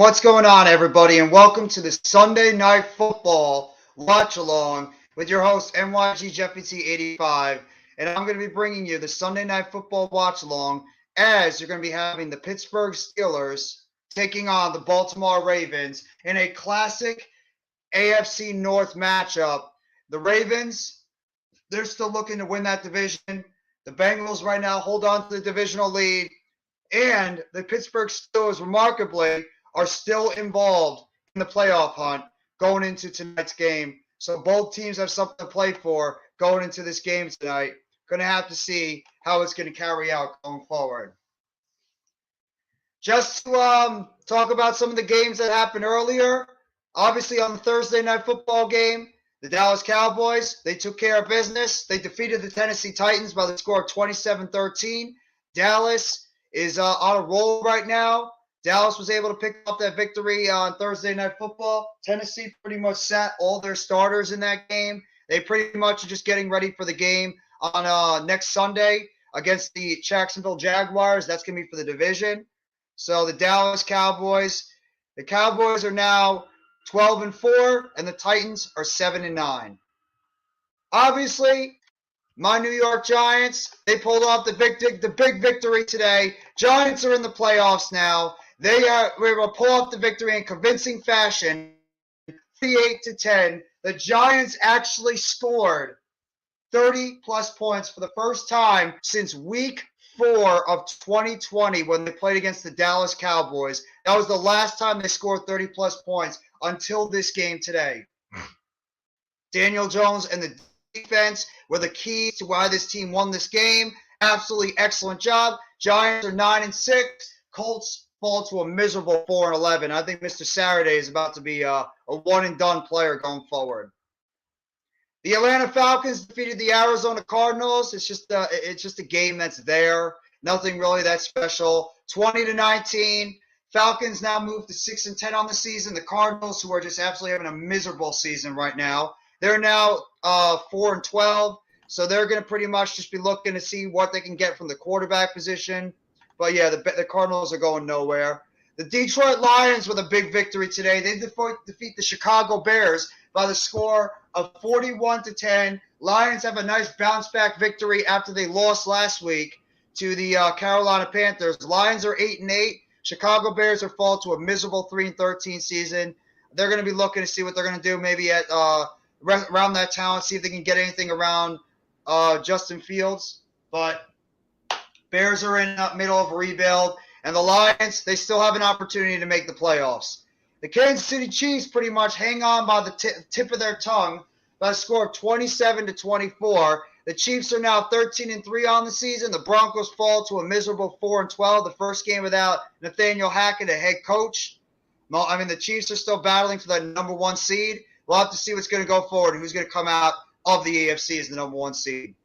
what's going on, everybody? And welcome to the Sunday Night Football Watch Along with your host, NYGJeffPT85. And I'm going to be bringing you the Sunday Night Football Watch Along as you're going to be having the Pittsburgh Steelers taking on the Baltimore Ravens in a classic AFC North matchup. The Ravens, they're still looking to win that division. The Bengals right now hold on to the divisional lead. And the Pittsburgh Steelers, remarkably, are still involved in the playoff hunt going into tonight's game. So both teams have something to play for going into this game tonight. Going to have to see how it's going to carry out going forward. Just to talk about some of the games that happened earlier, obviously on the Thursday Night Football game, the Dallas Cowboys, they took care of business. They defeated the Tennessee Titans by the score of 27-13. Dallas is on a roll right now. Dallas was able to pick up that victory on Thursday Night Football. Tennessee pretty much sat all their starters in that game. They pretty much are just getting ready for the game on next Sunday against the Jacksonville Jaguars. That's going to be for the division. So the Dallas Cowboys, the Cowboys are now 12-4, and the Titans are 7-9. Obviously, my New York Giants, they pulled off the big victory today. Giants are in the playoffs now. They were able to pull off the victory in convincing fashion, 38-10. The Giants actually scored 30-plus points for the first time since Week 4 of 2020 when they played against the Dallas Cowboys. That was the last time they scored 30-plus points until this game today. Daniel Jones and the defense were the key to why this team won this game. Absolutely excellent job. Giants are 9-6. Colts fall to a miserable 4-11. I think Mr. Saturday is about to be a one-and-done player going forward. The Atlanta Falcons defeated the Arizona Cardinals. It's just a game that's there. Nothing really that special. 20-19. Falcons now move to 6-10 on the season. The Cardinals, who are just absolutely having a miserable season right now, they're now 4-12. So they're going to pretty much just be looking to see what they can get from the quarterback position. But yeah, the Cardinals are going nowhere. The Detroit Lions with a big victory today. They defeat the Chicago Bears by the score of 41-10. Lions have a nice bounce-back victory after they lost last week to the Carolina Panthers. Lions are 8-8. Chicago Bears are fall to a miserable 3-13 season. They're going to be looking to see what they're going to do maybe at around that talent, see if they can get anything around Justin Fields. But Bears are in the middle of a rebuild. And the Lions, they still have an opportunity to make the playoffs. The Kansas City Chiefs pretty much hang on by the tip of their tongue by a score of 27-24. The Chiefs are now 13-3 on the season. The Broncos fall to a miserable 4-12. The first game without Nathaniel Hackett, a head coach. I mean, the Chiefs are still battling for that number one seed. We'll have to see what's going to go forward, who's going to come out of the AFC as the number one seed.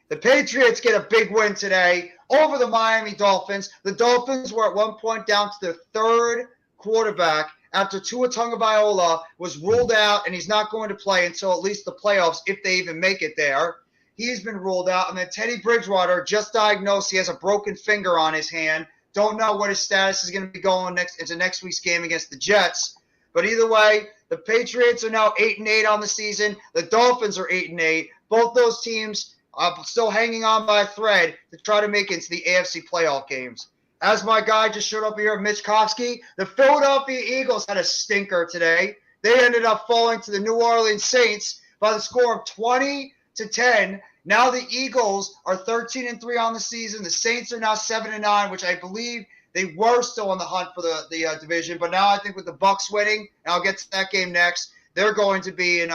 The Patriots get a big win today over the Miami Dolphins. The Dolphins were at one point down to their third quarterback after Tua Tagovailoa was ruled out, and he's not going to play until at least the playoffs, if they even make it there. He's been ruled out. And then Teddy Bridgewater just diagnosed he has a broken finger on his hand. Don't know what his status is going to be going into next week's game against the Jets. But either way, the Patriots are now 8-8 on the season. The Dolphins are 8-8. Both those teams are still hanging on by a thread to try to make it into the AFC playoff games. As my guy just showed up here, Mitch Kofsky, the Philadelphia Eagles had a stinker today. They ended up falling to the New Orleans Saints by the score of 20-10. Now the Eagles are 13-3 on the season. The Saints are now 7-9, which I believe they were still on the hunt for the division. But now I think with the Bucs winning, and I'll get to that game next, they're going to be in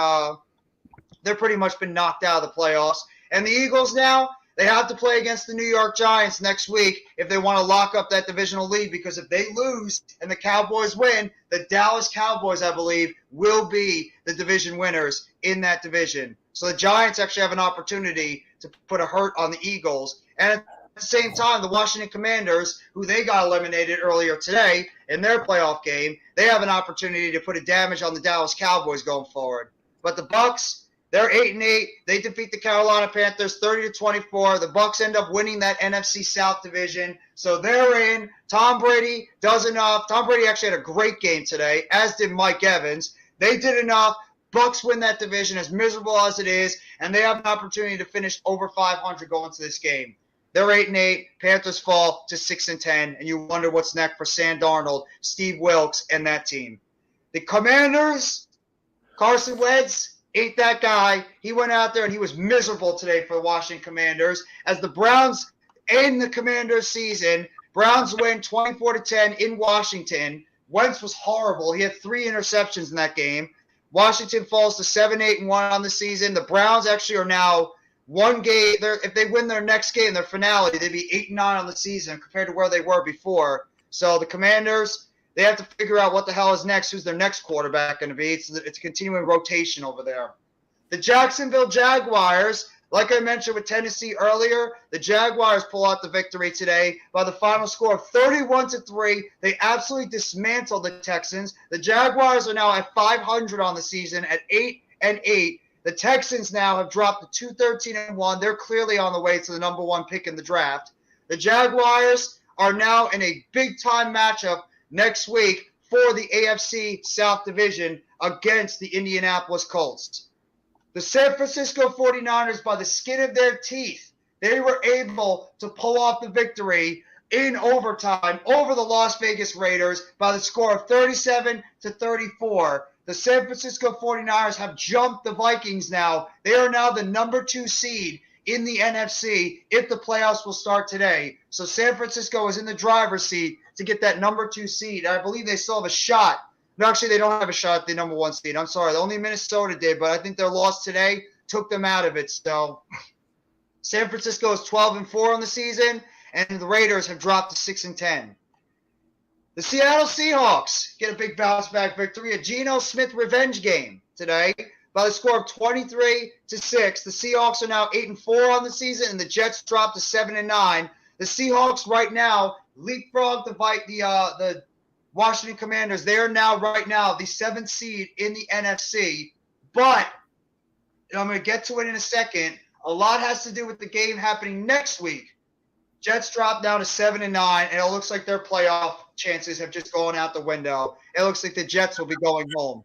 they're pretty much been knocked out of the playoffs. And the Eagles now, they have to play against the New York Giants next week if they want to lock up that divisional lead, because if they lose and the Cowboys win, the Dallas Cowboys, I believe, will be the division winners in that division. So the Giants actually have an opportunity to put a hurt on the Eagles. And at the same time, the Washington Commanders, who they got eliminated earlier today in their playoff game, they have an opportunity to put a damage on the Dallas Cowboys going forward. But the Bucs, They're 8-8. They defeat the Carolina Panthers 30-24. The Bucs end up winning that NFC South division. So they're in. Tom Brady does enough. Tom Brady actually had a great game today, as did Mike Evans. They did enough. Bucs win that division, as miserable as it is, and they have an opportunity to finish over 500 going into this game. They're 8-8. Panthers fall to 6-10, and you wonder what's next for Sam Darnold, Steve Wilks, and that team. The Commanders, Carson Wentz ain't that guy. He went out there and he was miserable today for the Washington Commanders. As the Browns end the Commanders season, Browns win 24-10 in Washington. Wentz was horrible. He had 3 interceptions in that game. Washington falls to 7-8-1 on the season. The Browns actually are now one game. If they win their next game, their finale, they'd be 8-9 on the season compared to where they were before. So the Commanders, they have to figure out what the hell is next, who's their next quarterback going to be. It's a continuing rotation over there. The Jacksonville Jaguars, like I mentioned with Tennessee earlier, the Jaguars pull out the victory today by the final score of 31-3. They absolutely dismantled the Texans. The Jaguars are now at 500 on the season at 8-8. The Texans now have dropped to 2-13-1. They're clearly on the way to the number 1 pick in the draft. The Jaguars are now in a big-time matchup next week for the AFC South Division against the Indianapolis Colts. The San Francisco 49ers, by the skin of their teeth, they were able to pull off the victory in overtime over the Las Vegas Raiders by the score of 37-34. The San Francisco 49ers have jumped the Vikings now. They are now the number 2 seed in the NFC if the playoffs will start today. So San Francisco is in the driver's seat to get that number 2 seed. I believe they still have a shot. No, actually, they don't have a shot at the number 1 seed. I'm sorry. Only Minnesota did, but I think their loss today took them out of it. So San Francisco is 12-4 on the season, and the Raiders have dropped to 6-10. The Seattle Seahawks get a big bounce-back victory, a Geno Smith revenge game today by the score of 23-6. The Seahawks are now 8-4 on the season, and the Jets dropped to 7-9. The Seahawks right now leapfrog the Washington Commanders. They are now right now the 7th seed in the NFC. But, and I'm going to get to it in a second, a lot has to do with the game happening next week. Jets drop down to 7-9, and it looks like their playoff chances have just gone out the window. It looks like the Jets will be going home.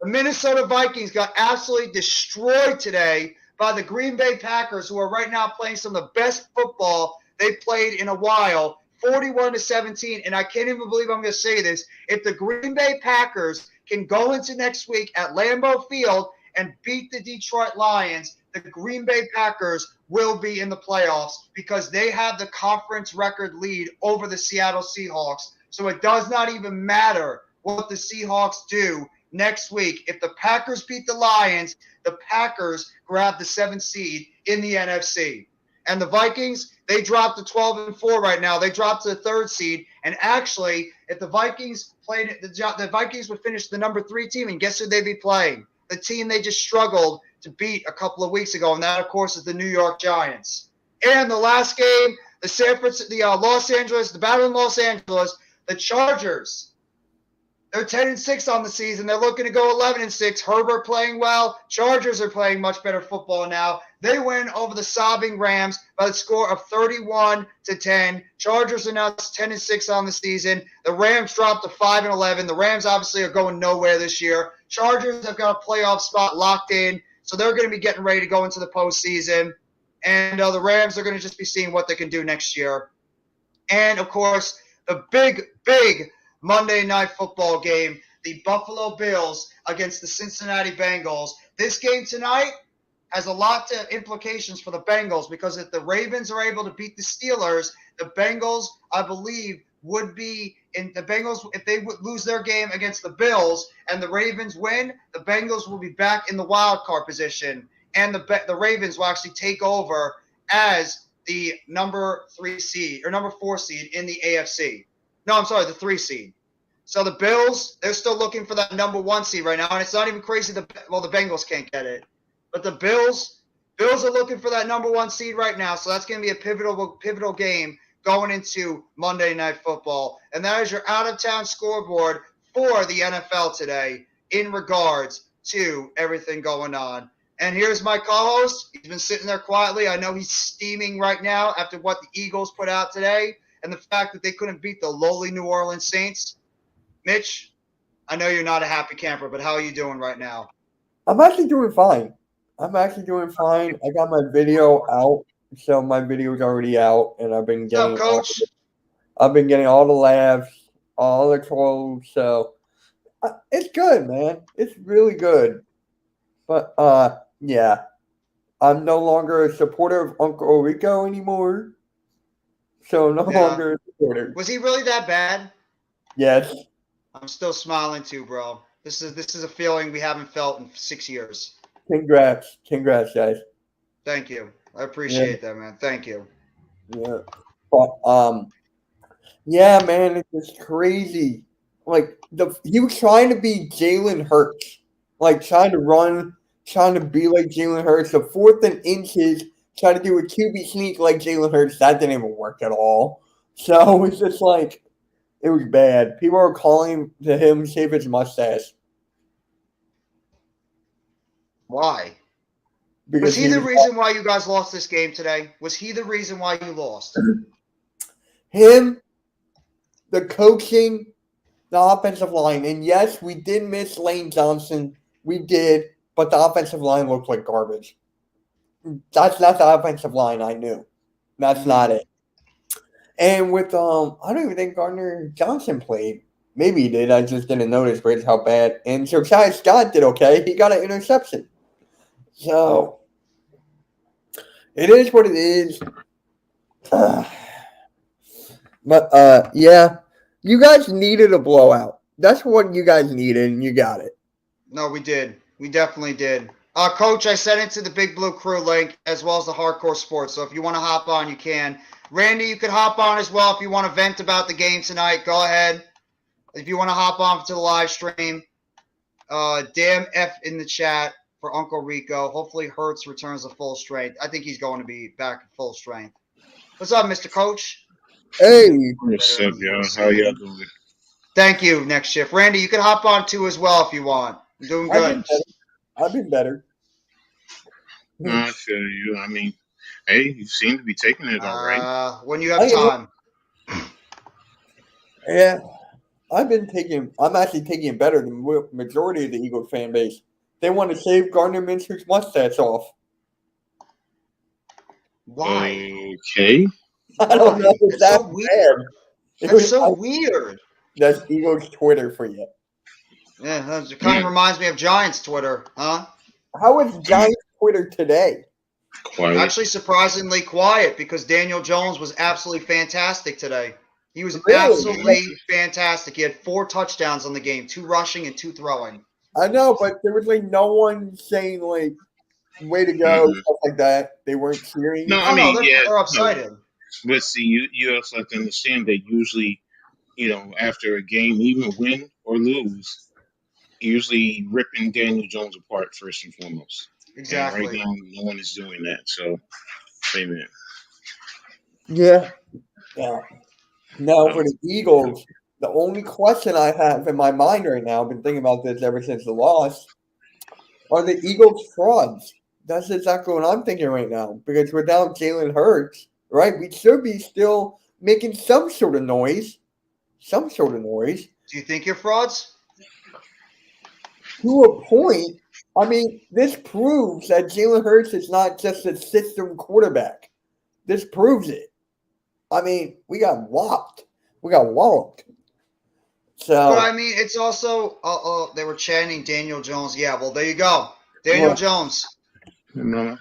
The Minnesota Vikings got absolutely destroyed today by the Green Bay Packers, who are right now playing some of the best football they've played in a while, 41-17. And I can't even believe I'm going to say this. If the Green Bay Packers can go into next week at Lambeau Field and beat the Detroit Lions, the Green Bay Packers will be in the playoffs because they have the conference record lead over the Seattle Seahawks. So it does not even matter what the Seahawks do next week. If the Packers beat the Lions, the Packers grab the 7th seed in the NFC. And the Vikings, they dropped to 12-4 right now. They dropped to the 3rd seed. And actually, if the Vikings played, the Vikings would finish the number 3 team. And guess who they'd be playing? The team they just struggled to beat a couple of weeks ago. And that, of course, is the New York Giants. And the last game, the battle in Los Angeles, the Chargers. They're 10-6 on the season. They're looking to go 11-6. Herbert playing well. Chargers are playing much better football now. They win over the sobbing Rams by the score of 31-10. Chargers are now 10-6 on the season. The Rams dropped to 5-11. The Rams obviously are going nowhere this year. Chargers have got a playoff spot locked in, so they're going to be getting ready to go into the postseason. And the Rams are going to just be seeing what they can do next year. And, of course, the big Monday Night Football game, the Buffalo Bills against the Cincinnati Bengals. This game tonight has a lot of implications for the Bengals because if the Ravens are able to beat the Steelers, the Bengals, I believe, would be in the Bengals. If they would lose their game against the Bills and the Ravens win, the Bengals will be back in the wild card position, and the Ravens will actually take over as the number 4 seed in the AFC. No, I'm sorry, the 3 seed. So the Bills, they're still looking for that number 1 seed right now, and it's not even crazy. The Bengals can't get it. But the Bills are looking for that number 1 seed right now, so that's going to be a pivotal game going into Monday Night Football. And that is your out-of-town scoreboard for the NFL today in regards to everything going on. And here's my co-host. He's been sitting there quietly. I know he's steaming right now after what the Eagles put out today and the fact that they couldn't beat the lowly New Orleans Saints. Mitch, I know you're not a happy camper, but how are you doing right now? I'm actually doing fine. I got my video out, so my video's already out, and What's up, Coach? I've been getting all the laughs, all the trolls. So it's good, man. It's really good. But yeah, I'm no longer a supporter of Uncle Rico anymore. So no Yeah. longer a supporter. Was he really that bad? Yes. I'm still smiling too, bro. This is a feeling we haven't felt in 6 years. Congrats, guys. Thank you. I Yeah, appreciate that, man. Thank you. yeah. But yeah, man, it's just crazy. Like he was trying to be Jalen Hurts, like trying to run, trying to be like Jalen Hurts. The 4th and inches, trying to do a QB sneak like Jalen Hurts. That didn't even work at all. So it was just like it was bad. People were calling to him shave his mustache Why? Was because he he the was reason why you guys lost this game today? Was he the reason why you lost? him, the coaching, the offensive line. And yes, we did miss Lane Johnson. We did, but the offensive line looked like garbage. That's not the offensive line I knew. That's not it. And with I don't even think Gardner Johnson played. Maybe he did. I just didn't notice, but it's how bad. And so Ty Scott did okay. He got an interception. So it is what it is. But yeah, you guys needed a blowout. That's what you guys needed, and you got it. No, we did. We definitely did. Coach, I sent it to the Big Blue Crew link as well as the Hardcore Sports. So if you want to hop on, you can. Randy, you can hop on as well if you want to vent about the game tonight. Go ahead. If you want to hop on to the live stream, damn F in the chat for Uncle Rico. Hopefully Hertz returns to full strength. I think he's going to be back at full strength. What's up, Mr. Coach? Hey. What's up, y'all? How y'all doing? Thank you, Next Shift. Randy, you can hop on too as well if you want. I'm doing good. I've been better. I feel you. I mean, hey, you seem to be taking it all right. When you have time. Yeah, I'm actually taking it better than the majority of the Eagles fan base. They want to shave Gardner Minshew's mustache off. Why? Okay. I don't know. It's so weird. That's so weird. That's Eagles Twitter for you. Yeah, it kind of reminds me of Giants Twitter, huh? How is Giants Twitter today? Quiet. Actually, surprisingly quiet because Daniel Jones was absolutely fantastic today. He was absolutely fantastic. He had 4 touchdowns on the game, 2 rushing and 2 throwing. I know, but there was like no one saying like "way to go" stuff like that. They weren't cheering. No, I mean, they're excited. No. But see, you also have to understand that usually, after a game, even win or lose, usually ripping Daniel Jones apart first and foremost. Exactly. And right now, no one is doing that. So, amen. Yeah. Now for the Eagles, the only question I have in my mind right now, I've been thinking about this ever since the loss, are the Eagles frauds? That's exactly what I'm thinking right now. Because without Jalen Hurts, right, we should be still making some sort of noise. Do you think you're frauds? To a point. I mean, this proves that Jalen Hurts is not just a system quarterback. This proves it. I mean, we got whopped. So, but I mean, it's also they were chanting Daniel Jones. Yeah, well, there you go, Daniel Jones. No.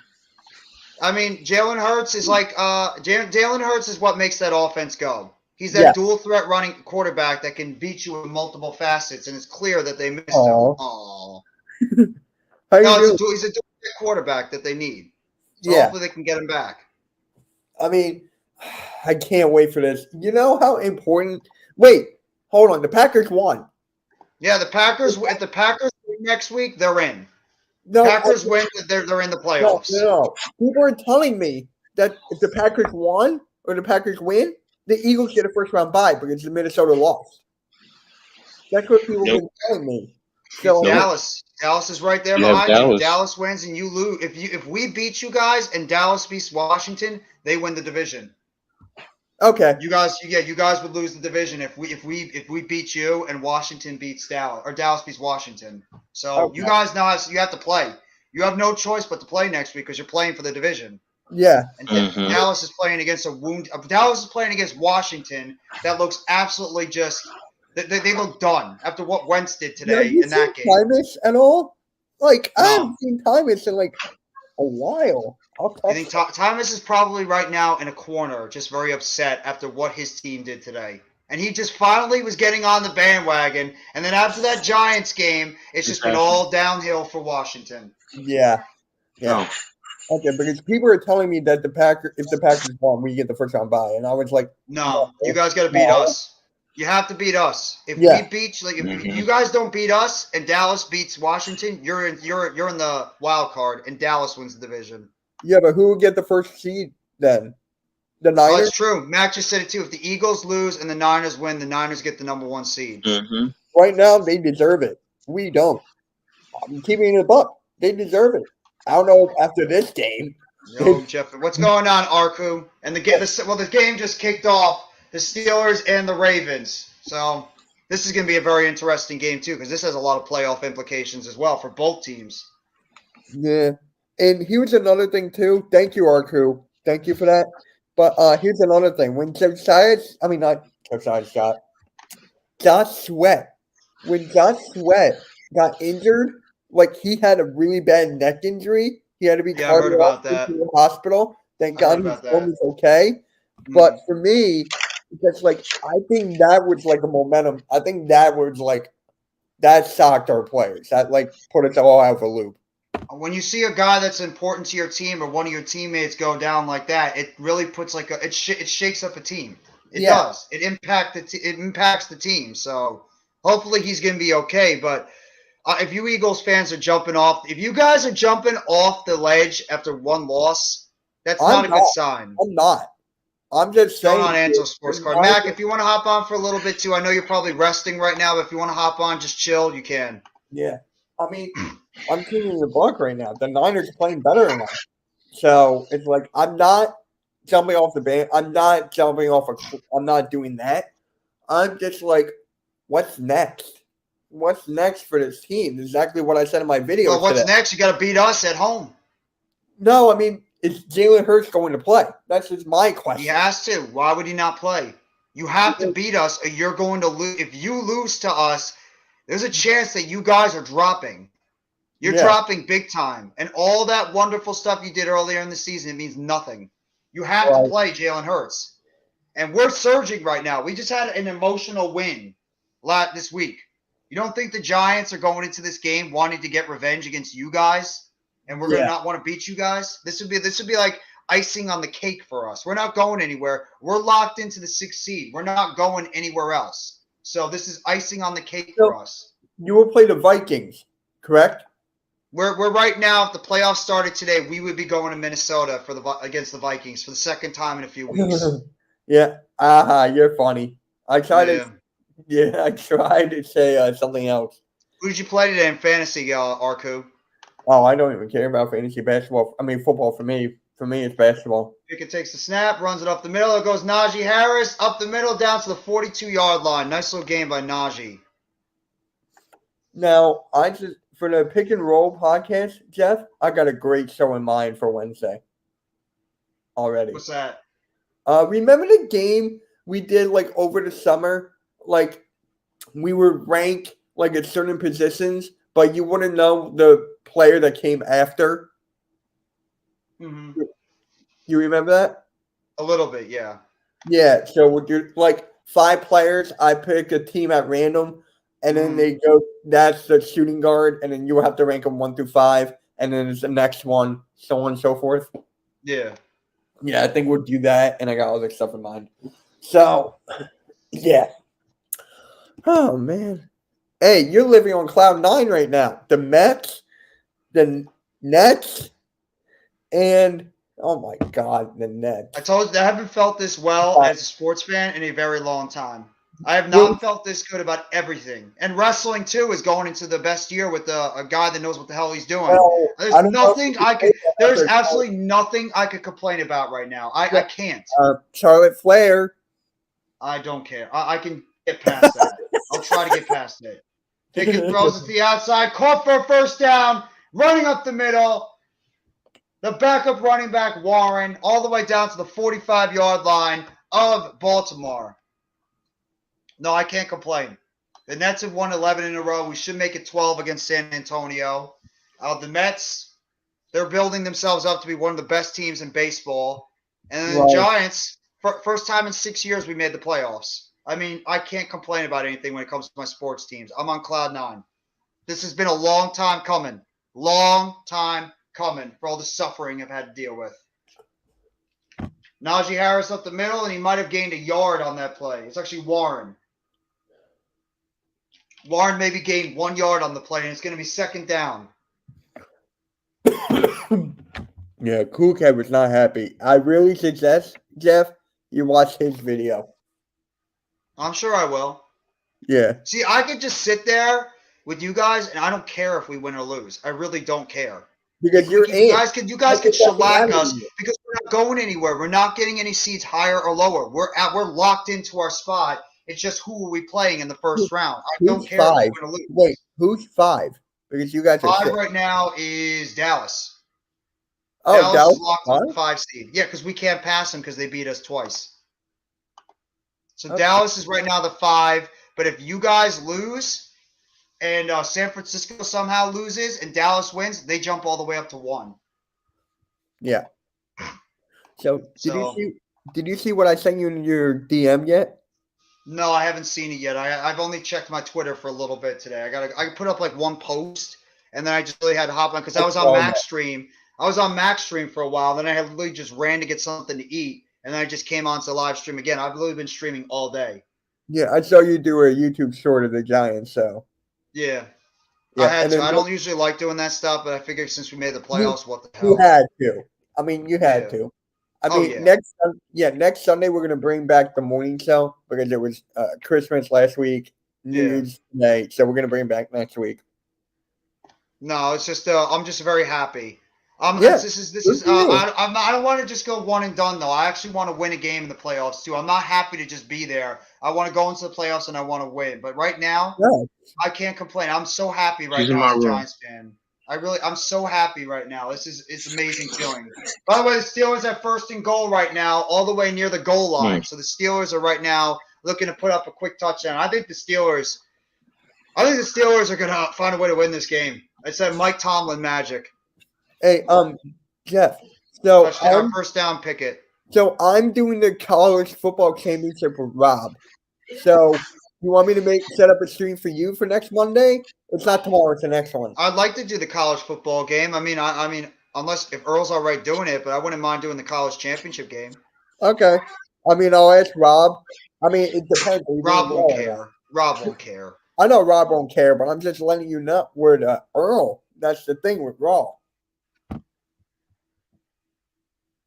I mean, Jalen Hurts is like Jalen Hurts is what makes that offense go. He's that dual threat running quarterback that can beat you in multiple facets, and it's clear that they missed him. Aww. He's a dual threat quarterback that they need. So hopefully they can get him back. I mean, I can't wait for this. You know how important? Wait, hold on. The Packers won. Yeah, the Packers. If the Packers win next week, they're in. No, Packers win. They're in the playoffs. No. People are telling me that if the Packers won or the Packers win, the Eagles get a first round bye because the Minnesota lost. That's what people have been telling me. So It's Dallas. Dallas is right there You have behind you. Dallas. Dallas wins and you lose. If we beat you guys and Dallas beats Washington, they win the division. okay, You guys would lose the division if we beat you and Washington beats Dallas or Dallas beats Washington. So Okay. you guys now you have to play. You have no choice but to play next week because you're playing for the division. yeah, And Mhm. Dallas is playing against Dallas is playing against Washington that looks absolutely just. They look done after what Wentz did Now, today you in seen that game. Tymus at all? Like I No. haven't seen Tymus in like a while. I'll I text think Thomas is probably right now in a corner, just very upset after what his team did today. And he just finally was getting on the bandwagon. And then after that Giants game, it's just been all downhill for Washington. Yeah. No. Okay, because people are telling me that if the Packers won, we get the first round bye, and I was like, No, you guys got to beat us. You have to beat us. If we Yeah. beat, like, if Mhm. you guys don't beat us and Dallas beats Washington, you're in the wild card, and Dallas wins the division. Yeah, but who will get the first seed then? The Oh, Niners? it's true. Mac just said it too. If the Eagles lose and the Niners win, the Niners get the number 1 seed. Mhm. Right now, they deserve it. We don't. I'm keeping it a buck. They deserve it. I don't know after this game. Yo, Jeff, what's going on, Arku? And the game just kicked off. The Steelers and the Ravens. So this is going to be a very interesting game too, because this has a lot of playoff implications as well for both teams. Yeah. And here's another thing too. Thank you, Arku. Thank you for that. But here's another thing. When not Josiah Scott, Josh Sweat. When Josh Sweat got injured, like he had a really bad neck injury. He had to be Yeah, I heard carted about off that. to the hospital. Thank I heard God his about form that. is okay. But for me, because like I think that was like a momentum. I think that was like that shocked our players. That like put us all out of a loop. When you see a guy that's important to your team or one of your teammates go down like that, it really puts like it shakes up a team. It does. It impacts the team. So hopefully he's going to be okay. But if you Eagles fans are jumping off, if you guys are jumping off the ledge after one loss, that's not a good sign. I'm not. I'm just saying. Going on Anto Sports Card. Mac, if you want to hop on for a little bit too, I know you're probably resting right now, but if you want to hop on, just chill, you can. Yeah. I mean, I'm keeping the buck right now. The Niners are playing better than us. So it's like I'm not jumping off the band. I'm not jumping off I'm not doing that. I'm just like, what's next? What's next for this team? Exactly what I said in my video. Well, what's today. next? You got to beat us at home. No, I mean, is Jalen Hurts going to play? That's just my question. He has to. Why would he not play? You have to beat us or you're going to lose. If you lose to us, there's a chance that you guys are dropping. You're dropping big time. And all that wonderful stuff you did earlier in the season, it means nothing. You have to play Jalen Hurts. And we're surging right now. We just had an emotional win this week. You don't think the Giants are going into this game wanting to get revenge against you guys? And we're going to not want to beat you guys? This would be like icing on the cake for us. We're not going anywhere. We're locked into the 6th seed. We're not going anywhere else. So this is icing on the cake for us. You will play the Vikings, correct? We're right now. If the playoffs started today, we would be going to Minnesota against the Vikings for the second time in a few weeks. Yeah. You're funny. I tried to say something else. Who did you play today in fantasy, Arku? Oh, I don't even care about fantasy basketball. I mean, football for me. For me, it's basketball. Pickett takes the snap, runs it up the middle. It goes Najee Harris up the middle down to the 42-yard line. Nice little game by Najee. Now, for the Pick and Roll podcast, Jeff, I got a great show in mind for Wednesday already. What's that? Remember the game we did like over the summer? Like we would rank like at certain positions, but you wouldn't know the player that came after. Mm-hmm. You remember that? A little bit, yeah. Yeah. So with your like 5 players, I pick a team at random, and then they go. That's the shooting guard, and then you have to rank them 1 through 5, and then it's the next one, so on and so forth. Yeah. Yeah, I think we'll do that, and I got other stuff in mind. So, yeah. Oh, man. Hey, you're living on cloud 9 right now. The Mets, the Nets, and, oh, my God, the Nets. I told you I haven't felt this well as a sports fan in a very long time. I have not felt this good about everything. And wrestling, too, is going into the best year with a guy that knows what the hell he's doing. Well, I don't know if you can say that There's after absolutely nothing I could complain about right now. I can't. Charlotte Flair. I don't care. I can get past that. I'll try to get past it. Pickett throws it to the outside, caught for a first down, running up the middle. The backup running back, Warren, all the way down to the 45-yard line of Baltimore. No, I can't complain. The Nets have won 11 in a row. We should make it 12 against San Antonio. The Mets, they're building themselves up to be one of the best teams in baseball. And then the Giants, first time in 6 years we made the playoffs. I mean, I can't complain about anything when it comes to my sports teams. I'm on cloud nine. This has been a long time coming. Long time coming for all the suffering I've had to deal with. Najee Harris up the middle, and he might have gained a yard on that play. It's actually Warren. Warren maybe gained 1 yard on the play, and it's going to be second down. Yeah, Cool Cat was not happy. I really suggest, Jeff, you watch his video. I'm sure I will. Yeah. See, I could just sit there with you guys, and I don't care if we win or lose. I really don't care. Because you guys could shellac us because we're not going anywhere. We're not getting any seeds higher or lower. We're locked into our spot. It's just who are we playing in the first round. I don't care if we win or lose. Wait, who's 5? Because you guys are 5 6. right now is Dallas. Oh, Dallas is locked on the 5 seed. Yeah, because we can't pass them because they beat us twice. So okay. Dallas is right now the 5. But if you guys lose and San Francisco somehow loses and Dallas wins, they jump all the way up to 1. Yeah. So did you see what I sent you in your DM yet? No, I haven't seen it yet. I've only checked my Twitter for a little bit today. I put up like one post, and then I just really had to hop on because I was on Max Stream. I was on Max Stream for a while. Then I had literally just ran to get something to eat, and then I just came on to live stream again. I've literally been streaming all day. Yeah, I saw you do a YouTube short of the Giants, so. Yeah. I had to. I don't usually like doing that stuff, but I figured since we made the playoffs, what the hell? You had to. I mean, you had to. I mean, next Sunday we're gonna bring back the morning show because it was Christmas last week, New Year's Day, so we're gonna bring it back next week. No, it's just I'm just very happy. I don't want to just go one and done though. I actually want to win a game in the playoffs too. I'm not happy to just be there. I want to go into the playoffs and I want to win. But right now, I can't complain. I'm so happy right now as a Giants fan. I'm so happy right now. It's an amazing feeling. By the way, the Steelers are first and goal right now, all the way near the goal line. So the Steelers are right now looking to put up a quick touchdown. I think the Steelers are gonna find a way to win this game. It's that Mike Tomlin magic. Hey, Jeff. So touchdown, first down, Pickett. So I'm doing the college football championship with Rob. So you want me to set up a stream for you for next Monday? It's not tomorrow; it's the next one. I'd like to do the college football game. I mean, unless if Earl's all right doing it, but I wouldn't mind doing the college championship game. Okay. I mean, I'll ask Rob. I mean, it depends. Rob won't care. Rob won't care. I know Rob won't care, but I'm just letting you know where the Earl. That's the thing with Raw.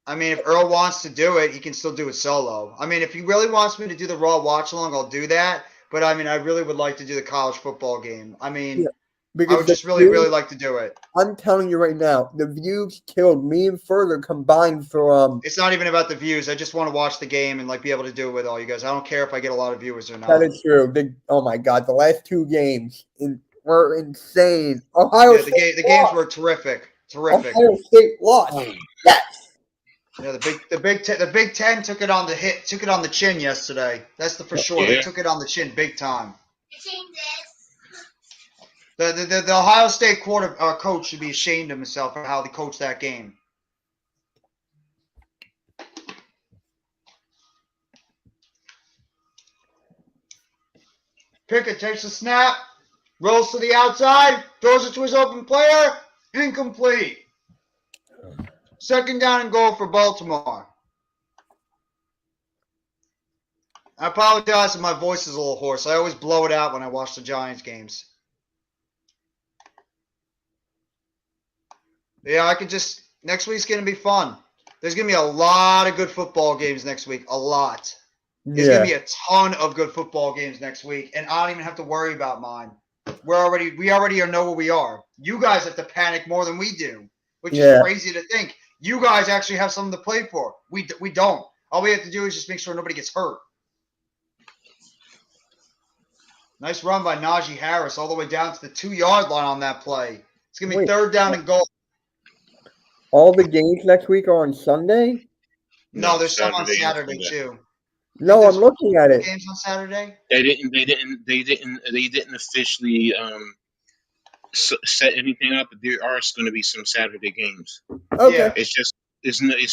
I mean, if Earl wants to do it, he can still do it solo. I mean, if he really wants me to do the Raw watch along, I'll do that. But I mean, I really would like to do the college football game. I mean, I would just really like to do it. I'm telling you right now, the views killed me and Further combined for It's not even about the views. I just want to watch the game and be able to do it with all you guys. I don't care if I get a lot of viewers or not. That is true. Oh my God, the last 2 games were insane. Ohio State the games were terrific. Terrific. Ohio State lost. Yes. Yeah, the Big Ten took it on the chin yesterday. That's for sure. Yeah. They took it on the chin big time. The Ohio State coach should be ashamed of himself for how they coached that game. Pickett takes a snap, rolls to the outside, throws it to his open player, incomplete. Second down and goal for Baltimore. I apologize if my voice is a little hoarse. I always blow it out when I watch the Giants games. Yeah, next week's going to be fun. There's going to be a lot of good football games next week. A lot. There's going Yeah. to be a ton of good football games next week, and I don't even have to worry about mine. We already know where we are. You guys have to panic more than we do, which is Yeah. crazy to think. You guys actually have something to play for. We don't. All we have to do is just make sure nobody gets hurt. Nice run by Najee Harris all the way down to the 2-yard line on that play. It's going to be Wait. 3rd down and goal. All the games next week are on Sunday? No, there's some on Saturday and Saturday Sunday. too. No, I'm looking at it. Games on Saturday? They didn't officially set anything up, but there are going to be some Saturday games. Okay. Yeah. It's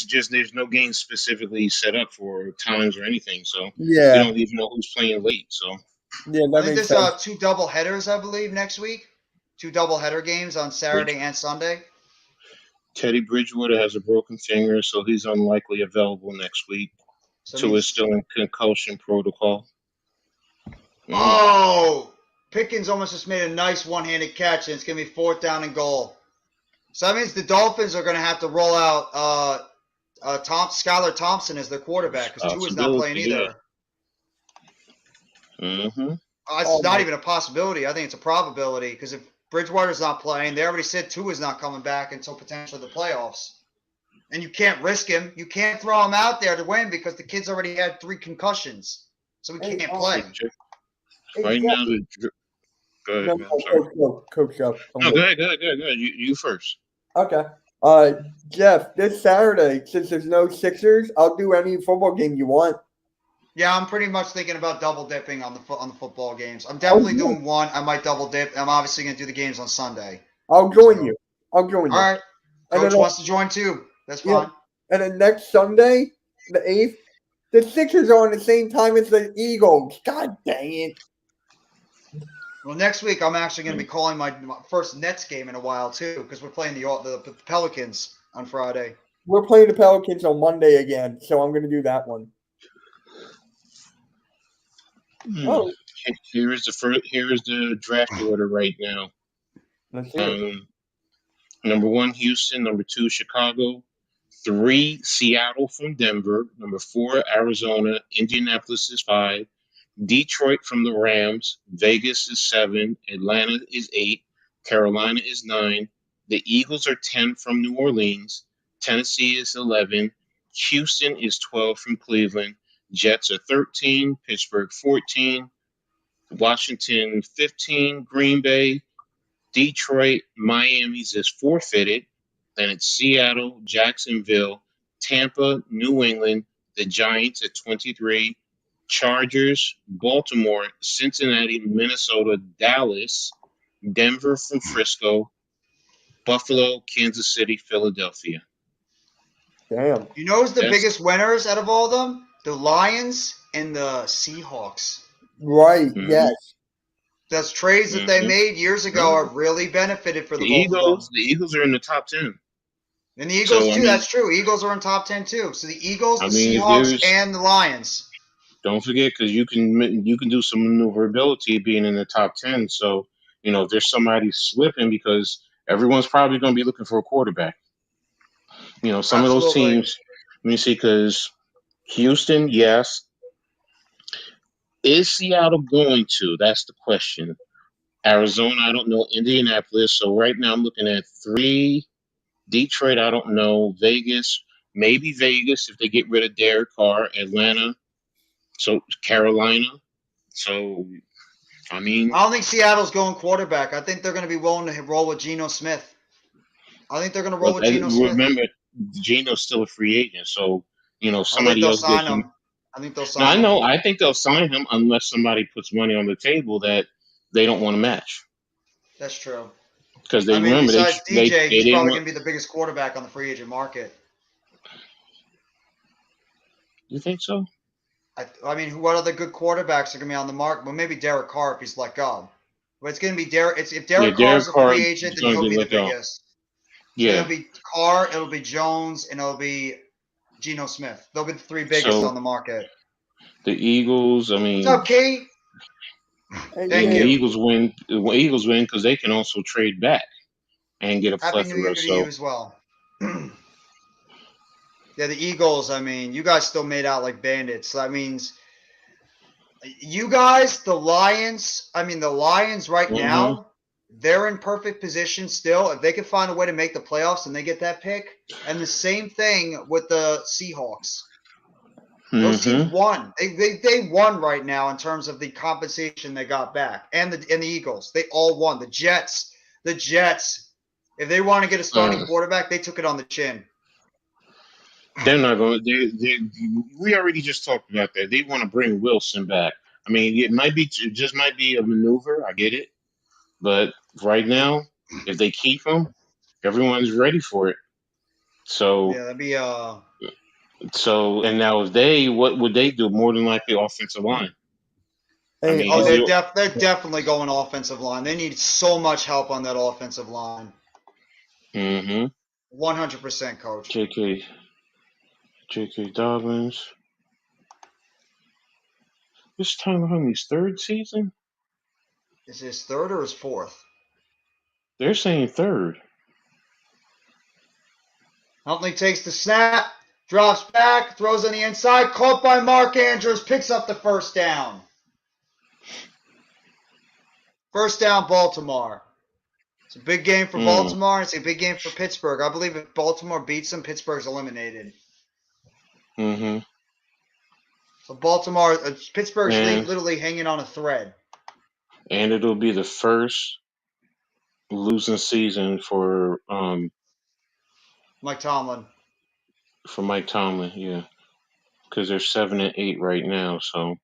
just there's no games specifically set up for times or anything, so Yeah. we don't even know who's playing late. So Yeah, I that think makes there's sense. 2 double headers, I believe, next week. 2 double header games on Saturday and Sunday. Teddy Bridgewater has a broken finger, so he's unlikely available next week. So Tua is still in concussion protocol. Oh, Pickens almost just made a nice one-handed catch, and it's going to be 4th down and goal. So that means the Dolphins are going to have to roll out Skylar Thompson as their quarterback because Tua's not playing either. Mm-hmm. It's not even a possibility. I think it's a probability because if Bridgewater's not playing, they already said Tua's not coming back until potentially the playoffs. And you can't risk him. You can't throw him out there to win because the kid's already had 3 concussions. So he can't play. Right now, go ahead, man. I'm sorry. Coach up. No, go ahead. You first. Okay. Jeff, this Saturday, since there's no Sixers, I'll do any football game you want. Yeah, I'm pretty much thinking about double dipping on the football games. I'm definitely doing one. I might double dip. I'm obviously going to do the games on Sunday. I'll join you. All right. Coach wants to join too. That's fine. And then next Sunday, the 8th, the Sixers are on the same time as the Eagles. God dang it. Well, next week I'm actually going to be calling my first Nets game in a while too because we're playing the Pelicans on Friday. We're playing the Pelicans on Monday again, so I'm going to do that one. Oh, here is the draft order right now. Let's see it. Number 1, Houston. Number 2, Chicago. 3, Seattle from Denver. Number 4, Arizona. Indianapolis is 5. Detroit from the Rams. Vegas is 7. Atlanta is 8. Carolina is 9. The Eagles are 10 from New Orleans. Tennessee is 11. Houston is 12 from Cleveland. Jets are 13. Pittsburgh 14. Washington 15. Green Bay. Detroit, Miami's is forfeited. Then it's Seattle, Jacksonville, Tampa, New England, the Giants at 23, Chargers, Baltimore, Cincinnati, Minnesota, Dallas, Denver from Frisco, Buffalo, Kansas City, Philadelphia. Damn. You know who's the biggest winners out of all of them? The Lions and the Seahawks. Right, yes. Those trades that they made years ago are really benefited for the Eagles. The Eagles are in the top 10. And the Eagles, too. That's true. Eagles are in top 10, too. So the Eagles, the Seahawks, and the Lions. Don't forget, because you can do some maneuverability being in the top 10. So, if there's somebody slipping, because everyone's probably going to be looking for a quarterback. Some of those teams, let me see, because Houston, yes. Is Seattle going to? That's the question. Arizona, I don't know. Indianapolis. So right now I'm looking at 3. Detroit, I don't know. Vegas, maybe Vegas if they get rid of Derek Carr. Atlanta. So Carolina. So, I don't think Seattle's going quarterback. I think they're going to be willing to roll with Geno Smith. I think they're going to roll with Geno Smith. Remember, Geno's still a free agent. So, somebody else sign gets him. I think they'll sign him. No, I know. I think they'll sign him unless somebody puts money on the table that they don't want to match. That's true. Because remember, besides DJ, he's probably going want... to be the biggest quarterback on the free agent market. You think so? What other good quarterbacks are going to be on the market? Well, maybe Derek Carr if he's let go. But it's going to be Derek. If Derek Carr's a free agent, then he'll be the biggest. Yeah. It'll be Carr, it'll be Jones, and it'll be Geno Smith. They'll be the 3 biggest on the market. The Eagles, What's up, Kate? Thank you. The Eagles win because they can also trade back and get a plethora. Happy New Year to you as well. Yeah, the Eagles, you guys still made out like bandits. So that means You guys, the Lions right Mhm. now, they're in perfect position still. If they can find a way to make the playoffs and they get that pick, and the same thing with the Seahawks. Those teams Mhm. won. They won right now in terms of the compensation they got back, and the Eagles. They all won. The Jets. If they want to get a starting Uh, quarterback, they took it on the chin. they're not going. We already just talked about that. They want to bring Wilson back. I mean, it just might be a maneuver. I get it, but right now, if they keep him, everyone's ready for it. So, Yeah, that'd be and now what would they do? More than likely, offensive line. I Hey, mean, Oh, is they're it? def they're definitely going offensive line. They need so much help on that offensive line. Mm-hmm. 100%, coach. J.K. Dobbins. This Tyler Huntley's third season. Is his third or his fourth? They're saying third. Huntley takes the snap, drops back, throws on the inside, caught by Mark Andrews, picks up the first down. First down, Baltimore. It's a big game for Mm. Baltimore. It's a big game for Pittsburgh. I believe if Baltimore beats them, Pittsburgh's eliminated. Mm-hmm. So Pittsburgh's And literally hanging on a thread. it'll be the first losing season Mike Tomlin. for Mike Tomlin. Yeah, because they're 7-8 right now. So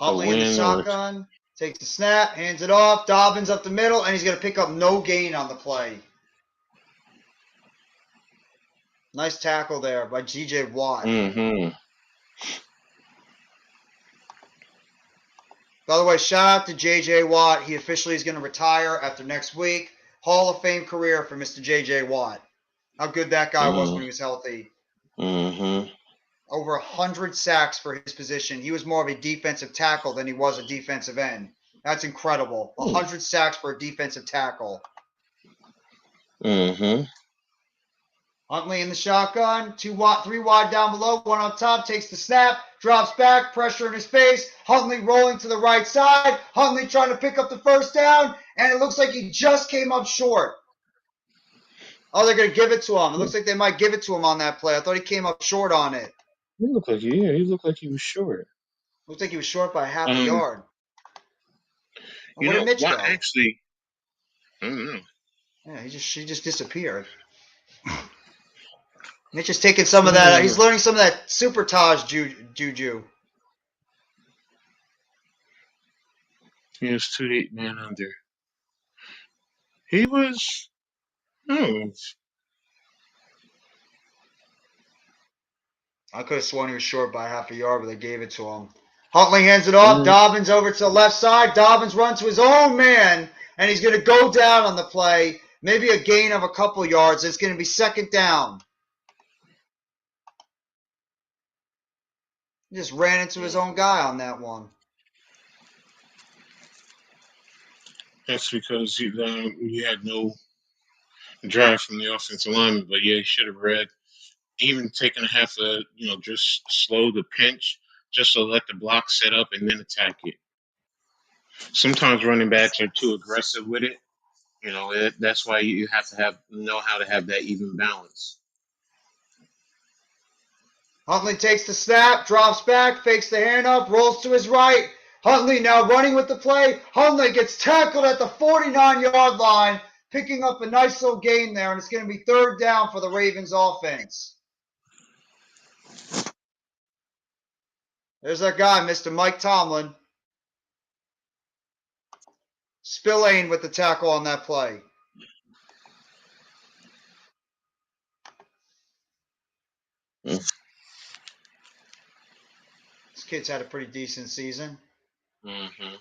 a Huntley in the win or shotgun, takes the snap, hands it off, Dobbins up the middle, and he's going to pick up no gain on the play. Nice tackle there by J.J. Watt. mm-hmm. By the way, shout out to J.J. Watt. He officially is going to retire after next week. Hall of Fame career for Mr. J.J. Watt. How good that guy was when he was healthy. Mm-hmm. Over 100 sacks for his position. He was more of a defensive tackle than he was a defensive end. That's incredible. 100 sacks for a defensive tackle. Mm-hmm. Huntley in the shotgun, 3 wide down below, one on top, takes the snap, drops back, pressure in his face. Huntley rolling to the right side. Huntley trying to pick up the first down, and it looks like he just came up short. Oh, they're going to give it to him. It looks like they might give it to him on that play. I thought he came up short on it. He looked like he was short. Looks like he was short by half a yard. Where did Mitch go? Actually, I don't know. Yeah, he just disappeared. Mitch is taking some of that. He's learning some of that super Taj juju. He was 2-8 man under. He was. Oh, I could have sworn he was short by half a yard, but they gave it to him. Huntley hands it off. Dobbins over to the left side. Dobbins runs to his own man, and he's going to go down on the play. Maybe a gain of a couple yards. It's going to be second down. He just ran into his own guy on that one. that's because you had no drive from the offensive lineman. But yeah, he should have read. Even taking just slow the pinch, just to let the block set up and then attack it. Sometimes running backs are too aggressive with it. That's why you have to know how to have that even balance. Huntley takes the snap, drops back, fakes the handoff, rolls to his right. Huntley now running with the play. Huntley gets tackled at the 49-yard line, picking up a nice little gain there, and it's going to be third down for the Ravens offense. There's that guy, Mr. Mike Tomlin. Spillane with the tackle on that play. This kid's had a pretty decent season. Mm-hmm.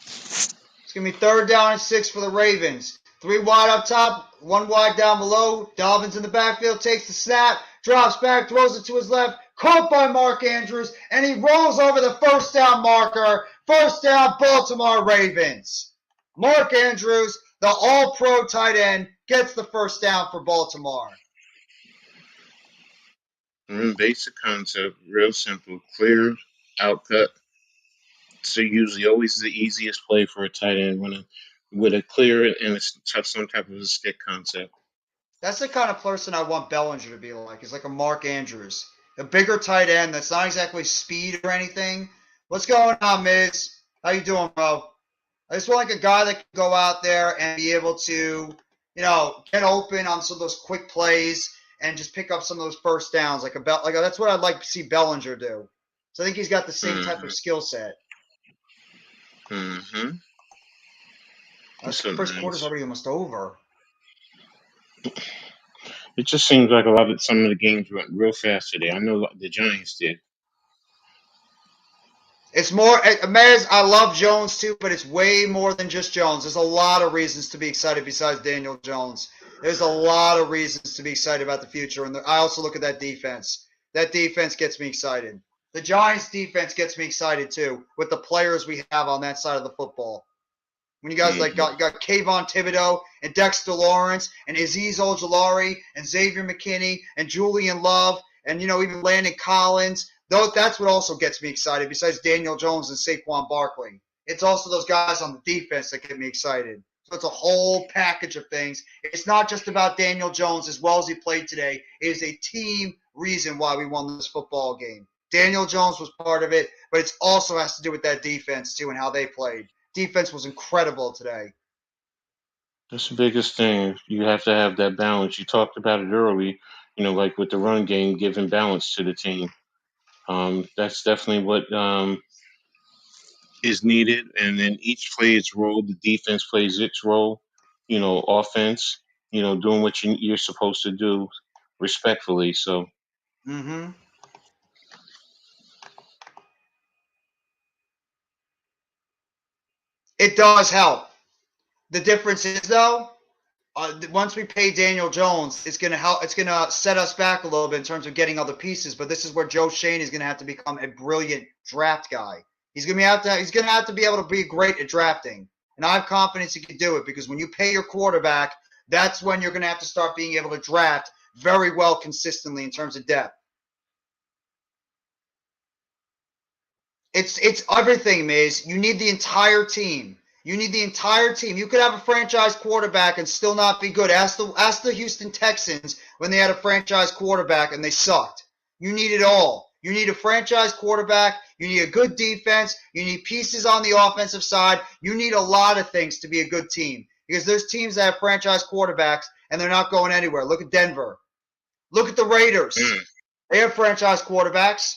It's going to be third down and 6 for the Ravens. 3 wide up top, 1 wide down below. Dobbins in the backfield takes the snap, drops back, throws it to his left. Caught by Mark Andrews, and he rolls over the first down marker. First down, Baltimore Ravens. Mark Andrews, the all-pro tight end, gets the first down for Baltimore. Basic concept, real simple, clear, outcut. So usually always the easiest play for a tight end with a clear and some type of a stick concept. That's the kind of person I want Bellinger to be like. He's like a Mark Andrews, a bigger tight end that's not exactly speed or anything. What's going on, Miz? How you doing, bro? I just want like a guy that can go out there and be able to, get open on some of those quick plays and just pick up some of those first downs. That's what I'd like to see Bellinger do. So I think he's got the same type of skill set. Mm-hmm. The So first quarter's nice. already almost over. It just seems like some of the games went real fast today. I know the Giants did. It's more, Mares, I love Jones too, but it's way more than just Jones. There's a lot of reasons to be excited besides Daniel Jones. There's a lot of reasons to be excited about the future. And I also look at that defense. That defense gets me excited. The Giants defense gets me excited too, with the players we have on that side of the football. When you guys got Kayvon Thibodeau and Dexter Lawrence and Azeez Ojulari and Xavier McKinney and Julian Love and even Landon Collins. That's what also gets me excited besides Daniel Jones and Saquon Barkley. It's also those guys on the defense that get me excited. So it's a whole package of things. It's not just about Daniel Jones as well as he played today. It is a team reason why we won this football game. Daniel Jones was part of it, but it also has to do with that defense too and how they played. Defense was incredible today. That's the biggest thing. You have to have that balance. You talked about it early, like with the run game, giving balance to the team. That's definitely what is needed. And then each plays its role. The defense plays its role. Offense. Doing what you're supposed to do respectfully. So. Mm-hmm. It does help. The difference is though, once we pay Daniel Jones, it's going to help. It's going to set us back a little bit in terms of getting other pieces. But this is where Joe Shane is going to have to become a brilliant draft guy. He's going to have to be able to be great at drafting, and I have confidence he can do it because when you pay your quarterback, that's when you're going to have to start being able to draft very well consistently in terms of depth. It's everything, Miz. You need the entire team. You need the entire team. You could have a franchise quarterback and still not be good. Ask the Houston Texans when they had a franchise quarterback and they sucked. You need it all. You need a franchise quarterback. You need a good defense. You need pieces on the offensive side. You need a lot of things to be a good team because there's teams that have franchise quarterbacks and they're not going anywhere. Look at Denver. Look at the Raiders. They have franchise quarterbacks.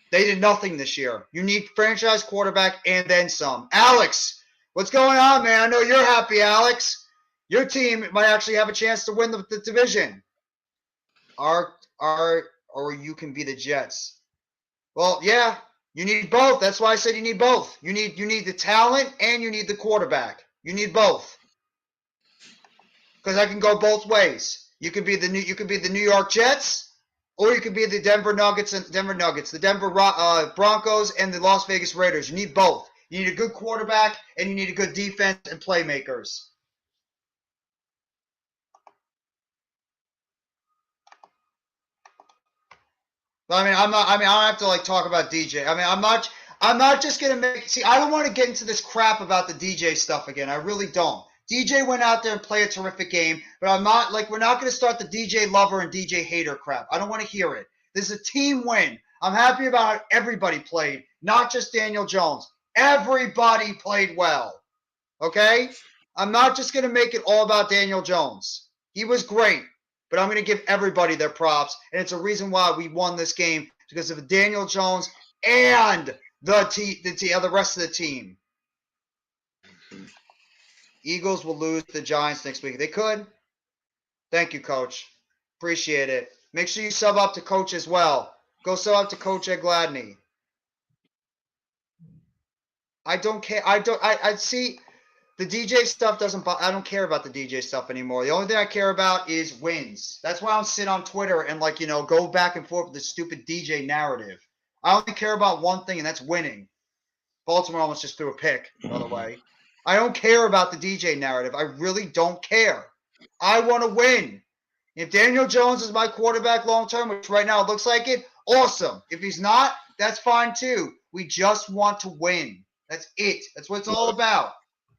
They did nothing this year. You need franchise quarterback and then some. Alex, what's going on, man? I know you're happy, Alex. Your team might actually have a chance to win the division. Or you can be the Jets. Well, yeah, you need both. That's why I said you need both. You need the talent and you need the quarterback. You need both. Because I can go both ways. You could be the New York Jets. Or you could be the Denver Nuggets, the Denver Broncos, and the Las Vegas Raiders. You need both. You need a good quarterback, and you need a good defense and playmakers. I don't have to talk about DJ. I'm not just gonna I don't want to get into this crap about the DJ stuff again. I really don't. DJ went out there and played a terrific game, but I'm not we're not going to start the DJ lover and DJ hater crap. I don't want to hear it. This is a team win. I'm happy about how everybody played, not just Daniel Jones. Everybody played well. Okay? I'm not just going to make it all about Daniel Jones. He was great, but I'm going to give everybody their props, and it's a reason why we won this game because of Daniel Jones and the rest of the team. Eagles will lose to the Giants next week. They could. Thank you, Coach. Appreciate it. Make sure you sub up to Coach as well. Go sub up to Coach Ed Gladney. I don't care. I see the DJ stuff I don't care about the DJ stuff anymore. The only thing I care about is wins. That's why I don't sit on Twitter and go back and forth with the stupid DJ narrative. I only care about one thing, and that's winning. Baltimore almost just threw a pick, by the way. I don't care about the DJ narrative. I really don't care. I want to win. If Daniel Jones is my quarterback long term, which right now it looks like it, awesome. If he's not, that's fine too. We just want to win. That's it. That's what it's all about.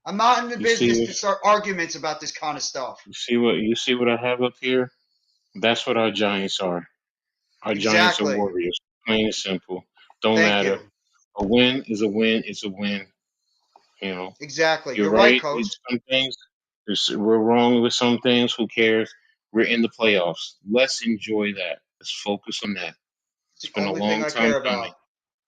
I'm not in the business to start arguments about this kind of stuff. You see what I have up here? That's what our Giants are. Our Giants are Exactly. warriors. Plain and simple. Don't Thank matter. you. A win is a win. It's a win. You know, Exactly. you're You're right, right. Coach. It's some things. We're wrong with some things. Who cares? We're in the playoffs. Let's enjoy that. Let's focus on that. It's It's the been a only thing long I time care coming. about.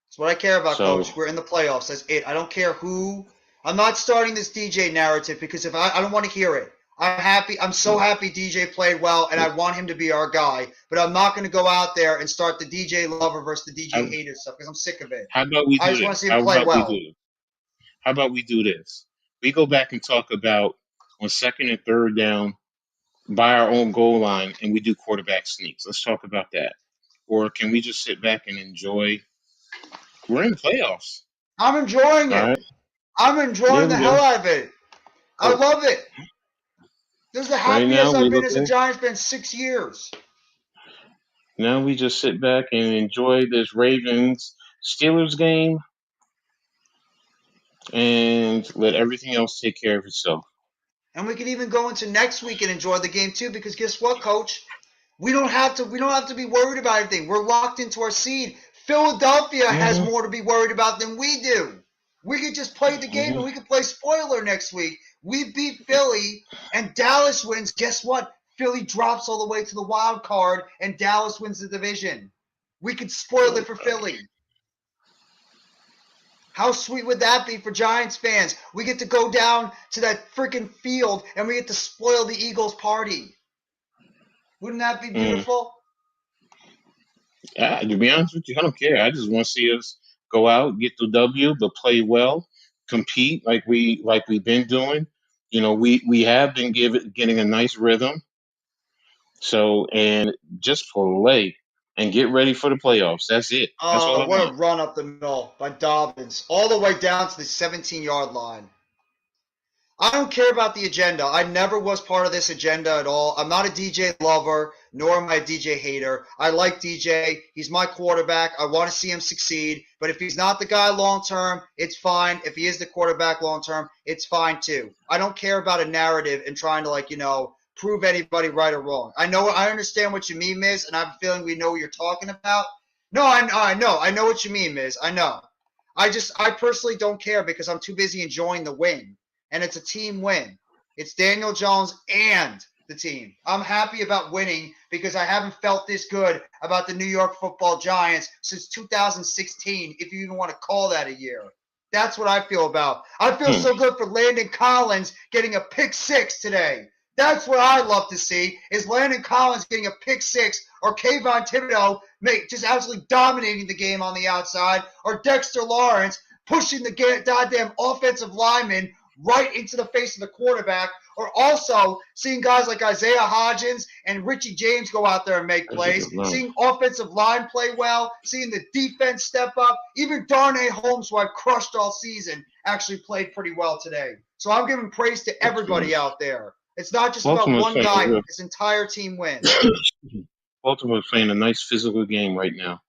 It's what I care about, So Coach. We're in the playoffs. That's it. I don't care who. I'm not starting this DJ narrative because if I don't want to hear it. I'm happy. I'm so happy DJ played well, and I want him to be our guy. But I'm not going to go out there and start the DJ lover versus the DJ how, hater stuff because I'm sick of it. how about we I do just want to this? see him How play about we well. do this? How about we do this? We go back and talk about on second and third down by our own goal line, and we do quarterback sneaks. Let's talk about that. Or can we just sit back and enjoy? We're in the playoffs. I'm enjoying All it. right. I'm There enjoying the we hell go. out of it. I love it. This is the Right now happiest we're I've been as a looking. Giants fan in 6 years. Now we just sit back and enjoy this Ravens Steelers game and let everything else take care of itself. And we can even go into next week and enjoy the game too, because guess what, Coach? We don't have to be worried about anything. We're locked into our seed. Philadelphia has Mm-hmm. more to be worried about than we do. We could just play the game and we could play spoiler next week. We beat Philly and Dallas wins. Guess what? Philly drops all the way to the wild card and Dallas wins the division. We could spoil it for Philly. How sweet would that be for Giants fans? We get to go down to that freaking field and we get to spoil the Eagles' party. Wouldn't that be beautiful? To be honest with you, I don't care. I just want to see us go out, get the W, but play well, compete like we've been doing. You know, we have been getting a nice rhythm. So and just play and get ready for the playoffs. That's it. That's all I What a want. run up the middle by Dobbins, all the way down to the 17-yard line. I don't care about the agenda. I never was part of this agenda at all. I'm not a DJ lover, nor am I a DJ hater. I like DJ. He's my quarterback. I want to see him succeed. But if he's not the guy long term, it's fine. If he is the quarterback long term, it's fine too. I don't care about a narrative and trying to, prove anybody right or wrong. I understand what you mean, Miz, and I have a feeling we know what you're talking about. No, I know what you mean, Miz. I know. I personally don't care because I'm too busy enjoying the win. And it's a team win. It's Daniel Jones and the team. I'm happy about winning because I haven't felt this good about the New York Football Giants since 2016, if you even want to call that a year. That's what I feel about. I feel so good for Landon Collins getting a pick six today. That's what I love to see is Landon Collins getting a pick six or Kayvon Thibodeau just absolutely dominating the game on the outside or Dexter Lawrence pushing the goddamn offensive lineman right into the face of the quarterback, or also seeing guys like Isaiah Hodgins and Richie James go out there and make plays, seeing offensive line play well, seeing the defense step up. Even Darnay Holmes, who I've crushed all season, actually played pretty well today. So I'm giving praise to everybody out there. It's not just about one guy. This entire team wins. Baltimore's playing a nice physical game right now.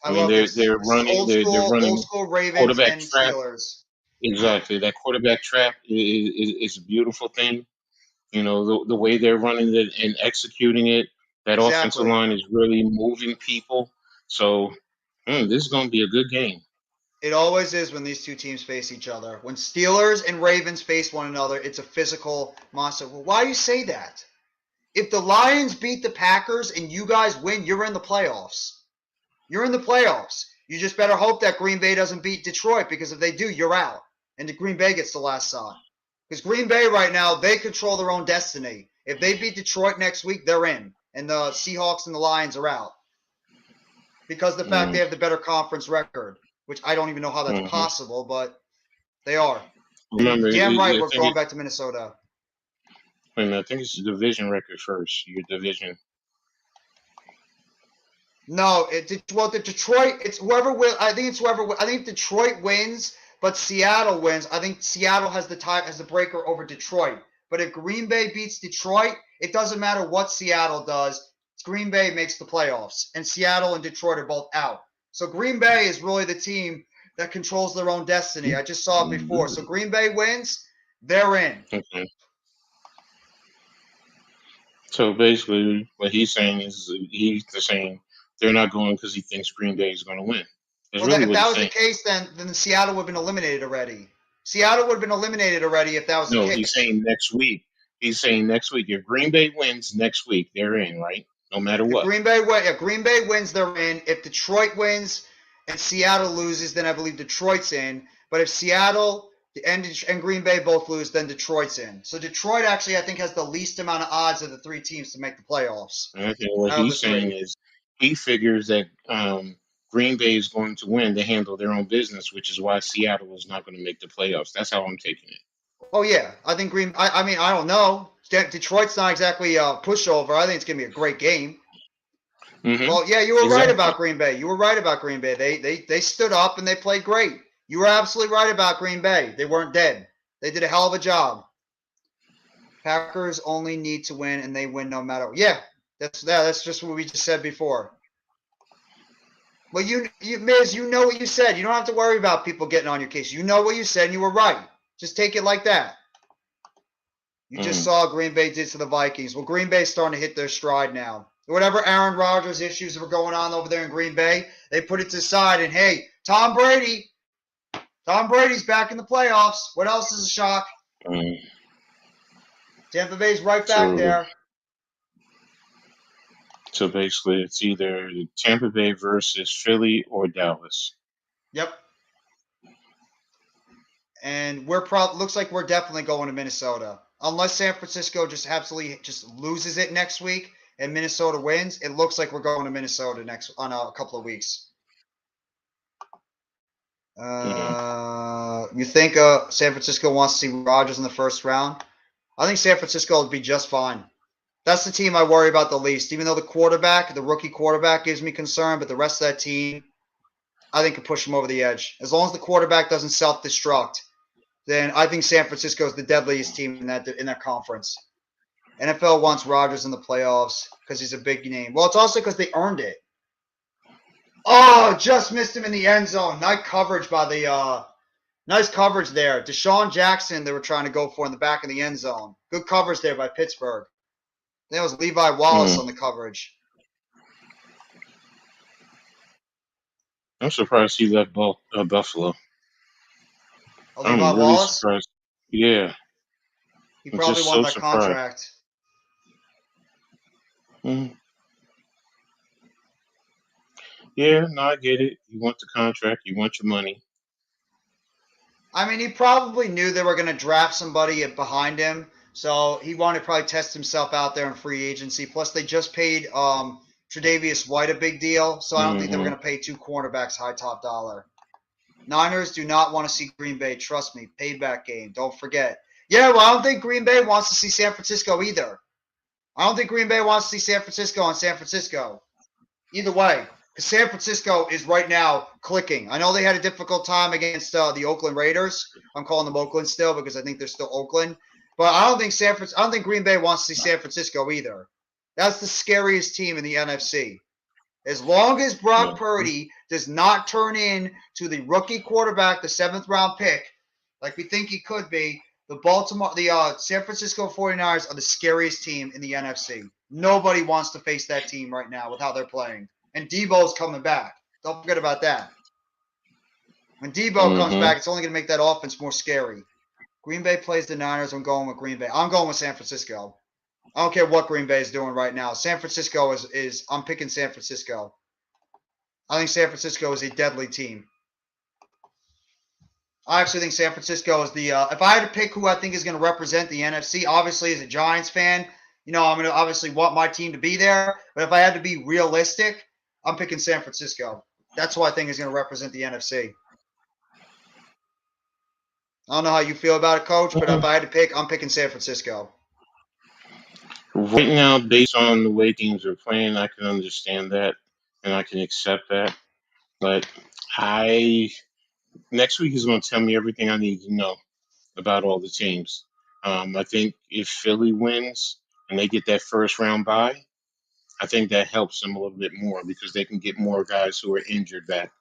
I love this. They're This is running. old They're running school Ravens quarterback and trap. Steelers. Exactly. That quarterback trap is a beautiful thing. You know, the way they're running it and executing it, that offensive Exactly. line is really moving people. So this is going to be a good game. It always is when these two teams face each other. When Steelers and Ravens face one another, it's a physical monster. Well, why do you say that? If the Lions beat the Packers and you guys win, you're in the playoffs. You're in the playoffs. You just better hope that Green Bay doesn't beat Detroit, because if they do, you're out. And the Green Bay gets the last shot. Because Green Bay right now, they control their own destiny. If they beat Detroit next week, they're in. And the Seahawks and the Lions are out. Because of the fact they have the better conference record, which I don't even know how that's possible, but they are. Remember, Damn right, we're going back to Minnesota. Wait a minute, I think it's the division record first. Your division. No, the Detroit. It's whoever will. I think it's whoever. I think Detroit wins, but Seattle wins. I think Seattle has the breaker over Detroit. But if Green Bay beats Detroit, it doesn't matter what Seattle does. Green Bay makes the playoffs, and Seattle and Detroit are both out. So Green Bay is really the team that controls their own destiny. I just saw it before. So Green Bay wins, they're in. Okay. So basically, what he's saying is he's saying they're not going because he thinks Green Bay is going to win. That's Well, really if what that he's was the saying. case, then Seattle would have been eliminated already. Seattle would have been eliminated already if that was the No, case. he's saying next week. He's saying next week. If Green Bay wins next week, they're in, right? No matter If what. Green Bay wins, they're in. If Detroit wins and Seattle loses, then I believe Detroit's in. But if Seattle and Green Bay both lose, then Detroit's in. So Detroit actually, I think, has the least amount of odds of the three teams to make the playoffs. Okay, what Out of the he's saying three. is he figures that Green Bay is going to win. They handle their own business, which is why Seattle is not going to make the playoffs. That's how I'm taking it. Oh yeah, I think I mean, I don't know. Detroit's not exactly a pushover. I think it's gonna be a great game. Mm-hmm. Well, yeah, you were right Exactly. about Green Bay. You were right about Green Bay. They stood up and they played great. You were absolutely right about Green Bay. They weren't dead. They did a hell of a job. Packers only need to win, and they win no matter. Yeah, that's just what we just said before. Well, Miz, you know what you said. You don't have to worry about people getting on your case. You know what you said, and you were right. Just take it like that. You just saw Green Bay did to the Vikings. Well, Green Bay's starting to hit their stride now. Whatever Aaron Rodgers issues were going on over there in Green Bay, they put it to the side. And hey, Tom Brady's back in the playoffs. What else is a shock? Tampa Bay's right back there. So basically, it's either Tampa Bay versus Philly or Dallas. Yep. And looks like we're definitely going to Minnesota. Unless San Francisco just absolutely just loses it next week and Minnesota wins, it looks like we're going to Minnesota next on a couple of weeks. You think San Francisco wants to see Rodgers in the first round? I think San Francisco will be just fine. That's the team I worry about the least. Even though the rookie quarterback gives me concern, but the rest of that team, I think, can push them over the edge. As long as the quarterback doesn't self-destruct, then I think San Francisco is the deadliest team in that conference. NFL wants Rodgers in the playoffs because he's a big name. Well, it's also because they earned it. Oh, just missed him in the end zone. Nice coverage nice coverage there. Deshaun Jackson they were trying to go for in the back of the end zone. Good coverage there by Pittsburgh. That was Levi Wallace on the coverage. I'm surprised he left Buffalo. Levi I'm really Wallace? surprised. Yeah. He I'm probably just wanted so that surprised. contract. Yeah, no, I get it. You want the contract, you want your money. I mean, he probably knew they were going to draft somebody behind him, so he wanted to probably test himself out there in free agency. Plus, they just paid Tre'Davious White a big deal, so I don't think they were going to pay two cornerbacks high top dollar. Niners do not want to see Green Bay. Trust me, payback game. Don't forget. Yeah, well, I don't think Green Bay wants to see San Francisco either. I don't think Green Bay wants to see San Francisco on San Francisco. Either way, because San Francisco is right now clicking. I know they had a difficult time against the Oakland Raiders. I'm calling them Oakland still because I think they're still Oakland. But I don't think Green Bay wants to see San Francisco either. That's the scariest team in the NFC. As long as Brock Purdy does not turn into the rookie quarterback, the 7th round pick, like we think he could be, the San Francisco 49ers are the scariest team in the NFC. Nobody wants to face that team right now with how they're playing. And Debo's coming back. Don't forget about that. When Debo comes back, it's only going to make that offense more scary. Green Bay plays the Niners. I'm going with Green Bay. I'm going with San Francisco. I don't care what Green Bay is doing right now. San Francisco I'm picking San Francisco. I think San Francisco is a deadly team. I actually think San Francisco is if I had to pick who I think is going to represent the NFC, obviously as a Giants fan, I'm going to obviously want my team to be there. But if I had to be realistic, I'm picking San Francisco. That's who I think is going to represent the NFC. I don't know how you feel about it, Coach, but if I had to pick, I'm picking San Francisco. Right now, based on the way teams are playing, I can understand that and I can accept that. But next week is going to tell me everything I need to know about all the teams. I think if Philly wins, and they get that first round bye, I think that helps them a little bit more because they can get more guys who are injured back.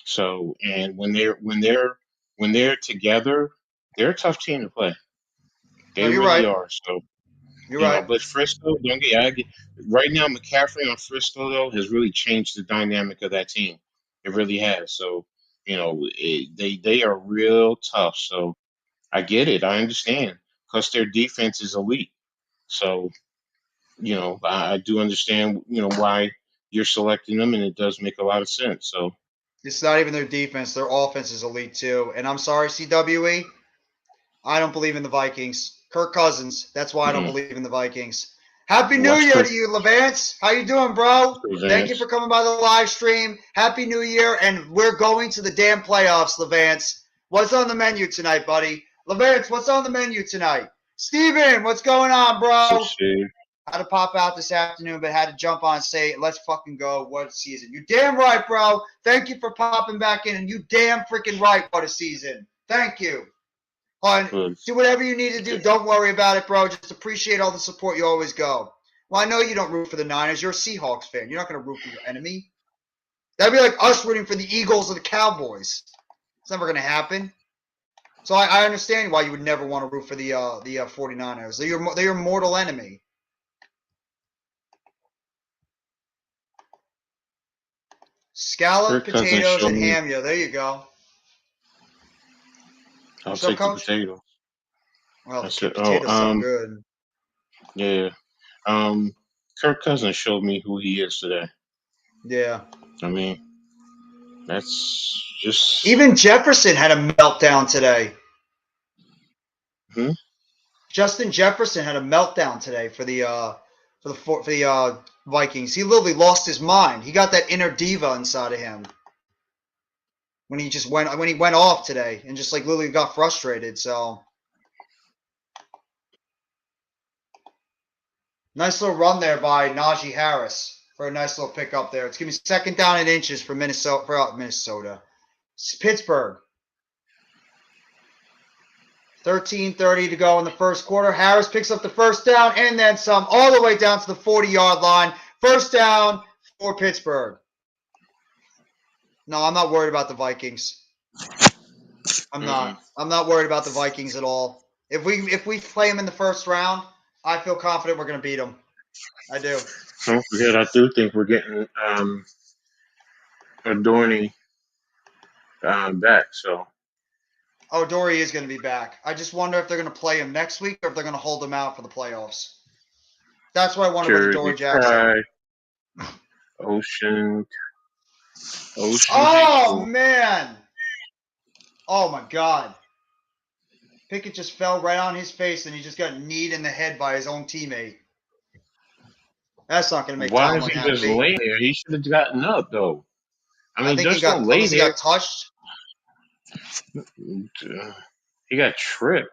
So, and when they're together, they're a tough team to play. No, They you're really right. are. So, You're right. but Frisco, don't get, right now McCaffrey on Frisco though has really changed the dynamic of that team. It really has. So, they are real tough. So I get it. I understand because their defense is elite. So, I do understand, why you're selecting them, and it does make a lot of sense. So, It's not even their defense. Their offense is elite too. And I'm sorry, CWE. I don't believe in the Vikings. Kirk Cousins. That's why I don't mm, believe in the Vikings. Happy New watch Year Kirk to you, Levance. How you doing, bro? Thank you Vance. for coming by the live stream. Happy New Year, and we're going to the damn playoffs, Levance. What's on the menu tonight, buddy? Levance, what's on the menu tonight? Steven, what's going on, bro? Had to pop out this afternoon, but had to jump on and say, let's fucking go. What a season. You damn right, bro. Thank you for popping back in, and you damn freaking right. What a season. Thank you. Do whatever you need to do. Don't worry about it, bro. Just appreciate all the support you always go. Well, I know you don't root for the Niners. You're a Seahawks fan. You're not going to root for your enemy. That'd be like us rooting for the Eagles or the Cowboys. It's never going to happen. So I understand why you would never want to root for the 49ers. They're your mortal enemy. Scallop, potatoes, and ham. Yeah, there you go. I'll What's up, take the Coach? potatoes. Well, the potatoes sound good. Yeah. Kirk Cousins showed me who he is today. Yeah. I mean, that's just even Jefferson had a meltdown today. Justin Jefferson had a meltdown today for the Vikings. He literally lost his mind. He got that inner diva inside of him when he went off today and just like literally got frustrated. So nice little run there by Najee Harris for a nice little pick up there. It's gonna be second down and inches for Minnesota. It's Pittsburgh. 13:30 to go in the first quarter. Harris picks up the first down and then some, all the way down to the 40-yard line. First down for Pittsburgh. No, I'm not worried about the Vikings. I'm not. I'm not worried about the Vikings at all. If we play them in the first round, I feel confident we're going to beat them. I do. Don't forget, I do think we're getting Adorney back. So. Oh, Dory is going to be back. I just wonder if they're going to play him next week or if they're going to hold him out for the playoffs. That's what I wonder with Dory Jackson. Ocean. Oh, man. Oh, my God. Pickett just fell right on his face, and he just got kneed in the head by his own teammate. That's not going to make Tomlin happy. Why is he just laying there? He should have gotten up, though. I mean, think just don't lay there. He got touched. He got tripped.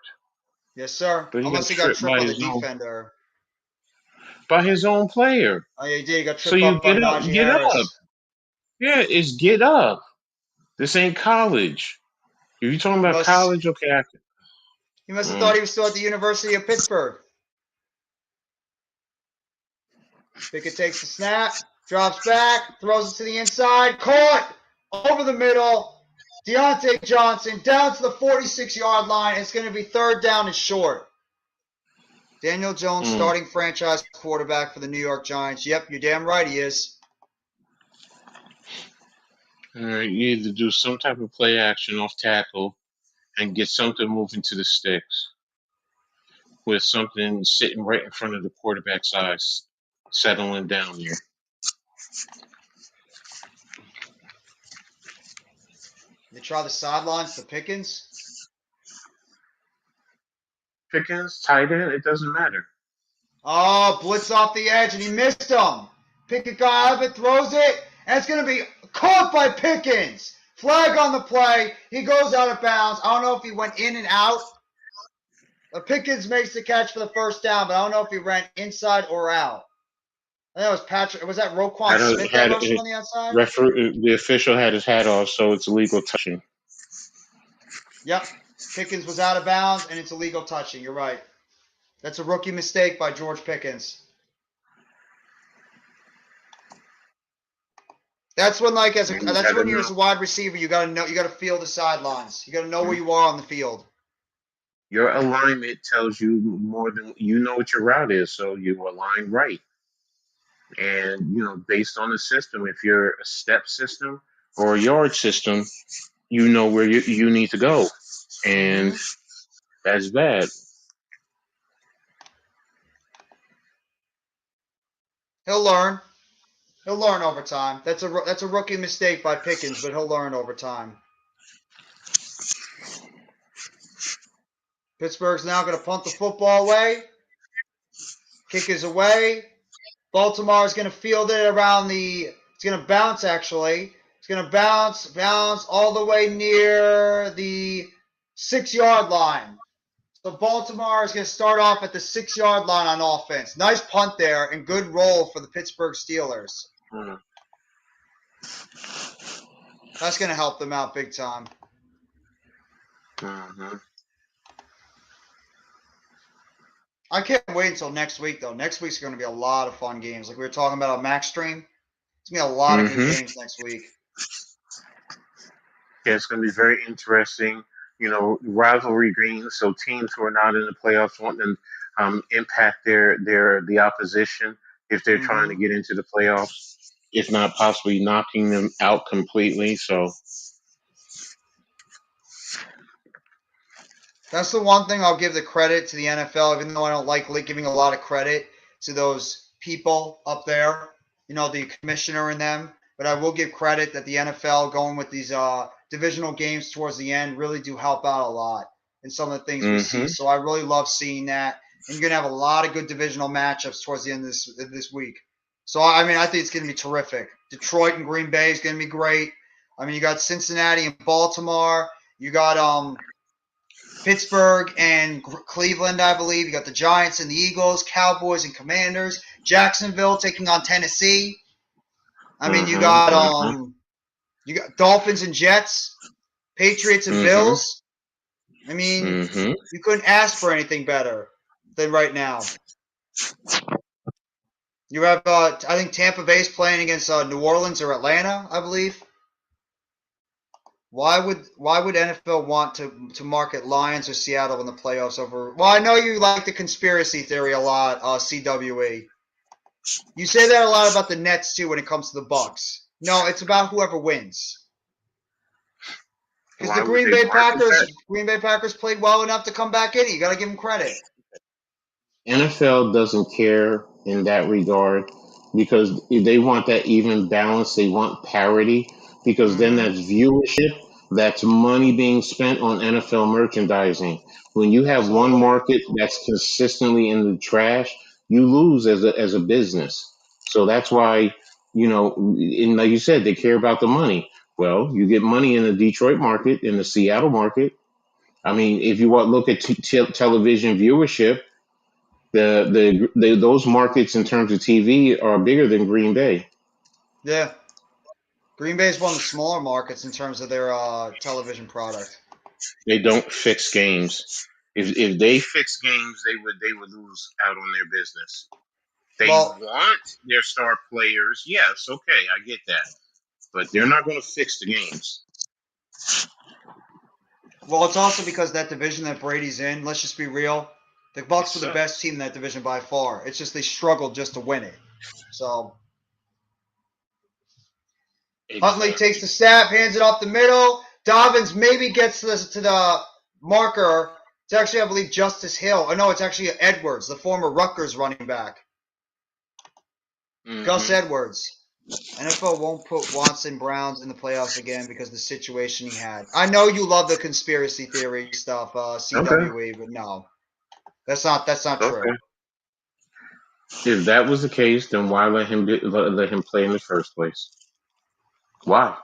Yes, sir. Unless he got tripped by the defender. By his own player. Oh, yeah, he did. He got tripped so you up by Najee Harris. Up. Yeah, it's get up. This ain't college. If you're talking about college, okay. He must have thought he was still at the University of Pittsburgh. Pickett takes the snap, drops back, throws it to the inside, caught over the middle. Deontay Johnson down to the 46-yard line. It's going to be third down and short. Daniel Jones, starting franchise quarterback for the New York Giants. Yep, you're damn right he is. You need to do some type of play action off tackle and get something moving to the sticks with something sitting right in front of the quarterback's eyes, settling down here. They try the sidelines to Pickens. Tight end, it doesn't matter. Oh, blitz off the edge, and he missed him. Pickett got out of it, throws it, and it's going to be caught by Pickens. Flag on the play. He goes out of bounds. I don't know if he went in and out. Pickens makes the catch for the first down, but I don't know if he ran inside or out. I think that was Patrick. Was that Roquan Smith that rushed him on the outside? The official had his hat off, so it's illegal touching. Yep. Pickens was out of bounds, and it's illegal touching. You're right. That's a rookie mistake by George Pickens. That's when, like, that's when you're as a wide receiver, you gotta feel the sidelines. You gotta know where you are on the field. Your alignment tells you more than you know what your route is, so you align right. And based on the system, if you're a step system or a yard system, you know where you need to go, and that's bad. He'll learn. He'll learn over time. That's a rookie mistake by Pickens, but he'll learn over time. Pittsburgh's now going to punt the football away. Kick is away. Baltimore is going to field it around it's going to bounce, actually. It's going to bounce all the way near the 6-yard line. So Baltimore is going to start off at the 6-yard line on offense. Nice punt there and good roll for the Pittsburgh Steelers. That's going to help them out big time. I can't wait until next week, though. Next week's going to be a lot of fun games. Like we were talking about on Max Stream. It's going to be a lot of good games next week. Yeah, it's going to be very interesting. Rivalry games, so teams who are not in the playoffs want them impact the opposition if they're trying to get into the playoffs, if not possibly knocking them out completely. So that's the one thing I'll give the credit to the NFL, even though I don't like giving a lot of credit to those people up there, the commissioner and them. But I will give credit that the NFL going with these divisional games towards the end really do help out a lot in some of the things we see. So I really love seeing that. And you're going to have a lot of good divisional matchups towards the end of this week. So, I think it's going to be terrific. Detroit and Green Bay is going to be great. You got Cincinnati and Baltimore. You got Pittsburgh and Cleveland, I believe. You got the Giants and the Eagles, Cowboys and Commanders, Jacksonville taking on Tennessee. You got Dolphins and Jets, Patriots and Bills. You couldn't ask for anything better than right now. You have, I think Tampa Bay's playing against New Orleans or Atlanta, I believe. Why would NFL want to market Lions or Seattle in the playoffs over? Well, I know you like the conspiracy theory a lot, CWE. You say that a lot about the Nets too when it comes to the Bucks. No, it's about whoever wins. Because the Green Bay Packers played well enough to come back in. You got to give them credit. NFL doesn't care in that regard because they want that even balance. They want parity because then that's viewership. That's money being spent on NFL merchandising. When you have one market that's consistently in the trash, you lose as a business. So that's why, and like you said, they care about the money. Well, you get money in the Detroit market, in the Seattle market. If you look at television viewership, those markets in terms of TV are bigger than Green Bay. Yeah. Green Bay is one of the smaller markets in terms of their television product. They don't fix games. If they fix games, they would lose out on their business. They want their star players. Yes, okay, I get that. But they're not going to fix the games. Well, it's also because that division that Brady's in, let's just be real, the Bucs were the best team in that division by far. It's just they struggled just to win it. So Huntley takes the snap, hands it off the middle. Dobbins maybe gets to the marker. It's actually, I believe, Justice Hill. Oh, no, it's actually Edwards, the former Rutgers running back. Gus Edwards. NFL won't put Watson Browns in the playoffs again because of the situation he had. I know you love the conspiracy theory stuff, CWE, but no. That's not true. If that was the case, then why let him play in the first place? Why?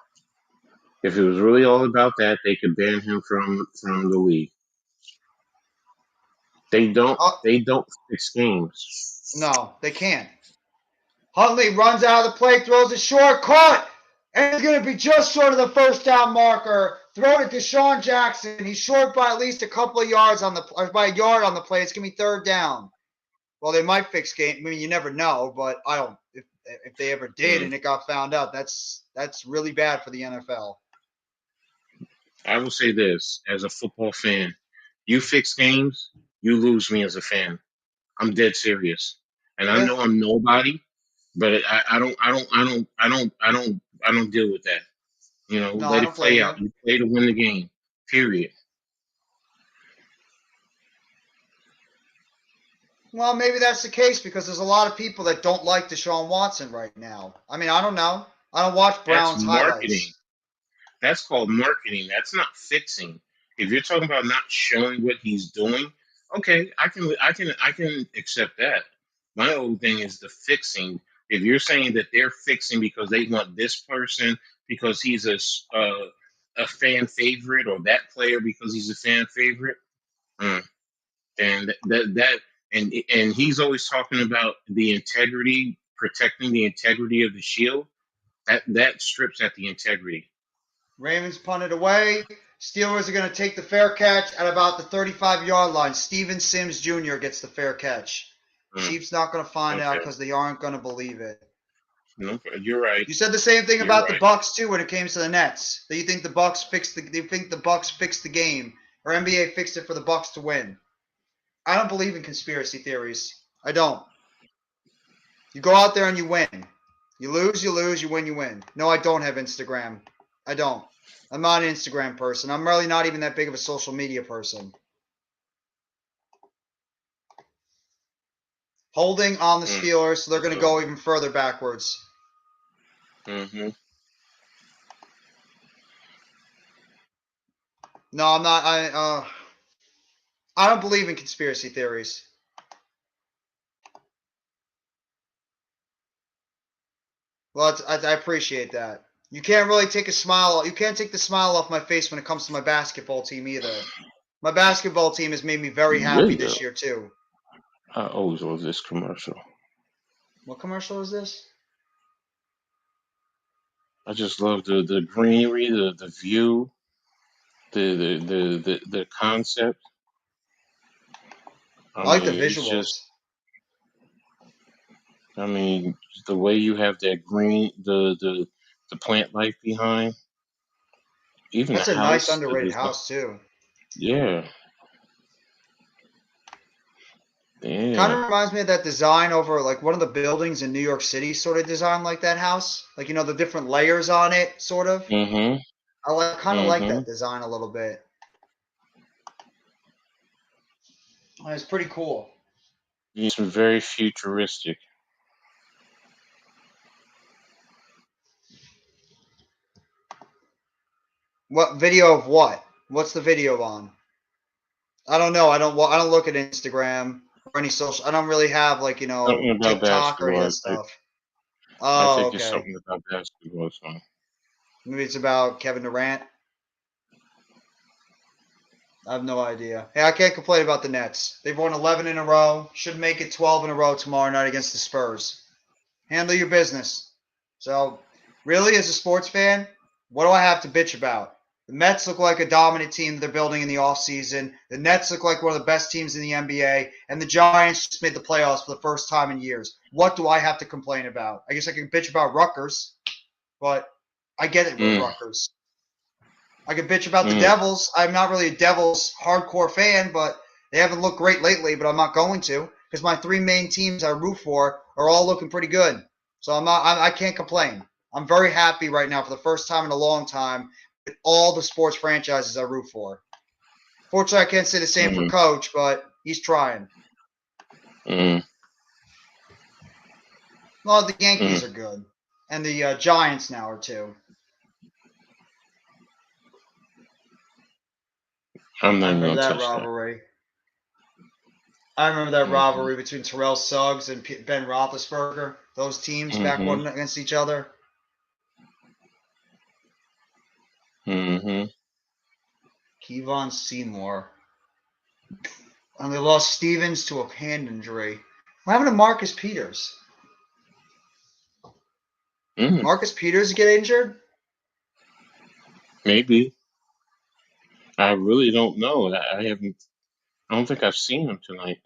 If it was really all about that, they could ban him from the league. They don't fix games. No, they can't. Huntley runs out of the play, throws a short cut, and it's going to be just short of the first down marker. Throw it to Deshaun Jackson. He's short by at least a couple of yards or by a yard on the play. It's gonna be third down. Well, they might fix game. I mean, you never know, but I don't. If they ever did and it got found out, that's really bad for the NFL. I will say this as a football fan: you fix games, you lose me as a fan. I'm dead serious, and I Yeah. know I'm nobody, but I don't deal with that. You know, No, I let it don't blame play you. out. You play to win the game. Period. Well, maybe that's the case because there's a lot of people that don't like Deshaun Watson right now. I mean, I don't know. I don't watch That's Browns marketing. highlights. That's called marketing. That's not fixing. If you're talking about not showing what he's doing, okay, I can accept that. My whole thing is the fixing. If you're saying that they're fixing because they want this person because he's a fan favorite or that player because he's a fan favorite, and that and he's always talking about the integrity, protecting the integrity of the shield. That strips at the integrity. Ravens punted away. Steelers are going to take the fair catch at about the 35-yard line. Steven Sims Jr. gets the fair catch. Mm, Chiefs not going to find out okay. because they aren't going to believe it. No, you're right. You said the same thing You're about the right. Bucks too when it came to the Nets. That you think the Bucks fixed the game, or NBA fixed it for the Bucks to win. I don't believe in conspiracy theories. I don't. You go out there and you win. You lose, you lose. You win, you win. No, I don't have Instagram. I don't. I'm not an Instagram person. I'm really not even that big of a social media person. Holding on the Steelers, so they're going to go even further backwards. Mm-hmm. No, I'm not. I don't believe in conspiracy theories. Well, I appreciate that. You can't really take a smile. You can't take the smile off my face when it comes to my basketball team either. My basketball team has made me very happy this year too. I always love this commercial. What commercial is this? I just love the greenery, the view, the concept. I like the It's visuals. just, the way you have that green, the plant life behind, even the That's a nice house. underrated house too. Yeah, Kind of yeah. reminds me of that design over like one of the buildings in New York City, sort of design like that house. Like the different layers on it, sort of. Mm-hmm. I kind of like Mm-hmm. that design a little bit. It's pretty cool. It's very futuristic. What video of what? What's the video on? I don't know. I don't look at Instagram or any social. I don't really have Something about TikTok or any of basketball. that stuff. I Oh, think it's okay. something about basketball. So. Maybe it's about Kevin Durant. I have no idea. Hey, I can't complain about the Nets. They've won 11 in a row. Should make it 12 in a row tomorrow night against the Spurs. Handle your business. So, really, as a sports fan, what do I have to bitch about? The Mets look like a dominant team that they're building in the offseason. The Nets look like one of the best teams in the NBA. And the Giants just made the playoffs for the first time in years. What do I have to complain about? I guess I can bitch about Rutgers, but I get it with Rutgers. I can bitch about the Devils. I'm not really a Devils hardcore fan, but they haven't looked great lately, but I'm not going to because my three main teams I root for are all looking pretty good. So I can't complain. I'm very happy right now for the first time in a long time with all the sports franchises I root for. Fortunately, I can't say the same for Coach, but he's trying. Well, the Yankees are good, and the Giants now are too. I remember that rivalry. I remember that rivalry between Terrell Suggs and Ben Roethlisberger. Those teams back one against each other. Mm-hmm. Kevon Seymour. And they lost Stevens to a hand injury. What happened to Marcus Peters? Marcus Peters get injured? Maybe. I really don't know. I haven't. I don't think I've seen him tonight.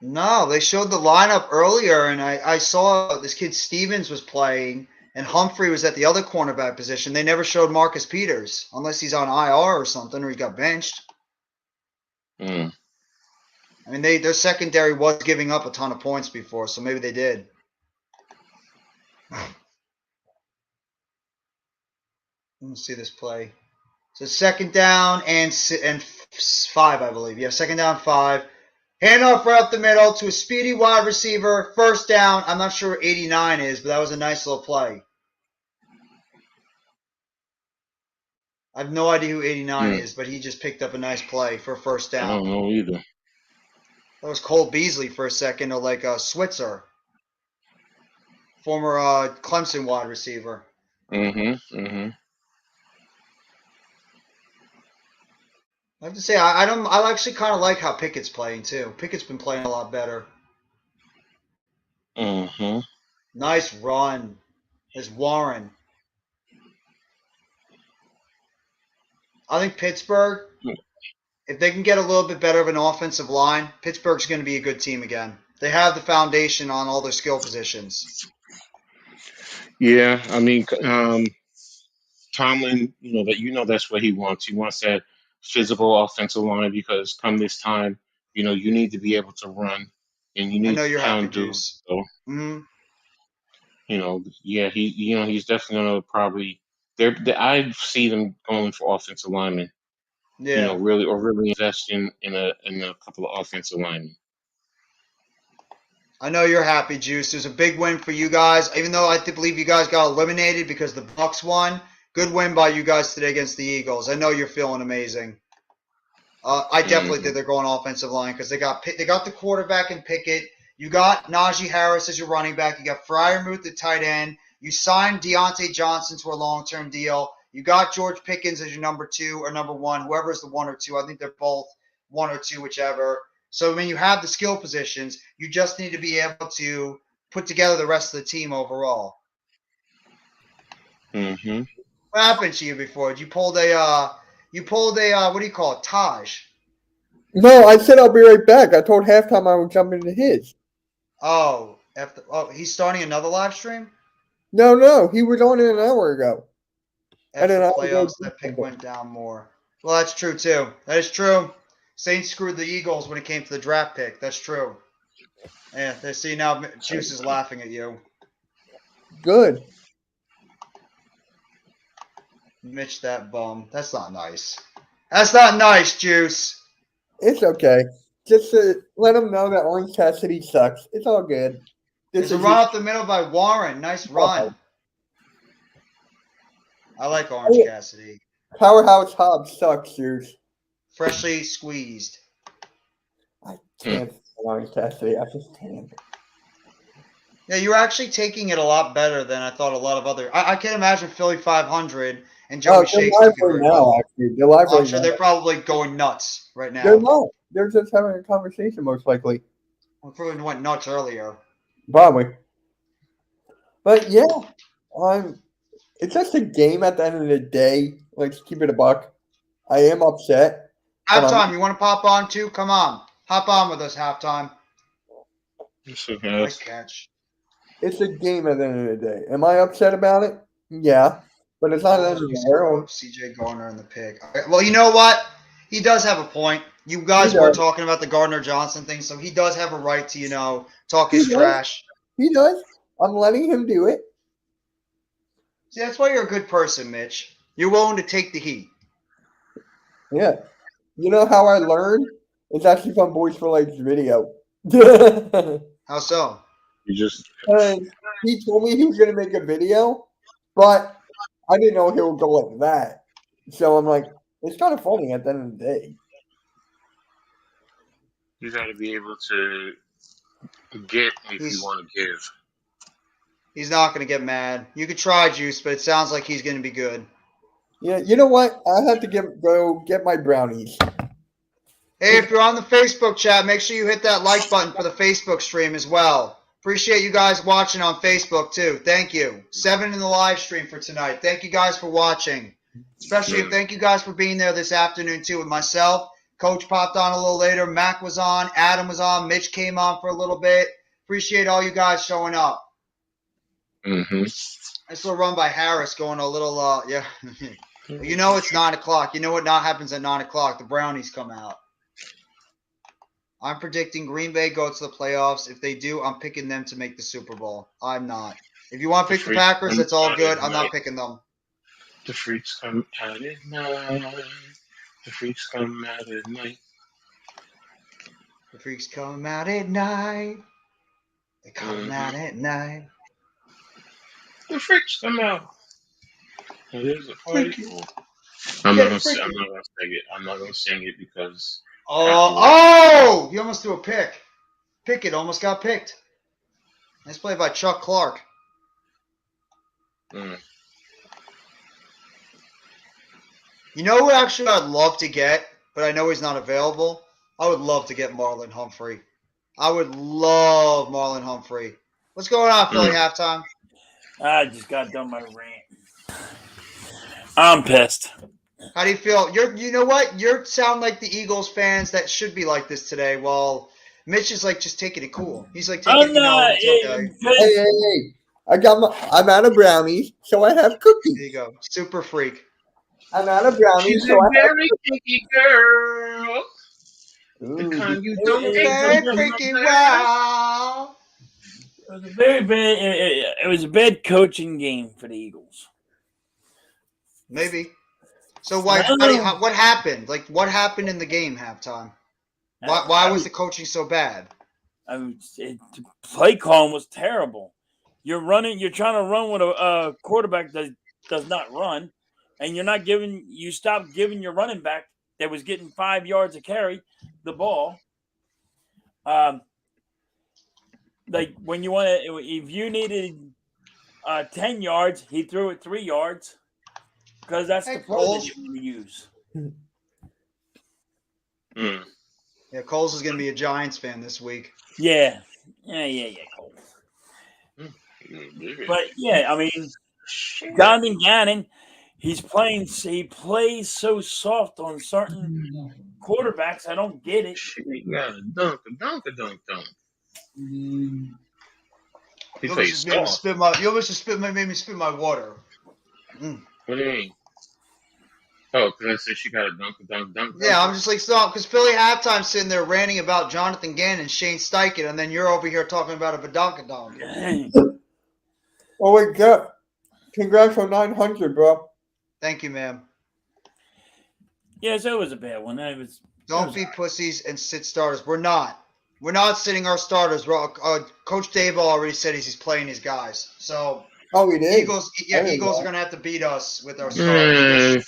No, they showed the lineup earlier, and I saw this kid Stevens was playing, and Humphrey was at the other cornerback position. They never showed Marcus Peters, unless he's on IR or something, or he got benched. Mm. I mean, their secondary was giving up a ton of points before, so maybe they did. Let me see this play. So second down and 5, I believe. Yeah, second down 5. Handoff right up the middle to a speedy wide receiver. First down. I'm not sure where 89 is, but that was a nice little play. I have no idea who 89 is, but he just picked up a nice play for first down. I don't know either. That was Cole Beasley for a second, or like Switzer, former Clemson wide receiver. Mm-hmm. I have to say, I actually kind of like how Pickett's playing too. Pickett's been playing a lot better. Mm-hmm. Nice run. There's Warren. I think Pittsburgh, if they can get a little bit better of an offensive line, Pittsburgh's going to be a good team again. They have the foundation on all their skill positions. Yeah, I mean, Tomlin, that's what he wants. He wants that physical offensive line because come this time, you need to be able to run and you I need know to you're happy, pound dude. Juice. So, Mm-hmm. yeah, he's definitely gonna probably. I see them going for offensive linemen. Yeah. Really invest in a couple of offensive linemen. I know you're happy, Juice. There's a big win for you guys. Even though I believe you guys got eliminated because the Bucks won, good win by you guys today against the Eagles. I know you're feeling amazing. I definitely think they're going offensive line because they got the quarterback in Pickett. You got Najee Harris as your running back. You got Freiermuth at tight end. You signed Deontay Johnson to a long-term deal. You got George Pickens as your number 2 or number 1, whoever's the 1 or 2. I think they're both 1 or 2, whichever. So when you have the skill positions, you just need to be able to put together the rest of the team overall. Mm-hmm. What happened to you before? You pulled a what do you call it, Taj? No, I said I'll be right back. I told halftime I would jump into his. Oh, he's starting another live stream? No, he was on it an hour ago. After the playoffs, that pick went down more. Well, that's true, too. That is true. Saints screwed the Eagles when it came to the draft pick. That's true. Yeah, they see now Juice is laughing at you. Good. Mitch, that bum. That's not nice. That's not nice, Juice. It's okay. Just to let him know that Orange Cassidy sucks. It's all good. There's a run up the middle by Warren. Nice run. I like Orange Cassidy. Powerhouse Hobbs sucks, Juice. Freshly squeezed. I can't stand Orange Cassidy. I just can't. Yeah, you're actually taking it a lot better than I thought a lot of other. I can imagine Philly 500 and Joey Shakes. I'm sure they're probably going nuts right now. They're not. They're just having a conversation, most likely. I probably went nuts earlier. Probably. But yeah, it's just a game at the end of the day. Let's keep it a buck. I am upset. Halftime, you want to pop on too? Come on. Hop on with us, halftime. Nice catch. It's a game at the end of the day. Am I upset about it? Yeah. But it's not the end of the world. CJ Gardner in the pick. Well, you know what? He does have a point. You guys were talking about the Gardner Johnson thing, so he does have a right to, talk his trash. He does. I'm letting him do it. See, that's why you're a good person, Mitch. You're willing to take the heat. Yeah. You know how I learned? It's actually from Boys for Life's video. How so? He told me he was going to make a video, but I didn't know he would go like that. So I'm like, it's kind of funny at the end of the day. You got to be able to get if you want to give. He's not going to get mad. You could try, Juice, but it sounds like he's going to be good. Yeah, you know what? I have to go get my brownies. Hey, if you're on the Facebook chat, make sure you hit that like button for the Facebook stream as well. Appreciate you guys watching on Facebook, too. Thank you. 7 in the live stream for tonight. Thank you guys for watching. Especially thank you guys for being there this afternoon too with myself. Coach popped on a little later. Mac was on. Adam was on. Mitch came on for a little bit. Appreciate all you guys showing up. Mm-hmm. This will run by Harris going a little, yeah. You know it's 9 o'clock. You know what not happens at 9 o'clock? The Brownies come out. I'm predicting Green Bay go to the playoffs. If they do, I'm picking them to make the Super Bowl. I'm not. If you want to pick the Packers, that's all good. I'm not picking them. The freaks come out at night. The freaks come out at night. The freaks come out at night. They come out at night. The freaks come out. There's a party. I'm not gonna sing it. I'm not gonna sing it because. Oh! You almost threw a pick. Pickett almost got picked. Nice play by Chuck Clark. Mm. You know who actually I'd love to get, but I know he's not available? I would love to get Marlon Humphrey. I would love Marlon Humphrey. What's going on, Philly halftime? I just got done my rant. I'm pissed. How do you feel? You know what? You sound like the Eagles fans that should be like this today. While Mitch is like just taking it cool. He's like taking it's okay. Hey. I'm out of brownies, so I have cookies. There you go. Super freak. I'm out of brownies, She's a very picky girl. Ooh. The kind you don't very freaky. Wow. It was a very bad. It was a bad coaching game for the Eagles. Maybe. So what happened? Like what happened in the game halftime? Why was the coaching so bad? The play calling was terrible. You're trying to run with a quarterback that does not run, and you stop giving your running back that was getting 5 yards a carry the ball. Like when if you needed 10 yards, he threw it 3 yards because that's the play that you want to use. Mm. Yeah, Coles is going to be a Giants fan this week. Yeah, Coles. But yeah, I mean, Jonathan Gannon, he plays so soft on certain quarterbacks. I don't get it. Yeah, dunk. He You plays almost just made me spit my water. What do you mean? Oh, because I said she got a dunk. Yeah, I'm just like, stop, because Philly halftime sitting there ranting about Jonathan Gannon and Shane Steichen, and then you're over here talking about a badonkadonk. Oh, wait, God. Congrats on 900, bro. Thank you, ma'am. Yeah, so it was a bad one. Don't be pussies and sit starters. We're not. We're not sitting our starters. Coach Dayball already said he's playing his guys. So, we did. Eagles are going to have to beat us with our starters.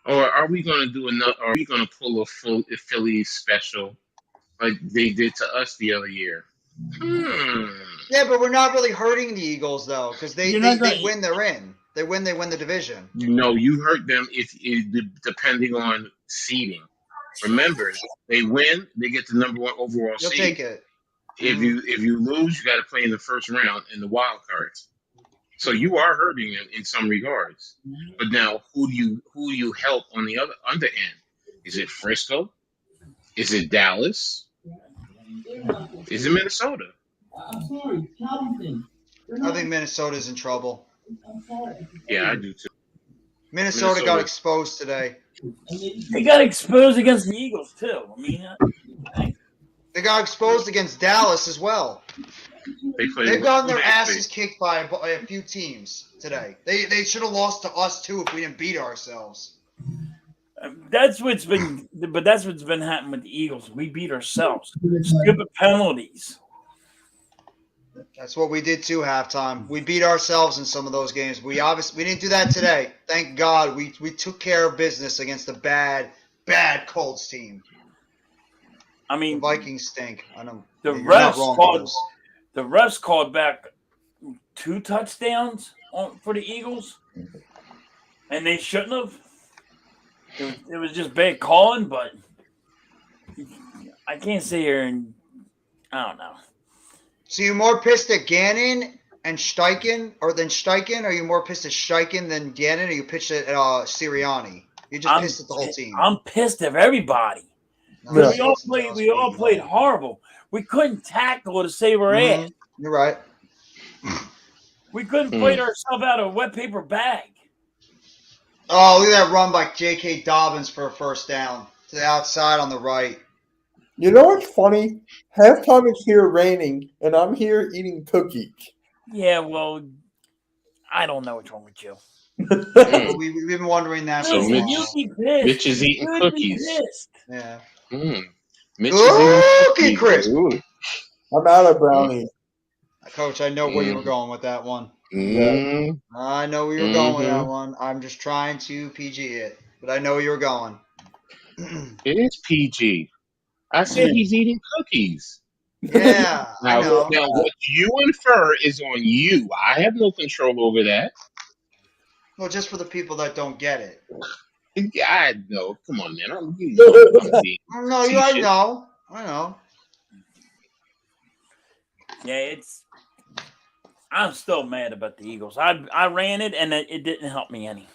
Or are we going to do another? Are we going to pull a full Philly special like they did to us the other year? Yeah, but we're not really hurting the Eagles though, because they win. They're in. They win the division. No, you hurt them if depending on seeding. Remember, they win, they get the number 1 overall seed. You'll take it. If you lose, you got to play in the first round in the wild cards. So you are hurting them in some regards. But now, who do you help on the other end? Is it Frisco? Is it Dallas? Is it Minnesota? I'm sorry, Calvin. I think Minnesota's in trouble. Yeah, I do too. Minnesota got exposed today. They got exposed against the Eagles too. I mean, they got exposed against Dallas as well. They've gotten their asses kicked by a few teams today. They should have lost to us too if we didn't beat ourselves. That's what's been happening with the Eagles. We beat ourselves. Stupid penalties. That's what we did too halftime. We beat ourselves in some of those games. We didn't do that today. Thank God we took care of business against a bad Colts team. I mean, the Vikings stink. I know the refs called back 2 touchdowns for the Eagles, and they shouldn't have. It was just bad calling, but I can't sit here and I don't know. So you're more pissed at Gannon and Steichen, or are you more pissed at Steichen than Gannon, or you pitched at Sirianni? You're just pissed at the whole team. I'm pissed at everybody. No, We all played horrible. We couldn't tackle to save our ass. You're right. We couldn't fight ourselves out of a wet paper bag. Oh, look at that run by J.K. Dobbins for a first down to the outside on the right. You know what's funny? Halftime is here raining, and I'm here eating cookies. Yeah, well, I don't know what's wrong with you. We've been wondering that for a Listen, while. you be pissed. Mitch is eating You'd cookies. Be pissed. Yeah. Mitch is eating Cookie cookies. crisp. Ooh. I'm out of brownies. Coach, I know where you were going with that one. I know where you were going with that one. I'm just trying to PG it, but I know where you were going. It is PG. I said he's eating cookies. Yeah, I know. Now, what you infer is on you. I have no control over that. Well, just for the people that don't get it. I know. Come on, man. I'm being No, I know. I know. Yeah, I'm still mad about the Eagles. I ran it, and it didn't help me any.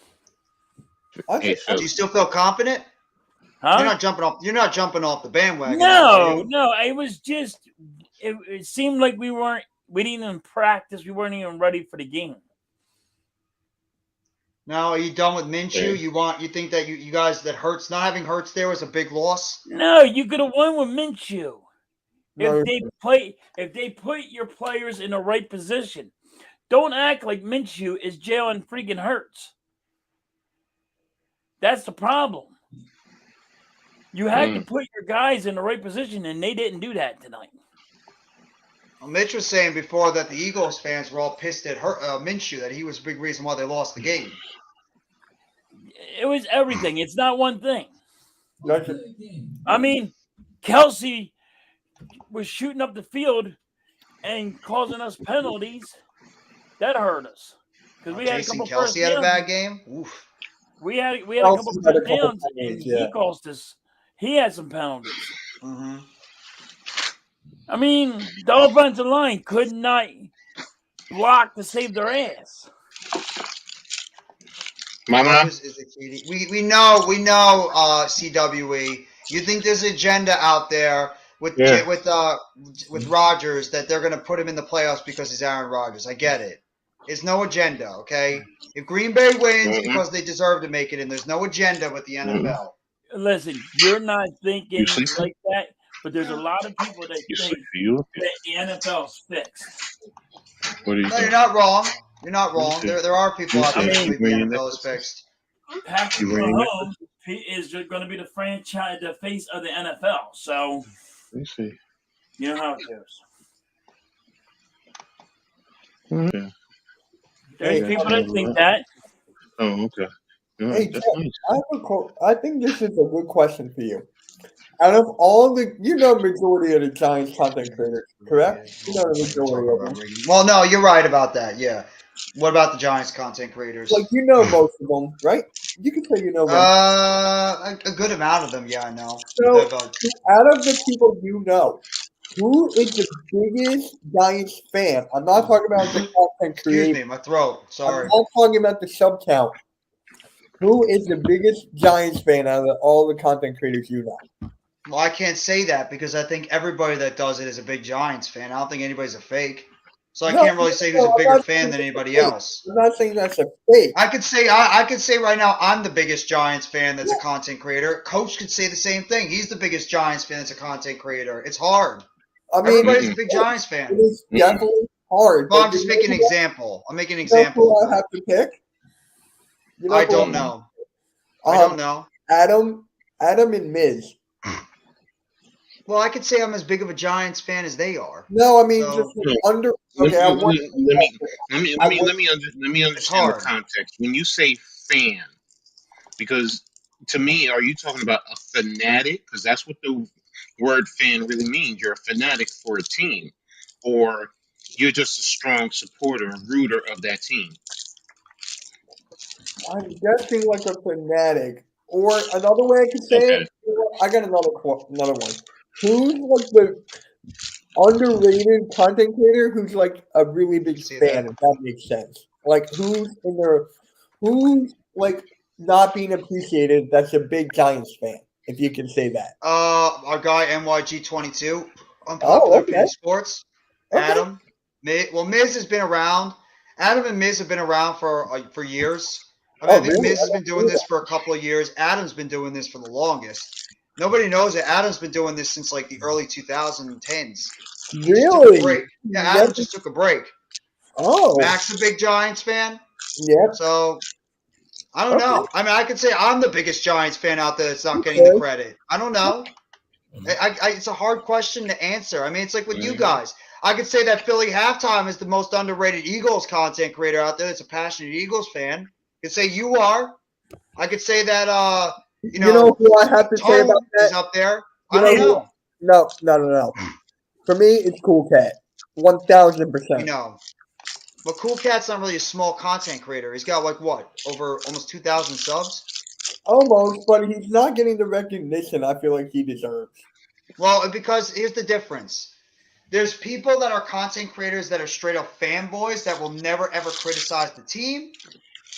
Hey, Do you still feel confident? Huh? You're not jumping off the bandwagon. No. It was just it seemed like we didn't even practice. We weren't even ready for the game. Now, are you done with Minshew? You think that you guys that Hurts not having Hurts there was a big loss? No, you could have won with Minshew. No. If they put your players in the right position. Don't act like Minshew is Jalen freaking Hurts. That's the problem. You had to put your guys in the right position, and they didn't do that tonight. Well, Mitch was saying before that the Eagles fans were all pissed at Minshew, that he was a big reason why they lost the game. It was everything. It's not one thing. Gotcha. I mean, Kelsey was shooting up the field and causing us penalties. That hurt us because we had a couple Kelsey first had downs. a bad game. Oof. We had a couple first downs, and he caused us. He had some penalties. Mm-hmm. I mean, the offensive line could not block to save their ass. Mama, we know, CWE. You think there's an agenda out there with Rodgers that they're going to put him in the playoffs because he's Aaron Rodgers. I get it. There's no agenda, okay? If Green Bay wins because they deserve to make it in, there's no agenda with the NFL. Listen, you're not thinking like that, but there's a lot of people that think that the NFL's fixed. What are you You're not wrong. You're not wrong. There are people out there that think the NFL is fixed. Patrick Mahomes is going to be the face of the NFL. So, you know how it goes. Okay. There's people that think that. Oh, okay. Yeah, Hey, that's Jeff, nice. I think this is a good question for you. Out of all the, majority of the Giants content creators, correct? You know the majority of them. Well, no, you're right about that. Yeah. What about the Giants content creators? Like, most of them, right? You can say most. A good amount of them, yeah, I know. So, out of the people you know, who is the biggest Giants fan? I'm not talking about the content creator. Excuse me, my throat. Sorry. I'm not talking about the sub count. Who is the biggest Giants fan out of all the content creators you know? Well, I can't say that because I think everybody that does it is a big Giants fan. I don't think anybody's a fake. So I can't really say who's a bigger fan than anybody else. I'm not saying that's a fake. I could say right now I'm the biggest Giants fan that's a content creator. Coach could say the same thing. He's the biggest Giants fan that's a content creator. It's hard. I mean, everybody's a big Giants fan. It is definitely hard. Well, I'm just making an example. I'm making an example. Who I have to pick? I don't know. I don't know. Adam and Miz. Well, I could say I'm as big of a Giants fan as they are. No, I mean just under. Okay, let me understand the context when you say fan, because to me, are you talking about a fanatic? Because that's what the word fan really means. You're a fanatic for a team, or you're just a strong supporter and rooter of that team. I'm guessing like a fanatic, or another way I could say it. I got another one. Who's like underrated content creator who's like a really I big can see fan, that. if that makes sense. Like who's like not being appreciated that's a big Giants fan, if you can say that. Our guy NYG22, Oh, unpopular opinion okay. sports. Okay. Adam, Miz has been around. Adam and Miz have been around for years. I mean, I Oh, think really? Miz I has been never doing knew this for a couple of years. Adam's been doing this for the longest. Nobody knows it. Adam's been doing this since like the early 2010s. that. He just took a Really? break. Yeah, Adam Never. just took a break. Oh, Mac's a big Giants fan, yep. so I don't Okay. know. I mean, I could say I'm the biggest Giants fan out there that's not getting the Okay. credit. I don't know. It's a hard question to answer. I mean, it's like with you Mhm. guys. I could say that Philly halftime is the most underrated Eagles content creator out there. That's a passionate Eagles fan. I could say you are. I could say that You know who I have to say about Tone is that? up there. You I know don't who? know. No. For me, it's Cool Cat. We 1000%. know. But Cool Cat's not really a small content creator. He's got like what? Over almost 2,000 subs? Almost, but he's not getting the recognition I feel like he deserves. Well, because here's the difference. There's people that are content creators that are straight up fanboys that will never ever criticize the team.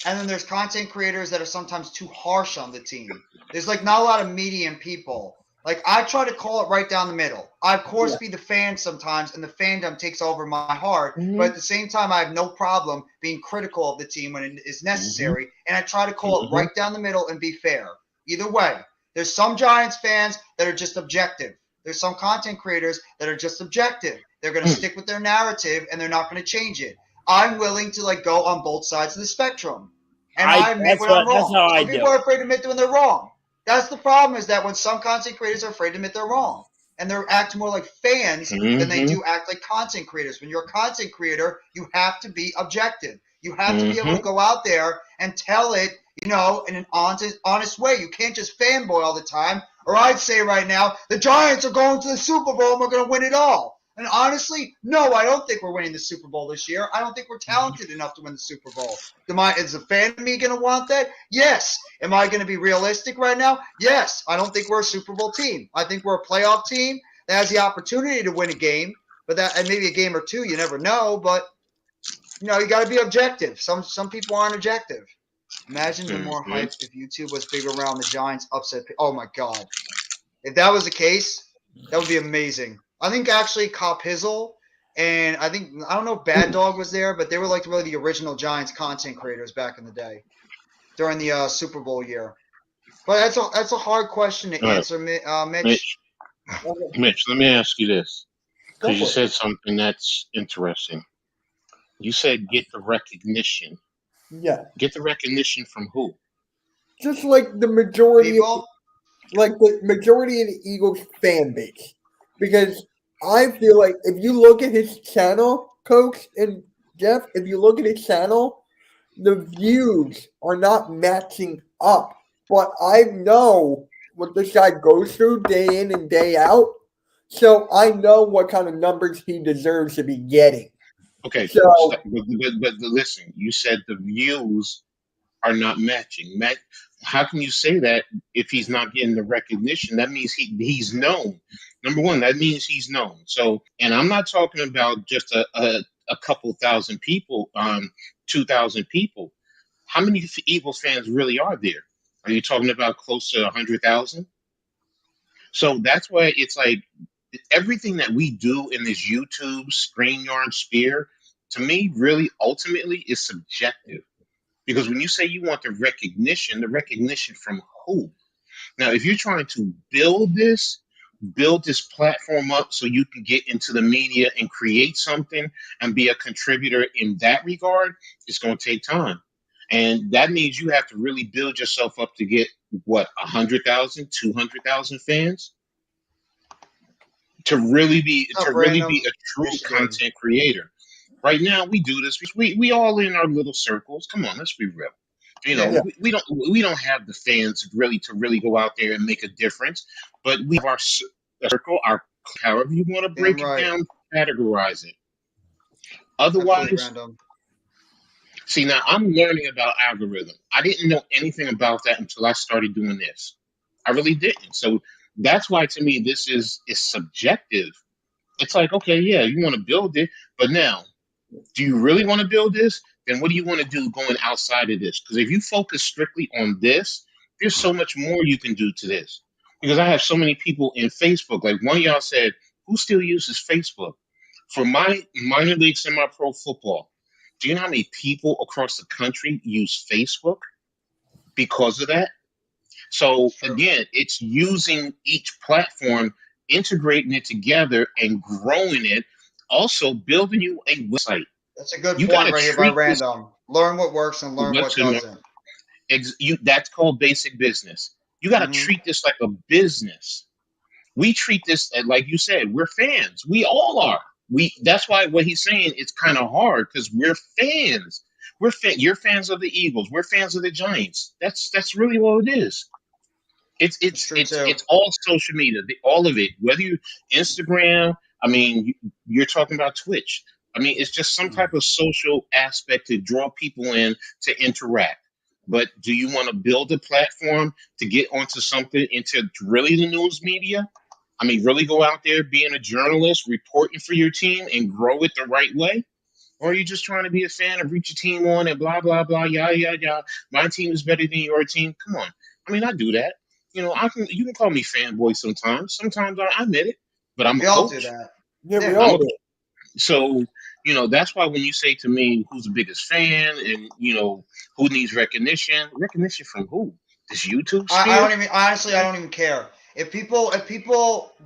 And then there's content creators that are sometimes too harsh on the team. There's like not a lot of medium people. Like I try to call it right down the middle. I of course Yeah. be the fan sometimes, and the fandom takes over my heart. Mhm. But at the same time, I have no problem being critical of the team when it is necessary, and I try to call it Mhm. right down the middle and be fair. Either way, there's some Giants fans that are just objective. There's some content creators that are just objective. They're going to Mm. stick with their narrative and they're not going to change it. I'm willing to like go on both sides of the spectrum. And I admit when I'm That's wrong. how I Some do people it. are afraid to admit when they're wrong. That's the problem is that when some content creators are afraid to admit they're wrong. And they're acting more like fans than they Mhm. do act like content creators. When you're a content creator, you have to be objective. You have to be able to Mhm. go out there and tell it, in an honest way. You can't just fanboy all the time. Or I'd say right now, the Giants are going to the Super Bowl and we're going to win it all. And honestly, no, I don't think we're winning the Super Bowl this year. I don't think we're talented enough to win the Super Bowl. Is a fan of me going to want that? Yes. Am I going to be realistic right now? Yes. I don't think we're a Super Bowl team. I think we're a playoff team that has the opportunity to win a game, and maybe a game or two. You never know, but you got to be objective. Some people aren't objective. Imagine the more Mhm. hype if YouTube was big around the Giants upset. Oh my God! If that was the case, that would be amazing. I think actually Cop Hizzle and I don't know if Bad Dog was there, but they were like really the original Giants content creators back in the day during the Super Bowl year. But that's a hard question to All right, answer, Mitch. Mitch. Mitch, let me ask you this Go because you for it. said something that's interesting. You said get the recognition. Yeah. Get the recognition from who? Just like the majority of People, the Eagles fan base. Because I feel like if you look at his channel, Coach and Jeff, if you look at his channel, the views are not matching up. But I know what this guy goes through day in and day out. So I know what kind of numbers he deserves to be getting. Okay, So but listen, you said the views are not matching. How can you say that if he's not getting the recognition? That means he's known. Number one, that means he's known. So, and I'm not talking about just a couple thousand people, 2,000 people. How many Eagles fans really are there? Are you talking about close to 100,000? So that's why it's like everything that we do in this YouTube, StreamYard, Spear, to me, really ultimately is subjective. Because when you say you want the recognition from who? Now, if you're trying to build this platform up so you can get into the media and create something and be a contributor in that regard, it's going to take time. And that means you have to really build yourself up to get what, 100,000, 200,000 fans what's to up, really be random? a true Michigan. content creator. Right now, we do this. We all in our little circles. Come on, let's be real. You know, Yeah. we don't have the fans really go out there and make a difference, but we have our circle, our however you want to Damn break it right. down, categorize it. Absolutely Otherwise, random. see now I'm learning about algorithm. I didn't know anything about that until I started doing this. I really didn't. So that's why to me this is subjective It's like, okay, yeah, you want to build it, but now, do you really want to build this? Then what do you want to do going outside of this? Because if you focus strictly on this, there's so much more you can do to this. Because I have so many people in Facebook. Like one of y'all said, who still uses Facebook? For my minor league semi-pro football, do you know how many people across the country use Facebook because of that? So It's true. again, it's using each platform, integrating it together and growing it. Also building you a website. That's a good You got point to right here by treat this Random. Learn what works and learn what website. doesn't. That's called basic business. You got to Hmm. treat this like a business. We treat this like you said. We're fans. We all are. That's why what he's saying is kind of hard because we're fans. You're fans of the Eagles. We're fans of the Giants. That's really all it is. It's It's it's true it's too. it's all social media, all of it. Whether you Instagram, I mean, you're talking about Twitch. I mean, it's just some type of social aspect to draw people in to interact. But do you want to build a platform to get onto something into really the news media? I mean, really go out there being a journalist, reporting for your team, and grow it the right way? Or are you just trying to be a fan and root your team on and blah blah blah yada yada yada? My team is better than your team. Come on. I mean, I do that. You can call me fanboy sometimes. Sometimes I admit it, but I'm a We all do coach. that. Yeah, we Yeah. I'm all a do. so that's why when you say to me who's the biggest fan and who needs recognition, recognition from who? This YouTube I sphere? don't even honestly I don't even care. If people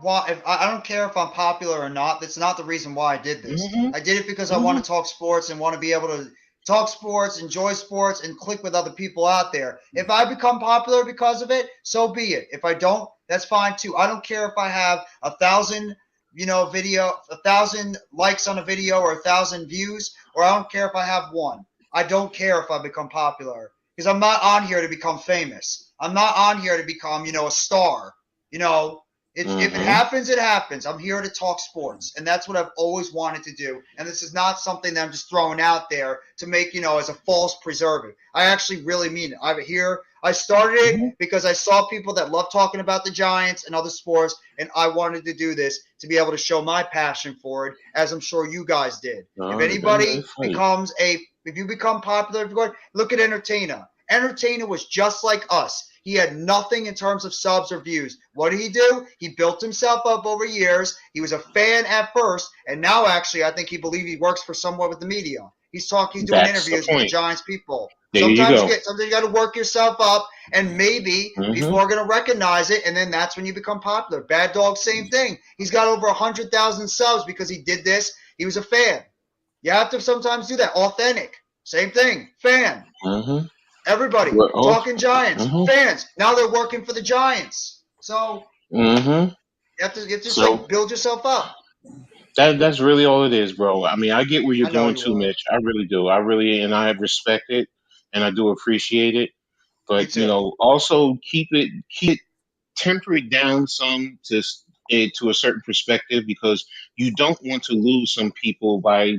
want if I don't care if I'm popular or not, that's not the reason why I did this. Hmm. I did it because I want Hmm. to talk sports and want to be able to talk sports, enjoy sports, and click with other people out there. If I become popular because of it, so be it. If I don't, that's fine too. I don't care if I have 1,000 1,000 likes on a video or 1,000 views, or I don't care if I have one. I don't care if I become popular because I'm not on here to become famous. I'm not on here to become, a star. You know, if it Hmm. happens, it happens. I'm here to talk sports, and that's what I've always wanted to do. And this is not something that I'm just throwing out there to make, as a false preservative. I actually really mean it. I started it Hmm. because I saw people that love talking about the Giants and other sports, and I wanted to do this to be able to show my passion for it, as I'm sure you guys did. If anybody That's right. becomes if you become popular, look at Entertainer. Entertainer was just like us. He had nothing in terms of subs or views. What did he do? He built himself up over years. He was a fan at first, and now actually I think he believes he works for someone with the media. He's doing That's the interviews with the point. Giants people. There you go. Sometimes you got to work yourself up, and maybe Hmm. people are going to recognize it, and then that's when you become popular. Bad Dog, same thing. He's got over 100,000 subs because he did this. He was a fan. You have to sometimes do that. Authentic, same thing. Fan. Hmm. Everybody Well, also, talking Giants hmm fans. Now they're working for the Giants. So hmm you have to just so like build yourself up. that's really all it is, bro. I mean, I get where you're I know going you to, are. Mitch. I really do. I really, and I respect it, and I do appreciate it. Me But too. also keep it temper it down some to a certain perspective because you don't want to lose some people by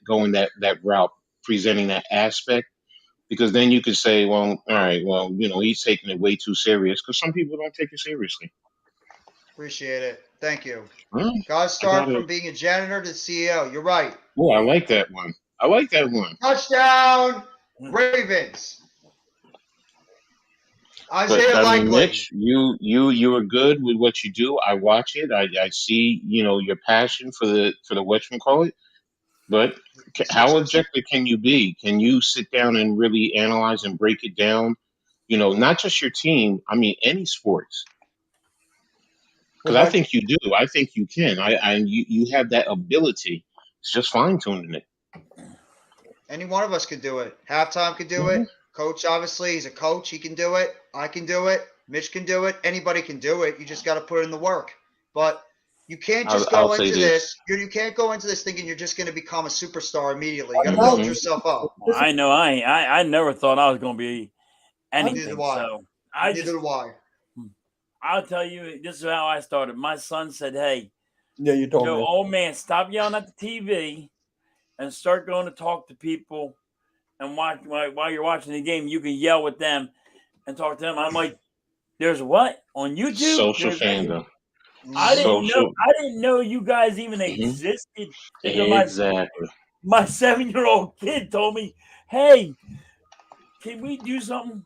going that route, presenting that aspect. Because then you could say, well, all right, well, he's taking it way too serious. Because some people don't take it seriously. Appreciate it. Thank you. Well, Got to I got start it. from being a janitor to CEO. You're right. Oh, I like that one. I like that one. Touchdown, Ravens. But Isaiah I mean, Likely. Mitch, you are good with what you do. I watch it. I see, your passion for the whatchamacallit. But The how Sixers. objective can you be? Can you sit down and really analyze and break it down? Not just your team. I mean, any sports. Because I Well, think you do. I think you can. You have that ability. It's just fine tuning it. Any one of us could do it. Halftime could do Hmm. it. Coach, obviously, he's a coach. He can do it. I can do it. Mitch can do it. Anybody can do it. You just got to put in the work. But you can't just I'll go say into this. this. You can't go into this thinking you're just going to become a superstar immediately. You got to build Hmm. yourself up. I know I never thought I was going to be Neither anything. do I. So Neither do I. I'll tell you, this is how I started. My son said, "Hey, yeah, you told me. old man, stop yelling at the TV and start going to talk to people and watch while you're watching the game. You can yell with them and talk to them." I'm like, "There's what on YouTube? Social There's what?" fandom. I Mhm. didn't know. Social. I didn't know you guys even Hmm. existed until Exactly. my 7-year-old kid told me, "Hey, can we do something?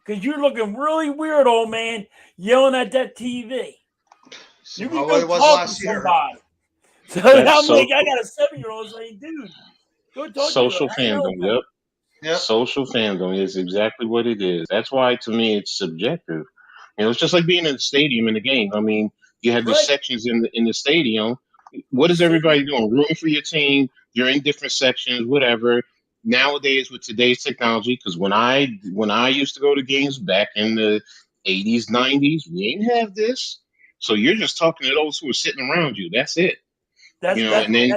Because you're looking really weird, old man, yelling at that TV. You can How go it was talk to last year. somebody." So That's I'm like, I social. got a 7-year-old saying, "Dude, go talk to Social hang out fandom. with them." Yep. Yep. Social fandom is exactly what it is. That's why, to me, it's subjective. It's just like being in the stadium in the game. I mean, you have the Right? sections in the stadium. What You is sit everybody doing? Rooting for your team. You're in different sections, whatever. Nowadays, with today's technology, because when I used to go to games back in the '80s, '90s, we didn't have this. So you're just talking to those who are sitting around you. That's it. That's And then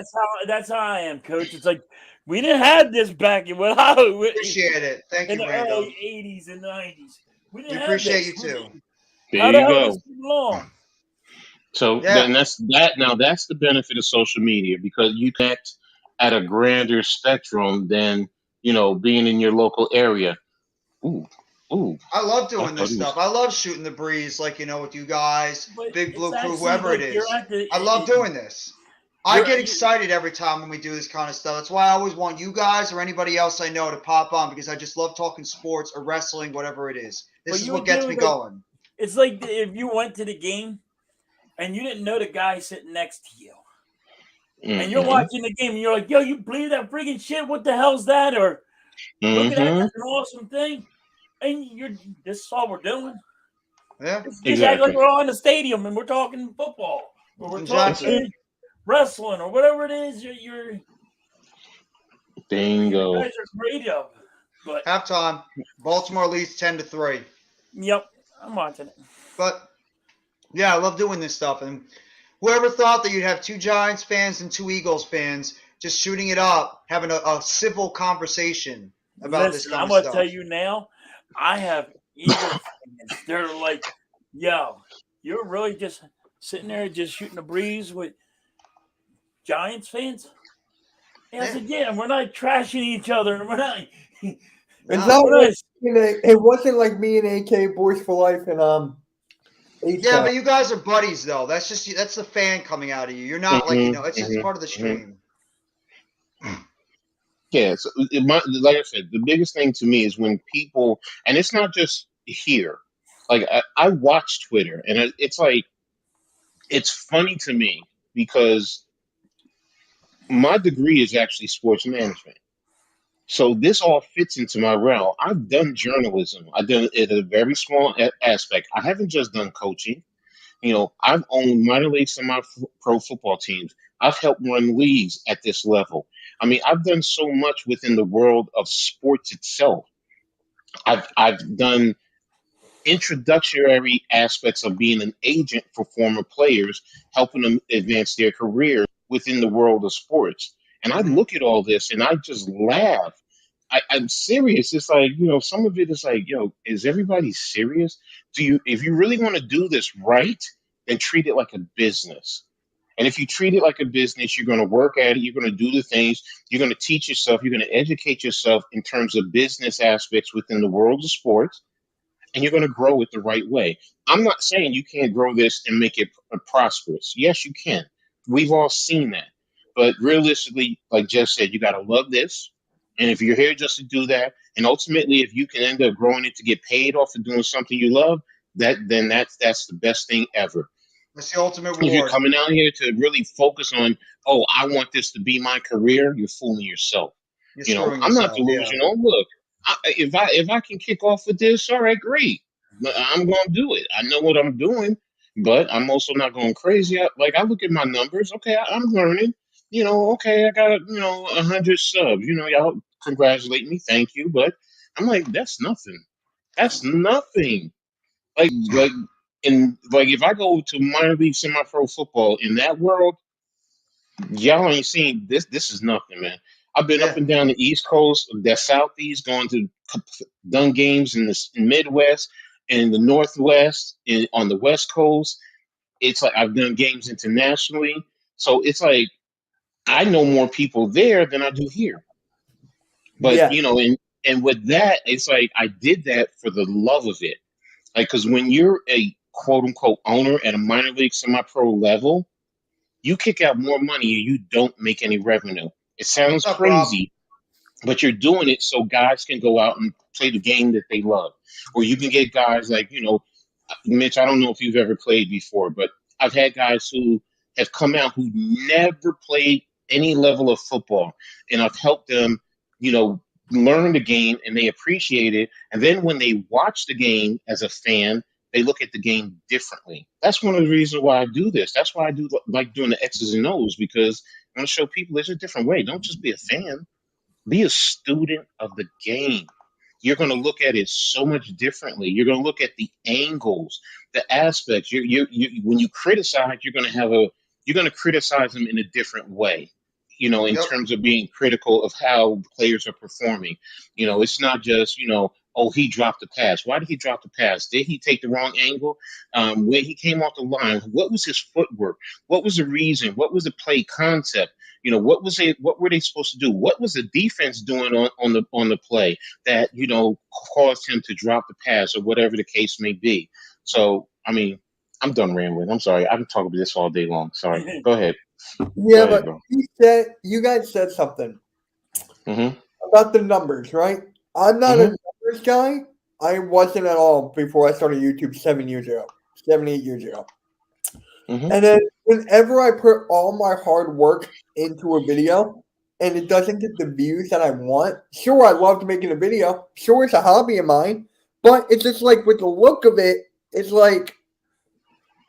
that's how I am, Coach. It's like we didn't have this back in when I Appreciate it. Thank in you, the Randall. early '80s and '90s. We We didn't have appreciate this. you too. there How the you hell did go. this come along? So Yeah. then that's that. Now that's the benefit of social media because you connect at a grander spectrum than being in your local area. Ooh, ooh. I love I doing thought this he was stuff. I love shooting the breeze, like with you guys, But Big it's Blue Crew, actually whoever it like you're is. at the I love doing this. I you're get excited every time when we do this kind of stuff. That's why I always want you guys or anybody else I know to pop on because I just love talking sports or wrestling, whatever it is. This but is you what would gets do me like going. it's like if you went to the game and you didn't know the guy sitting next to you. And you're mm-hmm, watching the game and you're like, yo, you believe that freaking shit? What the hell's that? Or look at that, mm-hmm. that's an awesome thing. And this is all we're doing. Yeah, Just act like Exactly. we're all in the stadium and we're talking football. Or we're That's it. exactly. talking wrestling or whatever it is you Bingo. guys are great of. But Halftime. Baltimore leads 10-3. yep, I'm watching it. But yeah, I love doing this stuff. And whoever thought that you'd have two Giants fans and two Eagles fans just shooting it up, having a civil conversation about this Listen, kind I'm of gonna tell stuff. you now, I have Eagle fans. They're like, yo, you're really just sitting there just shooting a breeze with Giants fans? And I Yeah. said, yeah, we're not trashing each other. We're not. It's No. not We're like not. it wasn't like me and AK Boys for Life and Yeah, HCAP. but you guys are buddies though. That's the fan coming out of you. You're not like, Mm-hmm, it's just part of the mm-hmm, mm-hmm. stream. Yeah. So like I said, the biggest thing to me is when people, and it's not just here. Like I watch Twitter, and it's like it's funny to me because my degree is actually sports management. So this all fits into my realm. I've done journalism. I've done it at a very small aspect. I haven't just done coaching. I've owned minor league semi-pro football teams. I've helped run leagues at this level. I mean, I've done so much within the world of sports itself. I've done introductory aspects of being an agent for former players, helping them advance their career within the world of sports. And I Hmm. look at all this and I just laugh. I'm serious. It's like, some of it is like, is everybody serious? If you really want to do this right, then treat it like a business. And if you treat it like a business, you're going to work at it. You're going to do the things. You're going to teach yourself. You're going to educate yourself in terms of business aspects within the world of sports and you're going to grow it the right way. I'm not saying you can't grow this and make it prosperous. Yes, you can. We've all seen that. But realistically, like Jeff said, you got to love this. And if you're here just to do that, and ultimately, if you can end up growing it to get paid off of doing something you love, then that's the best thing ever. That's the ultimate If you're reward. coming out here to really focus on, oh, I want this to be my career, you're fooling yourself. You're screwing I'm not yourself. Yeah. delusional. Look, if I can kick off with this, all right, great. I'm going to do it. I know what I'm doing, but I'm also not going crazy. I look at my numbers. Okay, I'm learning. Okay, I got 100 subs. Y'all congratulate me, thank you. But I'm like, that's nothing. That's nothing. Like, if I go to minor league semi-pro football in that world, y'all ain't seen this. This is nothing, man. I've been up Yeah. and down the East Coast, the Southeast, going to done games in the Midwest, in the Northwest, on the West Coast. It's like I've done games internationally, so it's like I know more people there than I do here. But Yeah. and with that, it's like I did that for the love of it. Like, because when you're a quote unquote owner at a minor league semi-pro level, you kick out more money and you don't make any revenue. It sounds What's up, Rob? crazy, but you're doing it so guys can go out and play the game that they love. Or you can get guys like, Mitch, I don't know if you've ever played before, but I've had guys who have come out who never played any level of football, and I've helped them, learn the game, and they appreciate it. And then when they watch the game as a fan, they look at the game differently. That's one of the reasons why I do this. That's why I do like doing the X's and O's, because I want to show people there's a different way. Don't just be a fan. Be a student of the game. You're going to look at it so much differently. You're going to look at the angles, the aspects. When you criticize, you're going to criticize them in a different way. In terms of being critical of how players are performing. It's not just, oh, he dropped the pass. Why did he drop the pass? Did he take the wrong angle? When he came off the line, what was his footwork? What was the reason? What was the play concept? What were they supposed to do? What was the defense doing on the play that, caused him to drop the pass, or whatever the case may be? So, I'm done rambling. I'm sorry. I've been talking about this all day long. Sorry. Go ahead. Yeah, Go ahead, but you guys said something about the numbers, right? I'm not a numbers guy. I wasn't at all before I started YouTube 7, 8 years ago. And then whenever I put all my hard work into a video and it doesn't get the views that I want, sure, I loved making a video. Sure, it's a hobby of mine. But it's just like with the look of it, it's like,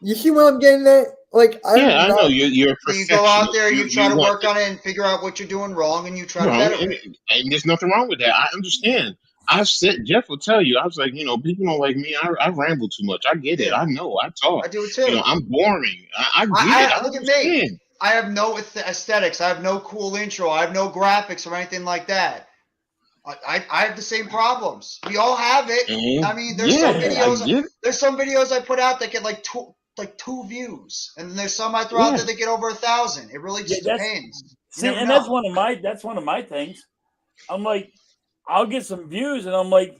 you see what I'm getting at? Like, I know you're a perfectionist. You go out there, you try to work on it and figure out what you're doing wrong, and you try to better it. And there's nothing wrong with that. I understand. I've said, Jeff will tell you, I was like, people don't like me. I ramble too much. I get it. I know. I talk. I do it too. I'm boring. I get it. Look at me. I have no aesthetics. I have no cool intro. I have no graphics or anything like that. I have the same problems. We all have it. I mean, there's some videos I put out that get like two views, and then there's some I throw out there that get over 1,000. It really just depends. See, and that's one of my things. I'm like, I'll get some views, and I'm like,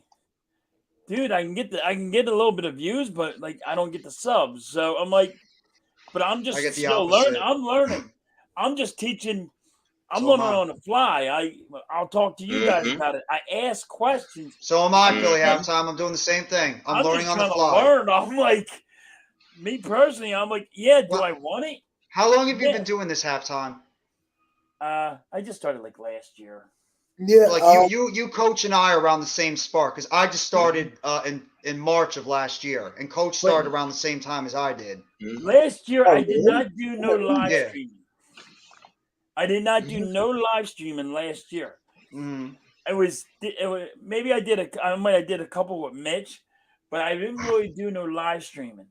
dude, I can get a little bit of views, but like I don't get the subs. So I'm like, but I'm just still learning. I'm learning. I'm just teaching. I'm learning on the fly. I'll talk to you guys about it. I ask questions. So am I, Philly. Halftime. I'm doing the same thing. I'm learning on the fly. Learn. I'm like, me personally, I'm like, yeah. Do I want it? How long have you been doing this halftime? I just started like last year. Yeah, like you, Coach, and I are around the same spark, because I just started in March of last year, and Coach started around the same time as I did. Last year, I did not do no live streaming. I did not do no live streaming last year. It was maybe I did a couple with Mitch, but I didn't really do no live streaming.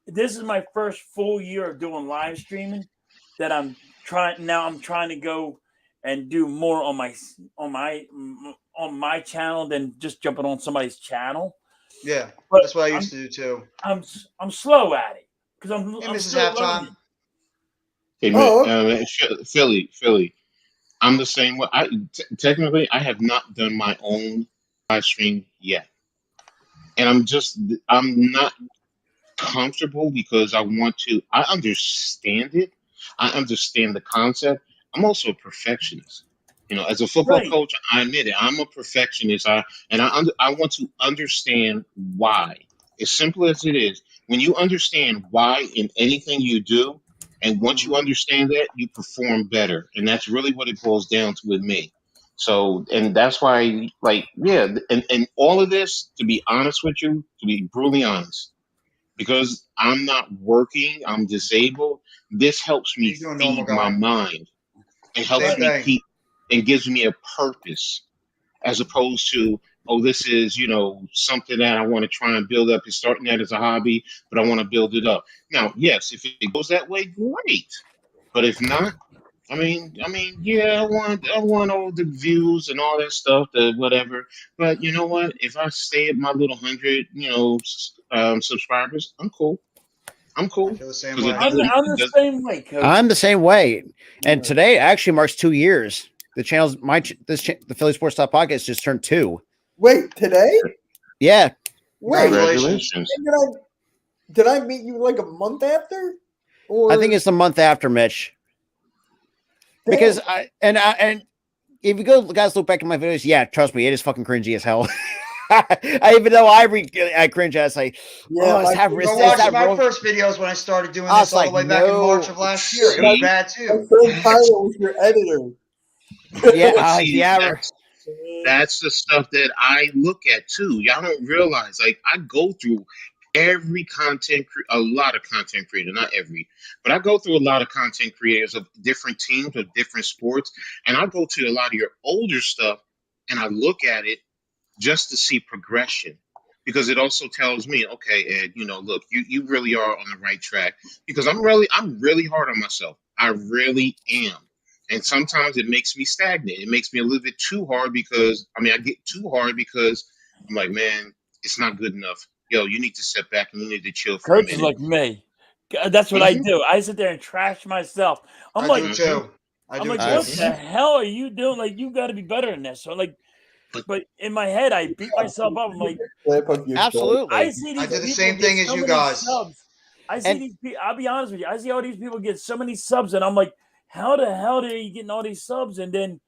This is my first full year of doing live streaming that I'm trying to go and do more on my channel than just jumping on somebody's channel. Yeah, but that's what I used to do too. I'm slow at it because I'm Mrs. Halftime. Hey, Philly, I'm the same way. Technically, I have not done my own live stream yet, and I'm not comfortable because I understand it. I understand the concept. I'm also a perfectionist. As a football coach, I admit it. I'm a perfectionist. I want to understand why. As simple as it is, when you understand why in anything you do, and once you understand that, you perform better. And that's really what it boils down to with me. So, and that's why, and all of this, to be honest with you, to be brutally honest, because I'm not working, I'm disabled, this helps me feed my mind. It helps me keep and gives me a purpose, as opposed to, this is, something that I want to try and build up. It's starting out as a hobby, but I want to build it up. Now, yes, if it goes that way, great. But if not, I want all the views and all that stuff, the whatever. But you know what? If I stay at my little 100, subscribers, I'm cool. I'm cool. I feel the same way. I'm the same way, Coach. I'm the same way. And today actually marks 2 years. The channel's the Philly Sports Talk podcast just turned 2. Wait, today? Yeah. Wait, congratulations. Did I meet you like a month after? Or I think it's the month after, Mitch. Damn. Because and if you go, guys, look back at my videos. Yeah, trust me, it is fucking cringy as hell. Even though I cringe, I say, Yeah, is that Go is watch that my wrong? first videos when I started doing I this was all the like, way back in March no. of last year. It was See, bad my too. friend Tyler was your editor. Yeah, but see, yeah. that's the stuff that I look at too. Y'all don't realize, like, I go through every a lot of content creator, not every, but I go through a lot of content creators of different teams of different sports, and I go to a lot of your older stuff, and I look at it just to see progression. Because it also tells me, okay, Ed, look, you really are on the right track. Because I'm really hard on myself. I really am. And sometimes it makes me stagnant. It makes me a little bit too hard because I get too hard because I'm like, man, it's not good enough. Yo, you need to step back and you need to chill for a Kurtz is minute. like me. That's what I Mhm. do. I sit there and trash myself. I'm I like, do too. I I'm do like, too. what the hell are you doing? Like, you got to be better than this. So, like, but in my head, I beat myself up. I'm like, Clip of your story. I Absolutely. see I these did the people same get thing as so you many guys. subs. I see And- these people. I'll be honest with you. I see all these people get so many subs, and I'm like, how the hell are you getting all these subs? And then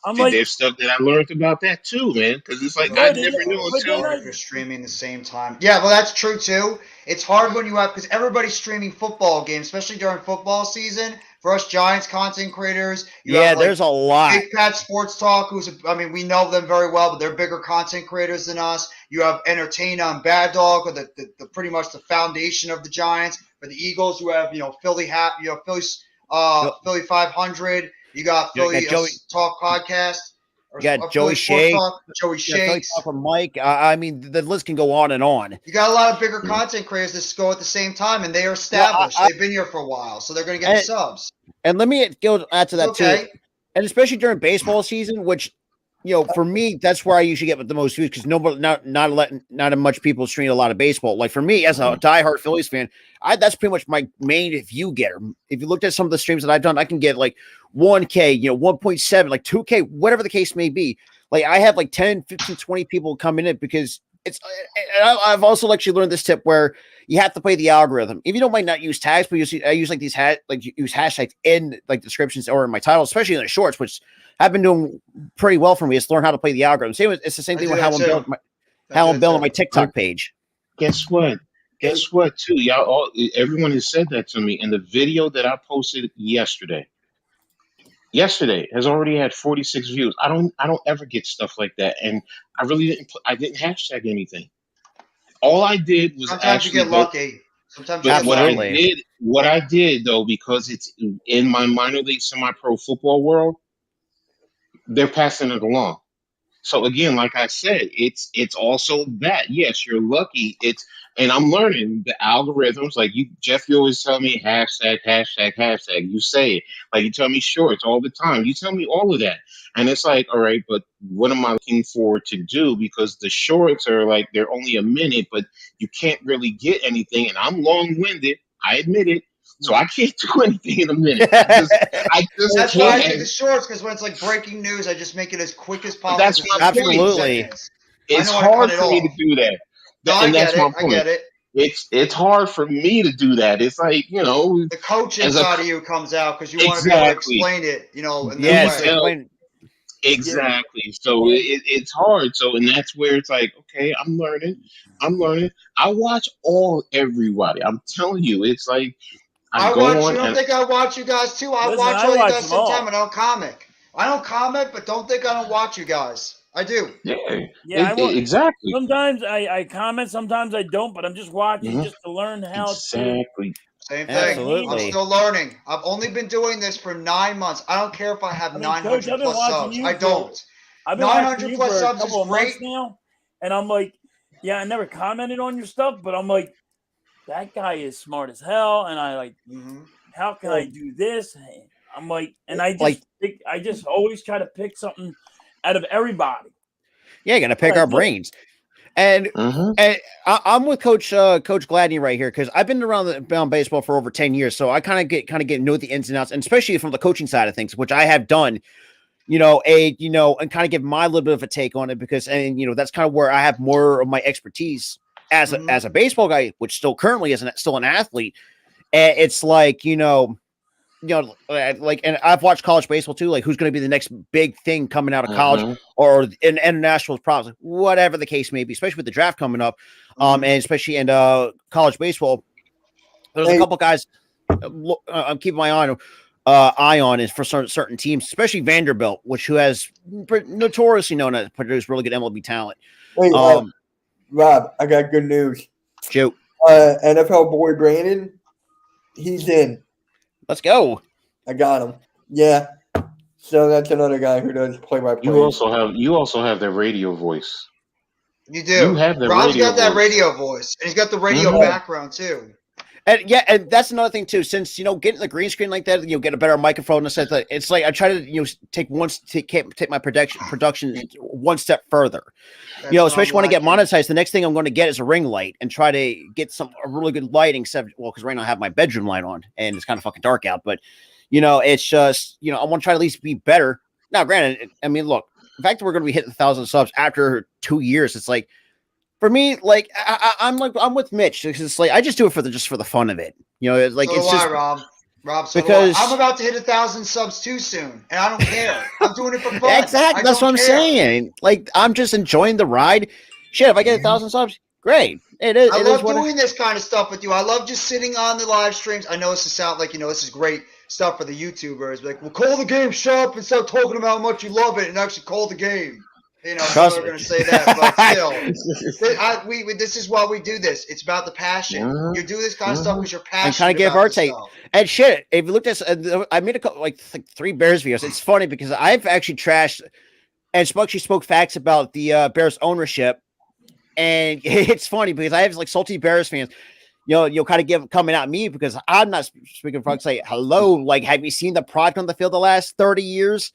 I'm like, There's stuff that I learned about that too, man. Because it's like I no, never knew but then until If you're streaming the same time. Yeah, well, that's true too. It's hard when you have, because everybody's streaming football games, especially during football season. For us Giants content creators, you Yeah, have like there's a lot. Big Pat Sports Talk, we know them very well, but they're bigger content creators than us. You have Entertainer and Bad Dog, or the pretty much the foundation of the Giants. For the Eagles, you have Philly 500. You got You got Philly Joey- Talk Podcast. You got Philly Joey Sports Shea. Talk, Joey Yeah, Philly Shakes. Talk with Mike. I mean, the list can go on and on. You got a lot of bigger content creators that go at the same time, and they are established. They've been here for a while, so they're going to get the subs. And let me go add to It's that okay. too. And especially during baseball season, which for me, that's where I usually get the most views because not much people stream a lot of baseball. Like for me, as a diehard Phillies fan, that's pretty much my main view getter. If you looked at some of the streams that I've done, I can get like 1K, 1.7, like 2K, whatever the case may be. Like I have like 10, 15, 20 people coming in because I've also actually learned this tip where you have to play the algorithm. If you don't might not use tags, but I use like use hashtags in like descriptions or in my title, especially in the shorts, which I've been doing pretty well for me. Is learn how to play the algorithm. It's the same thing with how I'm building my TikTok page. Guess what? Guess what? Too, everyone has said that to me. And the video that I posted yesterday has already had 46 views. I don't ever get stuff like that, and I really didn't. I didn't hashtag anything. All I did was Sometimes you get lucky. Sometimes you but get Absolutely. what I did though, because it's in my minor league semi-pro football world, they're passing it along. So again, like I said, it's also that. Yes, you're lucky. And I'm learning the algorithms. Like Jeff, you always tell me hashtag, hashtag, hashtag. You say it. Like you tell me shorts all the time. You tell me all of that. And it's like, all right, but what am I looking forward to do? Because the shorts are like they're only a minute, but you can't really get anything. And I'm long-winded. I admit it. So I can't do anything in a minute. I just That's why I do can't. the shorts, because when it's like breaking news, I just make it as quick as possible. That's my It's point. 15 seconds. It's I know how to hard cut it for me to off. do that. No, I And get that's it. my I point. get it. It's hard for me to do that. It's like, The coach as a inside of you comes out because you want to be able to explain it, in Yes, that way. explain. exactly. So it's hard. So, and that's where it's like, okay, I'm learning. I watch everybody. I'm telling you, it's like I go watch. on You don't and think I watch you guys too? I Listen, watch I all you watch guys them all. sometime. I don't comment. I don't comment, but don't think I don't watch you guys. I do. Yeah, exactly. Sometimes I comment, sometimes I don't, but I'm just watching Mhm. just to learn how to. Exactly. Same thing. Absolutely. I'm still learning. I've only been doing this for 9 months. I don't care if I have Coach, 900 I've been plus watching subs. you. I don't. I've been watching 900 you plus for a subs is couple of great. months now, and I'm like, yeah, I never commented on your stuff, but I'm like, that guy is smart as hell, and I like, how can I do this? I'm like, and I just always try to pick something out of everybody. Yeah, you got to pick our brains. And, I'm with Coach Gladney right here because I've been around baseball for over 10 years, so I kind of get to know the ins and outs, and especially from the coaching side of things, which I have done. And kind of give my little bit of a take on it because that's kind of where I have more of my expertise. as a baseball guy, which still currently is still an athlete, it's like, like, and I've watched college baseball too. Like, who's going to be the next big thing coming out of college or in international props, whatever the case may be, especially with the draft coming up, and especially in college baseball. There's a couple guys I'm keeping my eye on is for certain teams, especially Vanderbilt, who has notoriously known to produce really good MLB talent. Wait, Rob, I got good news. Joe, NFL boy Brandon, he's in. Let's go. I got him. Yeah. So that's another guy who does play-by-play. You also have that radio voice. You do. You have that Rob's radio got that voice. radio voice, and he's got the radio background too. And that's another thing too. Since getting the green screen like that, get a better microphone in the sense that it's like I try to take my production one step further. That's especially when I get monetized, the next thing I'm going to get is a ring light and try to get a really good lighting. Because right now I have my bedroom light on and it's kind of fucking dark out. But it's just I want to try to at least be better. Now, granted, I mean, look, the fact that we're going to be hitting 1,000 subs after 2 years, it's like. For me, like I'm with Mitch. It's like I just do it for the fun of it. It's like it's just Rob. Because I'm about to hit 1,000 subs too soon, and I don't care. I'm doing it for fun. Exactly, that's what I'm saying. Like I'm just enjoying the ride. Shit, if I get 1,000 subs, great. It is. I love doing this kind of stuff with you. I love just sitting on the live streams. I know this is sound like this is great stuff for the YouTubers. Like, well, call the game, shut up, and start talking about how much you love it, and actually call the game. People are going to say that, but still, this is why we do this. It's about the passion. You do this kind of stuff because you're passionate. And kind of give our take. And shit, if you looked at, I made a couple, like 3 Bears videos. It's funny because I've actually trashed and spoke facts about the Bears ownership, and it's funny because I have like salty Bears fans. You'll kind of coming at me because I'm not speaking for. Say hello, like have you seen the product on the field the last 30 years?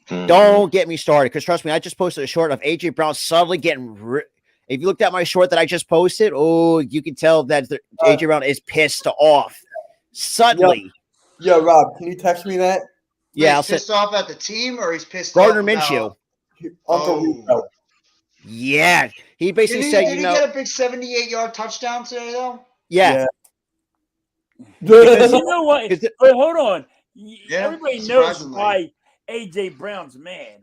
Don't get me started, because trust me, I just posted a short of AJ Brown subtly getting. If you looked at my short that I just posted, you can tell that AJ Brown is pissed off suddenly. Yo, Rob, can you text me that? Yeah, he's pissed off at the team, or he's pissed Gardner off Minshew. Uncle Yeah, he basically said, did he get a big 78-yard touchdown today, though? Yeah. Because you know what? Wait, hold on. Everybody knows why AJ Brown's mad,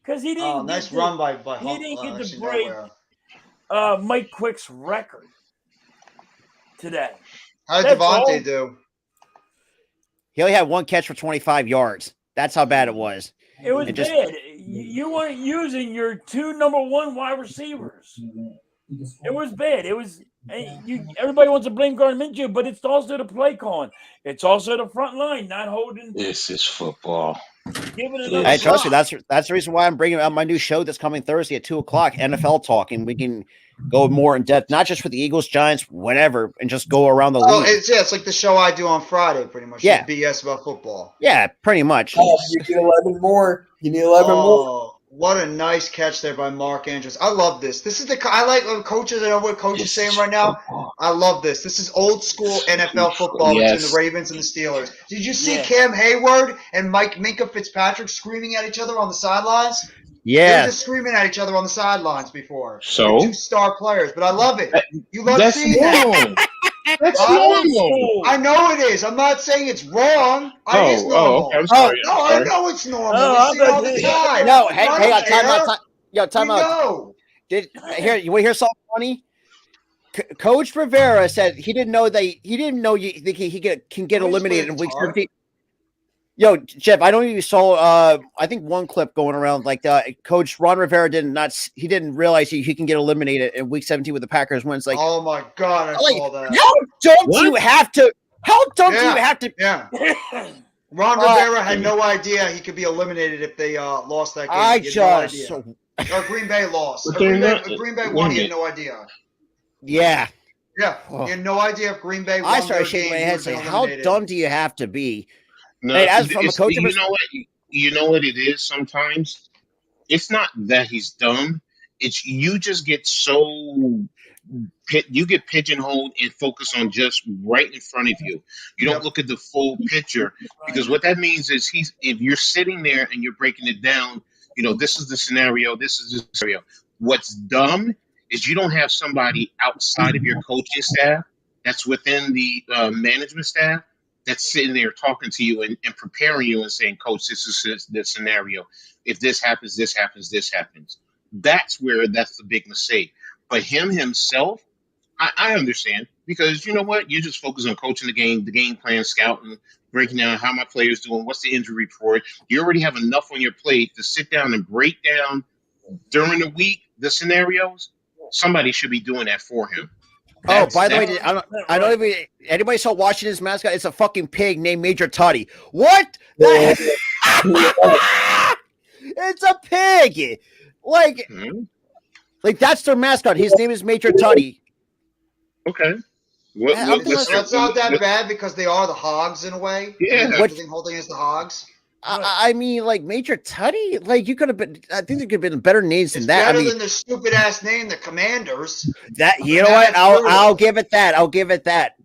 because he didn't. Nice run by he didn't get to break Mike Quick's record today. How did Devontae do? He only had 1 catch for 25 yards. That's how bad it was. It was bad. You weren't using your 2 number 1 wide receivers. It was bad. It was. Everybody wants to blame Gardner Minshew, but it's also the play calling. It's also the front line not holding. This is football. Hey, trust me, that's the reason why I'm bringing out my new show that's coming Thursday at 2:00, NFL Talk, and we can go more in depth, not just for the Eagles, Giants, whatever, and just go around the league. It's like the show I do on Friday, pretty much. Yeah, BS about football. Yeah, pretty much. You need 11 more. You need 11 more. What a nice catch there by Mark Andrews. I love this. This is I like coaches. I know what coach is saying right now. I love this. This is old school NFL football between the Ravens and the Steelers. Did you see Cam Hayward and Minka Fitzpatrick screaming at each other on the sidelines? Yeah. They were just screaming at each other on the sidelines before. So? They're 2 star players, but I love it. You love seeing that. That's normal. I know it is. I'm not saying it's wrong. It is normal. Okay. I'm sorry. I know it's normal. We see it all the time. No, time out. You want to hear something funny? Coach Rivera said he didn't know he can get eliminated in week 17. Yo, Jeff, I don't know if you saw. I think one clip going around like Coach Ron Rivera didn't realize he can get eliminated in week 17 with the Packers when it's like, oh my god, I saw that. How dumb do you have to? How dumb do you have to? Yeah. Ron Rivera had no idea he could be eliminated if they lost that game. Or Green Bay lost. Green Bay won. He had no idea. Yeah. Yeah. He had no idea if Green Bay won. I started shaking my head saying, how dumb do you have to be? No, hey, as from a coach, you know what it is. Sometimes it's not that he's dumb. It's you just get you get pigeonholed and focus on just right in front of you. You don't look at the full picture, because what that means is if you're sitting there and you're breaking it down, this is the scenario. This is the scenario. What's dumb is you don't have somebody outside of your coaching staff that's within the management staff that's sitting there talking to you and preparing you and saying, Coach, this is the scenario. If this happens, this happens, this happens. That's the big mistake. But him himself, I understand, because you know what? You just focus on coaching the game plan, scouting, breaking down how my players doing, what's the injury report. You already have enough on your plate to sit down and break down during the week the scenarios. Somebody should be doing that for him. Oh, by the way, I don't even anybody saw Washington's mascot. It's a fucking pig named Major Tutty. What? It's a pig. Like that's their mascot. His name is Major Tutty. Okay. That's not that bad because they are the hogs in a way. Yeah. Everything holding is the hogs. I mean, like Major Tutty, like you could have been. I think there could have been better names than that. Better than the stupid ass name, the Commanders. That you know what? I'll give it that. I'll give it that.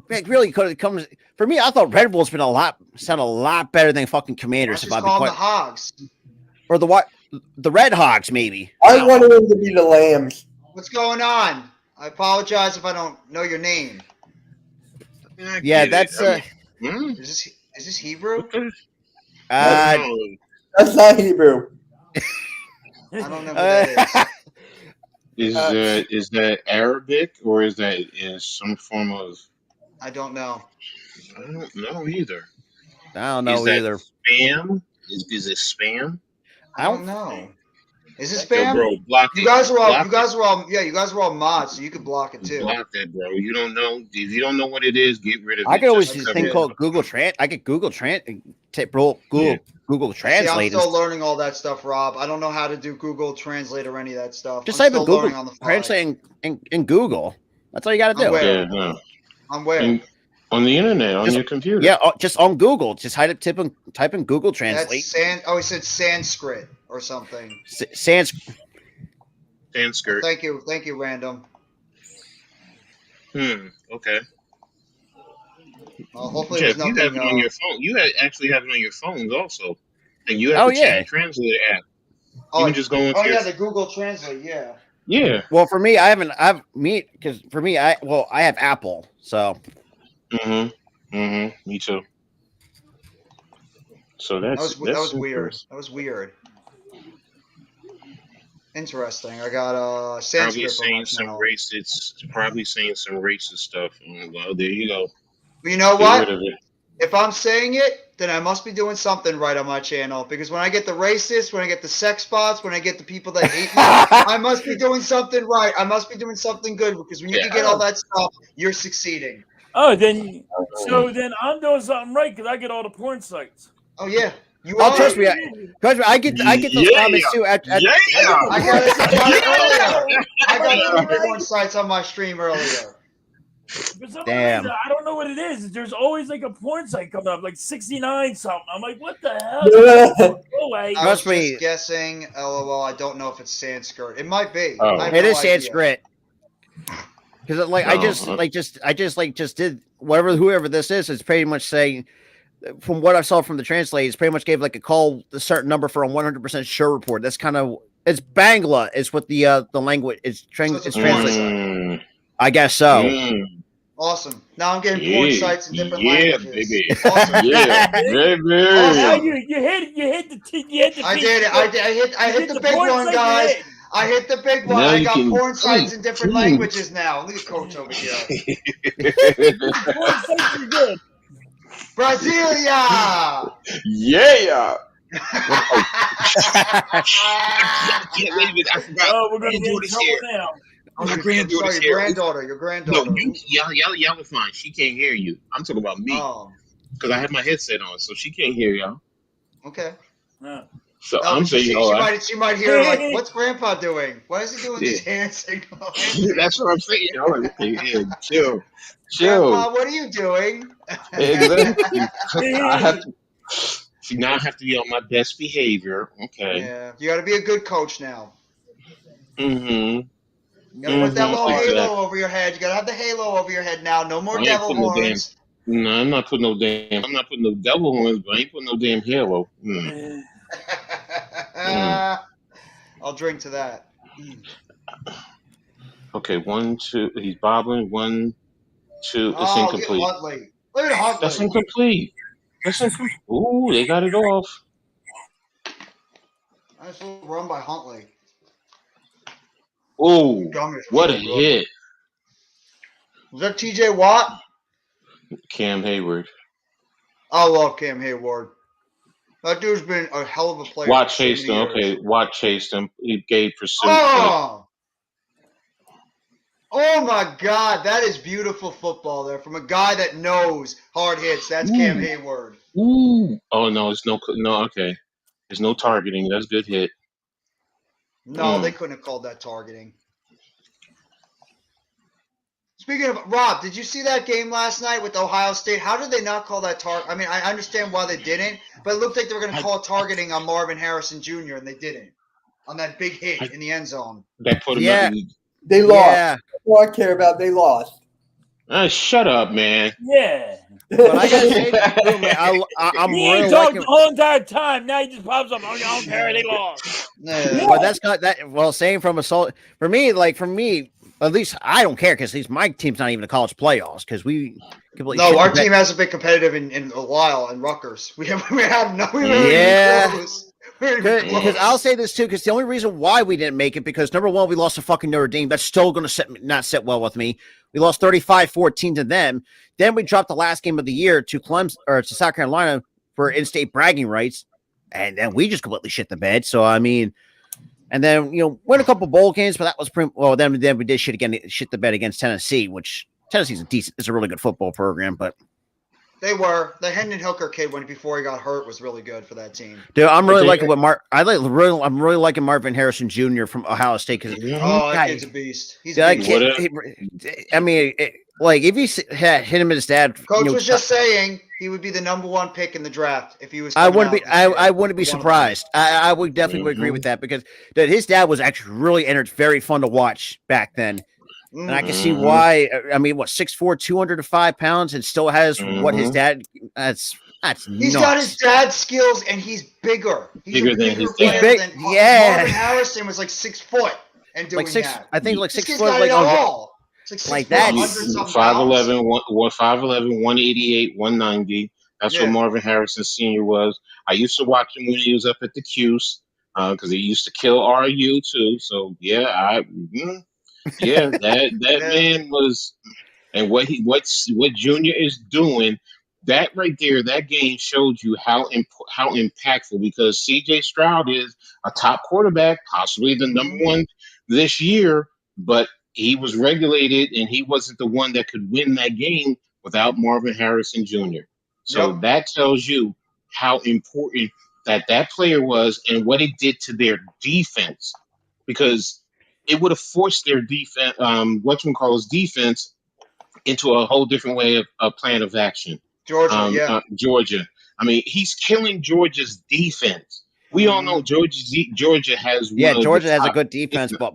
It really could have come for me. I thought Red Bull's sound a lot better than fucking Commanders. If I call them the hogs or the Red Hogs, maybe. I wanted them to be the Lambs. What's going on? I apologize if I don't know your name. Yeah, that's Is this Hebrew? That's not Hebrew. I don't know what that is. Is that Arabic or is that some form of? I don't know. I don't know either. I don't know either. Spam? Is it spam? I don't know. Is it spam? Yo, bro, block you guys were all mods, so you could block it too. Block that, bro. You don't know. If you don't know what it is, get rid of it. I can always use a thing called Google Translate. I get Google Translate. Google Translate. See, I'm still learning all that stuff, Rob. I don't know how to do Google Translate or any of that stuff. Just type in Google Translate in Google. That's all you got to do. I'm where? On the internet, on your computer. Yeah, just on Google. Just type in Google Translate. He said Sanskrit or something. Sanskrit. Thank you, Random. Okay. Hopefully, there's nothing. You have it on your phone. You actually have it on your phones also, and you have the Translator app. You can just go into. The Google Translate. Yeah. Yeah. Well, for me, I have Apple, so. Me too. So that was weird. That was weird. Interesting. I got Sanskrit. Probably saying some racist stuff. Well, there you go. But you know what? If I'm saying it, then I must be doing something right on my channel. Because when I get the racist, when I get the sex bots, when I get the people that hate me, I must be doing something right. I must be doing something good. Because when you can get all that stuff, you're succeeding. Oh, then I'm doing something right because I get all the porn sites. Oh yeah. Trust me. I get those comments too. I got the porn sites on my stream earlier. For some reason, I don't know what it is. There's always like a porn site coming up, like 69 something. I'm like, what the hell? Go away. I was just guessing. LOL. I don't know if it's Sanskrit. It might be. It is Sanskrit. Because I just did whoever this is pretty much saying, from what I saw from the translate, it's pretty much gave like a call a certain number for a 100% sure report. That's kind of it's Bangla is what the language is translated. I guess so. Awesome. Now I'm getting porn sites in different languages. Baby. Awesome. Baby. Awesome. You hit the I did it. I hit the big one, guys. I hit the big one. I got porn sites in different languages now. Look at Coach over here. Porn sites are good. Brasilia! Yeah! We're going to get in trouble now. Your granddaughter. No, y'all are fine. She can't hear you. I'm talking about me. Because I have my headset on, so she can't hear y'all. Okay. So I'm saying, she might hear like, what's Grandpa doing? Why is he doing these hand signals? That's what I'm saying. I'm like, hey, chill. Grandpa, what are you doing? Exactly. I have to be on my best behavior. Okay. Yeah, you got to be a good coach now. Mm-hmm. You got to put that little halo over your head. You got to have the halo over your head now. No more devil horns. No, I'm not putting no devil horns, but I ain't putting no damn halo. I'll drink to that. Okay, 1, 2. He's bobbling. 1, 2. It's Oh, get incomplete. Huntley. Look at That's Huntley. incomplete. That's incomplete. Ooh, they got it off. Nice little run by Huntley. Ooh, Gummies are what so a good. hit. Was that TJ Watt? Cam Hayward. I love Cam Hayward. That dude's been a hell of a player Watt for so chased many him. years. Okay, Watt chased him. He gave pursuit, but Oh my God, that is beautiful football there from a guy that knows hard hits. That's Cam Ooh. Hayward. ooh. Oh no, it's no. Okay. There's no targeting. That's a good hit. No, they couldn't have called that targeting. Speaking of Rob, did you see that game last night with Ohio State? How did they not call that target? I mean, I understand why they didn't, but it looked like they were going to call targeting on Marvin Harrison Jr. and they didn't on that big hit in the end zone. That put him. Yeah. They lost. Yeah. That's all I care about. They lost. Shut up, man. Yeah. But I gotta say, too, man, I'm He really ain't talked liking. the whole entire time. Now he just pops up. I don't care. They lost. Yeah. But that's not that. Well, saying from assault for me, at least I don't care because at least my team's not even a college playoffs because we completely. No, shit our the bed. team hasn't been competitive in a while in Rutgers. We haven't Yeah. even close. We weren't even Because close. I'll say this too, because the only reason why we didn't make it, because number one, we lost to fucking Notre Dame. That's still going to not sit well with me. We lost 35-14 to them. Then we dropped the last game of the year to Clemson or to South Carolina for in-state bragging rights, and then we just completely shit the bed. So I mean, and then win a couple bowl games, but that was pretty well. Then we did shit the bed against Tennessee, which Tennessee's is a really good football program, but. They were. The Hendon Hooker kid when before he got hurt was really good for that team. Dude, I'm really liking I'm really liking Marvin Harrison Jr. from Ohio State because that kid's a beast. He's a that beast. kid, I mean, if he hit him and his dad, Coach was just saying he would be the number one pick in the draft if he was. I wouldn't be surprised. I would definitely agree with that because his dad was actually really very fun to watch back then. And I can see why. I mean, 6'4", 205 pounds, and still has what his dad. That's He's nuts. got his dad's skills, and he's bigger. He's a bigger player than Marvin Harrison was like 6 foot and doing that. I think like This 6 kid's foot, got like it all. It's like 6 that. 5'11", 188, 190. That's what Marvin Harrison Sr. was. I used to watch him when he was up at the Q's because he used to kill RU too. So yeah, that man was, and what Junior is doing, that right there, that game showed you how impactful because C.J. Stroud is a top quarterback, possibly the number one this year, but he was regulated and he wasn't the one that could win that game without Marvin Harrison Jr. So that tells you how important that player was and what it did to their defense because it would have forced their defense, defense into a whole different way of plan of action. Georgia. I mean, he's killing Georgia's defense. We all know Georgia has Georgia has a good defense, but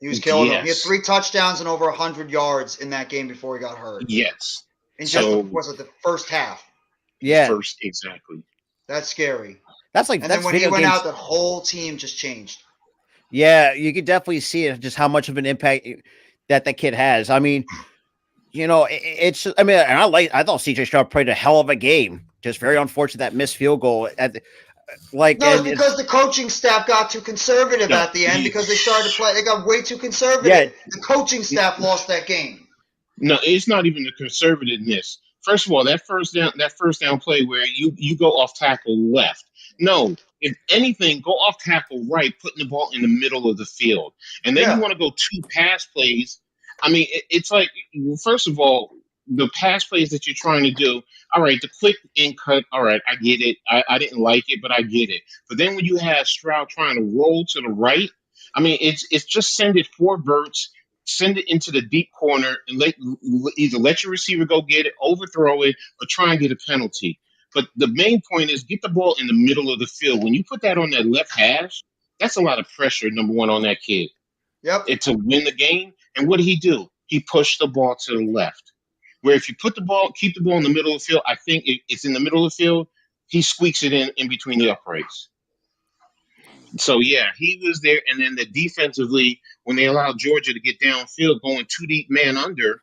he was killing them. He had 3 touchdowns and over 100 yards in that game before he got hurt. Yes. In the first half? Yeah. Exactly. That's scary. Then when he went out, the whole team just changed. Yeah, you could definitely see it, just how much of an impact that kid has. I mean, it's. I mean, and I thought CJ Stroud played a hell of a game. Just very unfortunate that missed field goal. It's because the coaching staff got too conservative at the end because they started to play. They got way too conservative. Yeah, the coaching staff lost that game. No, it's not even the conservativeness. First of all, that first down play where you go off tackle left. No, if anything, go off tackle right, putting the ball in the middle of the field. And then you want to go 2 pass plays. I mean, it's like, first of all, the pass plays that you're trying to do, all right, the quick in cut, all right, I get it. I didn't like it, but I get it. But then when you have Stroud trying to roll to the right, I mean, it's just send it 4 verts, send it into the deep corner, and either let your receiver go get it, overthrow it, or try and get a penalty. But the main point is get the ball in the middle of the field. When you put that on that left hash, that's a lot of pressure, number one, on that kid. Yep. To win the game. And what did he do? He pushed the ball to the left. Where if you keep the ball in the middle of the field, I think it's in the middle of the field, he squeaks it in between the uprights. So yeah, he was there, and then the defensively when they allowed Georgia to get downfield, going too deep, man under.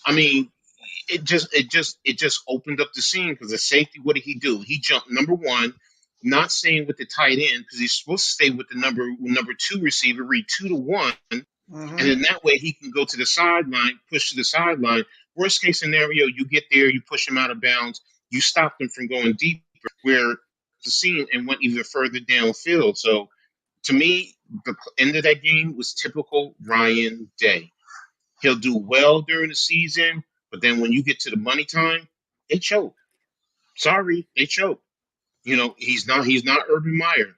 I mean, it just opened up the scene because the safety. What did he do? He jumped number one, not staying with the tight end because he's supposed to stay with the number two receiver, read 2 to 1, and Mm-hmm. then that way he can go to the sideline, push to the sideline. Worst case scenario, you get there, you push him out of bounds, you stop them from going deeper where the scene and went even further downfield. So to me, the end of that game was typical Ryan Day. He'll do well during the season, but then when you get to the money time, they choke. Sorry, they choke. He's not Urban Meyer.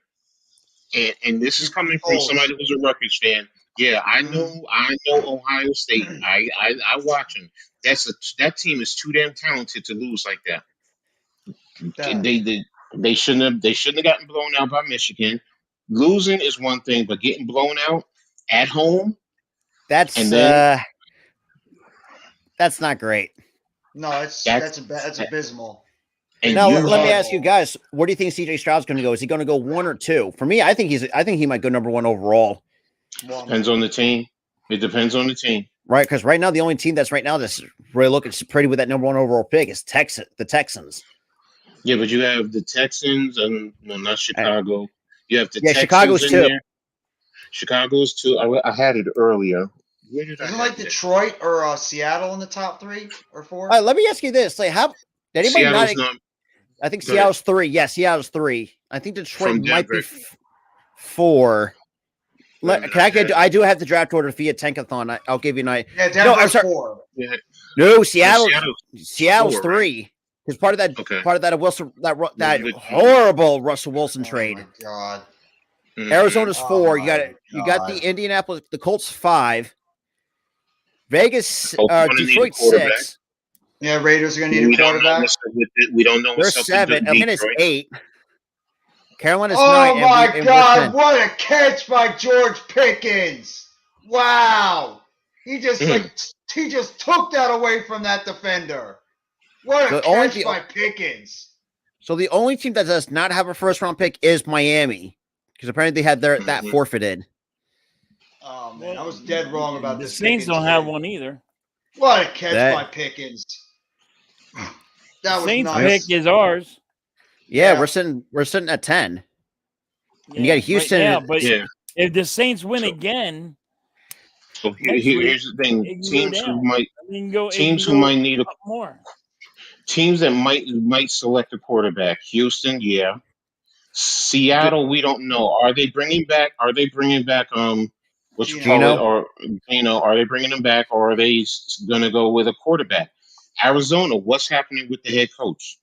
And this is He coming from folds. somebody who's a Rutgers fan. Yeah, I Mhm. know Ohio State. I watch them. That team is too damn talented to lose like that. That. They shouldn't have gotten blown out by Michigan. Losing is one thing, but getting blown out at home That's and then that's not great. No, that's that's abysmal. and Now you let me have ask you guys, where do you think CJ Stroud's going to go? Is he going to go 1 or 2? For me, I think he might go number 1 overall. One. depends on the team. It depends on the team. Right, because right now the only team that's really looking pretty with that number 1 overall pick is the Texans. Yeah, but you have the Texans and not Chicago. You have the Texans Chicago's in 2. there. Chicago's 2. I had it earlier. Where did I Isn't have like it? Detroit or Seattle in the top 3 or 4? All right, let me ask you this: like, how did anybody Seattle's not? not I think go ahead. Seattle's 3. Yeah, Seattle's 3. I think Detroit From might be Denver. 4. Wait a minute, I do have the draft order via Tankathon. I'll give you an idea. Yeah, No, I'm Denver's sorry. 4. yeah. No, Seattle's 4, 3. Because part of that Okay. Wilson that Good. horrible Russell Wilson trade. Oh my god. Mhm. Arizona's Oh 4. my You got the God. Indianapolis, the Colts 5. Vegas, Colts gonna need a Detroit quarterback. 6. Yeah, Raiders are going to need We a don't know quarterback. what's up with it. We don't know They're what's up 7. with Atlanta's Detroit. 8. Carolina's 9. Oh my and we're god, 10. what a catch by George Pickens. Wow. He just took that away from that defender. What a catch by Pickens. So the only team that does not have a first round pick is Miami, because apparently they had that forfeited. Oh man, I was dead wrong about The this. Saints Pickens don't have trade. one either. What a catch by Pickens. That was Saints nice. pick is ours. Yeah, Yeah. we're sitting at 10. Yeah, And you got Houston. right now, but Yeah. if the Saints win again, So next week, here's the thing: it can teams go who down. might Teams who might need up more. teams that might select a quarterback. Houston, yeah. Seattle, we don't know. Are they bringing back? What you call Geno? it? Or are they bringing them back, or are they going to go with a quarterback? Arizona, what's happening with the head coach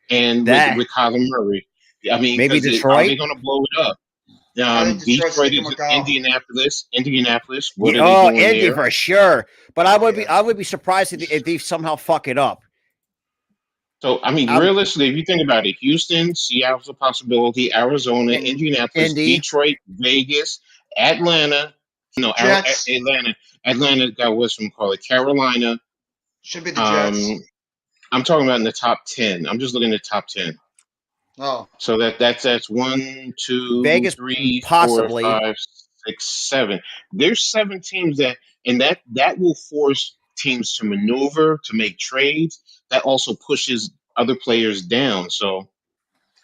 and with Kyler Murray? I mean, Maybe are Detroit. they going to blow it up? I think Detroit's Detroit sticking is with Goff. Indianapolis. What are they doing Indy there? for sure. But I would be surprised if they somehow fuck it up. So, I mean, realistically, if you think about it, Houston, Seattle's a possibility, Arizona, Indianapolis, Indy. Detroit, Vegas, Atlanta, Jets. Atlanta got what's call it, Carolina. Should be the Jets. I'm talking about in the top 10. I'm just looking at the top 10. Oh. So that's 1, 2, Vegas 3, 4, possibly. 5, 6, 7. There's 7 teams that will force teams to maneuver, to make trades. That also pushes other players down. So,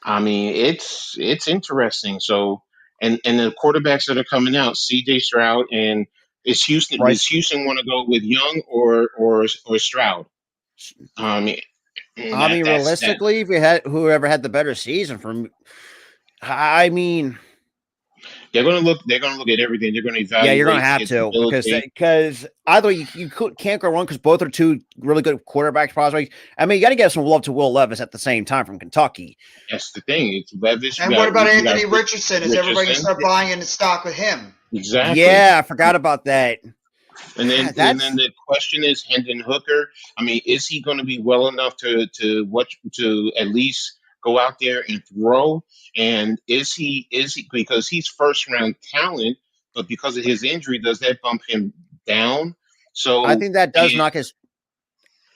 I mean, it's interesting. So, and the quarterbacks that are coming out, C.J. Stroud, and is Houston? Bryce. Does Houston want to go with Young or Stroud? Realistically, if you had whoever had the better season they're going to look at everything. They're going to evaluate. Yeah, you're going to have to because either you can't go wrong because both are 2 really good quarterback prospects. I mean, you got to give some love to Will Levis at the same time from Kentucky. That's the thing. It's Levis. And what about Anthony Richardson? Is everybody going to start buying into stock with him? Exactly. Yeah, I forgot about that. And then the question is Hendon Hooker. I mean, is he going to be well enough to at least go out there and throw? And is he because he's first round talent, but because of his injury, does that bump him down? So I think that does knock his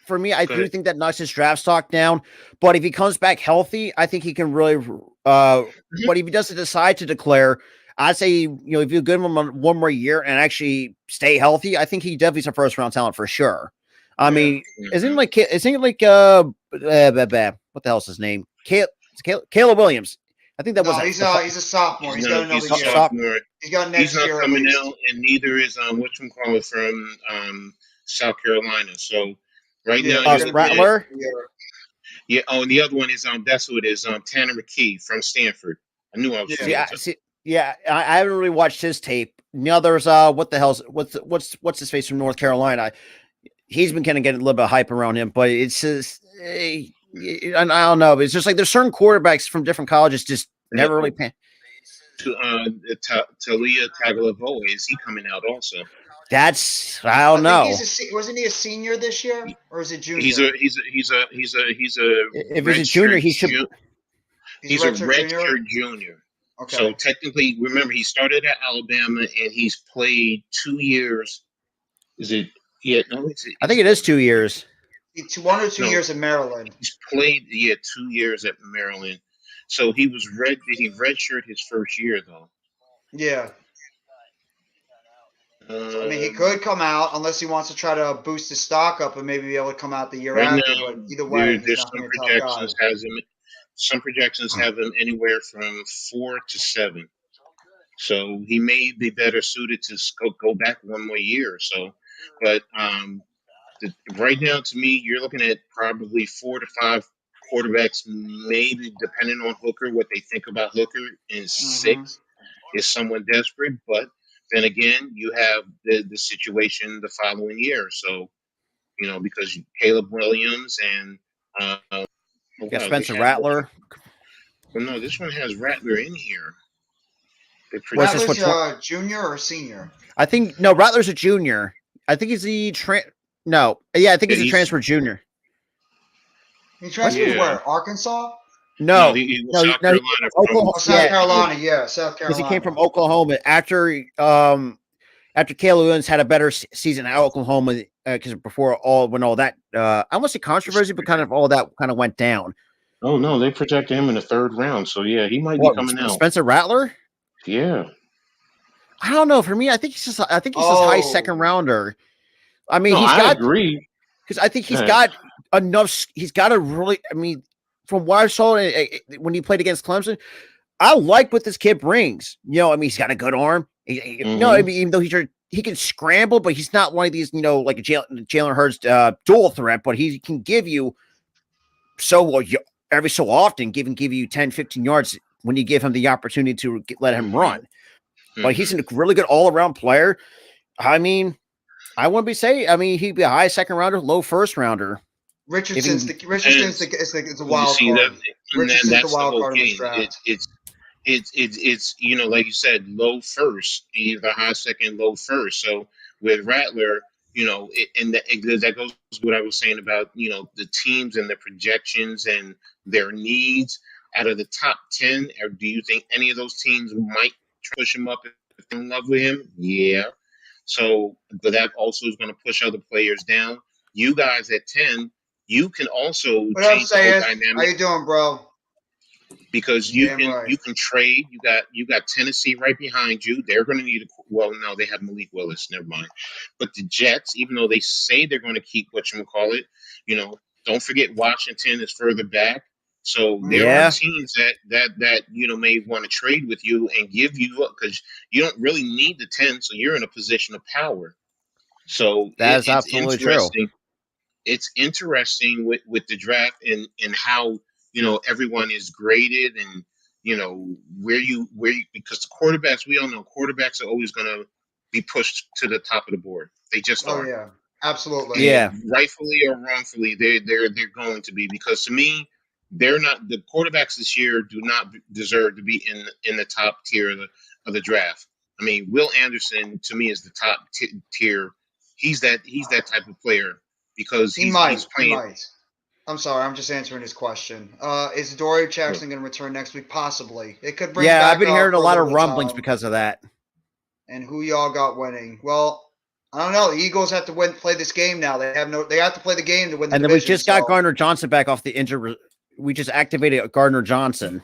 for me, I Go do ahead. think that knocks his draft stock down. But if he comes back healthy, I think he can really. But if he doesn't decide to declare, I'd say if you give him one more year and actually stay healthy, I think he definitely is a first round talent for sure. I mean, isn't what the hell's his name? Caleb Williams. I think that No, was he's a sophomore. He's got another He's a year. sophomore. He's got He's next not year at coming least. out, and neither is whatchamacallit from South Carolina. So right Yeah, now they're you're gonna looking be at Rattler. yeah. Oh, and the other one is that's who it is. Tanner McKee from Stanford. I knew I was Yeah. I haven't really watched his tape. There's what the hell's what's his face from North Carolina? He's been kind of getting a little bit of hype around him, but it's just I don't know. It's just like there's certain quarterbacks from different colleges just never really pan. Talia Tagovailoa, is he coming out also? That's I don't know. Wasn't he a senior this year, or is it junior? He's a If he's a junior, he should. He's a redshirt junior. Okay. So technically, remember, he started at Alabama and he's played 2 years. Is it? Yeah, no, I think it is 2 years. 1 or 2 years in Maryland. He's played 2 years at Maryland. So he was did he redshirt his first year though? Yeah. So, I mean, he could come out unless he wants to try to boost his stock up and maybe be able to come out the year after. Now, but either way, there's some projections have him anywhere from 4 to 7. So he may be better suited to go back one more year or so. But right now, to me, you're looking at probably 4 to 5 quarterbacks, maybe depending on Hooker, what they think about Hooker, and 6 is someone desperate. But then again, you have the situation the following year. So, because Caleb Williams and Spencer Rattler. Well, no, this one has Rattler in here. Rattler's junior or senior? I think Rattler's a junior. I think he's the I think he's a transfer junior. He transferred where? Arkansas? No, he was South Carolina. South Carolina, South Carolina. Because he came from Oklahoma after Caleb Williams had a better season at Oklahoma because before when all that I won't say controversy, but kind of all that kind of went down. Oh no, they protected him in the 3rd round, so yeah, he might be coming out. Spencer Rattler? Yeah. I don't know. For me, I think he's a high 2nd rounder. I mean, I agree. Because I think he's got enough. He's got a really. I mean, from what I saw when he played against Clemson, I like what this kid brings. I mean, he's got a good arm. I mean, even though he can scramble, but he's not one of these, like a Jalen Hurts dual threat. But he can give you every so often, give you 10, 15 yards when you give him the opportunity to let him run. But he's a really good all around player. I mean, I wouldn't he'd be a high 2nd rounder, low 1st rounder. Richardson's the wild card. Richardson's the wild card in this draft. It's like you said, low 1st, either high 2nd, low 1st. So with Rattler, that goes to what I was saying about the teams and the projections and their needs. Out of the top 10, or do you think any of those teams might push him up if they're in love with him? Yeah. So, but that also is going to push other players down. You guys at 10, you can also change the whole dynamic. How you doing, bro? Because you can trade. You got Tennessee right behind you. They're going to need no, they have Malik Willis. Never mind. But the Jets, even though they say they're going to keep whatchamacallit, don't forget Washington is further back. So there are teams that may want to trade with you and give you up because you don't really need the 10, so you're in a position of power. So that's absolutely true. It's interesting with the draft and how everyone is graded and where you because the quarterbacks, we all know quarterbacks are always going to be pushed to the top of the board. They just are. Oh yeah, absolutely. Yeah, rightfully or wrongfully, they're going to be, because to me, they're not, the quarterbacks this year do not deserve to be in the top tier of the draft. I mean, Will Anderson to me is the top tier. He's that type of player because he's playing. He might. I'm sorry, I'm just answering his question. Is Dory Jackson going to return next week? Possibly. It could bring. Yeah, I've been hearing a lot of rumblings because of that. And who y'all got winning? Well, I don't know. The Eagles have to play this game now. They have to play the game to win the And then we division. just got Gardner Johnson back off the injury. We just activated Gardner Johnson.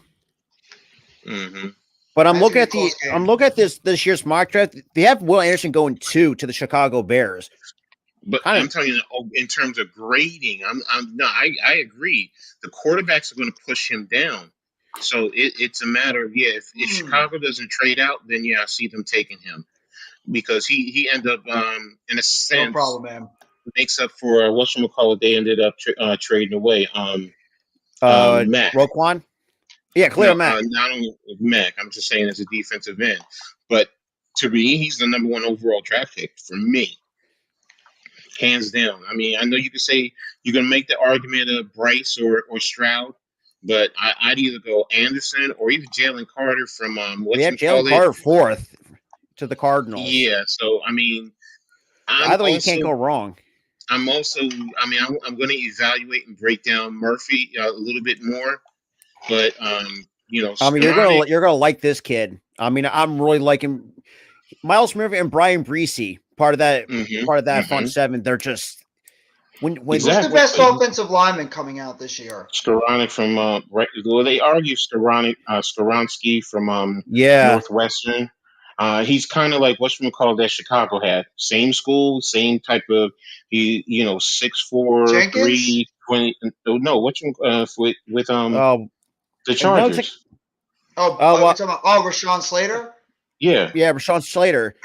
Mm-hmm. But I'm That's looking gonna at be a close game. I'm looking at this year's mock draft. They have Will Anderson going 2 to the Chicago Bears. But Kinda- I'm telling you, in terms of grading, I agree. The quarterbacks are going to push him down. So it's a matter of if Chicago doesn't trade out, then I see them taking him because he ended up in a No sense problem, man. makes up for whatchamacallit they ended up trading away. Mac. Roquan? Yeah, Khalil Mack. Not only with Mac, I'm just saying as a defensive end. But to me, he's the number 1 overall draft pick for me. Hands down. I mean, I know you could say you're going to make the argument of Bryce or Stroud, but I'd either go Anderson or even Jalen Carter from We have Jalen Carter 4th to the Cardinals. Yeah, so I mean, Either way, you can't go wrong. I'm also, I mean, I'm going to evaluate and break down Murphy a little bit more, but I mean, you're gonna like this kid. I mean, I'm really liking Miles Murphy and Brian Breesy. Part of that front seven. They're just when Who's the best offensive lineman coming out this year? Skoranek from they argue Skoransky from yeah. Northwestern. He's kind of like whatchamacallit that Chicago had. Same school, same type of 6'4", Jenkins? 320. No, with the Chargers. No, it's Rashawn Slater? Yeah, Rashawn Slater.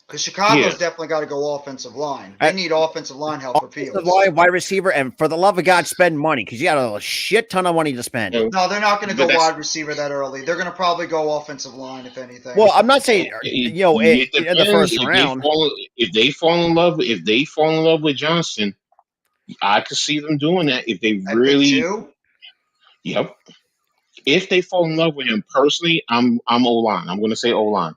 Because Chicago's definitely got to go offensive line. They need offensive line help for Fields. Offensive line, wide receiver, and for the love of God, spend money because you got a shit ton of money to spend. No, they're not going to go wide receiver that early. They're going to probably go offensive line, if anything. Well, I'm not saying in the first round. If they fall in love with Johnson, I could see them doing that if they really. Yep. If they fall in love with him personally, I'm O-line. I'm going to say O-line.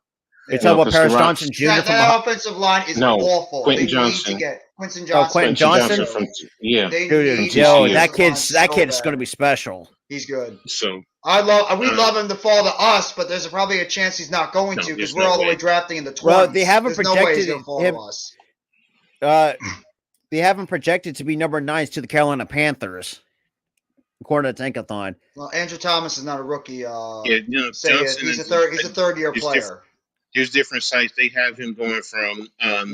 It's talking about Paris Johnson Jr. That offensive line is awful. Quentin Johnson. Quentin Johnson. Quentin Johnson. That kid's going to be special. He's good. So we love him to fall to us, but there's probably a chance he's not going to because we're all the way drafting in the 20s. Well, they haven't projected him. They haven't projected to be number 9 to the Carolina Panthers, according to Tankathon. Well, Andrew Thomas is not a rookie. He's a third-year player. There's different sites. They have him going from Evan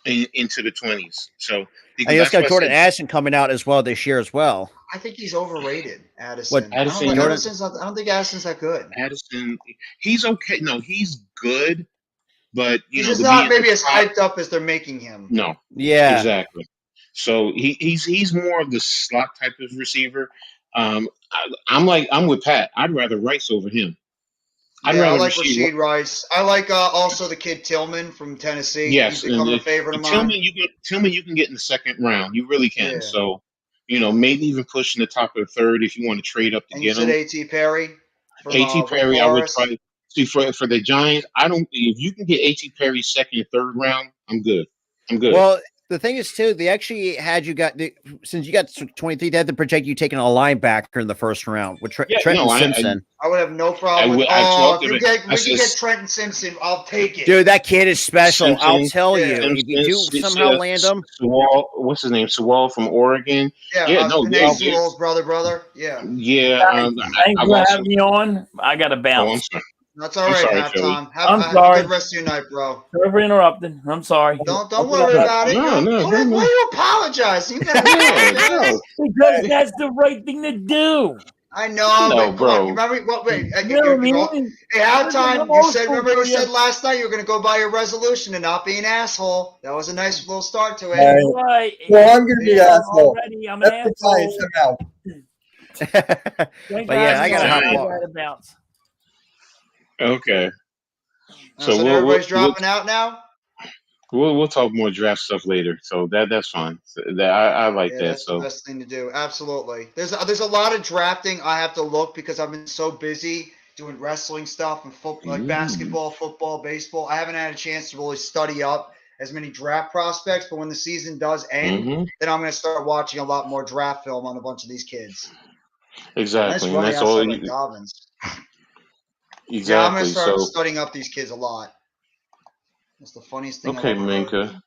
into the 20s. So and you just got Jordan Addison coming out as well this year as well. I think he's overrated, Addison. I don't think Addison's that good. Addison, he's okay. No, he's good, but he's just not maybe as hyped up as they're making him. No, yeah, exactly. So he's more of the slot type of receiver. I'm with Pat. I'd rather Rice over him. I like Rashid Rice. I like also the kid Tillman from Tennessee. Yes, he's become a favorite of mine. Tillman, you can get in the second round. You really can. Yeah. So, maybe even push in the top of the third if you want to trade up to get him. You said A.T. Perry. A.T. Perry, I would try. See, for the Giants, if you can get A.T. Perry second and third round, I'm good. Well, the thing is, too, they actually had since you got 23, they had to project you taking a linebacker in the first round with Trenton Simpson. I would have no problem with if we can get Trenton Simpson, I'll take it. Dude, that kid is special. Simpson, I'll tell you. If you do somehow land him. What's his name? Sewell from Oregon. Sewell's brother. Yeah. Yeah. Thanks for having me on. I got to bounce. That's all right, halftime. Have a good rest of your night, bro. Sorry for interrupting. I'm sorry. Don't worry about it. Why are you apologizing? Because that's the right thing to do. I know, bro. Remember what? Wait, hey, halftime. You said last night you were going to go by your resolution and not be an asshole. That was a nice little start to it. Right. Well, I'm going to be an asshole. I'm an asshole. But yeah, I got to hop on. Okay. So everybody's dropping out now? We'll talk more draft stuff later. So that's fine. I like that. That's the best thing to do. Absolutely. There's a lot of drafting I have to look because I've been so busy doing wrestling stuff and football, like basketball, football, baseball. I haven't had a chance to really study up as many draft prospects. But when the season does end, then I'm going to start watching a lot more draft film on a bunch of these kids. Exactly. And that's all you Dobbins. Exactly. Yeah, I'm going to start studying up these kids a lot. That's the funniest thing I've Okay, ever heard. Minka.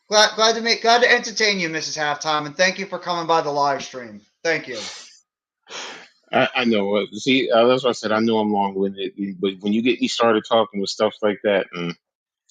Glad to entertain you, Mrs. Halftime, and thank you for coming by the live stream. Thank you. I know. See, that's what I said. I know I'm long-winded, but when you get me started talking with stuff like that,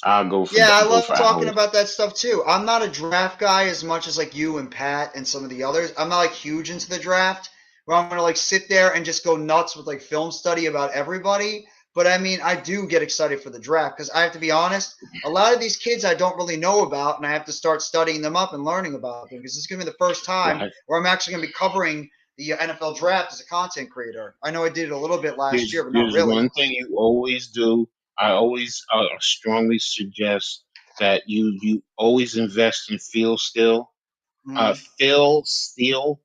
I'll Yeah, I go love for talking hours. about that stuff too. I'm not a draft guy as much as like you and Pat and some of the others. I'm not like huge into the draft where I'm gonna like sit there and just go nuts with like film study about everybody. But I mean, I do get excited for the draft because I have to be honest. A lot of these kids I don't really know about, and I have to start studying them up and learning about them because it's gonna be the first time Right. where I'm actually gonna be covering the NFL draft as a content creator. I know I did it a little bit last year, but not There's really. one thing you always do. I always strongly suggest that you always invest in Phil Still. Mhm. Phil Steele,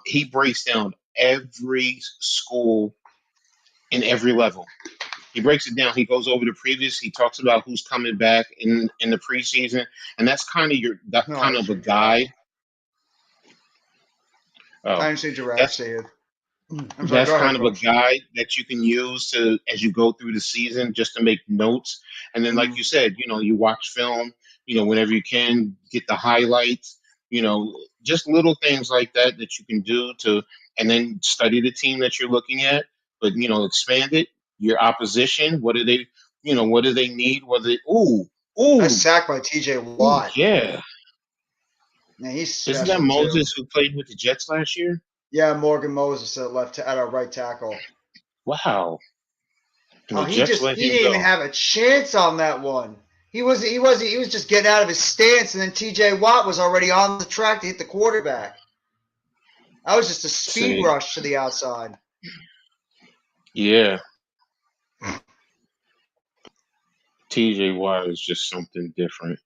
he breaks down every school in every level. He breaks it down. He goes over the previous. He talks about who's coming back in the preseason, and that's kind of that No, I kind of a didn't say draft. guide. Oh, I didn't say draft, that's say it. I'm sorry. that's Go ahead, kind of a Coach. guide that you can use to as you go through the season just to make notes. And then, like Mm. you said, you watch film, whenever you can, get the highlights, just little things like that that you can do to, and then study the team that you're looking at, but expand it. Your opposition, what do they need? That's Ooh, sacked by T.J. ooh, Watt. yeah. Man, he's Isn't that special too. Moses who played with the Jets last year? Yeah, Morgan Moses at our right tackle. Wow. And Oh, the Jets let he him didn't even go. have a chance on that one. He was just getting out of his stance, and then T.J. Watt was already on the track to hit the quarterback. That was just a speed See, rush to the outside. yeah. TJ Watt is just something different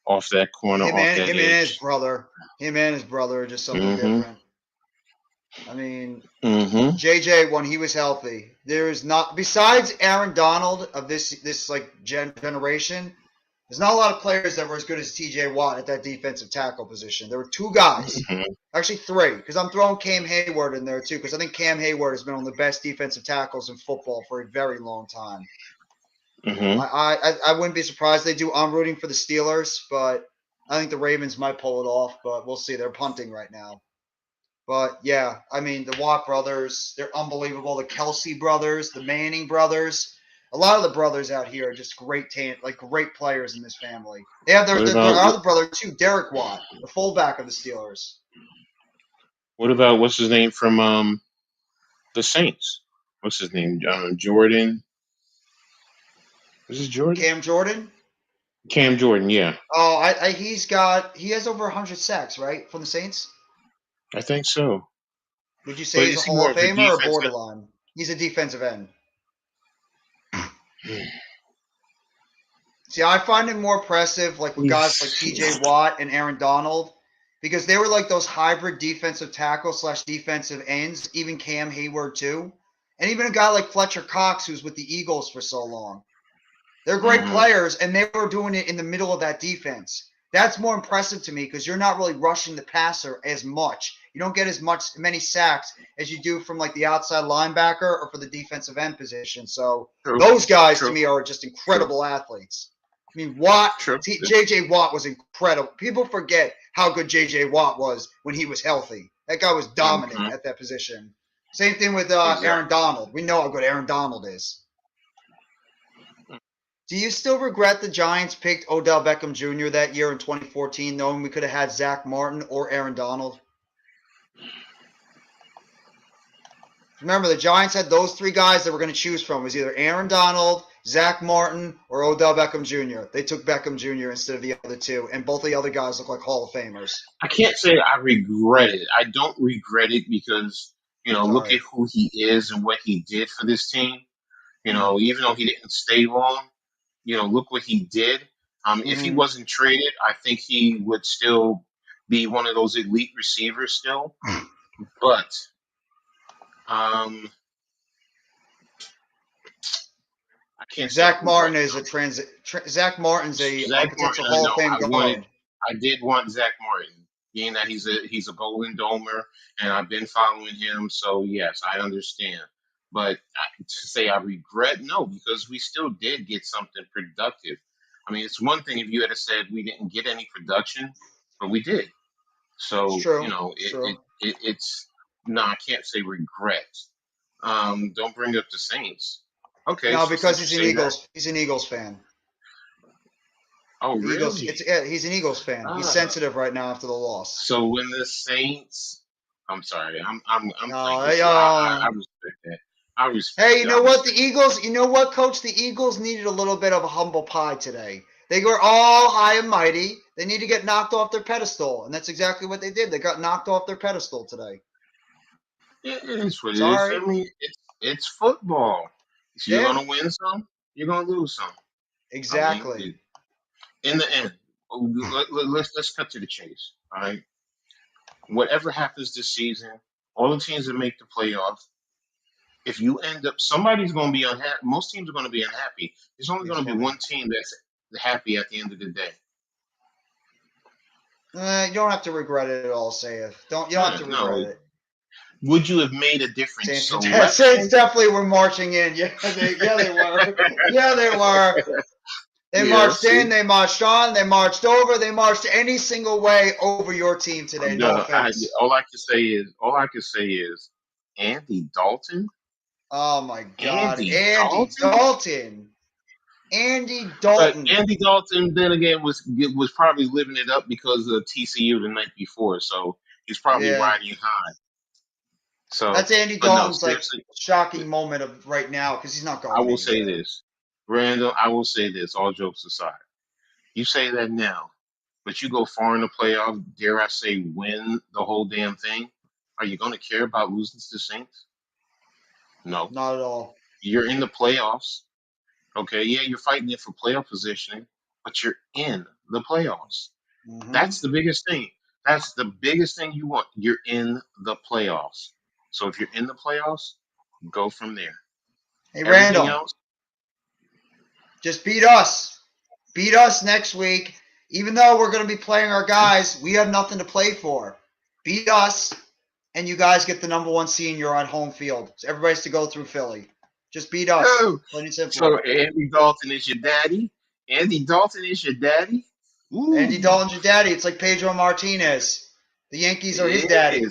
off that corner, off that Him and his edge. brother, are just something Mm-hmm. different. I mean, Mm-hmm. JJ when he was healthy. There is not besides Aaron Donald of this like generation. There's not a lot of players that were as good as T.J. Watt at that defensive tackle position. There were two guys, Mm-hmm. actually three, because I'm throwing Cam Hayward in there too, because I think Cam Hayward has been one of the best defensive tackles in football for a very long time. Mm-hmm. I wouldn't be surprised they do. I'm rooting for the Steelers, but I think the Ravens might pull it off. But we'll see. They're punting right now. But yeah, I mean the Watt brothers, they're unbelievable. The Kelsey brothers, the Manning brothers, a lot of the brothers out here are just like great players in this family. They have What their about other brother too, Derek Watt, the fullback of the Steelers. what's his name from the Saints? What's his name? Jordan. Is it Jordan? Cam Jordan. Cam Jordan. Yeah, Oh, he has over 100 sacks, right, from the Saints. I think so. Would you say But he's a is he Hall more of of a Famer or defensive? borderline? He's a defensive end. See, I find him more impressive, like with guys like T.J. Watt and Aaron Donald, because they were like those hybrid defensive tackle / defensive ends. Even Cam Hayward too, and even a guy like Fletcher Cox, who's with the Eagles for so long. They're great Mm-hmm. players, and they were doing it in the middle of that defense. That's more impressive to me because you're not really rushing the passer as much. You don't get many sacks as you do from like the outside linebacker or for the defensive end position. So True. those guys to True. me are just True. incredible athletes. I mean, Watt, True. J.J. Watt was incredible. People forget how good J.J. Watt was when he was healthy. That guy was dominant Mm-hmm. at that position. Same thing with Exactly. Aaron Donald. We know how good Aaron Donald is. Do you still regret the Giants picked Odell Beckham Jr. that year in 2014, knowing we could have had Zach Martin or Aaron Donald? Remember, the Giants had those three guys that were going to choose from. It was either Aaron Donald, Zach Martin, or Odell Beckham Jr. They took Beckham Jr. instead of the other two, and both the other guys look like Hall of Famers. I can't say I regret it. I don't regret it because, look Sorry. at who he is and what he did for this team. Even though he didn't stay long, look what he did. If he wasn't traded, I think he would still be one of those elite receivers still. But I can't say I Zach regret Martin is Zach Martin's a Zach potential Martin. I Hall of know. Fame guard. I did want Zach Martin, being that he's a Golden Domer, and I've been following him. So yes, I understand. But to say I regret, no, because we still did get something productive. I mean, it's one thing if you had said we didn't get any production, but we did. It's So, true. It's true. it's no, I can't say regret. Don't bring up the Saints. Okay, No, so because since you he's an say that, Eagles. He's an Eagles fan. oh The Eagles. really? He's an Eagles fan. He's sensitive right now after the loss. So when the Saints, I'm sorry, I'm playing No, with you. I respect that. I respect hey, you it. know what? The Eagles. You know what, Coach? The Eagles needed a little bit of a humble pie today. They were all high and mighty. They need to get knocked off their pedestal, and that's exactly what they did. They got knocked off their pedestal today. It is what it is. I Sorry. mean, it's football. So you're Yeah. gonna win some, you're gonna lose some. I mean, Exactly. in the end, let's cut to the chase. All right. Whatever happens this season, all the teams that make the playoffs, if you end up, somebody's going to be unhappy. Most teams are going to be unhappy. There's only going to be one team that's happy at the end of the day. You don't have to regret it at all, Saif. You don't have to regret it. Would you have made a different Saints definitely were marching in. Yeah, they were. Yeah, they were. They marched in, they marched on, they marched over, they marched any single way over your team today. No offense. All I can say is Andy Dalton. Oh my God, Andy Dalton. Andy Dalton. But Andy Dalton, then again, was probably living it up because of TCU the night before, so he's probably riding high. So that's Andy Dalton's shocking moment of right now because he's not going. I will say this, Randall. I will say this. All jokes aside, you say that now, but you go far in the playoffs. Dare I say, win the whole damn thing? Are you going to care about losing to the Saints? No, not at all. You're in the playoffs. Okay, yeah, you're fighting it for playoff positioning, but you're in the playoffs. Mm-hmm. That's the biggest thing. That's the biggest thing you want. You're in the playoffs. So if you're in the playoffs, go from there. Hey, everything Randall, else, just beat us. Beat us next week. Even though we're going to be playing our guys, we have nothing to play for. Beat us, and you guys get the number 1 seed, and you're on home field. So everybody's to go through Philly. Just beat us. So Andy Dalton is your daddy? Andy Dalton is your daddy? Ooh. Andy Dalton's your daddy. It's like Pedro Martinez. The Yankees are his daddy.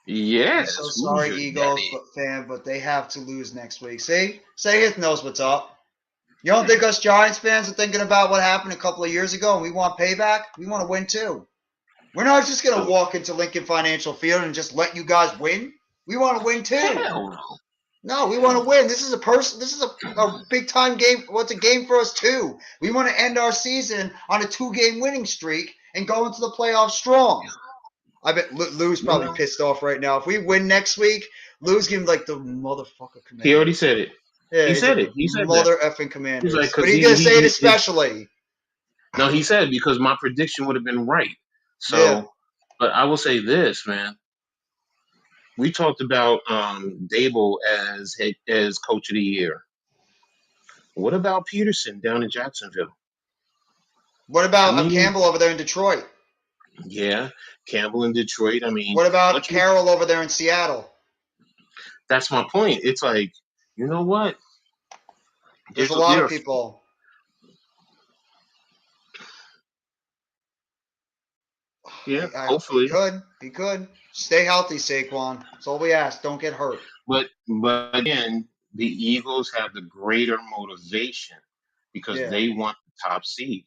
Yes. I'm so sorry, Eagles fan, but they have to lose next week. See? Sayith knows what's up. You don't think us Giants fans are thinking about what happened a couple of years ago and we want payback? We want to win too. We're not just going to walk into Lincoln Financial Field and just let you guys win. We want to win too. No, we want to win. This is a big time game. What's a game for us too? We want to end our season on a 2-game winning streak and go into the playoffs strong. I bet Lou's probably pissed off right now. If we win next week, Lou's giving like the motherfucker command. He already said it. Yeah, he said it. He said mother effing Commanders. But he's gonna say it especially. No, he said because my prediction would have been right. So, but I will say this, man. We talked about Dable as coach of the year. What about Peterson down in Jacksonville? What about Campbell over there in Detroit? Yeah, Campbell in Detroit. I mean, what about Carroll over there in Seattle? That's my point. It's like, you know what? There's a lot of people. Yeah, hopefully. He could. Stay healthy, Saquon. That's all we ask. Don't get hurt. But again, the Eagles have the greater motivation because they want the top seed.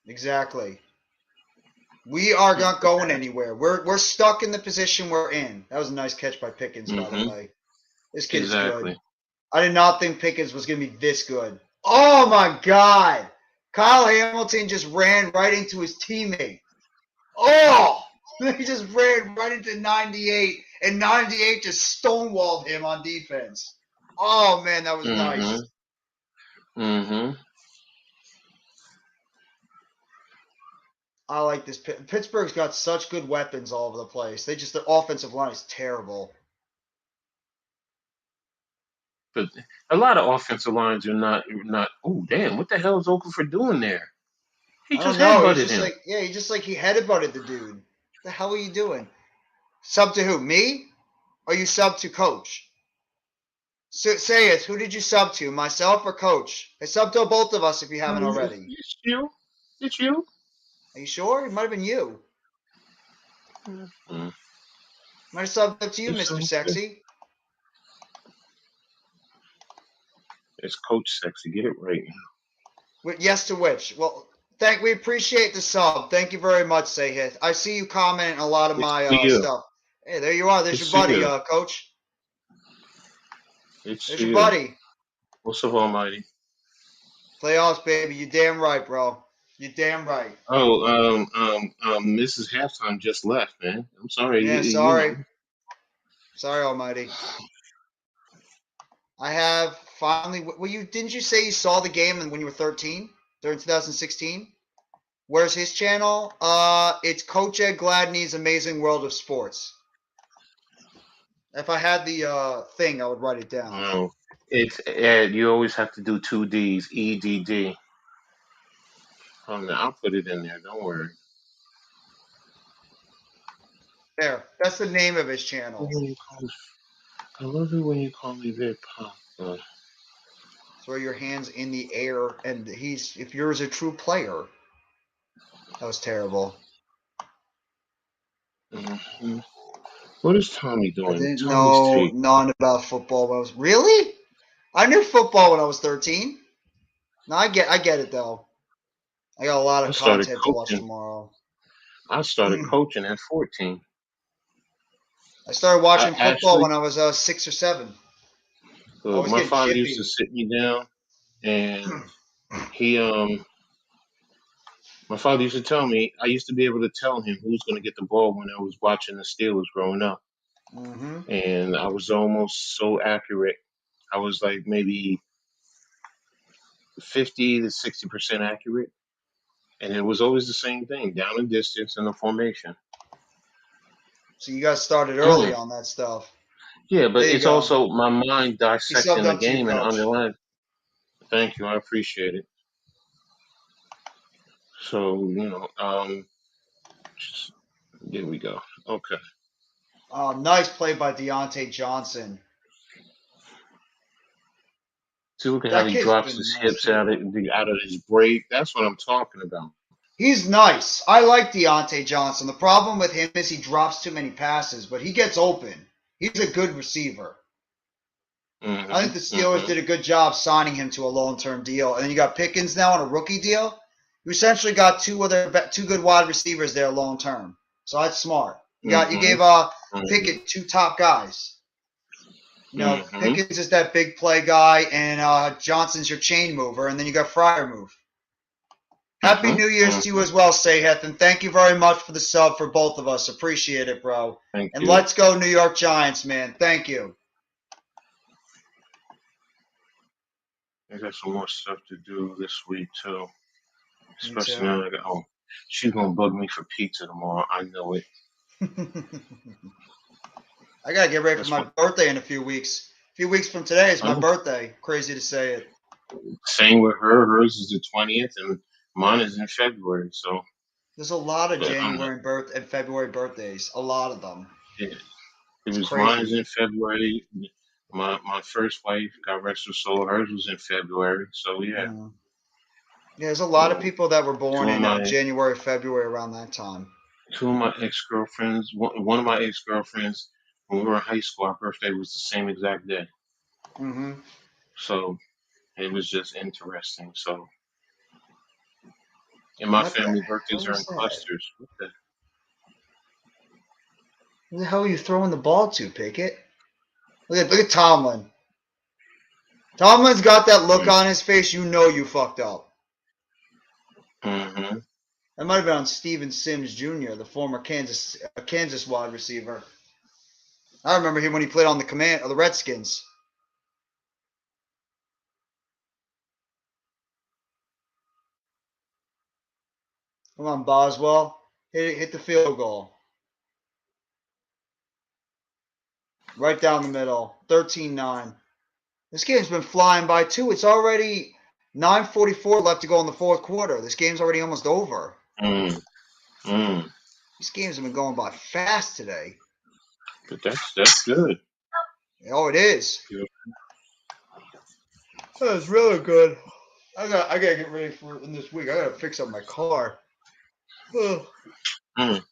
Exactly. We are not going anywhere. We're stuck in the position we're in. That was a nice catch by Pickens, by the way. This kid is good. I did not think Pickens was going to be this good. Oh, my God. Kyle Hamilton just ran right into his teammate. Oh, he just ran right into 98, and 98 just stonewalled him on defense. Oh, man, that was nice. Mm-hmm. I like this. Pittsburgh's got such good weapons all over the place. Their offensive line is terrible. But a lot of offensive lines are not. Oh, damn! What the hell is Okafor doing there? He just headbutted him. He headbutted the dude. What the hell are you doing? Sub to who? Me? Or you sub to coach? So, say it. Who did you sub to? Myself or Coach? I subbed to both of us if you haven't already. It's you. It's you. Are you sure? It might have been you. Mm. Might have subbed up to you, It's Mr. okay. Sexy. It's Coach Sexy. Get it right now. Yes to which? Well, we appreciate the sub. Thank you very much, Sayhith. I see you commenting a lot of It's my to you. stuff. Hey, there you are. There's It's your to buddy, you. Coach. It's There's to your you. buddy. What's up, Almighty? Playoffs, baby. You damn right, bro. You damn right. Oh, Mrs. Halftime just left, man. I'm sorry. Yeah, You sorry. know. Sorry, Almighty. I have finally. Didn't you say you saw the game when you were 13 during 2016? Where's his channel? It's Coach Ed Gladney's Amazing World of Sports. If I had the thing, I would write it down. No, it's Ed. You always have to do two D's. EDD. I'll put it in there. Don't worry. There. That's the name of his channel. I love it when you call me Big Papa. Throw your hands in the air, and if you're a true player. That was terrible. Mm-hmm. What is Tommy doing? I didn't Tommy's know take. none about football when I was really. I knew football when I was 13. No, I get it though. I got a lot I of started content to watch coaching. tomorrow. I started coaching at 14. I started watching football Actually, when I was 6 or 7. I was my getting father chippy. used to sit me down, and he my father used to tell me. I used to be able to tell him who was going to get the ball when I was watching the Steelers growing up, Mm-hmm. and I was almost so accurate. I was like maybe 50 to 60% accurate, and it was always the same thing: down and distance and the formation. So you guys started early on that stuff. Yeah, but There you it's go. also my mind He subbed dissecting the up to you, game and Coach. underlying. Thank you, I appreciate it. So here we go. Okay. Nice play by Deontay Johnson. See, look at how That he kid's drops been his nice hips out too. of his break. That's what I'm talking about. He's nice. I like Deontay Johnson. The problem with him is he drops too many passes, but he gets open. He's a good receiver. Mm-hmm, I think the Steelers did a good job signing him to a long-term deal. And then you got Pickens now on a rookie deal. You essentially got two good wide receivers there long-term. So that's smart. You gave Pickett 2 top guys. Pickens is that big play guy, and Johnson's your chain mover, and then you got Freiermuth. Happy New Year's to you as well, Sayheth, and thank you very much for the sub for both of us. Appreciate it, bro. Thank and you. Let's go New York Giants, man. Thank you. I got some more stuff to do this week too. Especially now that she's gonna bug me for pizza tomorrow. I know it. I gotta get ready for my birthday in a few weeks. A few weeks from today is my birthday. Crazy to say it. Same with her. Hers is the 20th, and mine is in February. So there's a lot of January and February birthdays. A lot of them. Yeah, it was mine in February. My first wife, God rest her soul, hers was in February. So yeah. Yeah, there's a lot of people that were born in January, February around that time. Two of my ex-girlfriends, one of my ex-girlfriends, when we were in high school, our birthday was the same exact day. Mm-hmm. So it was just interesting. So, and my family birthdays are in clusters. Where the hell are you throwing the ball to, Pickett? Look at Tomlin. Tomlin's got that look on his face. You know you fucked up. Mm-hmm. That might have been on Steven Sims Jr., the former Kansas wide receiver. I remember him when he played on the Redskins. Come on, Boswell. Hit the field goal. Right down the middle. 13-9. This game's been flying by, too. It's already 9:44 left to go in the fourth quarter. This game's already almost over. These games have been going by fast today. But that's good. Oh, it is. That was really good. I gotta get ready for it in this week. I gotta fix up my car. Oh, Mm.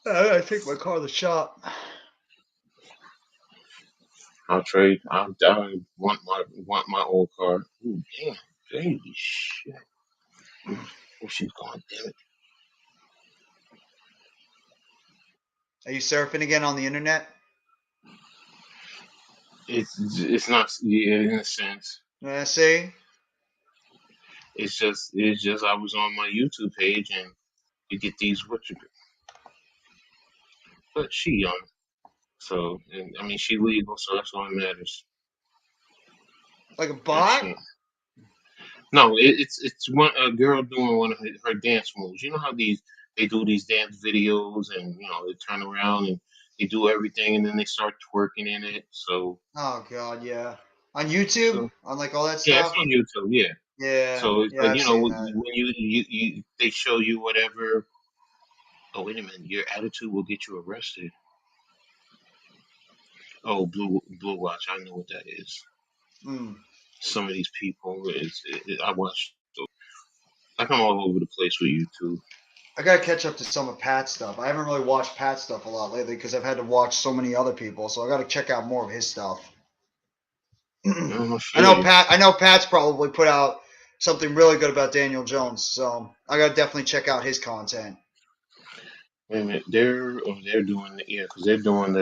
I gotta take my car to the shop. I'll trade. I want my old car. Ooh, damn, baby, shit. Oh, she's gone. Damn it. Are you surfing again on the internet? It's not. Yeah, in a sense. See? It's just I was on my YouTube page and you get these but she young, so and, I mean she legal, so that's all that matters. Like a And bot? she no, it's one a girl doing one of her dance moves. You know how they do these dance videos and they turn around and they do everything and then they start twerking in it. Oh god, yeah. On YouTube? So On like all that yeah, it's stuff? on YouTube. Yeah. Yeah, So it's yeah, like I've seen when that. you they show you whatever. Oh wait a minute, your attitude will get you arrested. Oh, blue watch. I know what that is. Mm. Some of these people, I watch. So like I'm all over the place with YouTube. I gotta catch up to some of Pat's stuff. I haven't really watched Pat's stuff a lot lately because I've had to watch so many other people, so I gotta check out more of his stuff. I I feel know you. Pat. I know Pat's probably put out something really good about Daniel Jones, so I gotta definitely check out his content. Wait a minute, they're doing because they're doing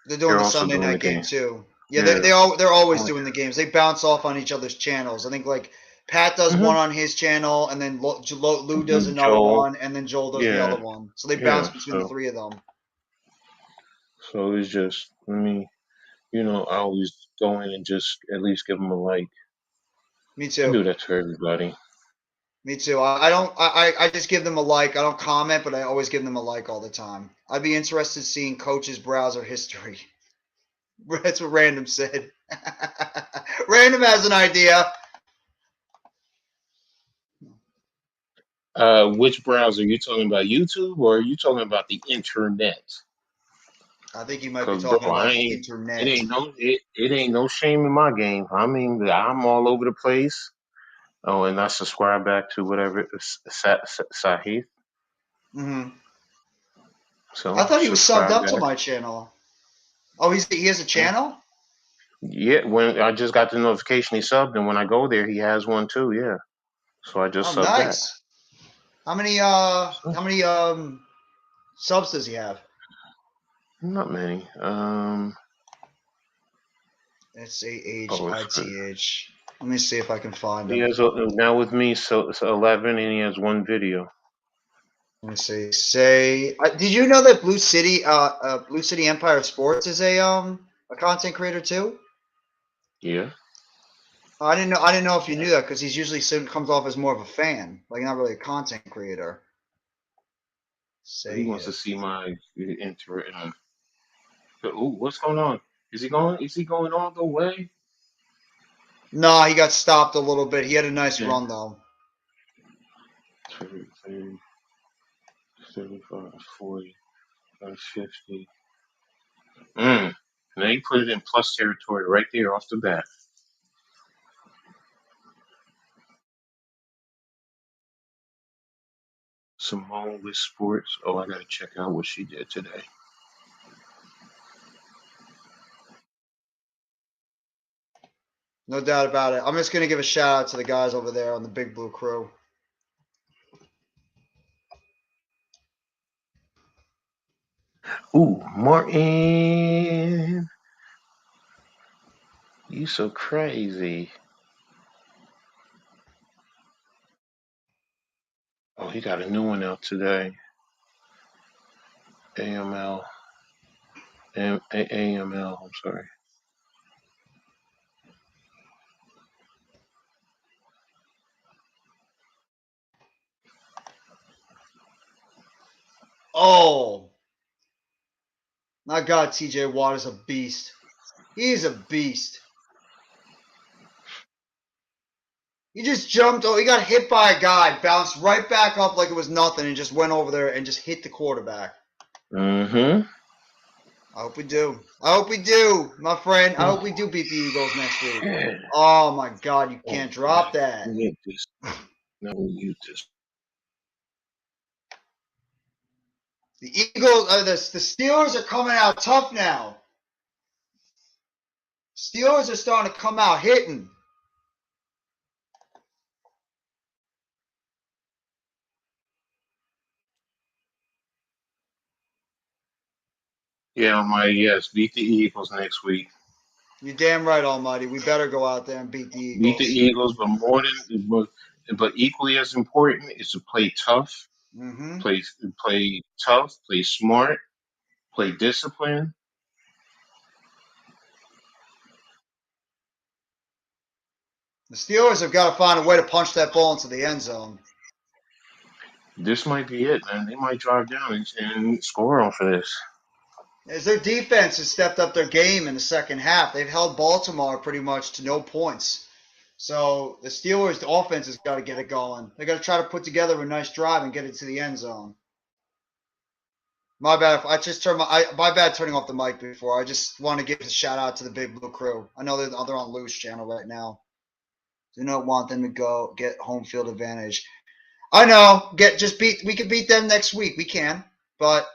They're doing they're the also Sunday doing the night game game. too. Yeah, Yeah. they're always Oh, doing the games. They bounce off on each other's channels. I think like Pat does yeah. one on his channel, and then Lou does Mhm. another Joel. one, and then Joel does the other Yeah. one. So they bounce Yeah. between the So three of them. it's just I always go in and just at least give them a like. Me I too. do that to everybody. Me too. I don't. I just give them a like. I don't comment, but I always give them a like all the time. I'd be interested in seeing Coach's browser history. That's what Random said. Random has an idea. Which browser you talking about? YouTube or are you talking about the internet? I think you might be Cause bro, talking about the it internet. ain't no it ain't no shame in my game. I mean, I'm all over the place. Oh, and I subscribe back to whatever Sahith. Hmm. I So thought he was subbed subscribe up to back. my channel. Oh, he has a Yeah, channel? yeah. When I just got the notification he subbed, and when I go there, he has one too. Yeah. So I Oh, just subbed back. nice. How many So, subs does he have? not many. Oh, it's good. SAHITH. Let me see if I can find He him. has now with me, so it's 11, and he has one video. Let me see. Did you know that Blue City Empire Sports is a content creator too? Yeah. I didn't know. I didn't know if you knew that because he's usually comes off as more of a fan, like not really a content creator. He Say wants to it. see my inter. Ooh, what's going on? Is he going? Is he going all the way? No, he got stopped a little bit. He had a nice Yeah. run though. 30, 35, 40, 50. Now you put it in plus territory right there off the bat. Simone with sports. Oh, I gotta check out what she did today. No doubt about it. I'm just gonna give a shout out to the guys over there on the Big Blue Crew. Ooh, Martin. You so crazy. Oh, he got a new one out today. AML. AML, I'm sorry. Oh my God, TJ Watt is a beast. He's a beast. He just jumped. Oh, he got hit by a guy, bounced right back up like it was nothing, and just went over there and just hit the quarterback. Mm-hmm. I hope we do. I hope we do, my friend. I hope we do beat the Eagles next week. Oh my God, you can't drop that. Mute this. No, mute this. The Eagles, the Steelers are coming out tough now. Steelers are starting to come out hitting. Yeah, yes, beat the Eagles next week. You're damn right, Almighty. We better go out there and beat the Eagles. Beat the Eagles, but equally as important is to play tough, Mm-hmm. play tough, play smart, play discipline. The Steelers have got to find a way to punch that ball into the end zone. This might be it, man. They might drive down and score off of this. As their defense has stepped up their game in the second half, they've held Baltimore pretty much to no points. So the Steelers' offense has got to get it going. They got to try to put together a nice drive and get it to the end zone. My bad. I just turned my bad turning off the mic before. I just want to give a shout out to the Big Blue Crew. I know they're on Lou's channel right now. Do not want them to go get home field advantage. I know. We can beat them next week. We can. But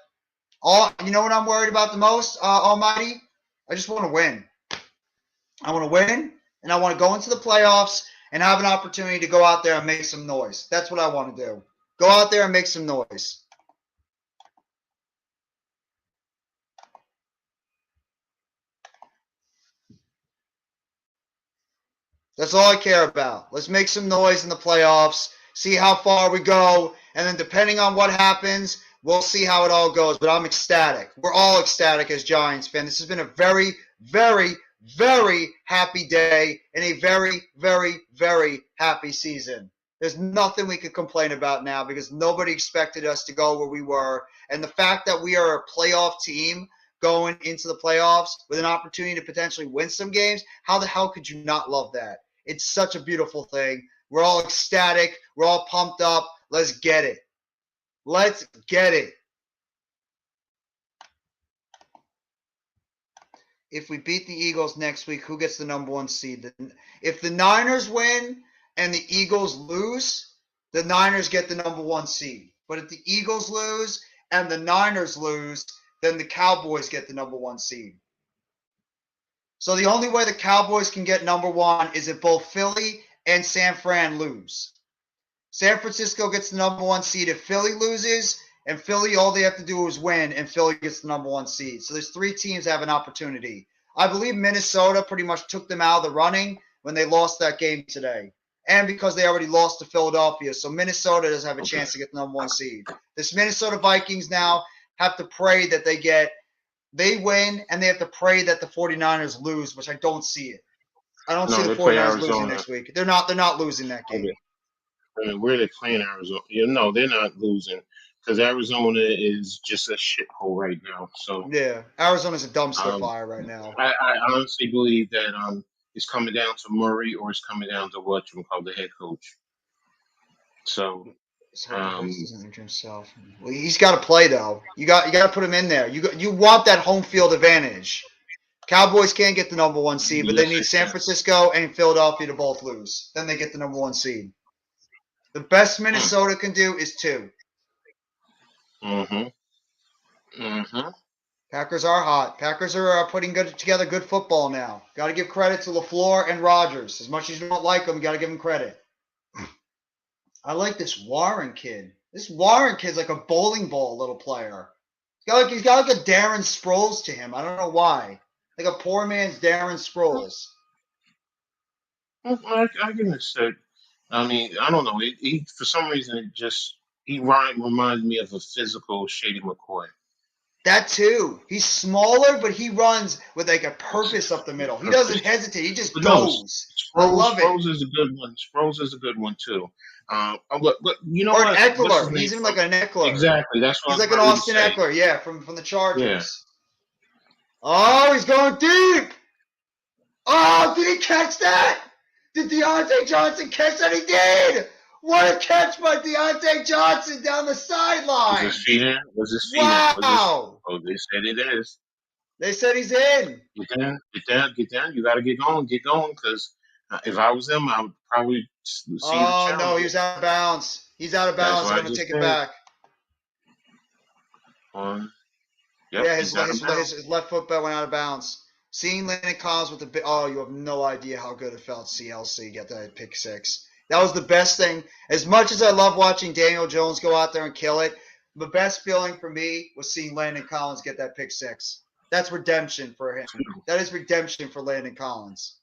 you know what I'm worried about the most, Almighty? I just want to win. I want to win, and I want to go into the playoffs and have an opportunity to go out there and make some noise. That's what I want to do. Go out there and make some noise. That's all I care about. Let's make some noise in the playoffs, see how far we go, and then depending on what happens, we'll see how it all goes. But I'm ecstatic. We're all ecstatic as Giants fans. This has been a very, very, very happy day and a very, very, very happy season. There's nothing we could complain about now because nobody expected us to go where we were. And the fact that we are a playoff team going into the playoffs with an opportunity to potentially win some games, how the hell could you not love that? It's such a beautiful thing. We're all ecstatic. We're all pumped up. Let's get it. Let's get it. If we beat the Eagles next week, who gets the number 1 seed? If the Niners win and the Eagles lose, the Niners get the number 1 seed. But if the Eagles lose and the Niners lose, then the Cowboys get the number 1 seed. So the only way the Cowboys can get number 1 is if both Philly and San Fran lose. San Francisco gets the number 1 seed if Philly loses, and Philly, all they have to do is win, and Philly gets the number 1 seed. So there's 3 teams that have an opportunity. I believe Minnesota pretty much took them out of the running when they lost that game today. And because they already lost to Philadelphia. So Minnesota doesn't have a chance to get the number 1 seed. This Minnesota Vikings now have to pray that they win, and they have to pray that the 49ers lose, which I don't see it. I don't see the 49ers losing next week. They're not losing that game. Okay. I mean, where are they playing Arizona? No, they're not losing because Arizona is just a shithole right now. So yeah, Arizona's a dumpster fire right now. I honestly believe that it's coming down to Murray or it's coming down to what you call the head coach. So doesn't injure himself. Well, he's got to play though. You got to put him in there. You want that home field advantage. Cowboys can't get the number 1 seed, but they need San Francisco and Philadelphia to both lose. Then they get the number 1 seed. The best Minnesota can do is 2. Packers are hot. Packers are putting together good football now. Got to give credit to LaFleur and Rodgers. As much as you don't like them, you got to give them credit. I like this Warren kid. This Warren kid's like a bowling ball little player. He's got like a Darren Sproles to him. I don't know why. Like a poor man's Darren Sproles. I can accept. I mean, I don't know. He for some reason he reminds me of a physical Shady McCoy. That too. He's smaller, but he runs with like a purpose up the middle. He doesn't hesitate. He just goes. I love it. Sproles is a good one. Sproles is a good one too. But you know or what? An Eckler. He's even like an Eckler. Exactly. That's what he's like an Austin Eckler. Yeah, from the Chargers. Yeah. Oh, he's going deep. Oh, did he catch that? Did Deontay Johnson catch that? He did. What a catch by Deontay Johnson down the sideline. Was this feeding? Wow. Oh, they said it is. They said he's in. Get down. You got to get going. Because if I was them, I would probably see the Oh no, he challenge. was out of bounds. He's out of That's bounds. what They're I going to just take it said. back. Yep, Yeah, he's out of bounds. his left foot went out of bounds. Seeing Landon Collins with the big, oh, you have no idea how good it felt to see LC get that pick six. That was the best thing. As much as I love watching Daniel Jones go out there and kill it, the best feeling for me was seeing Landon Collins get that pick six. That's redemption for him. That is redemption for Landon Collins.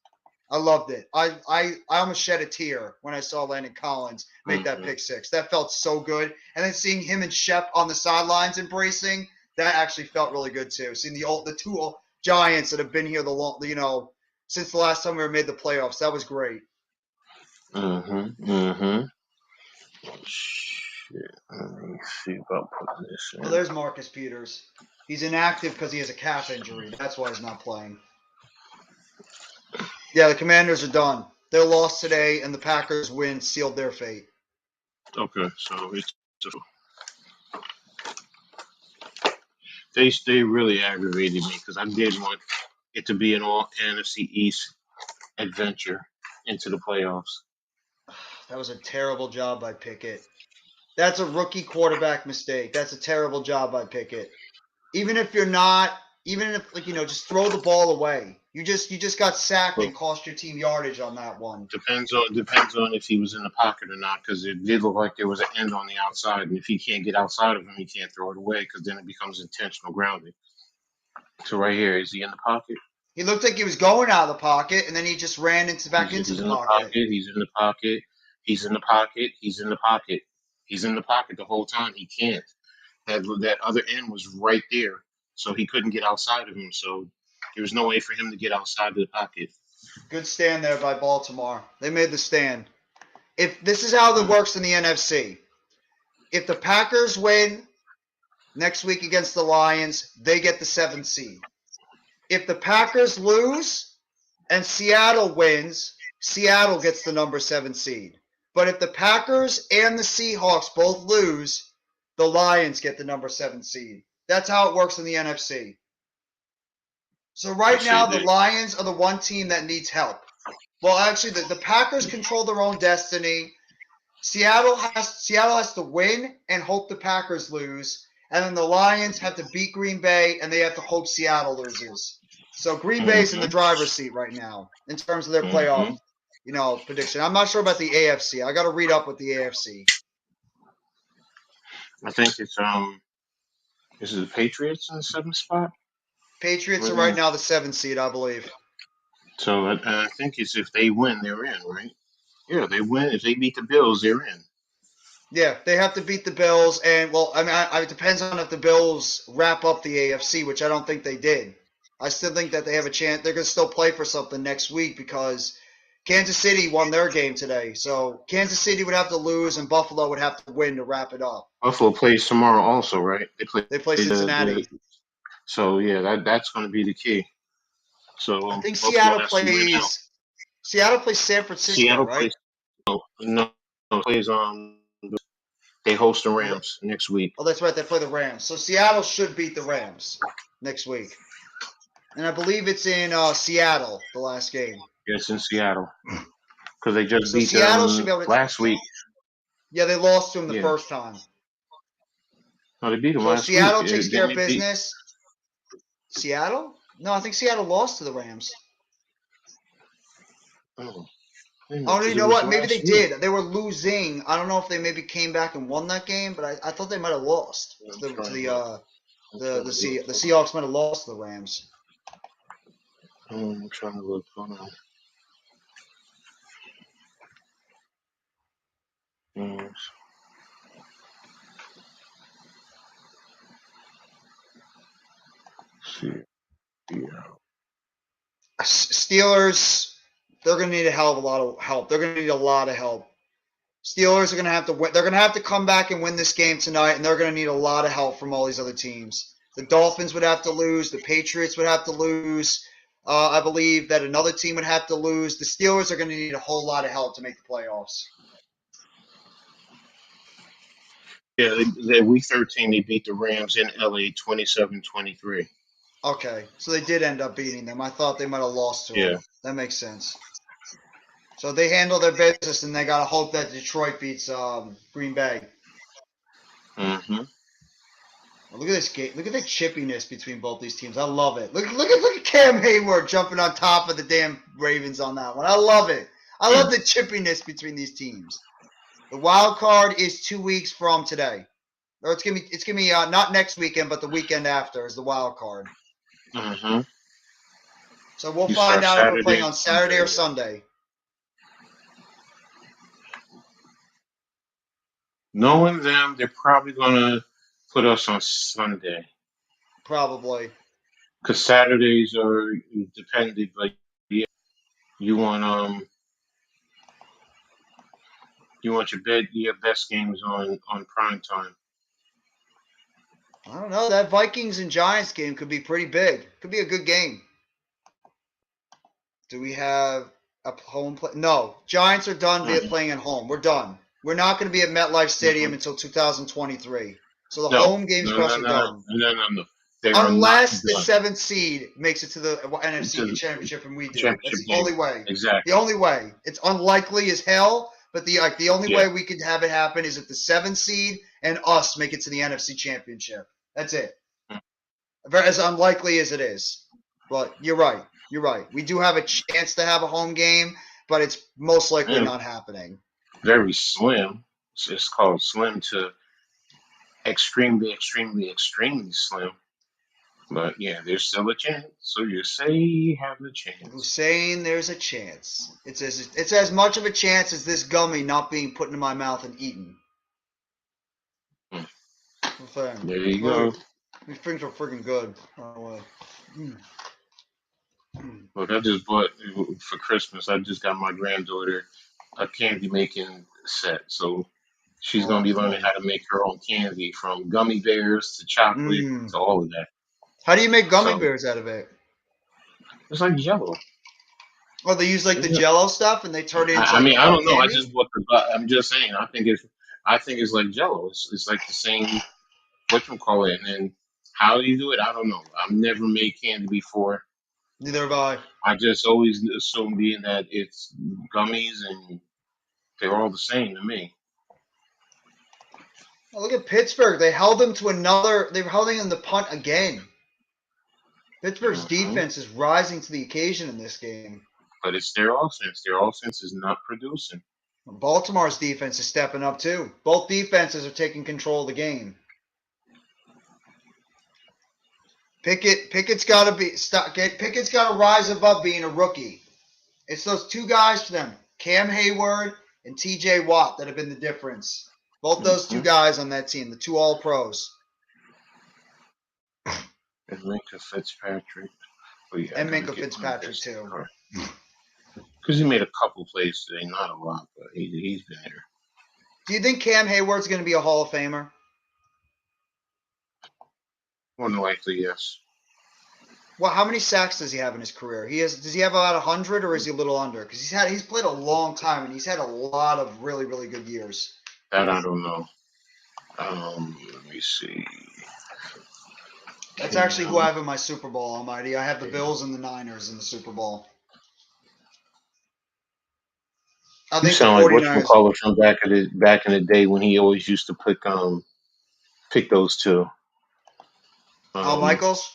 I loved it. I almost shed a tear when I saw Landon Collins make that pick six. That felt so good. And then seeing him and Shep on the sidelines embracing, that actually felt really good too. Seeing the two Giants that have been here since the last time we made the playoffs, that was great. Shit. Let me see about putting this in. Oh, there's Marcus Peters. He's inactive because he has a calf injury. That's why he's not playing. Yeah, the Commanders are done. Their loss today and the Packers win sealed their fate. Okay, so they really aggravated me because I did want it to be an all NFC East adventure into the playoffs. That was a terrible job by Pickett. That's a rookie quarterback mistake. That's a terrible job by Pickett. Even if just throw the ball away. You just got sacked and cost your team yardage on that one. Depends on if he was in the pocket or not, because it did look like there was an end on the outside, and if he can't get outside of him, he can't throw it away because then it becomes intentional grounding. So right here, is he in the pocket? He looked like he was going out of the pocket, and then he just ran into the pocket. He's in the pocket. He's in the pocket. He's in the pocket. He's in the pocket. He's in the pocket the whole time. He can't. That other end was right there, so he couldn't get outside of him. So there was no way for him to get outside of the pocket. Good stand there by Baltimore. They made the stand. If this is how it works in the NFC, if the Packers win next week against the Lions, they get the 7th seed. If the Packers lose and Seattle wins, Seattle gets the number 7 seed. But if the Packers and the Seahawks both lose, the Lions get the number 7 seed. That's how it works in the NFC. So right now, the Lions are the one team that needs help. Well, actually, the Packers control their own destiny. Seattle has to win and hope the Packers lose. And then the Lions have to beat Green Bay, and they have to hope Seattle loses. So Green Bay's in the driver's seat right now in terms of their playoff, prediction. I'm not sure about the AFC. I got to read up with the AFC. I think it's is it the Patriots in the 7th spot? Patriots are right now the 7th seed, I believe. So I think it's if they win, they're in, right? Yeah, they win. If they beat the Bills, they're in. Yeah, they have to beat the Bills, and it depends on if the Bills wrap up the AFC, which I don't think they did. I still think that they have a chance. They're going to still play for something next week because Kansas City won their game today. So Kansas City would have to lose, and Buffalo would have to win to wrap it up. Buffalo plays tomorrow also, right? They play Cincinnati. So yeah, that's going to be the key. So I think Buffalo Seattle plays San Francisco, right? Plays they host the Rams next week. Oh, that's right. They play the Rams. So Seattle should beat the Rams next week. And I believe it's in Seattle, the last game. Yes, in Seattle. Because they just beat Seattle them should be able to, last week. Yeah, they lost to them the first time. No, they beat them last Seattle week. takes care of business. Seattle? No, I think Seattle lost to the Rams. Oh, you know what? Maybe they did. They were losing. I don't know if they maybe came back and won that game, but I thought they might have lost the Seahawks might have lost to the Rams. I'm trying to look. Hold on. Steelers, they're going to need a hell of a lot of help. They're going to need a lot of help. Steelers are going to have to win. They're going to have to come back and win this game tonight, and they're going to need a lot of help from all these other teams. The Dolphins would have to lose. The Patriots would have to lose. I believe that another team would have to lose. The Steelers are going to need a whole lot of help to make the playoffs. Yeah, week 13, they beat the Rams in LA 27-23. Okay, so they did end up beating them. I thought they might have lost to Yeah. them. That makes sense. So they handle their business, and they got to hope that Detroit beats Green Bay. Mm-hmm. Look at this game. Look at the chippiness between both these teams. I love it. Look at Cam Hayward jumping on top of the damn Ravens on that one. I love it. I love the chippiness between these teams. The wild card is 2 weeks from today, or it's gonna be not next weekend, but the weekend after is the wild card. Mm-hmm. So we'll You find start out if we're playing Saturday, on Saturday or Sunday. Sunday. Knowing them, they're probably gonna put us on Sunday Probably. because Saturdays are dependent. Like, yeah, you want your best games on prime time. I don't know. That Vikings and Giants game could be pretty big. Could be a good game. Do we have a home play? No. Giants are done playing at home. We're done. We're not going to be at MetLife Stadium until 2023. So the home games for us are done. No. They are not Unless the done. 7th seed makes it to the NFC To the Championship and we do. championship That's the game. only way. Exactly. The only way. It's unlikely as hell, but the only Yeah. way we could have it happen is if the 7th seed and us make it to the NFC Championship. That's it. As unlikely as it is. But you're right. You're right. We do have a chance to have a home game, but it's most likely not happening. Very slim. It's called slim to extremely, extremely, extremely slim. But yeah, there's still a chance. So you say you have a I'm chance. saying there's a chance. It's as much of a chance as this gummy not being put into my mouth and eaten. There you go. These things are freaking good. Look, I just bought for Christmas. I just got my granddaughter a candy making set. So she's gonna be learning how to make her own candy, from gummy bears to chocolate to all of that. How do you make gummy bears out of it? It's like Jello. Oh, they use like the Jello stuff and they turn it into. I mean, I don't know. I candy? just bought I'm just saying. I think it's like Jello. It's like the same. Whatchamacallit, and then how do you do it? I don't know. I've never made candy before. Neither have I. I just always assumed being that it's gummies and they're all the same to me. Oh, look at Pittsburgh. They held them to another. They were holding them to punt again. Pittsburgh's defense is rising to the occasion in this game. But it's their offense. Their offense is not producing. Baltimore's defense is stepping up too. Both defenses are taking control of the game. Pickett's got to rise above being a rookie. It's those two guys for them, Cam Hayward and T.J. Watt, that have been the difference. Both those two guys on that team, the two All-Pros. And Minka Fitzpatrick. And Minka Fitzpatrick too. Because he made a couple plays today, not a lot, but he's been there. Do you think Cam Hayward's going to be a Hall of Famer? More than likely, yes. Well, how many sacks does he have in his career? Does he have about 100, or is he a little under? Because he's played a long time and he's had a lot of really, really good years. That I don't know. Let me see. That's actually who I have in my Super Bowl, Almighty. I have the Bills and the Niners in the Super Bowl. I think you sound like the 49ers. whatchamacallit from back in the day when he always used to pick those two. Al Michaels?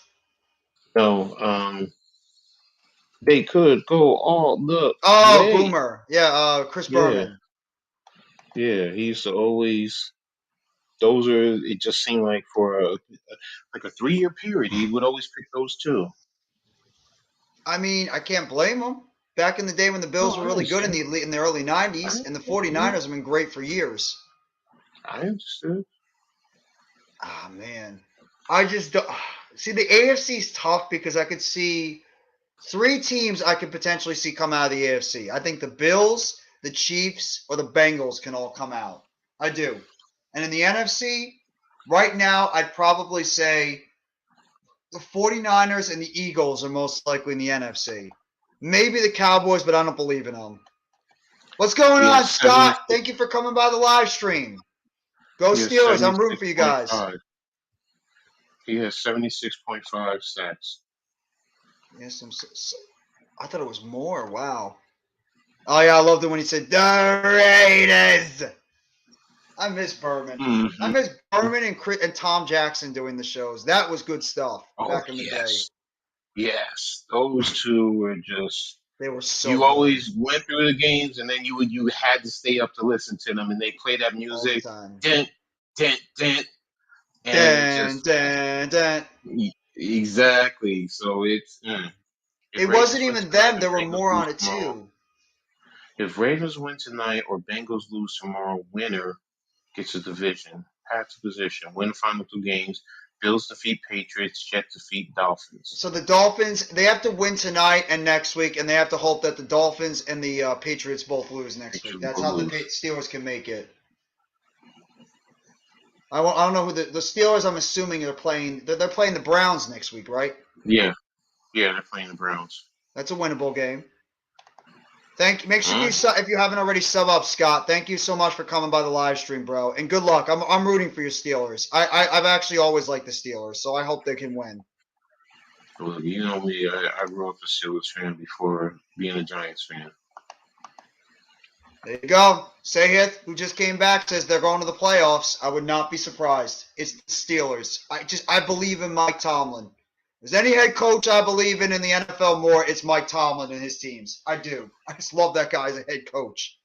No, they could go all the way. Boomer. Yeah, Chris Berman. Yeah, he used to always. Those are. It just seemed like for a 3-year period, he would always pick those two. I mean, I can't blame him. Back in the day when the Bills were really good in the early 90s, and the 49ers have been great for years. I understood. Ah, man. I just don't. See, the AFC is tough because I could see 3 teams I could potentially see come out of the AFC. I think the Bills, the Chiefs, or the Bengals can all come out. I do. And in the NFC, right now, I'd probably say the 49ers and the Eagles are most likely in the NFC. Maybe the Cowboys, but I don't believe in them. What's going on, Scott? Thank you for coming by the live stream. Go Steelers. I'm rooting for you guys. He has 76.5 sacks. Yes, I thought it was more. Wow. Oh yeah, I loved it when he said the Raiders. I miss Berman. I Mm-hmm. miss Berman and Tom Jackson doing the shows. That was good stuff Oh, back in the day. yes. Yes. Those two were just. They were so You good always went through the games, and then you had to stay up to listen to them, and they play that all the music, time. dent, dent, dent, and it Dun, just dun, dun. exactly. So it's if It wasn't Ravens win even tonight them. or There were Bengals more lose on it tomorrow, too. if Ravens win tonight or Bengals lose tomorrow, winner gets a division, path to position, win the final two games. Bills defeat Patriots, Jets defeat Dolphins. So the Dolphins, they have to win tonight and next week, and they have to hope that the Dolphins and the Patriots both lose next week. Patriots That's will how the lose. Steelers can make it. I don't know who the Steelers. I'm assuming they're playing. They're playing the Browns next week, right? Yeah, they're playing the Browns. That's a winnable game. Make sure you Mm. if you haven't already sub up, Scott. Thank you so much for coming by the live stream, bro. And good luck. I'm rooting for your Steelers. I've actually always liked the Steelers, so I hope they can win. Look, you know me. I grew up a Steelers fan before being a Giants fan. There you go. Sayhith, who just came back, says they're going to the playoffs. I would not be surprised. It's the Steelers. I believe in Mike Tomlin. If there's any head coach I believe in the NFL more, it's Mike Tomlin and his teams. I do. I just love that guy as a head coach.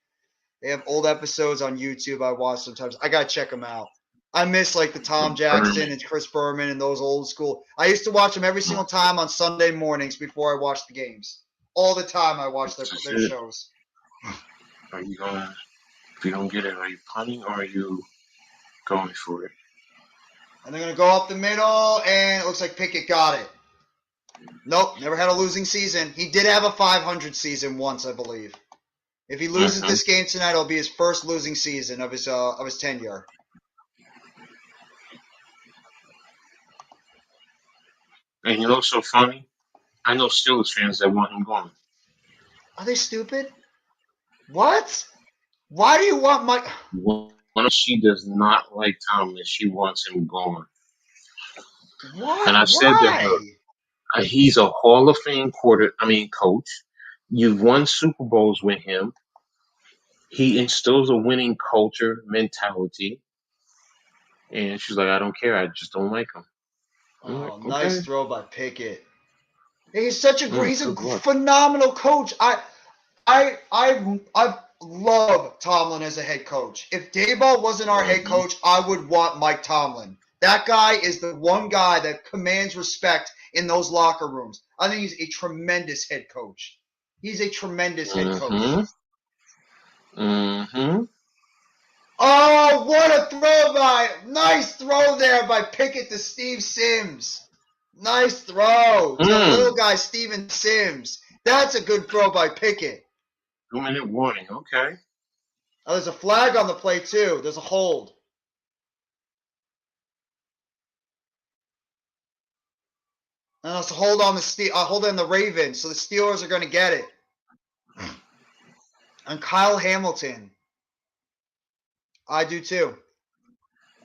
They have old episodes on YouTube I watch sometimes. I gotta check them out. I miss like the Tom Jackson and Chris Berman and those old school. I used to watch them every single time on Sunday mornings before I watched the games. All the time I watched their shows. Are you going? If you don't get it, are you punting or are you going for it? And they're going to go up the middle, and it looks like Pickett got it. Nope, never had a losing season. He did have a 500 season once, I believe. If he loses this game tonight, it'll be his first losing season of his tenure. And you know what's so funny? I know Steelers fans that want him gone. Are they stupid? What? Why do you want Mike? She does not like Tomlin. She wants him gone. What? And I've said to her, Why? he's a Hall of Fame coach. You've won Super Bowls with him. He instills a winning culture mentality. And she's like, I don't care. I just don't like him. I'm Oh, like, nice okay. throw by Pickett. He's such a he's a Good luck. phenomenal coach. I love Tomlin as a head coach. If Daboll wasn't our head coach, I would want Mike Tomlin. That guy is the one guy that commands respect in those locker rooms. I think he's a tremendous head coach. He's a tremendous head coach. Mm-hmm. Oh, what a throw by! Nice throw there by Pickett to Steve Sims. Nice throw to the little guy, Steven Sims. That's a good throw by Pickett. 2-minute warning. Okay. Oh, there's a flag on the play, too. There's a hold. And it's a hold on the Ravens, so the Steelers are going to get it. And Kyle Hamilton. I do, too.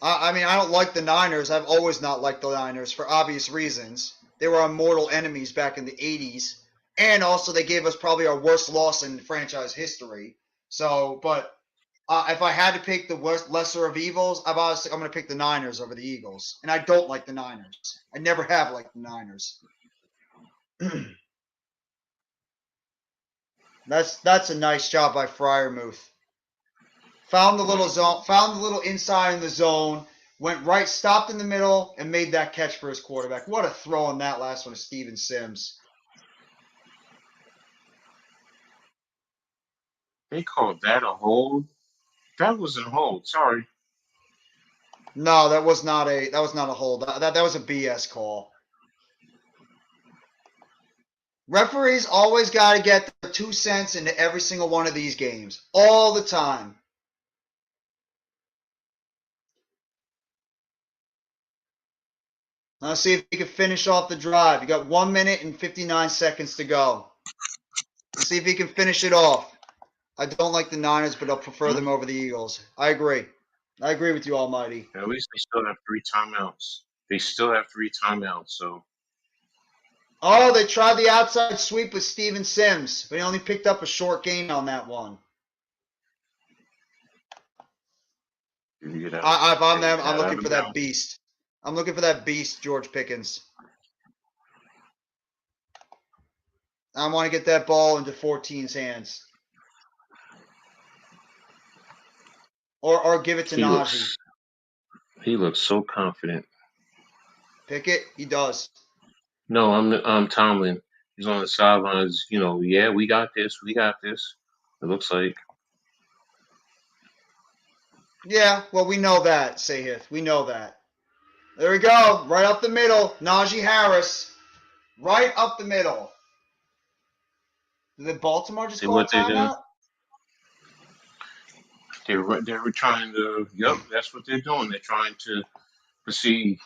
I mean, I don't like the Niners. I've always not liked the Niners for obvious reasons. They were our mortal enemies back in the 80s. And also, they gave us probably our worst loss in franchise history. So, but if I had to pick the lesser of evils, I'm going to pick the Niners over the Eagles. And I don't like the Niners. I never have liked the Niners. That's a nice job by Freiermuth. Found the little zone, found the little inside in the zone, went right, stopped in the middle, and made that catch for his quarterback. What a throw on that last one to Steven Sims. They called that a hold. That wasn't a hold. Sorry. No, that was not a hold. That was a BS call. Referees always got to get their 2 cents into every single one of these games. All the time. Let's see if he can finish off the drive. You got 1 minute and 59 seconds to go. Let's see if he can finish it off. I don't like the Niners, but I'll prefer them over the Eagles. I agree. I agree with you, Almighty. At least they still have 3 timeouts. They still have 3 timeouts. So Oh, they tried the outside sweep with Steven Sims, but he only picked up a short gain on that one. I'm looking for that beast. I'm looking for that beast, George Pickens. I want to get that ball into 14's hands. Or give it to Najee. He looks so confident. Pickett, he does. No, I'm Tomlin. He's on the sidelines. Yeah, we got this. We got this. It looks like. Yeah, well, we know that, Sahith. We know that. There we go. Right up the middle. Najee Harris. Right up the middle. Did Baltimore just call a timeout? They were trying to. Yep, that's what they're doing. They're trying to see.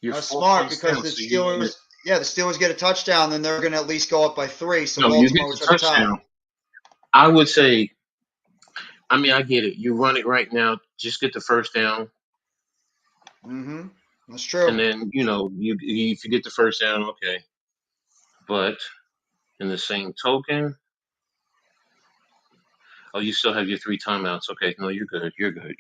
That's smart because the Steelers. The Steelers get a touchdown, then they're going to at least go up by 3. So Baltimore you get the touchdown. I would say. I mean, I get it. You run it right now. Just get the first down. Mm-hmm. That's true. And then if you get the first down, okay. But in the same token, you still have your 3 timeouts. Okay, no, you're good. You're good.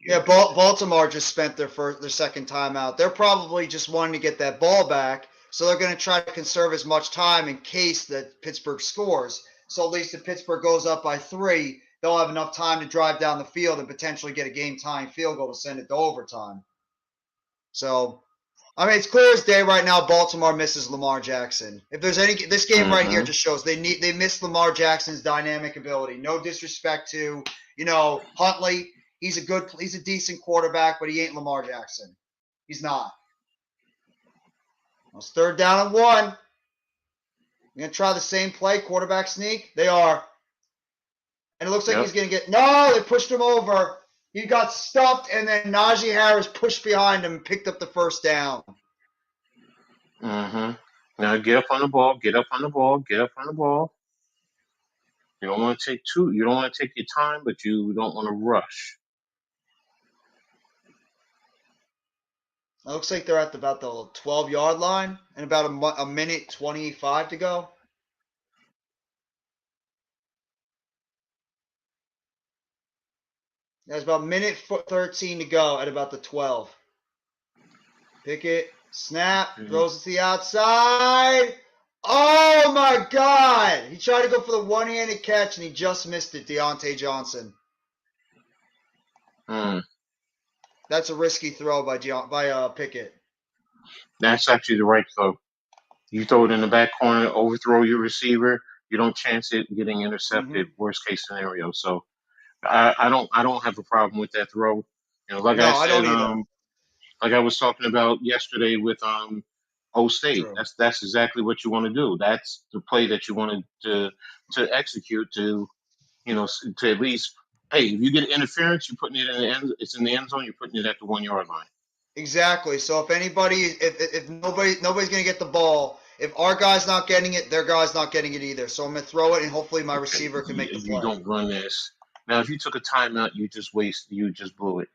Yeah, Baltimore just spent their second timeout. They're probably just wanting to get that ball back, so they're going to try to conserve as much time in case that Pittsburgh scores. So at least if Pittsburgh goes up by 3, they'll have enough time to drive down the field and potentially get a game-tying field goal to send it to overtime. So, I mean, it's clear as day right now. Baltimore misses Lamar Jackson. If there's this game right here just shows they miss Lamar Jackson's dynamic ability. No disrespect to Huntley. He's a decent quarterback, but he ain't Lamar Jackson. He's not. It's 3rd down and 1. We're gonna try the same play, quarterback sneak. They are, and it looks like he's gonna get. No, they pushed him over. He got stuffed, and then Najee Harris pushed behind him and picked up the first down. Mm-hmm. Now get up on the ball. Get up on the ball. Get up on the ball. You don't want to take You don't want to take your time, but you don't want to rush. It looks like they're at about the 12-yard line and about a minute 25 to go. There's about minute 13 to go at about the 12. Pickett, snap, throws it to the outside. Oh, my God. He tried to go for the one-handed catch, and he just missed it, Deontay Johnson. That's a risky throw by Pickett. That's actually the right throw. You throw it in the back corner, overthrow your receiver. You don't chance it getting intercepted. Worst case scenario. So I don't have a problem with that throw. Like I said, like I was talking about yesterday with State. True. That's exactly what you want to do. That's the play that you wanted to execute to at least. Hey, if you get interference, you're putting it in the end. It's in the end zone. You're putting it at the 1-yard line. Exactly. So if nobody's going to get the ball, if our guy's not getting it, their guy's not getting it either. So I'm going to throw it, and hopefully my receiver can make the play. You don't run this. Now, if you took a timeout, you just blew it.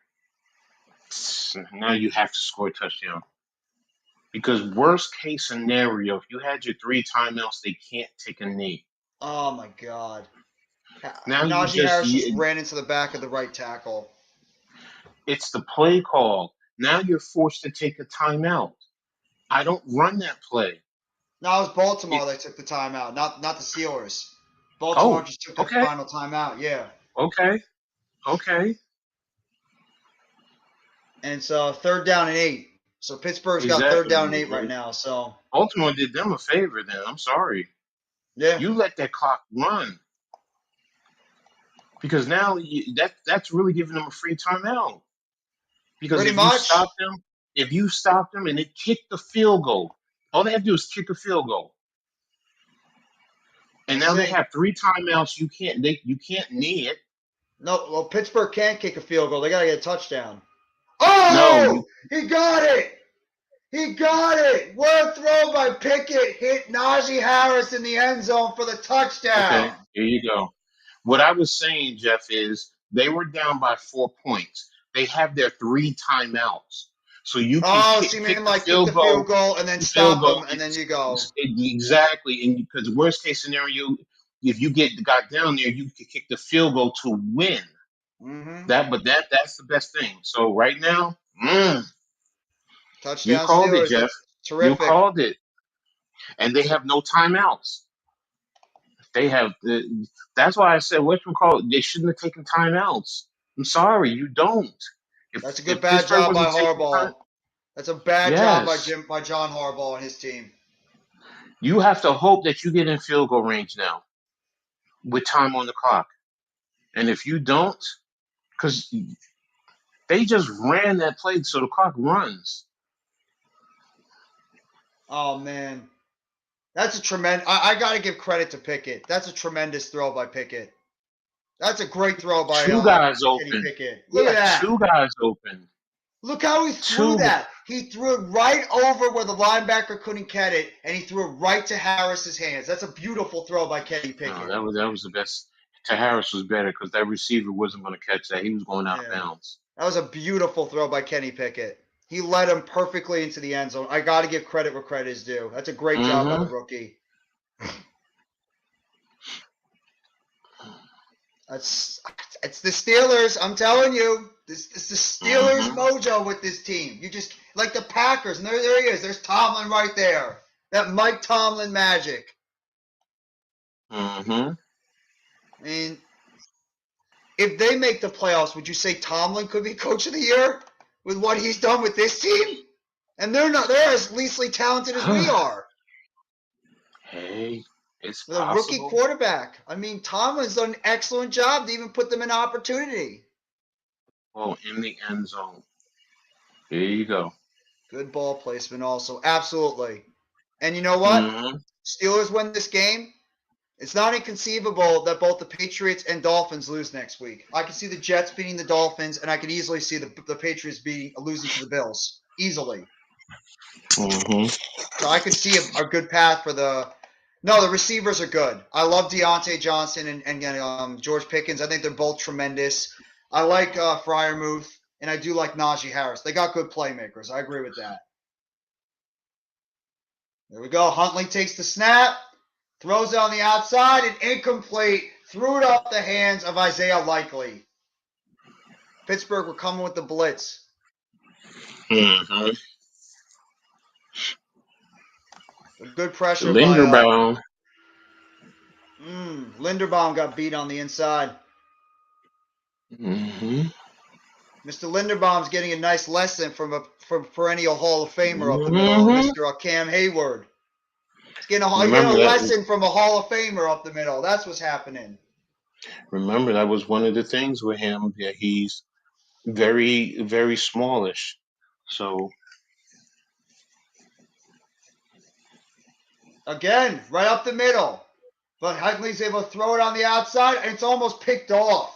Now you have to score a touchdown. Because worst case scenario, if you had your 3 timeouts, they can't take a knee. Oh, my God. Now Najee Harris just ran into the back of the right tackle. It's the play call. Now you're forced to take a timeout. I don't run that play. No, it was Baltimore that took the timeout, not the Steelers. Baltimore just took the final timeout, yeah. Okay. And so 3rd down and 8. So Pittsburgh's got 3rd down and 8 right now. So Baltimore did them a favor then. I'm sorry. Yeah. You let that clock run. Because now that's really giving them a free timeout. Because if you stop them and they kick the field goal, all they have to do is kick a field goal. And now they have 3 timeouts. You can't knee it. No, well, Pittsburgh can't kick a field goal. They got to get a touchdown. Oh, no. He got it. What a throw by Pickett. Hit Najee Harris in the end zone for the touchdown. Okay, here you go. What I was saying, Jeff, is they were down by 4 points. they have their 3 timeouts. So you can Oh, kick, so you kick mean the like kick field the field goal, goal and then the field stop goal. them, and then you go. Exactly. And because worst case scenario, if you got down there, you can kick the field goal to win. Mm-hmm. That's the best thing. So right now, you Touchdown called it, Steelers. Jeff. You Terrific. called it. And they have no timeouts. They have. That's why I said, they shouldn't have taken timeouts. I'm sorry, you don't. That's a good If bad Pittsburgh job by wasn't taking time, Harbaugh. That's a bad job by yes, John Harbaugh and his team. you have to hope that you get in field goal range now with time on the clock. And if you don't, because they just ran that play so the clock runs. Oh man, that's a tremendous. I got to give credit to Pickett. That's a tremendous throw by Pickett. That's a great throw by Two guys Kenny open. Pickett. He Look at had that. 2 guys open. Look how he threw 2. that. He threw it right over where the linebacker couldn't catch it, and he threw it right to Harris's hands. That's a beautiful throw by Kenny Pickett. No, that was the best. To Harris was better because that receiver wasn't going to catch that. He was going out of Yeah. bounds. That was a beautiful throw by Kenny Pickett. He led him perfectly into the end zone. I got to give credit where credit is due. That's a great job by the rookie. It's the Steelers. I'm telling you, it's the Steelers mojo with this team. You just like the Packers, and there he is. There's Tomlin right there. That Mike Tomlin magic. I mean, if they make the playoffs, would you say Tomlin could be coach of the year with what he's done with this team? And they're as leastly talented as we are. Hey, it's With a rookie quarterback. I mean, Tomlin's done an excellent job to even put them in opportunity. Oh, in the end zone. There you go. Good ball placement also. Absolutely. And you know what? Steelers win this game. It's not inconceivable that both the Patriots and Dolphins lose next week. I can see the Jets beating the Dolphins, and I can easily see the Patriots losing to the Bills. Easily. So I could see a good path for the receivers are good. I love Deontay Johnson and George Pickens. I think they're both tremendous. I like Freiermuth, and I do like Najee Harris. They got good playmakers. I agree with that. There we go. Huntley takes the snap, throws it on the outside, and incomplete. Threw it off the hands of Isaiah Likely. Pittsburgh were coming with the blitz. Good pressure Linderbaum. Linderbaum got beat on the inside. Mr. Linderbaum's getting a nice lesson from perennial Hall of Famer up the middle, Mr. Cam Hayward. He's getting a lesson from a Hall of Famer up the middle. That's what's happening. Remember, that was one of the things with him. Yeah, he's very, very smallish. So again, right up the middle. But Huntley's able to throw it on the outside, and it's almost picked off.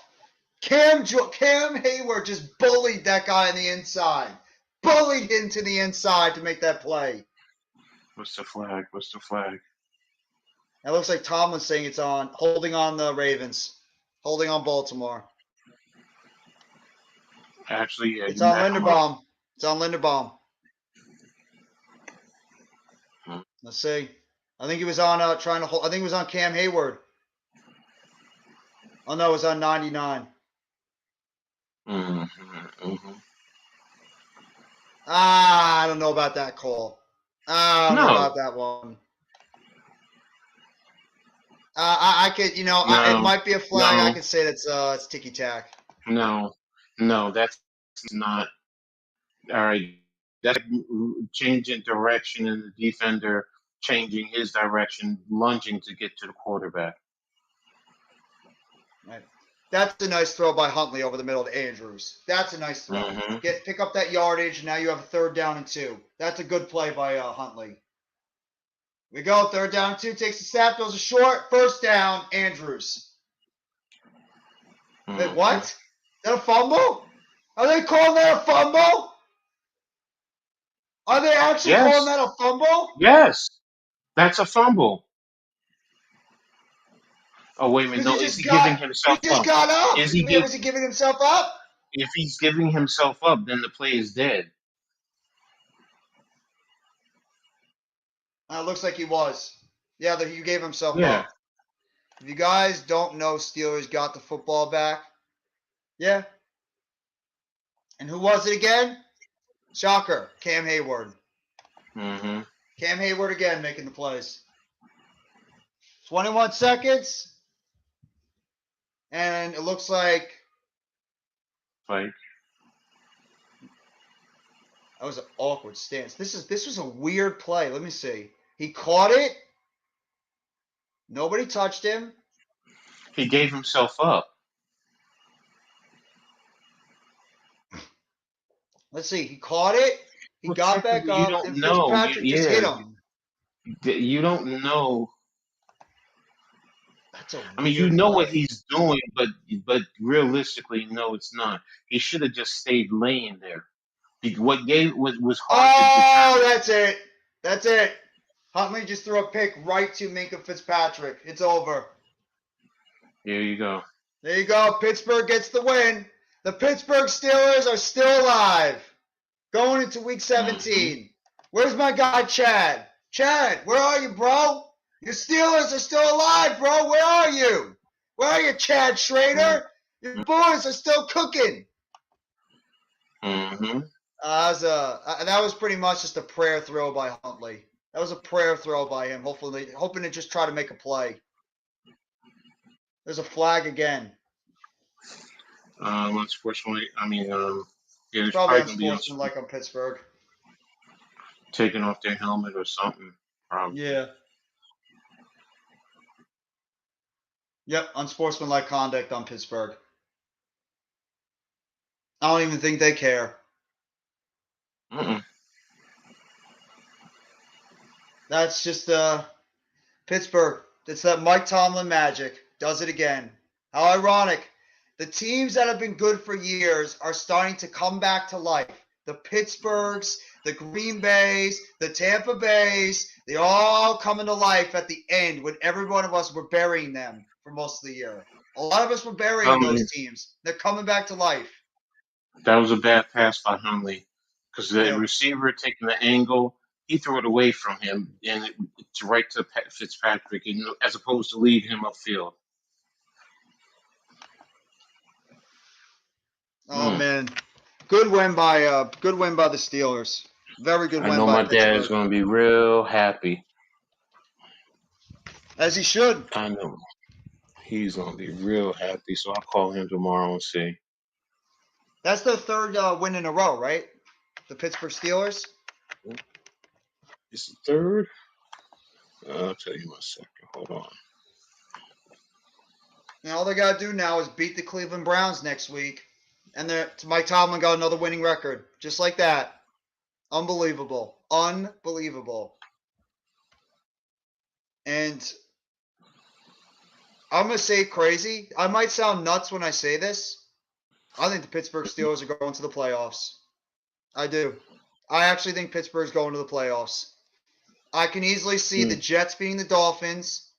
Cam Hayward just bullied that guy on the inside. Bullied him to the inside to make that play. What's the flag? It looks like Tomlin's saying it's on. Holding on the Ravens. Holding on Baltimore. Actually, yeah. It's on Linderbaum. It's on Linderbaum. Let's see. I think he was on trying to hold. I think it was on Cam Hayward. Oh no, it was on 99. I don't know about that call. I don't know about that one. I could, it might be a flag. I could say that's it's ticky tack. No, that's not. All right, that's changing direction and the defender changing his direction, lunging to get to the quarterback. Right. That's a nice throw by Huntley over the middle to Andrews. That's a nice throw. Pick up that yardage, and now you have a 3rd down and 2. That's a good play by Huntley. We go, 3rd down and 2, takes the snap, throws a short, 1st down, Andrews. Wait, what? Is that a fumble? Are they calling that a fumble? Are they actually calling that a fumble? Yes, that's a fumble. Oh, wait a minute. No, is he giving himself up? He just got up. Was he giving himself up? if he's giving himself up, then the play is dead. It looks like he was. Yeah, he gave himself Yeah. up. If you guys don't know, Steelers got the football back. Yeah. And who was it again? Shocker. Cam Hayward. Mm-hmm. Cam Hayward again making the plays. 21 seconds. And it looks like Like, that was an awkward stance. This was a weird play. Let me see. He caught it. Nobody touched him. he gave himself up. Let's see. He caught it. He Well, got back technically, you up, don't and know. Fitzpatrick just hit him. You don't know. That's a I mean, you weird know what play. he's doing, but realistically, no, it's not. He should have just stayed laying there. What was hard to Oh, determine. that's it. That's it. Huntley just threw a pick right to Minka Fitzpatrick. It's over. Here you go. There you go. Pittsburgh gets the win. The Pittsburgh Steelers are still alive. Going into week 17. Where's my guy, Chad? Chad, where are you, bro? Your Steelers are still alive, bro. Where are you? Where are you, Chad Schrader? Your boys are still cooking. Mm-hmm. That was pretty much just a prayer throw by Huntley. That was a prayer throw by him, hoping to just try to make a play. There's a flag again. Unsportsmanlike. I mean, yeah, It's it's probably probably gonna be unsportsmanlike on Pittsburgh. taking off their helmet or something. Probably. Yeah. Yep, unsportsmanlike conduct on Pittsburgh. I don't even think they care. Mm-mm. That's just Pittsburgh. It's that Mike Tomlin magic. Does it again. How ironic. The teams that have been good for years are starting to come back to life. The Pittsburghs, the Green Bays, the Tampa Bays, they all come into life at the end when every one of us were burying them for most of the year. A lot of us were burying those teams. They're coming back to life. That was a bad pass by Huntley because the Yeah. receiver taking the angle, he threw it away from him and it's right to Fitzpatrick, as opposed to leave him upfield. Oh man, good win by the Steelers. Very good I win know by my dad is Pittsburgh. going to be real happy. As he should. I know he's going to be real happy. So I'll call him tomorrow and see. That's their third win in a row, right? The Pittsburgh Steelers. It's the third. I'll tell you in a second. Hold on. And all they got to do now is beat the Cleveland Browns next week. And Mike Tomlin got another winning record. Just like that. Unbelievable. Unbelievable. And I'm going to say crazy. I might sound nuts when I say this. I think the Pittsburgh Steelers are going to the playoffs. I do. I actually think Pittsburgh's going to the playoffs. I can easily see the Jets beating the Dolphins.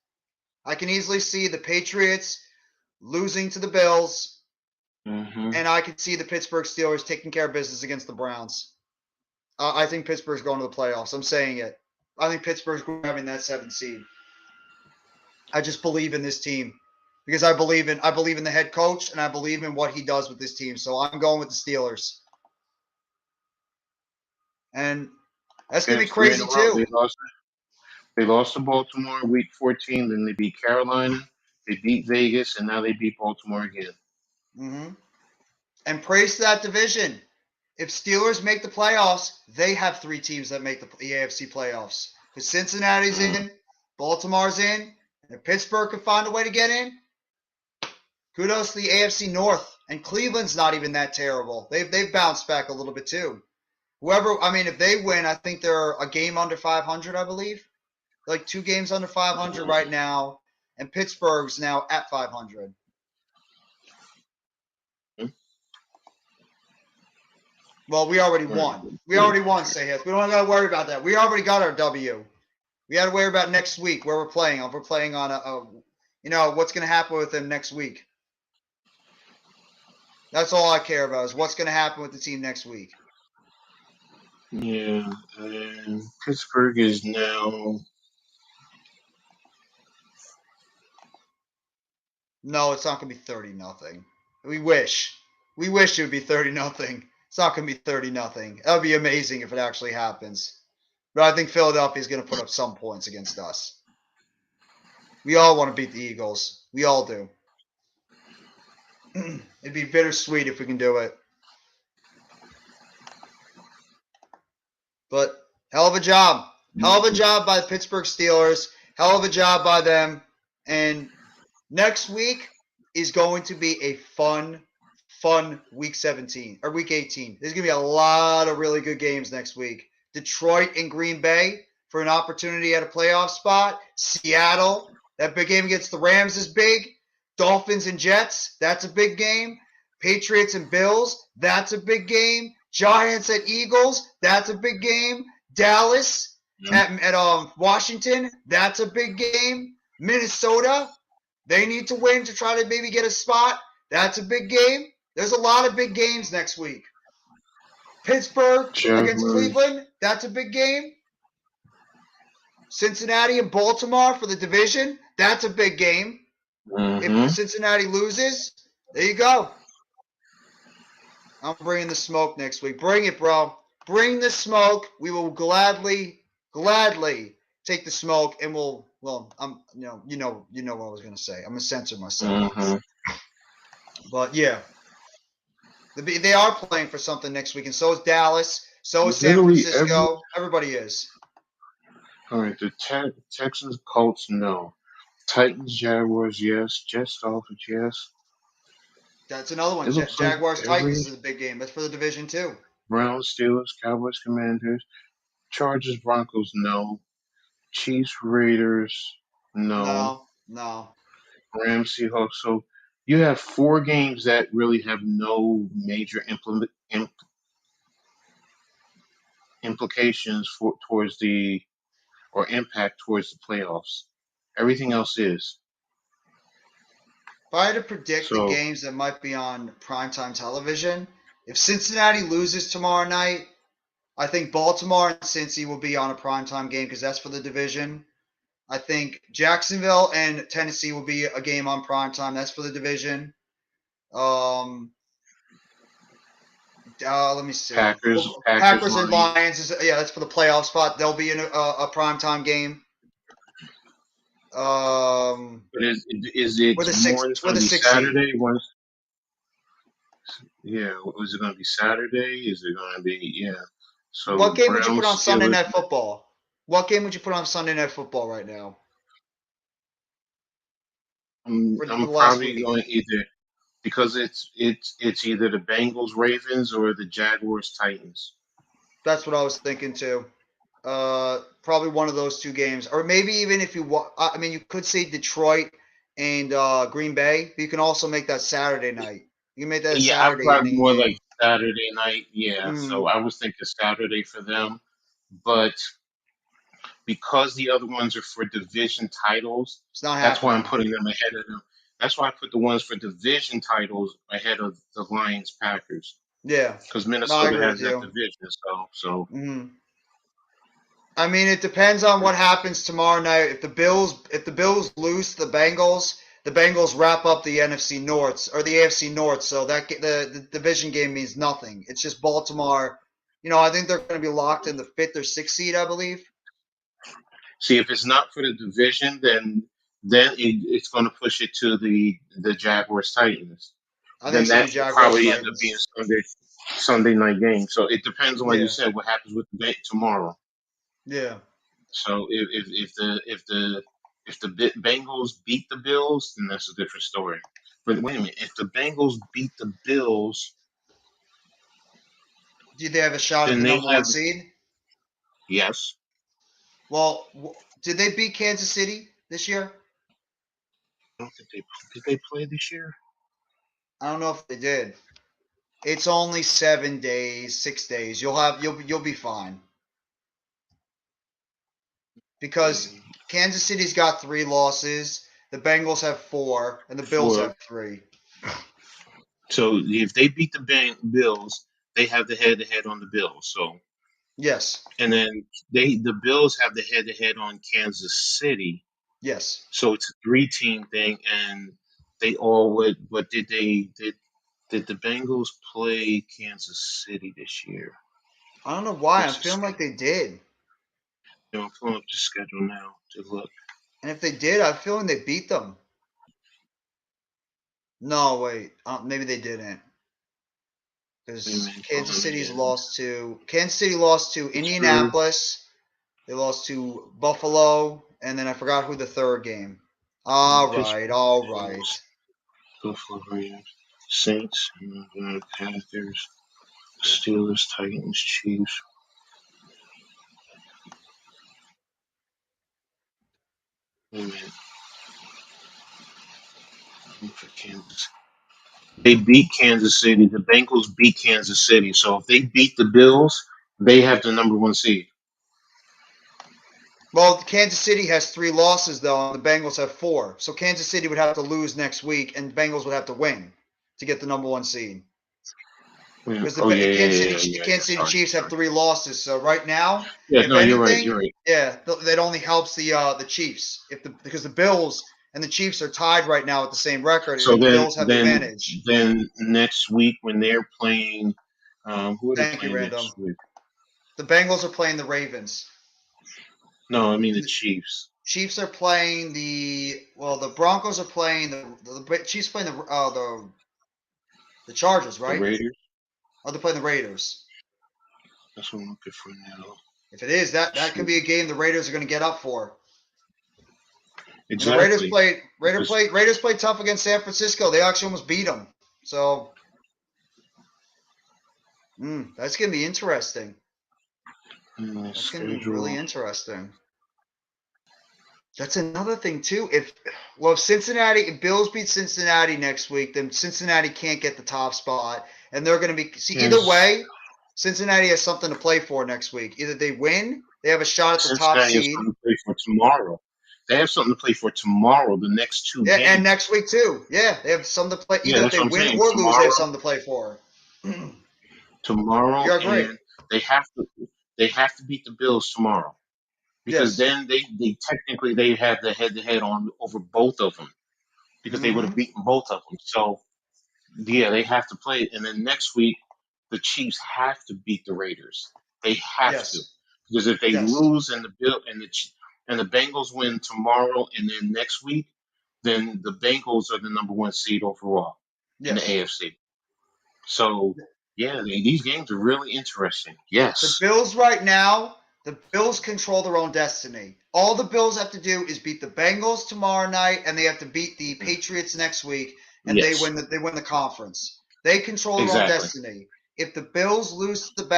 I can easily see the Patriots losing to the Bills. Mm-hmm. And I can see the Pittsburgh Steelers taking care of business against the Browns. I think Pittsburgh's going to the playoffs. I'm saying it. I think Pittsburgh's grabbing that 7th seed. I just believe in this team because I believe in the head coach and I believe in what he does with this team. So I'm going with the Steelers. And that's going to be crazy too. They lost to Baltimore in week 14. Then they beat Carolina. They beat Vegas, and now they beat Baltimore again. Mm-hmm. And praise to that division. If Steelers make the playoffs, they have 3 teams that make the AFC playoffs. Because Cincinnati's in, Baltimore's in, and if Pittsburgh can find a way to get in, kudos to the AFC North. And Cleveland's not even that terrible. They've bounced back a little bit too. If they win, I think they're a game under 500, I believe. They're like 2 games under 500 right now, and Pittsburgh's now at 500. Well, we already won. We already won, Sayhith. We don't got to worry about that. We already got our W. We got to worry about next week where we're playing. If we're playing on what's going to happen with them next week. That's all I care about is what's going to happen with the team next week. Yeah, and Pittsburgh is now. No, it's not going to be 30-0. We wish. We wish it would be 30-0. It's not going to be 30-0. That would be amazing if it actually happens. But I think Philadelphia is going to put up some points against us. We all want to beat the Eagles. We all do. It'd be bittersweet if we can do it. But hell of a job. Hell of a job by the Pittsburgh Steelers. Hell of a job by them. And next week is going to be a fun week 17 or week 18. There's going to be a lot of really good games next week. Detroit and Green Bay for an opportunity at a playoff spot. Seattle, that big game against the Rams is big. Dolphins and Jets, that's a big game. Patriots and Bills, that's a big game. Giants at Eagles, that's a big game. Dallas at Washington, that's a big game. Minnesota, they need to win to try to maybe get a spot. That's a big game. There's a lot of big games next week. Pittsburgh against Cleveland, that's a big game. Cincinnati and Baltimore for the division, that's a big game. If Cincinnati loses, there you go. I'm bringing the smoke next week. Bring it, bro. Bring the smoke. We will gladly take the smoke, and I'm you know what I was gonna say. I'm gonna censor myself. But yeah, they are playing for something next week, and so is Dallas. So is San Francisco. Everybody is. All right, the Texans, Colts, no. Titans, Jaguars, yes. Jets, Dolphins, yes. That's another one. Jaguars, Titans is a big game. That's for the division too. Browns, Steelers, Cowboys, Commanders, Chargers, Broncos, no. Chiefs, Raiders, no. No. Rams, Seahawks. So you have 4 games that really have no major implications towards the or impact towards the playoffs. Everything else is. If I had to predict the games that might be on primetime television, if Cincinnati loses tomorrow night, I think Baltimore and Cincy will be on a primetime game because that's for the division. I think Jacksonville and Tennessee will be a game on primetime. That's for the division. Let me see. Packers and Lions. That's for the playoff spot. They'll be in a primetime game. But is it more going to be Saturday? Was it going to be Saturday? Is it going to be So what game would you put on Sunday Night Football? What game would you put on Sunday Night Football right now? I'm probably going either because it's either the Bengals Ravens or the Jaguars Titans. That's what I was thinking too. Probably one of those 2 games, or maybe even if you you could say Detroit and Green Bay. But you can also make that Saturday night. You can make that Saturday. Yeah, probably more like Saturday night. Yeah, so I was thinking Saturday for them, but because the other ones are for division titles, that's why I'm putting them ahead of them. That's why I put the ones for division titles ahead of the Lions Packers. Yeah, because Minnesota has that division. So. I mean, it depends on what happens tomorrow night. If the Bills lose to the Bengals wrap up the NFC North or the AFC North. So that the division game means nothing. It's just Baltimore. I think they're going to be locked in the 5th or 6th seed, I believe. See, if it's not for the division, then it's going to push it to the Jaguars Titans. I think then that probably end up being Sunday night game. So it depends on, like you said, what happens with the tomorrow. Yeah. So if the Bengals beat the Bills, then that's a different story. But wait a minute, if the Bengals beat the Bills, do they have a shot at the number 1 seed? Yes. Well, did they beat Kansas City this year? I don't think did they play this year? I don't know if they did. It's only 7 days, 6 days. You'll be fine. Because Kansas City's got 3 losses, the Bengals have 4, and the Bills have 3. So if they beat the Bills, they have the head-to-head on the Bills. So Yes. and then the Bills have the head-to-head on Kansas City. Yes. So it's a 3-team thing, and they all would. But did the Bengals play Kansas City this year? I don't know why. I'm What's the feeling like schedule? they did. I'm pulling up the schedule now to look. And if they did, I'm feeling they beat them. No, wait. Maybe they didn't. Wait a Because minute, Kansas going City's again. Kansas City lost to Pittsburgh, Indianapolis. They lost to Buffalo, and then I forgot who the third game. All right, Pittsburgh, all right. Buffalo Rams, Saints, Panthers, Steelers, Titans, Chiefs. Wait a minute. For Kansas. They beat Kansas City. The Bengals beat Kansas City. So if they beat the Bills, they have the number 1 seed. Well, Kansas City has 3 losses, though, and the Bengals have 4. So Kansas City would have to lose next week, and Bengals would have to win to get the number 1 seed. Because Oh yeah, the Kansas City Sorry, Chiefs have 3 losses. So right now, yeah. if No, you're right. anything, You're right. yeah, that only helps the Chiefs. Because the Bills and the Chiefs are tied right now with the same record, So and the then, Bills have the advantage. next week when they're playing, who are they Thank you, playing Random. next week? The Bengals are playing the Ravens. No, I mean the The Chiefs. Chiefs are playing the Broncos are playing the Chiefs playing the Chargers, The right? Raiders. Or they're playing the Raiders. That's what I'm looking for now. If it is, that could Shoot. be a game the Raiders are going to get up for. And the Exactly. Because Raiders played tough against San Francisco. They actually almost beat them. So that's going to be interesting. That's going to be really schedule. interesting. That's another thing too. If Bills beat Cincinnati next week, then Cincinnati can't get the top spot, and they're going to be either Yes. way. Cincinnati has something to play for next week. Either they win, they have a shot at the top Cincinnati has seed. something to play for tomorrow. They have something to play for tomorrow. The next 2 Yeah, and games. next week too. Yeah, they have something to play. Yeah, Either if that's they what I'm win saying. or lose, they have something to play for. Tomorrow, You're great. and they have to beat the Bills tomorrow, because Yes. then they technically they have the head-to-head on over both of them, because they would have beaten both of them. So yeah, they have to play it. And then next week, the Chiefs have to beat the Raiders. They have to, Yes. because if they Yes. lose and the Bengals win tomorrow and then next week, then the Bengals are the number 1 seed overall in the Yes. AFC. So yeah, these games are really interesting. The Yes. Bills right now, the Bills control their own destiny. All the Bills have to do is beat the Bengals tomorrow night, and they have to beat the Patriots next week, and they Yes. win the conference. They control their own Exactly. destiny. If the Bills lose to the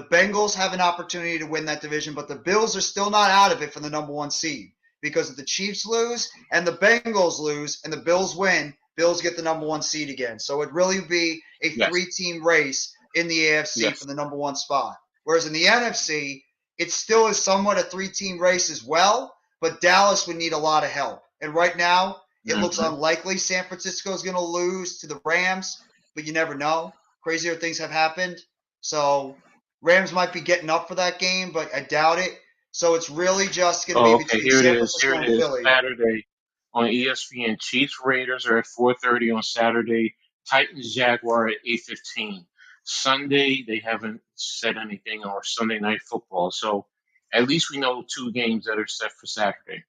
Bengals have an opportunity to win that division, but the Bills are still not out of it for the number 1 seed. Because if the Chiefs lose and the Bengals lose and the Bills win, Bills get the number 1 seed again. So it'd really be a Yes. 3-team race in the AFC for Yes. the number 1 spot. Whereas in the NFC, it still is somewhat a 3-team race as well, but Dallas would need a lot of help. And right now, it looks unlikely San Francisco is going to lose to the Rams, but you never know. Crazier things have happened. So Rams might be getting up for that game, but I doubt it. So it's really just going to Oh, be okay. between Here it San is. Here Francisco it and is. Philly. Saturday on ESPN. Chiefs Raiders are at 4:30 on Saturday. Titans Jaguar at 8:15. Sunday they haven't said anything, or Sunday Night Football. So at least we know 2 games that are set for Saturday.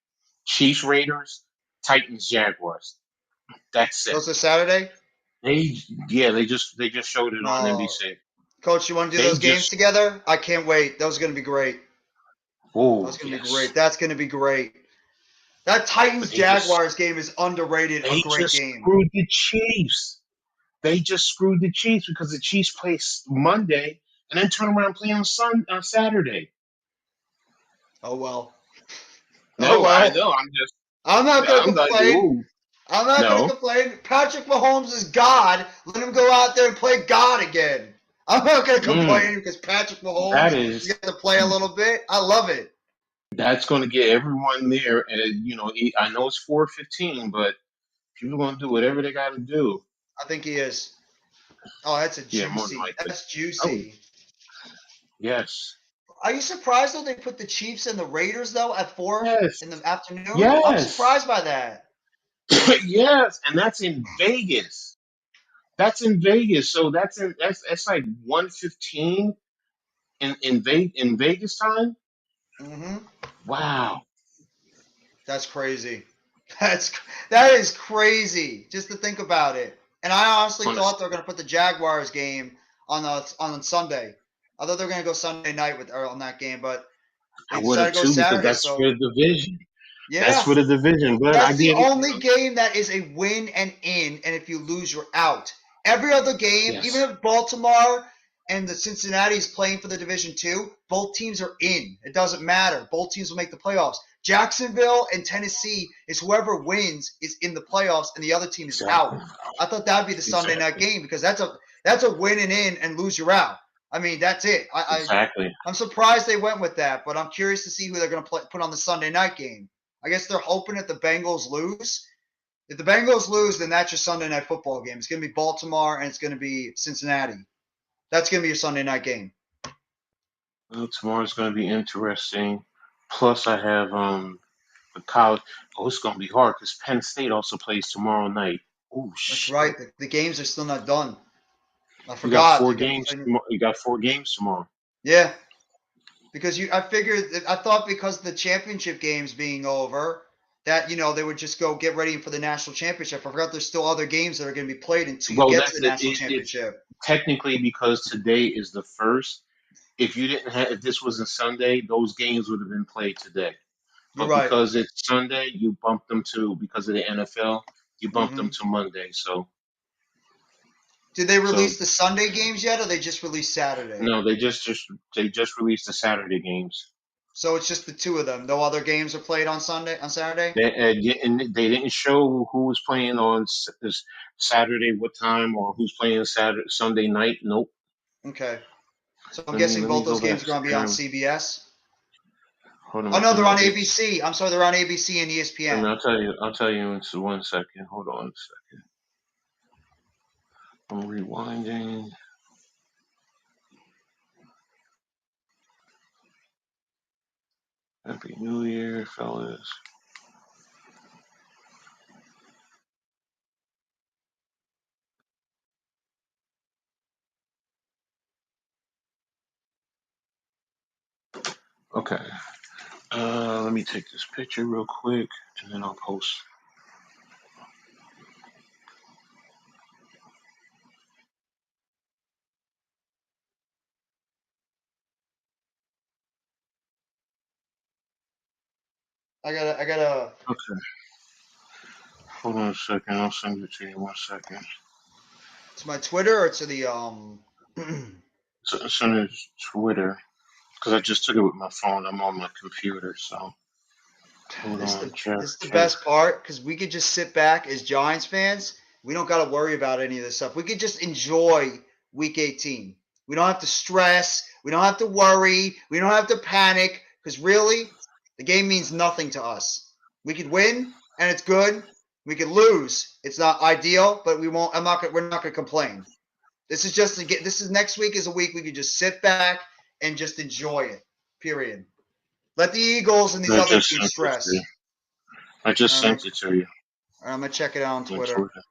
Chiefs Raiders, Titans Jaguars. That's it. Those are Saturday? They just showed it on No. NBC. Coach, you want to do They those games just together? I can't wait. Those are going to be great. oh That's going to be yes. great. That's going to be great. That But Titans Jaguars game is underrated. A they great just game. screwed the Chiefs. They just screwed the Chiefs because the Chiefs play Monday and then turn around and play on Saturday. Oh well. Oh No, I well. know. I'm not going to I'm not. complain. Ooh, I'm not going to no. complain. Patrick Mahomes is God. Let him go out there and play God again. I'm not going to complain because Patrick That Mahomes is is. going to play a little bit. I love it. That's going to get everyone there, and I know it's 4:15, but people are going to do whatever they got to do. I think he is. Oh, that's a Yeah, more than juicy. likely. That's juicy. Yes. Are you surprised though they put the Chiefs and the Raiders though at 4 Yes. in the afternoon? I'm Yes. surprised by that. Yes, and that's in Vegas. That's in Vegas. So that's like 1:15 in Vegas time. Hmm. Wow. That's crazy. That is crazy just to think about it. And I honestly On a- thought they were going to put the Jaguars game on Sunday. I thought they were going to go Sunday night on that game, but I they would decided have to go too because Saturday. that's for So the division. That's yeah, for the division. But I that's the get it. only game that is a win and in, and if you lose, you're out. Every other game, Yes. even if Baltimore and the Cincinnati is playing for the Division 2, both teams are in. It doesn't matter. Both teams will make the playoffs. Jacksonville and Tennessee is whoever wins is in the playoffs, and the other team is Exactly. out. I thought that would be the Sunday night game because that's a win and in and lose you're out. I mean, that's it. Exactly. I'm surprised they went with that, but I'm curious to see who they're going to put on the Sunday night game. I guess they're hoping that the Bengals lose. If the Bengals lose, then that's your Sunday night football game. It's going to be Baltimore and it's going to be Cincinnati. That's going to be your Sunday night game. Well, tomorrow's going to be interesting. Plus, I have the college. Oh, it's going to be hard because Penn State also plays tomorrow night. Oh That's shit! right. The games are still not done. I You got forgot. four games. You got 4 games tomorrow. Yeah, because I thought because the championship games being over, that they would just go get ready for the national championship. I forgot there's still other games that are going to be played until you Well, get to that's the national it's championship. technically because today is the first. If this wasn't Sunday, those games would have been played today. You're But right. because it's Sunday, you bump them to because of the NFL. You bump them to Monday. So Did they release the Sunday games yet, or they just released Saturday? no, they just released the Saturday games. So it's just the two of them. No other games are played on Saturday. They didn't show who was playing on this Saturday, what time, or who's playing Sunday night. Nope. Okay. So I'm Let me guessing let me both go those back games are to going to be on CBS. hold Oh on. no, they're on It's, ABC. I'm sorry, they're on ABC and I mean, ESPN. I'll tell you in 1 second. Hold on a second. I'm rewinding. Happy New Year, fellas. Okay. Let me take this picture real quick, and then I'll post. I gotta. Okay. Hold on a second. I'll send it to you in 1 second. To my Twitter or to the Send it to Twitter because I just took it with my phone. I'm on my computer, so hold on. This is the best part because we could just sit back as Giants fans. We don't got to worry about any of this stuff. We could just enjoy Week 18. We don't have to stress. We don't have to worry. We don't have to panic because really, the game means nothing to us. We could win and it's good. We could lose. It's not ideal, but we won't. We're not gonna complain. This is just to get. This is next week is a week we can just sit back and just enjoy it. Period. Let the Eagles and these I other just teams sent it to stress. you. I just All right. sent it to you I'm gonna check it out on on Twitter. Twitter.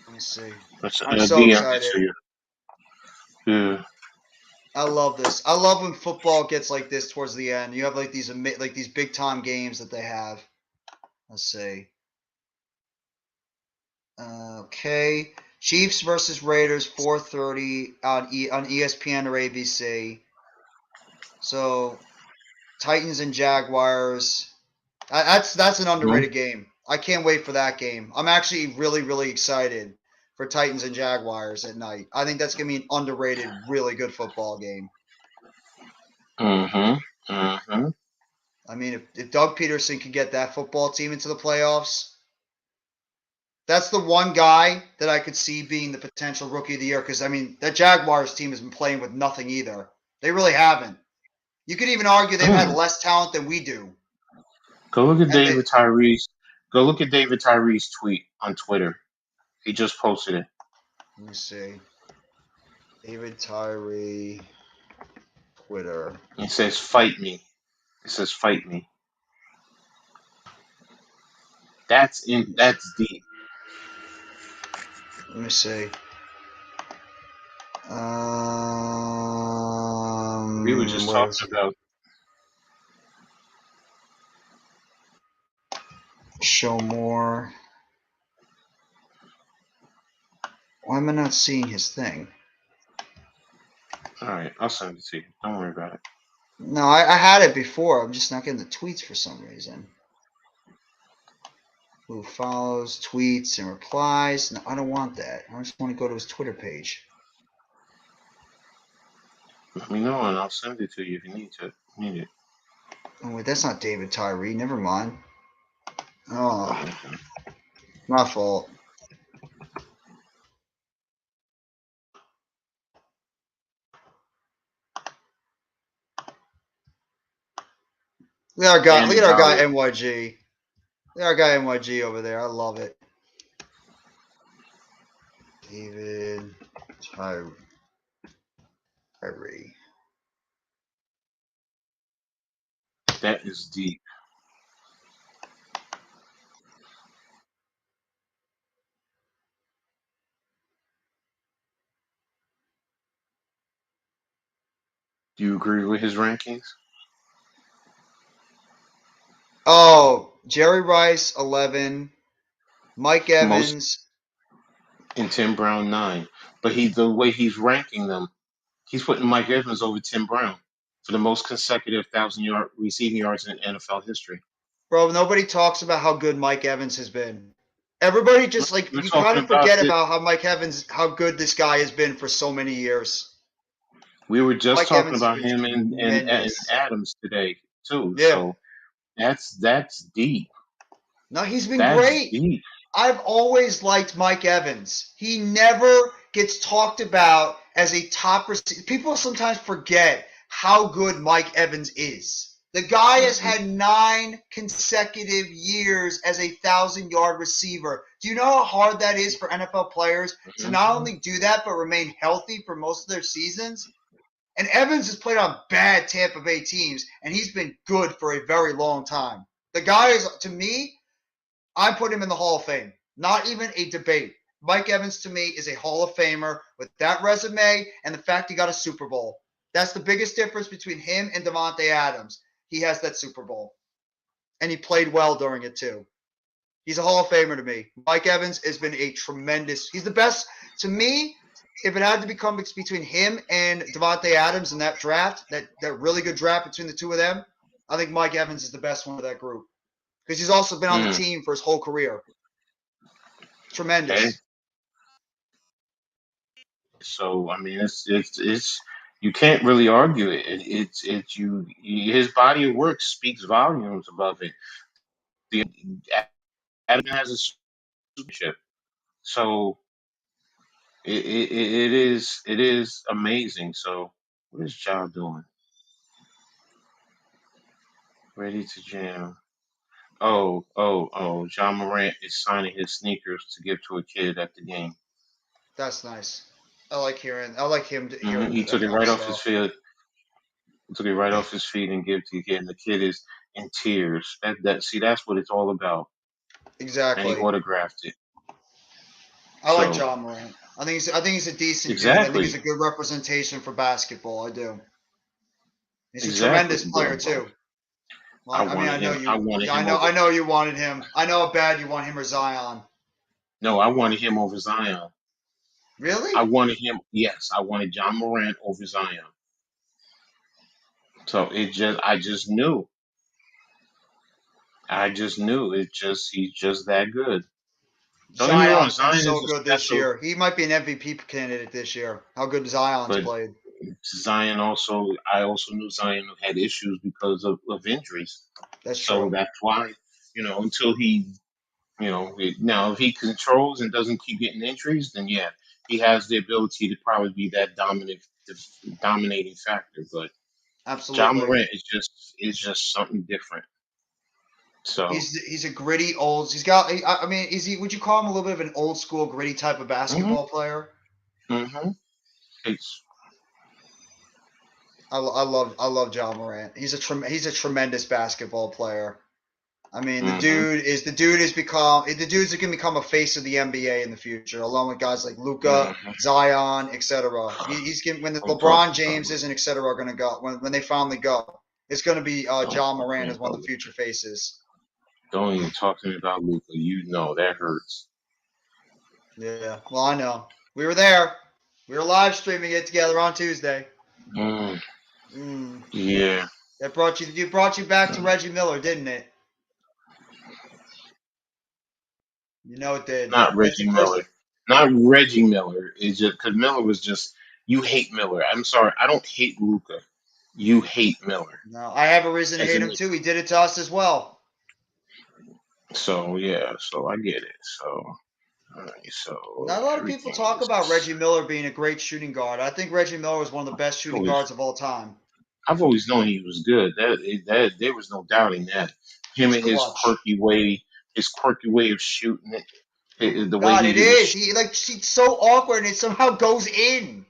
Let me see. I I'm so DM'd it excited. to you. Yeah. I love this. I love when football gets like this towards the end. You have like these big time games that they have. Let's see. Okay, Chiefs versus Raiders, 4:30 on ESPN or ABC. So Titans and Jaguars. That's an underrated game. I can't wait for that game. I'm actually really excited for Titans and Jaguars at night. I think that's gonna be an underrated, really good football game. I mean, if Doug Peterson could get that football team into the playoffs, that's the one guy that I could see being the potential rookie of the year. Because I mean, that Jaguars team has been playing with nothing either. They really haven't. You could even argue they've had less talent than we do. Go look at And David Tyrese. Go look at David Tyrese's tweet on Twitter. He just posted it. Let me see. David Tyree, Twitter. It says "fight me." It says "fight me." That's deep. Let me see. We were just Where is talking it? about. Show more. Why am I not seeing his thing? All right, I'll send it to you. Don't worry about it. No, I had it before. I'm just not getting the tweets for some reason. Who follows, tweets, and replies? No, I don't want that. I just want to go to his Twitter page. Let me know, and I'll send it to you if you need it. Oh wait, that's not David Tyree. Never mind. Oh, Okay. my fault. Look at our guy. Look Danny at our guy Howard. NYG. Look at our guy NYG over there. I love it. David Tyree. That is deep. Do you agree with his rankings? Oh, Jerry Rice 11. Mike Most Evans. and Tim Brown 9. But the way he's ranking them, he's putting Mike Evans over Tim Brown for the most consecutive 1,000-yard receiving yards in NFL history. Bro, nobody talks about how good Mike Evans has been. Everybody just We were you kind talking of about forget it. about how good this guy has been for so many years. We were just Mike talking Evans has about been him and tremendous. Adams today too. Yeah. So that's deep. No, he's been That's great. deep. I've always liked Mike Evans. He never gets talked about as a top receiver. People sometimes forget how good Mike Evans is. The guy has had 9 consecutive years as a 1,000-yard receiver. Do you know how hard that is for NFL players to not only do that but remain healthy for most of their seasons? And Evans has played on bad Tampa Bay teams, and he's been good for a very long time. The guy is, to me, I put him in the Hall of Fame. Not even a debate. Mike Evans, to me, is a Hall of Famer with that resume and the fact he got a Super Bowl. That's the biggest difference between him and Davante Adams. He has that Super Bowl. And he played well during it, too. He's a Hall of Famer to me. Mike Evans has been a tremendous – he's the best. To me, if it had to become between him and Davante Adams in that draft, that really good draft between the two of them, I think Mike Evans is the best one of that group. Because he's also been on the team for his whole career. Tremendous. Okay. So I mean, it's you can't really argue it. It's his body of work speaks volumes above it. The Adam has a supership, so it is amazing. So what is Ja doing? Ready to jam. Oh! John Morant is signing his sneakers to give to a kid at the game. That's nice. I like him hearing He that took it kind of right off his stuff. field. He took it right off his feet and gave it to the kid, and the kid is in tears. That's what it's all about. And he Exactly. autographed it. I like So John Morant. I think he's a decent dude. I think he's exactly, a good representation for basketball. I do. He's a exactly. tremendous player too. Well, I I mean, wanted I know him. you. I wanted Yeah, him over. I know you wanted him. I know how bad you want him or Zion. No, I wanted him over Zion. Really? I wanted him. Yes, I wanted John Morant over Zion. So I just knew. I just knew. He's just that good. Don't get me wrong. Zion's been Zion so is a good this special, year. He might be an MVP candidate this year. How good Zion's but played. Zion also. I also knew Zion had issues because of injuries. That's So true. that's why, until he, now if he controls and doesn't keep getting injuries, then yeah, he has the ability to probably be that dominating factor. But John Absolutely. Morant is just something different. So He's a gritty old. He's got. I mean, is he? Would you call him a little bit of an old school gritty type of basketball player? mm-hmm. It's I love John Morant. He's a tremendous basketball player. I mean, the mm-hmm. dude's gonna become a face of the NBA in the future, along with guys like Luca, Mm-hmm. Zion, etc. He's getting when the Don't talk LeBron Jameses and etc. are gonna go when they finally go. It's gonna be don't John talk to Morant me as one about of the future faces. don't even talk to me about Luca. You know that hurts. Yeah, well, I know. We were there. We were live streaming it together on Tuesday. Mm, Mm. yeah. That brought you back to Reggie Miller, didn't it? You know it did. Not That's the Reggie close. Miller. Not Reggie Miller. It's just because Miller was just you hate Miller. I'm sorry, I don't hate Luca. You hate Miller. No, I have a reason to As hate in him too. He did it to us as well. so yeah, so I get it. So all right, so Not a lot of people everything talk is about Reggie Miller being a great shooting guard. I think Reggie Miller was one of the best shooting always guards of all time. I've always known he was good. That there was no doubting that. Him He's and clutch. his quirky way of shooting it, the way God, he it even is. He's so awkward and it somehow goes in.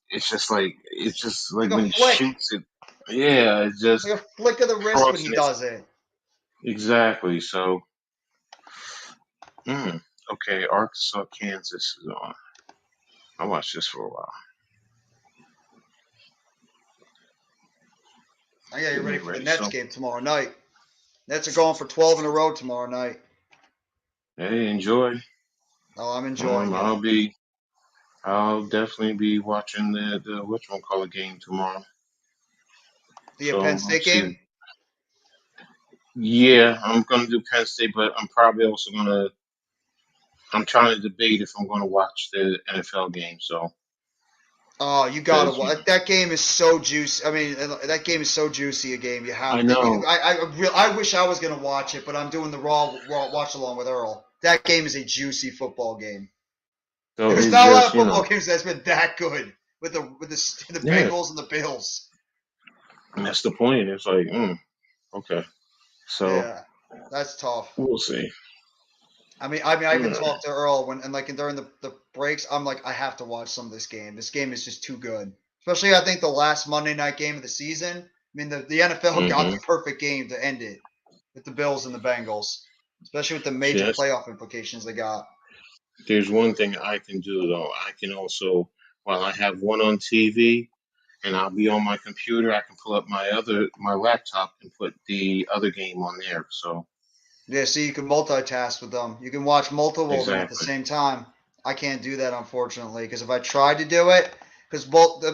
it's just like Like a when he flick. shoots it, yeah, it's just Like a flick of the wrist when he crossing it does it. exactly. So, mm, okay, Arkansas, Kansas is on. I watched this for a while. Oh yeah, you're Get me ready for the ready. Nets So, game tomorrow night. Nets are going for 12 in a row tomorrow night. hey, enjoy. Oh, I'm enjoying it. I'll definitely be watching the whatchamacallit game tomorrow. The So Penn I'll State see. game? Yeah, I'm gonna do Penn State, but I'm probably also gonna. I'm trying to debate if I'm gonna watch the NFL game. So Oh, you gotta because watch. That game is so juicy. I mean, that game is so juicy. A game you I have to. know I wish I was gonna watch it, but I'm doing the raw watch along with Earl. That game is a juicy football game. so There's it's not a lot of just football games that's been that good with the yeah, Bengals and the Bills. and that's the point. It's like okay, so Yeah, that's tough. we'll see. I even Mm, talked to Earl during the breaks. I'm like, I have to watch some of this game. This game is just too good. Especially, I think the last Monday night game of the season. I mean, the NFL got hmm the perfect game to end it with the Bills and the Bengals, especially with the See, major playoff implications they got. there's one thing I can do though. I can also while I have one on TV and I'll be on my computer, I can pull up my laptop and put the other game on there. So Yeah, so you can multitask with them. You can watch multiple of them at the exactly. same time. I can't do that unfortunately because if I tried to do it, because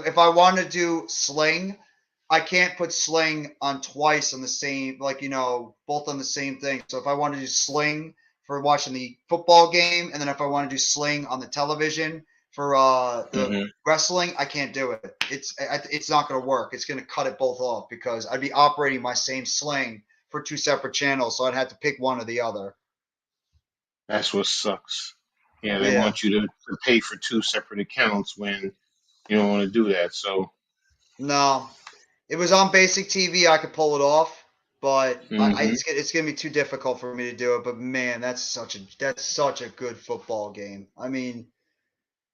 if I want to do Sling, I can't put Sling on twice on the same, both on the same thing. So if I want to do Sling for watching the football game, and then if I want to do Sling on the television for the hmm wrestling, I can't do it. It's not going to work. It's going to cut it both off because I'd be operating my same Sling for two separate channels, so I'd have to pick one or the other. That's what sucks. Yeah, they Yeah. want you to pay for two separate accounts when you don't want to do that. So, No, it was on basic TV. I could pull it off, but hmm it's gonna be too difficult for me to do it. But man, that's such a good football game. I mean,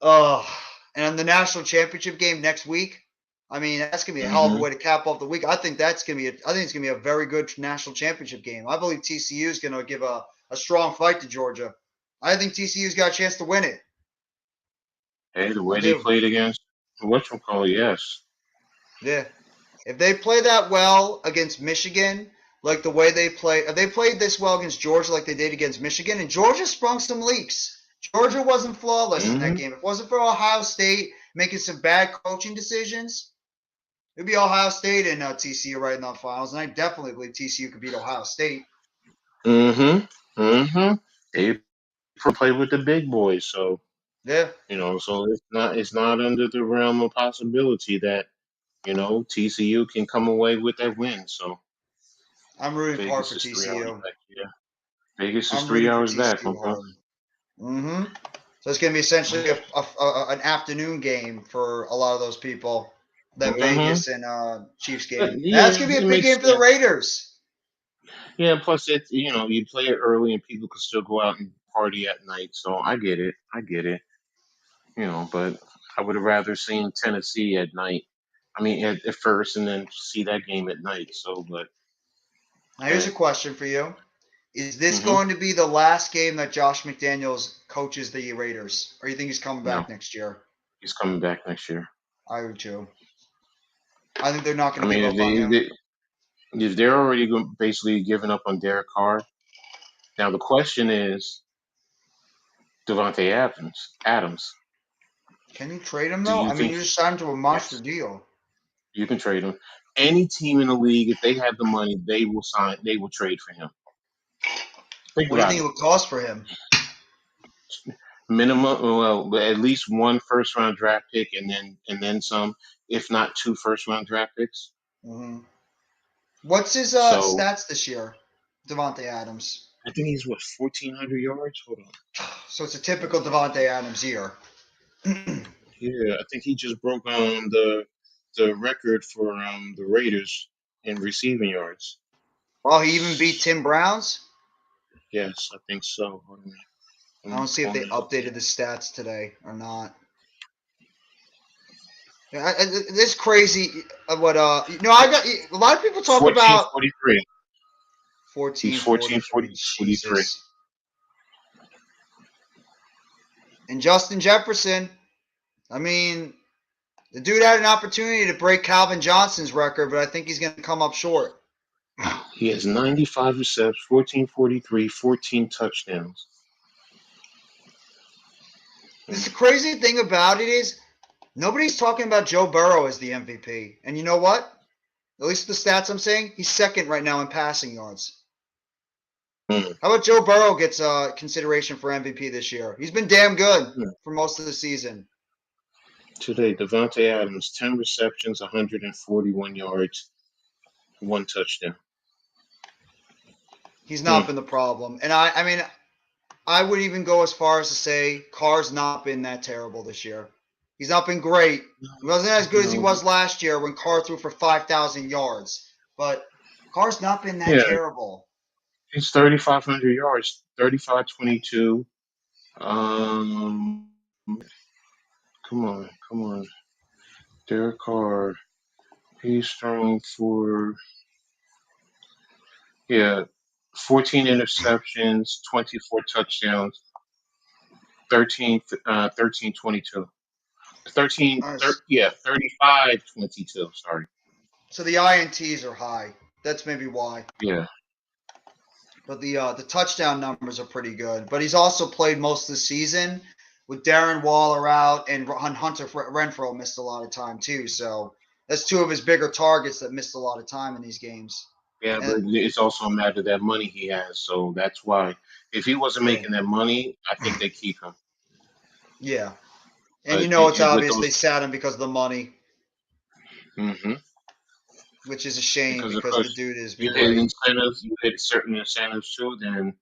oh, and the national championship game next week. I mean, that's gonna be a hell of a hmm way to cap off the week. I think it's gonna be a very good national championship game. I believe TCU is gonna give a strong fight to Georgia. I think TCU's got a chance to win it. hey, the I way they do. played against whatchamacallit, yes. Yeah. If they play that well against Michigan, like the way they play, if they played this well against Georgia like they did against Michigan, and Georgia sprung some leaks. Georgia wasn't flawless in that hmm game. If it wasn't for Ohio State making some bad coaching decisions, it'd be Ohio State and TCU right in the finals. And I definitely believe TCU could beat Ohio State. hmm hmm They play with the big boys, so Yeah, so it's not under the realm of possibility that TCU can come away with that win. So I'm rooting hard Vegas for is 3 hours TCU. back. Yeah, Vegas is I'm three rooting for hours back, TCU okay? hard. Mm-hmm. So it's going to be essentially an afternoon game for a lot of those people. That hmm Vegas and Chiefs game. That's Yeah, going to be it a big makes game for the sense. Raiders. Yeah, plus it's you play it early and people can still go out and party at night. So I get it. I get it. But I would have rather seen Tennessee at night. I mean, at first, and then see that game at night. So, but Now, here's a hey, question for you. Is this hmm going to be the last game that Josh McDaniels coaches the Raiders? Or you think he's coming no, back next year? he's coming back next year. I do too. I think they're not I going to give mean, up on him. if they're already basically giving up on Derek Carr, now the question is Devontae Adams. Can you trade him, Do though? you I mean, think you just signed him to a monster yes, deal. you can trade him? Any team in the league, if they have the money, they will sign. They will trade for him. Think What do you about think it. it would cost for him? Minimum, well, at least one first round draft pick, and then some, if not two first round draft picks. hmm What's his So stats this year, Devontae Adams? I think he's what 1,400 yards. Hold on. So it's a typical Devontae Adams year. Yeah, I think he just broke the record for the Raiders in receiving yards. Well, he even beat Tim Brown's. Yes, I think so. Hold on. I I'm don't see if they pulling it up updated here. the stats today or not. Yeah, it's crazy. What I got a lot of people talk about 1443. He's 1443. 1443. Jesus. And Justin Jefferson. I mean, the dude had an opportunity to break Calvin Johnson's record, but I think he's going to come up short. He has 95 receptions, 1443, 14 touchdowns. The crazy thing about it is nobody's talking about Joe Burrow as the MVP. And you know what? At least the stats I'm saying, he's second right now in passing yards. Hmm. How about Joe Burrow gets consideration for MVP this year? He's been damn good for most of the season. Today, Devontae Adams, 10 receptions, 141 yards, one touchdown. He's not been the problem. And I mean, I would even go as far as to say Carr's not been that terrible this year. He's not been great. He wasn't as good as he was last year when Carr threw for 5,000 yards. But Carr's not been that Yeah, terrible. he's 3,500 yards, 35-22. Um, come on. Derek Carr, he's thrown for 14 interceptions, 24 touchdowns, 13-22. Nice. 35-22. Sorry. So the INTs are high. That's maybe why. Yeah. But the touchdown numbers are pretty good. But he's also played most of the season with Darren Waller out, and Hunter Renfrow missed a lot of time too. So that's two of his bigger targets that missed a lot of time in these games. Yeah, but And it's also a matter of that money he has. So that's why. If he wasn't true. making that money, I think they keep him. Yeah. And But you know it's with obvious those, they sat him because of the money, hmm which is a shame because of because the course dude has been you hit great. incentives, you hit certain incentives too. Then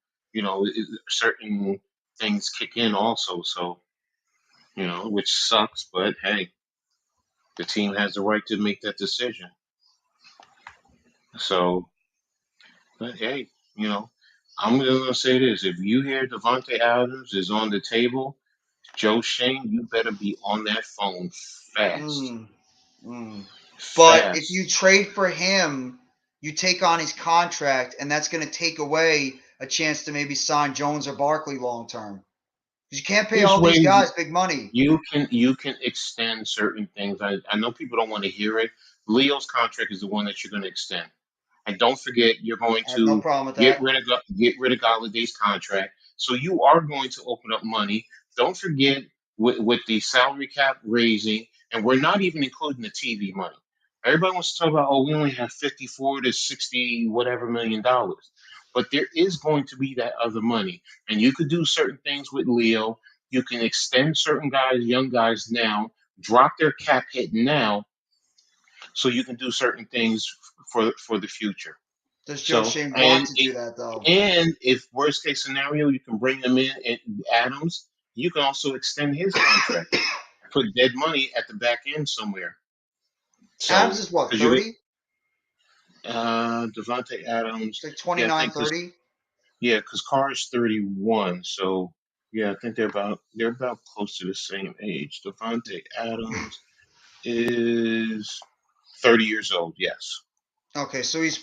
certain things kick in also. So which sucks. But hey, the team has the right to make that decision. So, but hey, I'm gonna say this: if you hear Devontae Adams is on the table, Joe Shane, you better be on that phone fast, Mm, mm. But if you fast. trade for him, you take on his contract, and that's going to take away a chance to maybe sign Jones or Barkley long term. Because you can't pay There's all these ways guys big money. you can extend certain things. I know people don't want to hear it. Leo's contract is the one that you're going to extend. And don't forget, you're going I have no to problem with get that. rid of Galladay's contract. So you are going to open up money. Don't forget with the salary cap raising, and we're not even including the TV money. Everybody wants to talk about, oh, we only have 54 to 60 whatever $million. But there is going to be that other money, and you could do certain things with Leo. You can extend certain guys, young guys now, drop their cap hit now, so you can do certain things for the future. Does Joe So Shane want and to do it, that, though? and if worst case scenario, you can bring him in and Adams. You can also extend his contract, put dead money at the back end somewhere. Adams So is what, because you 30? Devontae Adams. It's like Yeah, I 29, think this. 30. Yeah, because Carr's 31, so yeah, I think they're about close to the same age. Devontae Adams is 30 years old. Yes. Okay, so he's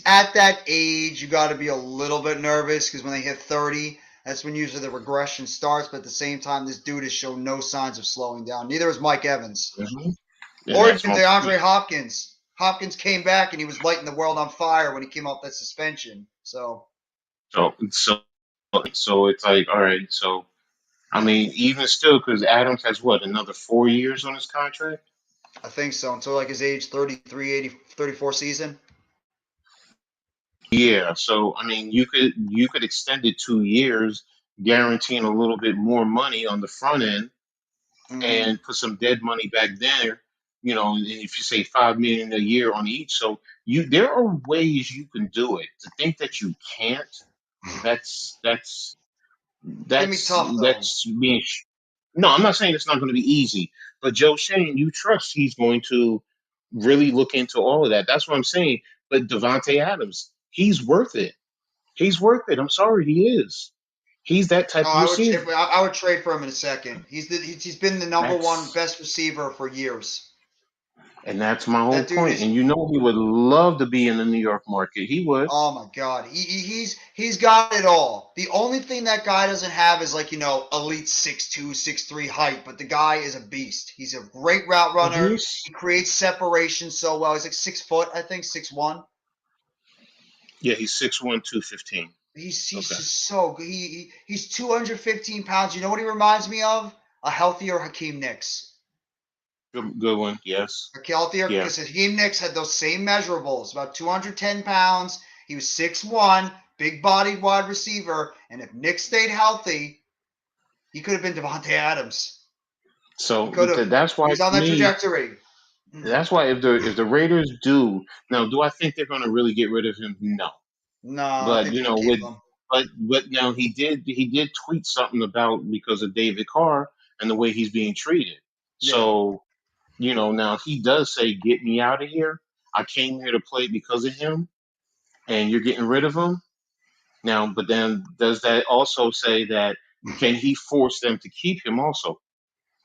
at that age. You got to be a little bit nervous because when they hit 30, that's when usually the regression starts. But at the same time, this dude has shown no signs of slowing down. Neither is Mike Evans hmm And or that's even my point. DeAndre Hopkins. Hopkins came back and he was lighting the world on fire when he came off that suspension. So So it's like, all right. So I mean, even still, because Adams has what, another 4 years on his contract? I think so until like his age 33, 80, 34 season. Yeah. So I mean, you could extend it 2 years, guaranteeing a little bit more money on the front end, Mm-hmm. and put some dead money back there. And if you say 5 million a year on each, so there are ways you can do it. To think that you can't, that's that's It's gonna be that's tough though. that's being. No, I'm not saying it's not going to be easy, but Joe Shane, you trust he's going to really look into all of that. That's what I'm saying. But Devontae Adams, he's worth it. He's worth it. I'm sorry, he is. He's that Oh, type of I would receiver. I would trade for him in a second. He's been the number one That's best receiver for years. And that's my whole That dude point. is And he would love to be in the New York market. He would. oh my god, he's got it all. The only thing that guy doesn't have is like elite 6'2", 6'3" height, but the guy is a beast. He's a great route runner. He's He creates separation so well. He's like 6 foot, I think 6'1". Yeah, he's 6'1", 215. He's Okay, just so good. He's 215 pounds. You know what he reminds me of? A healthier Hakeem Nicks. good one. Yes. Healthier Yeah. because Hakeem Nicks had those same measurables, about 210 pounds. He was 6'1", big-bodied wide receiver, and if Nick stayed healthy, he could have been Devontae Adams. He So could have. that's why He's on to that me, trajectory. that's why if the Raiders do now, do I think they're going to really get rid of him? No. No, I But think they're gonna keep him. but now he did tweet something about because of David Carr and the way he's being treated. Yeah. So now he does say, "Get me out of here. I came here to play because of him, and you're getting rid of him." Now, but then does that also say that can he force them to keep him also?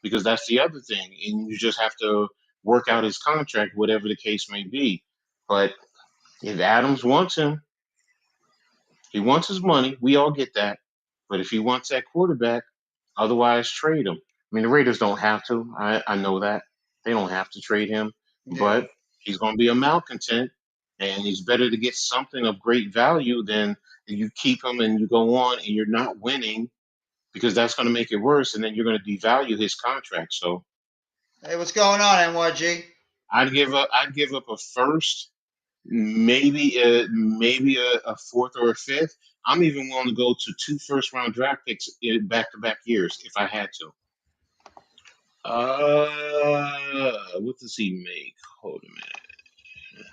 Because that's the other thing, and you just have to work out his contract, whatever the case may be. But if Adams wants him, he wants his money. We all get that. But if he wants that quarterback, otherwise trade him. I mean, the Raiders don't have to. I know that they don't have to trade him, Yeah. but he's going to be a malcontent, and he's better to get something of great value than you keep him and you go on and you're not winning because that's going to make it worse, and then you're going to devalue his contract. So Hey, what's going on, NYG? I'd give up a first, maybe a fourth or a fifth. I'm even willing to go to two first round draft picks in back to back years if I had to. What does he make? Hold a minute.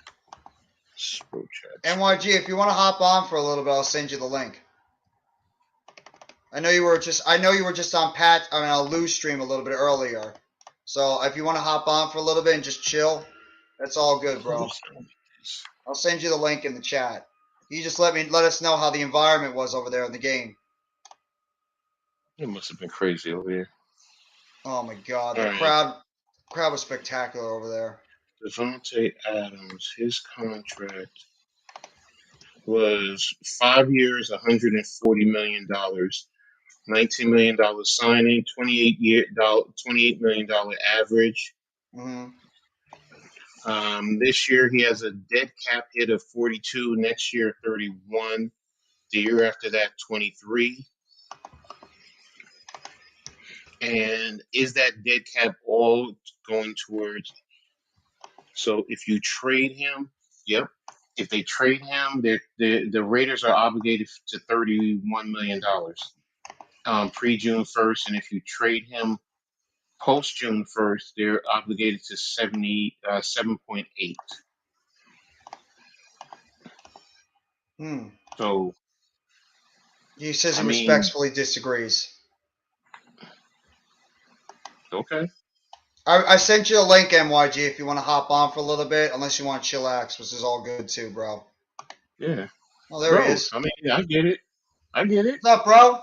Pro chat. NYG, if you want to hop on for a little bit, I'll send you the link. I know you were just on a Lou's stream a little bit earlier. So if you want to hop on for a little bit and just chill, that's all good, bro. I'll send you the link in the chat. You just let us know how the environment was over there in the game. It must have been crazy over here. Oh my god, All the right. crowd was spectacular over there. Devontae Adams, his contract was 5 years, $140 million, $19 million signing, $28 million average. Mm-hmm. This year he has a dead cap hit of 42. Next year 31. The year after that 23. And is that dead cap all going towards? So if you trade him, yep. If they trade him, the Raiders are obligated to $31 million pre June 1st, and if you trade him post June 1st, they're obligated to 7.8. So He says I he mean, respectfully disagrees. okay. I sent you a link, MYG, if you want to hop on for a little bit, unless you want to chillax, which is all good too, bro. Yeah, Oh, there he bro. is. I mean, yeah, I get it. I get it. What's up, bro?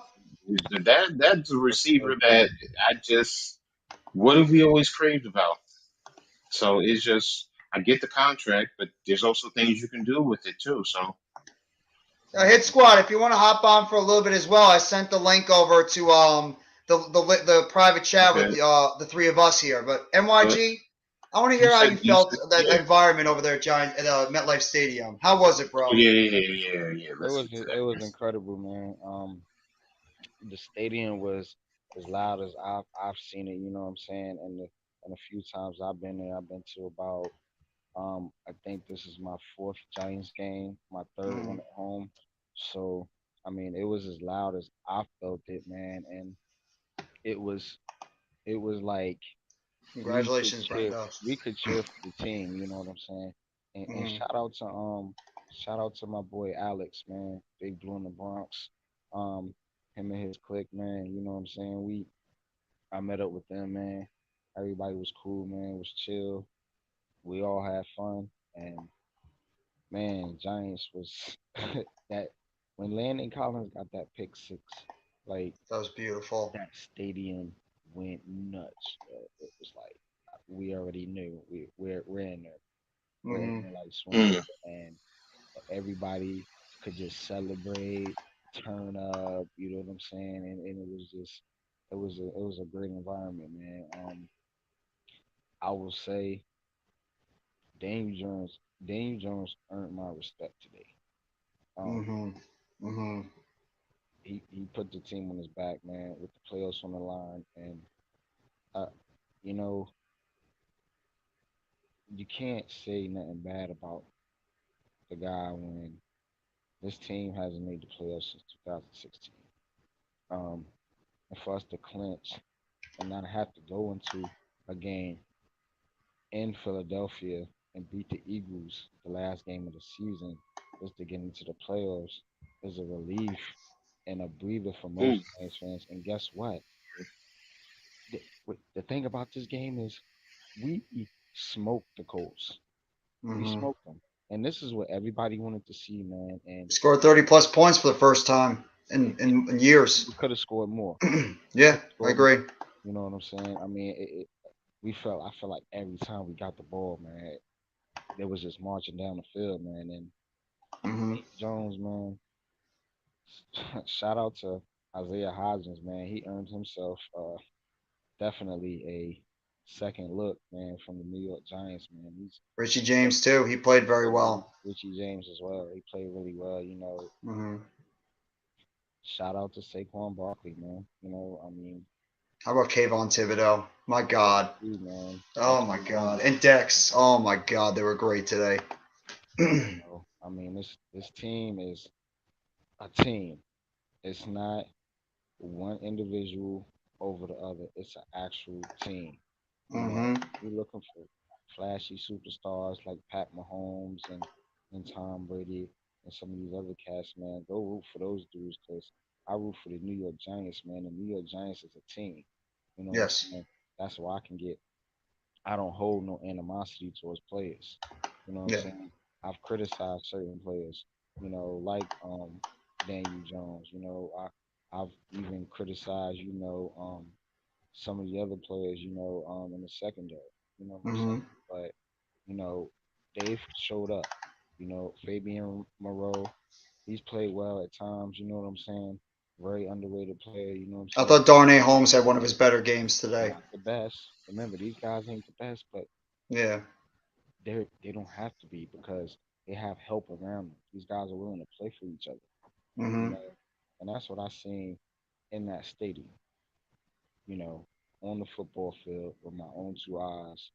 That's a receiver that I just what have we always craved about? So it's just I get the contract, but there's also things you can do with it too. So Hit squad, if you want to hop on for a little bit as well, I sent the link over to the private chat with okay, the three of us here. But but MYG, I want to you hear how said you felt that yeah. environment over there at MetLife Stadium. How was it, Oh bro? yeah. It Let's was get to it that. was incredible, man. The stadium was as loud as I've seen it. You know what I'm saying? And a few times I've been there, I've been to about I think this is my fourth Giants game, my third one Mm, at home. So I mean, it was as loud as I felt it, man. And it was it was like we could congratulations, cheer Brando. we could cheer for the team. You know what I'm saying? And Mm, shout out to my boy Alex, man, Big Blue in the Bronx. Um, him and his clique, man. You know what I'm saying? I met up with them, man. Everybody was cool, man. It was chill. We all had fun, and man, Giants was that when Landon Collins got that pick six, like that was beautiful. that stadium went nuts. It was like we already knew we're in there. We're in Mm, there like swimming, Mm, and everybody could just celebrate, turn up. You know what I'm saying? And it was just it was a great environment, man. I will say Daniel Jones earned my respect today. Um, mm-hmm. Mm-hmm. he put the team on his back, man, with the playoffs on the line, and uh, you know you can't say nothing bad about the guy when this team hasn't made the playoffs since 2016. Um, and for us to clinch and not have to go into a game in Philadelphia and beat the Eagles the last game of the season just to get into the playoffs is a relief and a breather for most mm, Giants fans. And guess what? The thing about this game is we smoked the Colts. We Mm-hmm. smoked them. And this is what everybody wanted to see, man. And Scored 30 plus points for the first time it, in years. we could have scored more. Yeah, Could have I scored more. agree. You know what I'm saying? I mean, I felt like every time we got the ball, man, there was just marching down the field, man. And Mm-hmm. Jones, man, shout out to Isaiah Hodgins, man. He earned himself definitely a second look, man, from the New York Giants, man. Richie James too. He played very well. Richie James as well. He played really well. You know, Mm-hmm. shout out to Saquon Barkley, man. You know, I mean, How about Kayvon Thibodeau? My God. man, Oh that's my one man. God. And Dex. Oh my God. They were great today. You know, I mean, this team is a team. It's not one individual over the other. It's an actual team. You know, Mm-hmm. we're looking for flashy superstars like Pat Mahomes and Tom Brady and some of these other cats, man. Go root for those dudes because I root for the New York Giants, man. The New York Giants is a team. You know what I'm Yes. saying? That's why I don't hold no animosity towards players. You know what I'm Yeah. saying? I've criticized certain players, you know, like Daniel Jones. You know, I've even criticized, some of the other players, in the secondary. You know what I'm Mm-hmm. saying? But you know, they've showed up. You know, Fabian Moreau, he's played well at times. You know what I'm saying? Very underrated player. You know what I'm I saying? thought Darnay Holmes had one of his better games today. Not the best. Remember, these guys ain't the best, but Yeah. they don't have to be because they have help around them. These guys are willing to play for each other, you Mm-hmm. know, and that's what I seen in that stadium, you know, on the football field with my own two eyes.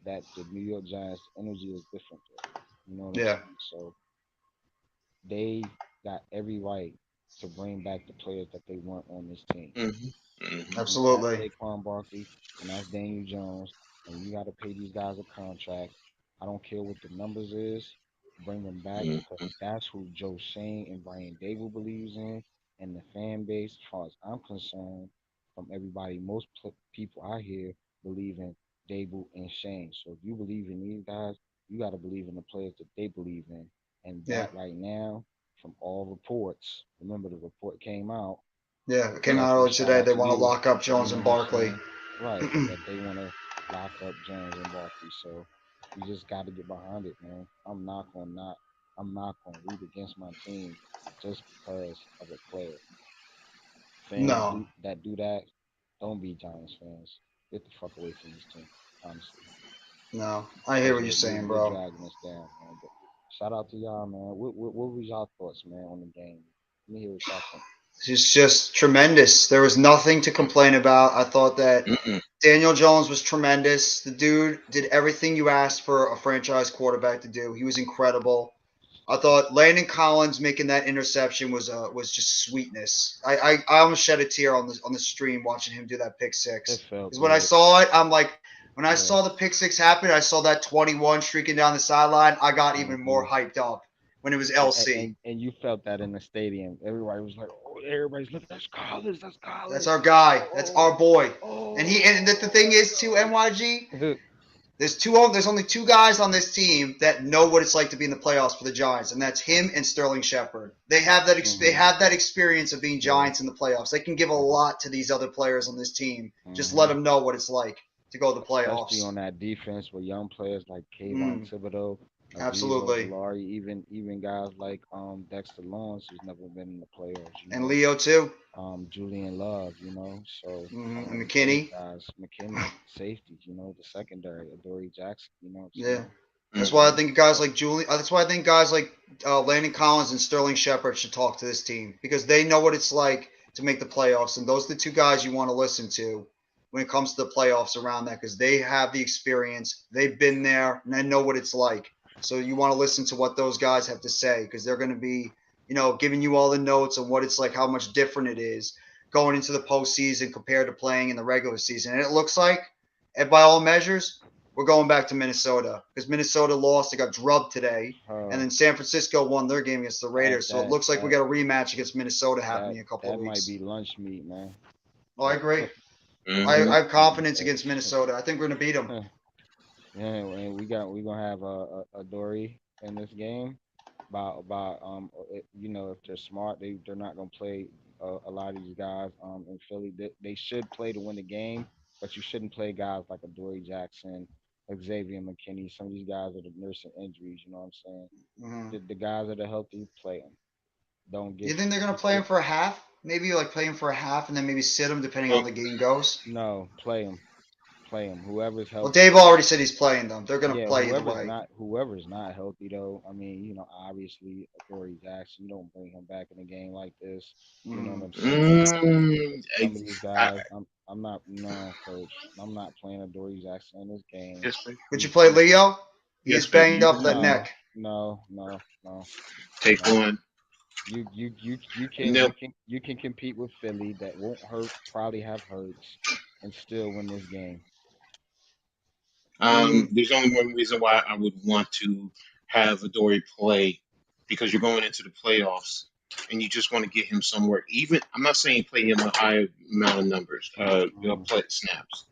That the New York Giants energy is different there. You know what I'm Yeah. saying? So they got every right to bring back the players that they want on this team. mm, mm, And that's Absolutely. Saquon Barkley, and that's Daniel Jones, and you got to pay these guys a contract. I don't care what the numbers is. Bring them back mm, because that's who Joe Shane and Brian Dable believes in, and the fan base. As far as I'm concerned, from everybody, most people I hear believe in Dable and Shane. So if you believe in these guys, you got to believe in the players that they believe in. And Yeah. that right now, from all reports, remember the report came out. Yeah, it came That's out a earlier shout today. out They to want to you. lock up You Jones know and what I'm Barkley. saying? Right. That they want to lock up Jones and Barkley. So you just got to get behind it, man. I'm not gonna root against my team just because of a player. Fans No, do that. Don't be Giants fans. Get the fuck away from this team, honestly. no. I hear Because what you're saying, you're bro. dragging us down, man. But shout out to y'all, man. What was y'all thoughts, man, on the game? Let me hear what y'all think. It's just tremendous. There was nothing to complain about. I thought that Mm-mm. Daniel Jones was tremendous. The dude did everything you asked for a franchise quarterback to do. He was incredible. I thought Landon Collins making that interception was just sweetness. I almost shed a tear on the stream watching him do that pick It six. felt Because when I good. saw it, I'm like, when I Yeah. saw the pick six happen, I saw that 21 streaking down the sideline. I got even more hmm hyped up when it was And, LC. and you felt that in the stadium. Everybody was like, "Oh, everybody's looking. That's Collins. That's That's Collins. our guy. That's our Oh, boy. And the thing that's is too, Collins." NYG. There's only two guys on this team that know what it's like to be in the playoffs for the Giants, and that's him and Sterling Shepard. They have they hmm have that experience of being Yeah. Giants in the playoffs. They can give a lot to these other players on this team. Just let hmm them know what it's like to go to the Especially playoffs. on that defense with young players like Kayvon Mm, Thibodeau, Azeez absolutely. Ojulari, even guys like Dexter Lawrence, who's never been in the playoffs. And Leo too. Julian Love, So And those McKinney. guys, McKinney, safeties, the secondary, Adoree Jackson, you know what I'm Yeah. saying? That's Mm-hmm. why I think guys like Julie. That's why I think guys like Landon Collins and Sterling Shepard should talk to this team because they know what it's like to make the playoffs, and those are the two guys you want to listen to when it comes to the playoffs around that because they have the experience, they've been there, and they know what it's like. So you want to listen to what those guys have to say because they're going to be, giving you all the notes on what it's like, how much different it is going into the postseason compared to playing in the regular season. And it looks like, and by all measures, we're going back to Minnesota because Minnesota lost. They got drubbed today. And Uh, then San Francisco won their game against the that Raiders. So it that looks like we that got a rematch against Minnesota happening that in a couple of that might weeks. be lunch meat, man. Oh, I agree. Mm-hmm. I have confidence against Minnesota. I think we're going to beat them. Yeah, and we gonna have a Dory in this game. About if they're smart, they're not gonna play a lot of these guys in Philly. They should play to win the game, but you shouldn't play guys like a Dory Jackson, Xavier McKinney. Some of these guys are nursing injuries. You know what I'm saying? Mm-hmm. The guys that are healthy, play them. Don't You get think they're going to play him for a half? Maybe like play him for a half and then maybe sit him depending on Well, how the game goes? no, play them. Whoever's Well, healthy. Dave already said he's playing them. They're going to Yeah, play either way. whoever's not healthy though. I mean, obviously Dory Jackson, you don't bring him back in a game like this. You know what I'm saying? Some of these I, guys, I'm not no coach. I'm not playing a Dory Jackson in this game. yes, ma'am. Would you He's play he's Leo? Yes, He's ma'am. banged You up can that no neck. no no no take no. one. No, You can compete with Philly that won't hurt, probably have hurts, and still win this game. Mm, there's only one reason why I would want to have Adoree play because you're going into the playoffs and you just want to get him somewhere. Even I'm not saying play him a high amount of numbers, Mhm. play snaps.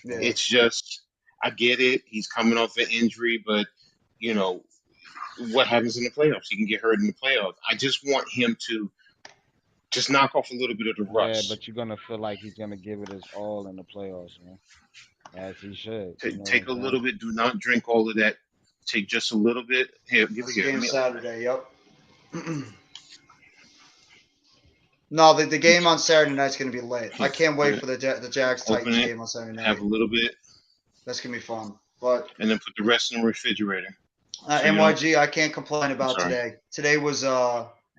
yeah. Right. It's just I get it. He's coming off an injury, but you know what happens in the playoffs? He can get hurt in the playoffs. I just want him to just knock off a little bit of the Yeah, rust. but you're gonna feel like he's gonna give it his all in the playoffs, man, as he should. You know what Take I'm a saying? little bit. Do not drink all of that. Take just a little bit. Here, give it That's the here. Let game me open it. Saturday. Yep. No, the game on Saturday night's going to be lit. I Here, can't wait yeah. for the Jags Open Titans it. game on Saturday Have night. a little bit, That's going to be fun. But and then put the rest in the refrigerator. So you don't. NYG, I can't complain I'm about sorry. today. Today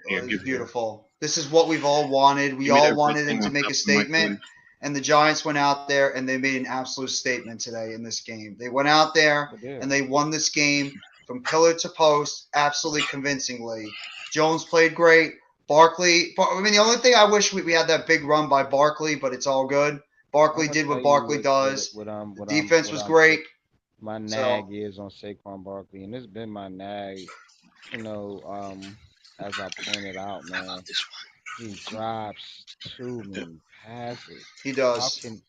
Here, was give it here. beautiful. This is what we've all wanted. We Give me all that red wanted him thing to on make top a of the statement, microwave. and the Giants went out there and they made an absolute statement today in this game. They went out there But yeah, and they won this game from pillar to post, absolutely convincingly. Jones played great. I mean, the only thing I wish we had that big run by Barkley, but it's all good. I'm Barkley gonna did tell what you Barkley does. The defense was great. my nag So, is on Saquon Barkley, and it's been my nag. You know, as I pointed out, I love man, this one. He drops too many passes. He How does. can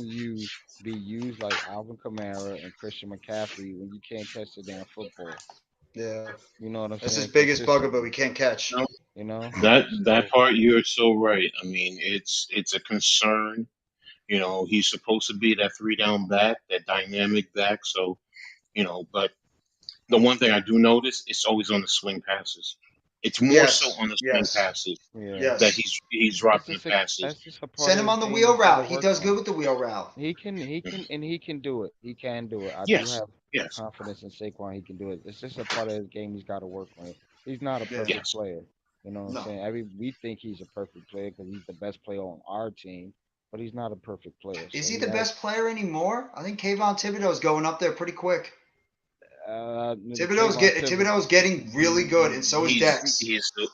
you be used like Alvin Kamara and Christian McCaffrey when you can't catch the damn football? Yeah. You know what I'm That's his saying? biggest bugaboo. He Consistently. can't catch. No, You know? that So part you're so right. I mean, it's a concern. He's supposed to be that three down back, that dynamic back. So, but the one thing I do notice, it's always on the swing passes. It's more so Yes. on the swing Yes. passes yeah. that Yes. he's That's dropping the just a passes. that's just a part Send of him his on the game wheel he's gotta route. He work does good on. with the wheel route. He can do it. He can do it. I do Yes, have yes, confidence in Saquon. He can do it. It's just a part of his game. He's got to work on it. He's not a Yeah. perfect yes. player. You know what I'm No. saying? We think he's a perfect player because he's the best player on our team, but he's not a perfect player. Is So he he the has best player anymore? I think Kayvon Thibodeau's going up there pretty quick. Kayvon Thibodeau. Thibodeau's getting really good, and so is Dex. He's still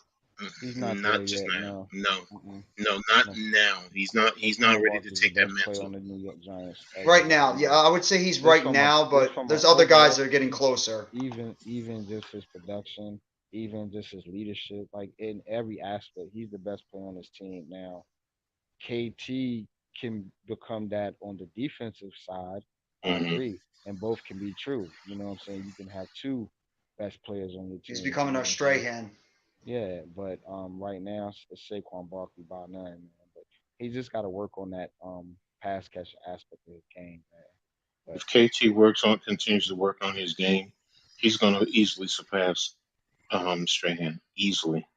He's not there not just yet. now. No. No, Mm-mm. no, not No. now. He's not Saquon ready to Barkley's the take that best player mantle. on the New York Giants as Right of right now, yeah, now. I would say he's Just right from a now, just but from an there's other guys overall that are getting closer. even just his production, even just his leadership, like in every aspect, he's the best player on his team. Now, KT can become that on the defensive side. I Hmm. agree, and both can be true. You know what I'm saying? You can have two best players on your He's team. You becoming know our what I'm stray saying? hand. Yeah, but right now it's Saquon Barkley by none, man. But he just got to work on that pass catch aspect of his game, man. If KT continues to work on his game, he's going to easily surpass Strahan. Easily,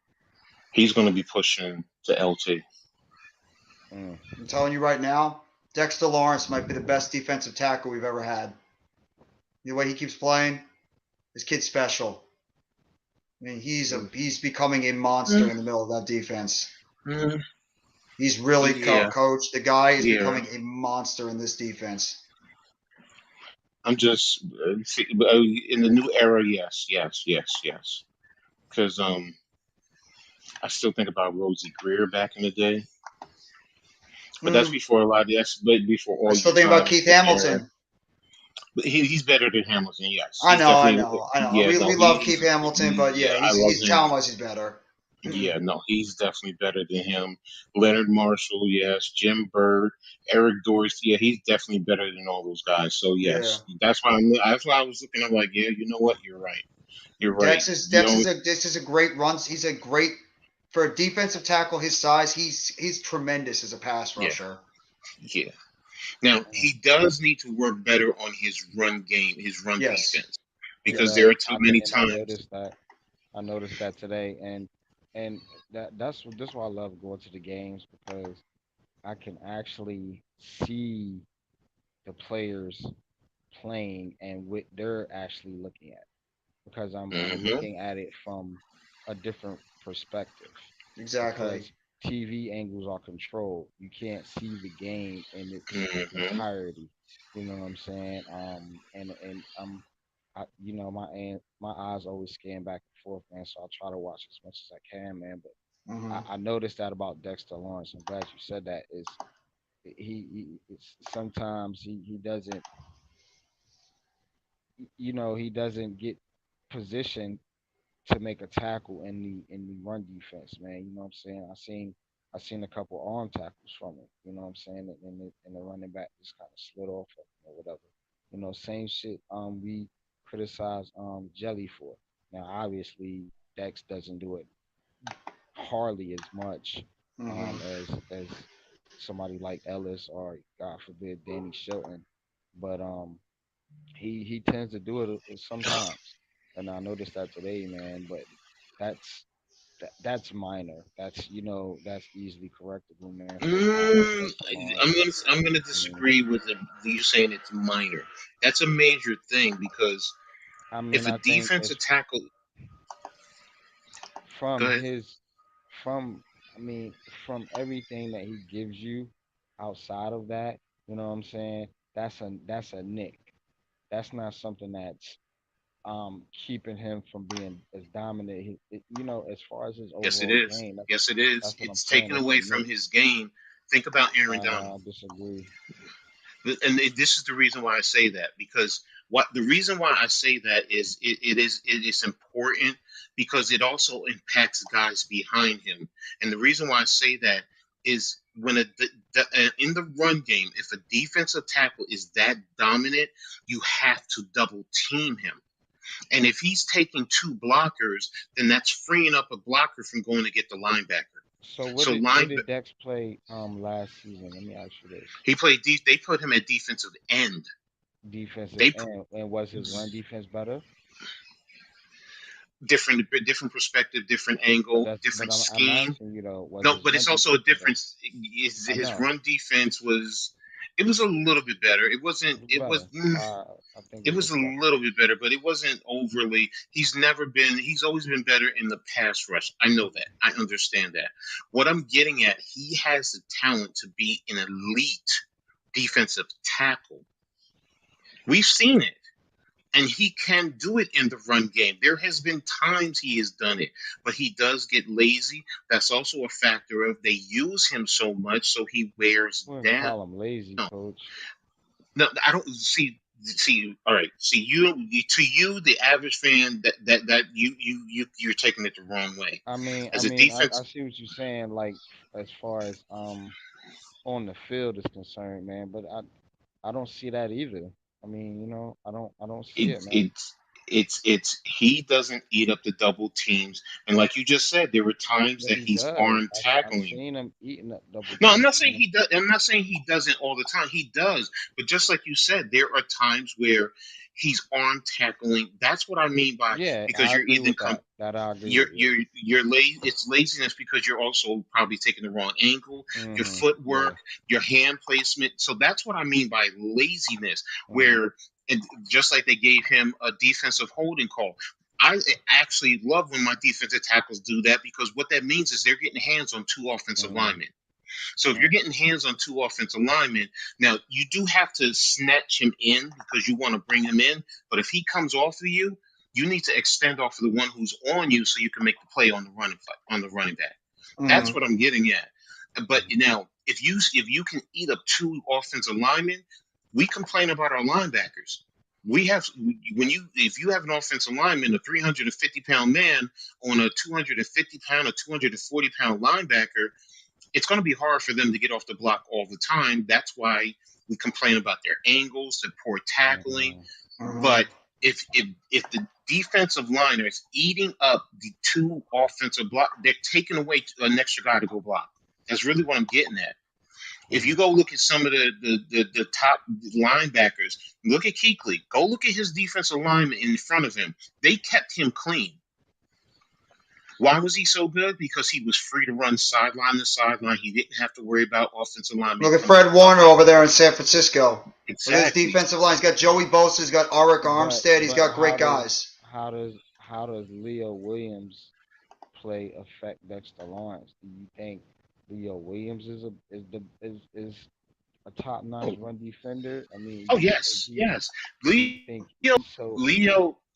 he's going to be pushing to LT. But I'm telling you right now, Dexter Lawrence might be the best defensive tackle we've ever had. The way he keeps playing, this kid's special. I mean, he's becoming a monster in the middle of that defense. Mm, He's really yeah, coached. The guy is yeah. becoming a monster in this defense. I'm just in the new era. Yes, yes, yes, yes. Because I still think about Rosie Greer back in the day, but that's Mm, before a lot. That's before I all still your think about time Keith with Aaron. Hamilton. But he's better than Hamilton. Yes, I he's know, I definitely. know, I know. Yeah, We no, love Keith Hamilton, but yeah, yeah, I love he's him. talent wise, he's better. Yeah, no, he's definitely better than him. Leonard Marshall, yes. Jim Bird, Eric Dorsey, yeah, he's definitely better than all those guys. So Yeah. yes, that's why I was looking. I'm like, yeah, you know what? You're right. You're right. Dex is a great run. He's a great for a defensive tackle his size. He's tremendous as a pass Yeah, rusher. yeah. Now he does need to work better on his run game, his run Yes. defense, he because Yes. there are does. too many I times. noticed that. I noticed that today, and that's why I love going to the games because I can actually see the players playing and what they're actually looking at because I'm Hmm. looking at it from a different perspective Exactly. because TV angles are controlled. You can't see the game in its Hmm. entirety. You know what I'm saying? And my eyes always scan back and forth, man. So I try to watch as much as I can, man. But Hmm. I noticed that about Dexter Lawrence. I'm glad you said that. Is it's, sometimes he doesn't, he doesn't get positioned to make a tackle in the run defense, man. You know what I'm saying? I seen a couple arm tackles from it. You know what I'm saying? And the running back just kind of slid off of him or whatever. Same shit. We criticize Jelly for. Now, obviously, Dex doesn't do it hardly as much Hmm. as somebody like Ellis or God forbid Danny Shelton, but he tends to do it sometimes, and I noticed that today, man. But that's that's minor. That's easily correctable, man. For a guy like Mm, Dexter Lawrence. I'm gonna I mean, disagree with you saying it's minor. That's a major thing because if a I think defensive it's tackle, go from ahead. his from I mean from everything that he gives you outside of that. You know what I'm saying? That's a nick. That's not something that's keeping him from being as dominant. As far as his Yes, it overall is. game, Yes, it is. that's what I'm It's saying. taken It's a away from nick. his game. Think about Aaron Donald. I disagree. And this is the reason why I say that because what the reason why I say that is it is important because it also impacts guys behind him. And the reason why I say that is when in the run game, if a defensive tackle is that dominant, you have to double team him. And if he's taking two blockers, then that's freeing up a blocker from going to get the linebacker. So So what did Dex play last season? Let me ask you this. he played. They put him at defensive end. Defensive They end, and was his run defense better? different perspective, different angle, But different I'm scheme. asking you though, was No, his but run it's also a defense better? difference. I His know. run defense was. It was a little bit better. It wasn't. It It was was. better. I think It it was was a better. little bit better, but it wasn't overly. He's never been. He's always been better in the pass rush. I know that. I understand that. What I'm getting at, he has the talent to be an elite defensive tackle. We've seen it. And he can do it in the run game. There has been times he has done it, but he does get lazy. That's also a factor of they use him so much, so he wears I wouldn't down. call him lazy, coach. No, I don't see. All right. See, to you, the average fan, that you're taking it the wrong way. I As a see defense, what you're saying, like as far as on the field is concerned, man. But I don't see that either. I mean, I don't see it, it's man. it's he doesn't eat up the double teams, and like you just said, there were times But that he he's does. arm I've tackling. seen him eating up double No, I'm teams, not saying man. he does. I'm not saying he doesn't all the time. He does, but just like you said, there are times where he's arm tackling. That's what I mean by Yeah, because I you're agree either with that. That I agree you're with. Yeah. you're lazy. It's laziness because you're also probably taking the wrong angle, your Yeah. footwork, your hand placement. So that's what I mean by laziness. Mhm. Where just like they gave him a defensive holding call. I actually love when my defensive tackles do that because what that means is they're getting hands on two offensive Mhm. linemen. So if you're Right. getting hands on two offensive linemen, now you do have to snatch him in because you want to bring him in. But if he comes off of you, you need to extend off of the one who's on you so you can make the play on the running back. That's Mhm. what I'm getting at. But Mhm. now, if you can eat up two offensive linemen, we complain about our linebackers. We have if you have an offensive lineman, a 350-pound man on a 250-pound or 240-pound linebacker, it's going to be hard for them to get off the block all the time. That's why we complain about their angles, their poor tackling. Mhm. Mhm. But if the defensive line is eating up the two offensive block, they're taking away an extra guy to go block. That's really what I'm getting at. If you Mhm. go look at some of the top linebackers, look at Kuechly. Go look at his defensive lineman in front of him. They kept him clean. Why was he so good? Because he was free to run sideline to sideline. He didn't have to worry about offensive linemen Look at coming Fred up. Warner over there in San Francisco. Look at his Exactly. defensive line. He's got Joey Bosa. He's got Arik Armstead. He's But got great guys. how does Leo Williams play affect Dexter Lawrence? Do you think Leo Williams is a top notch Oh, run defender? I mean, oh yes, yes. do you think Leo, he's so?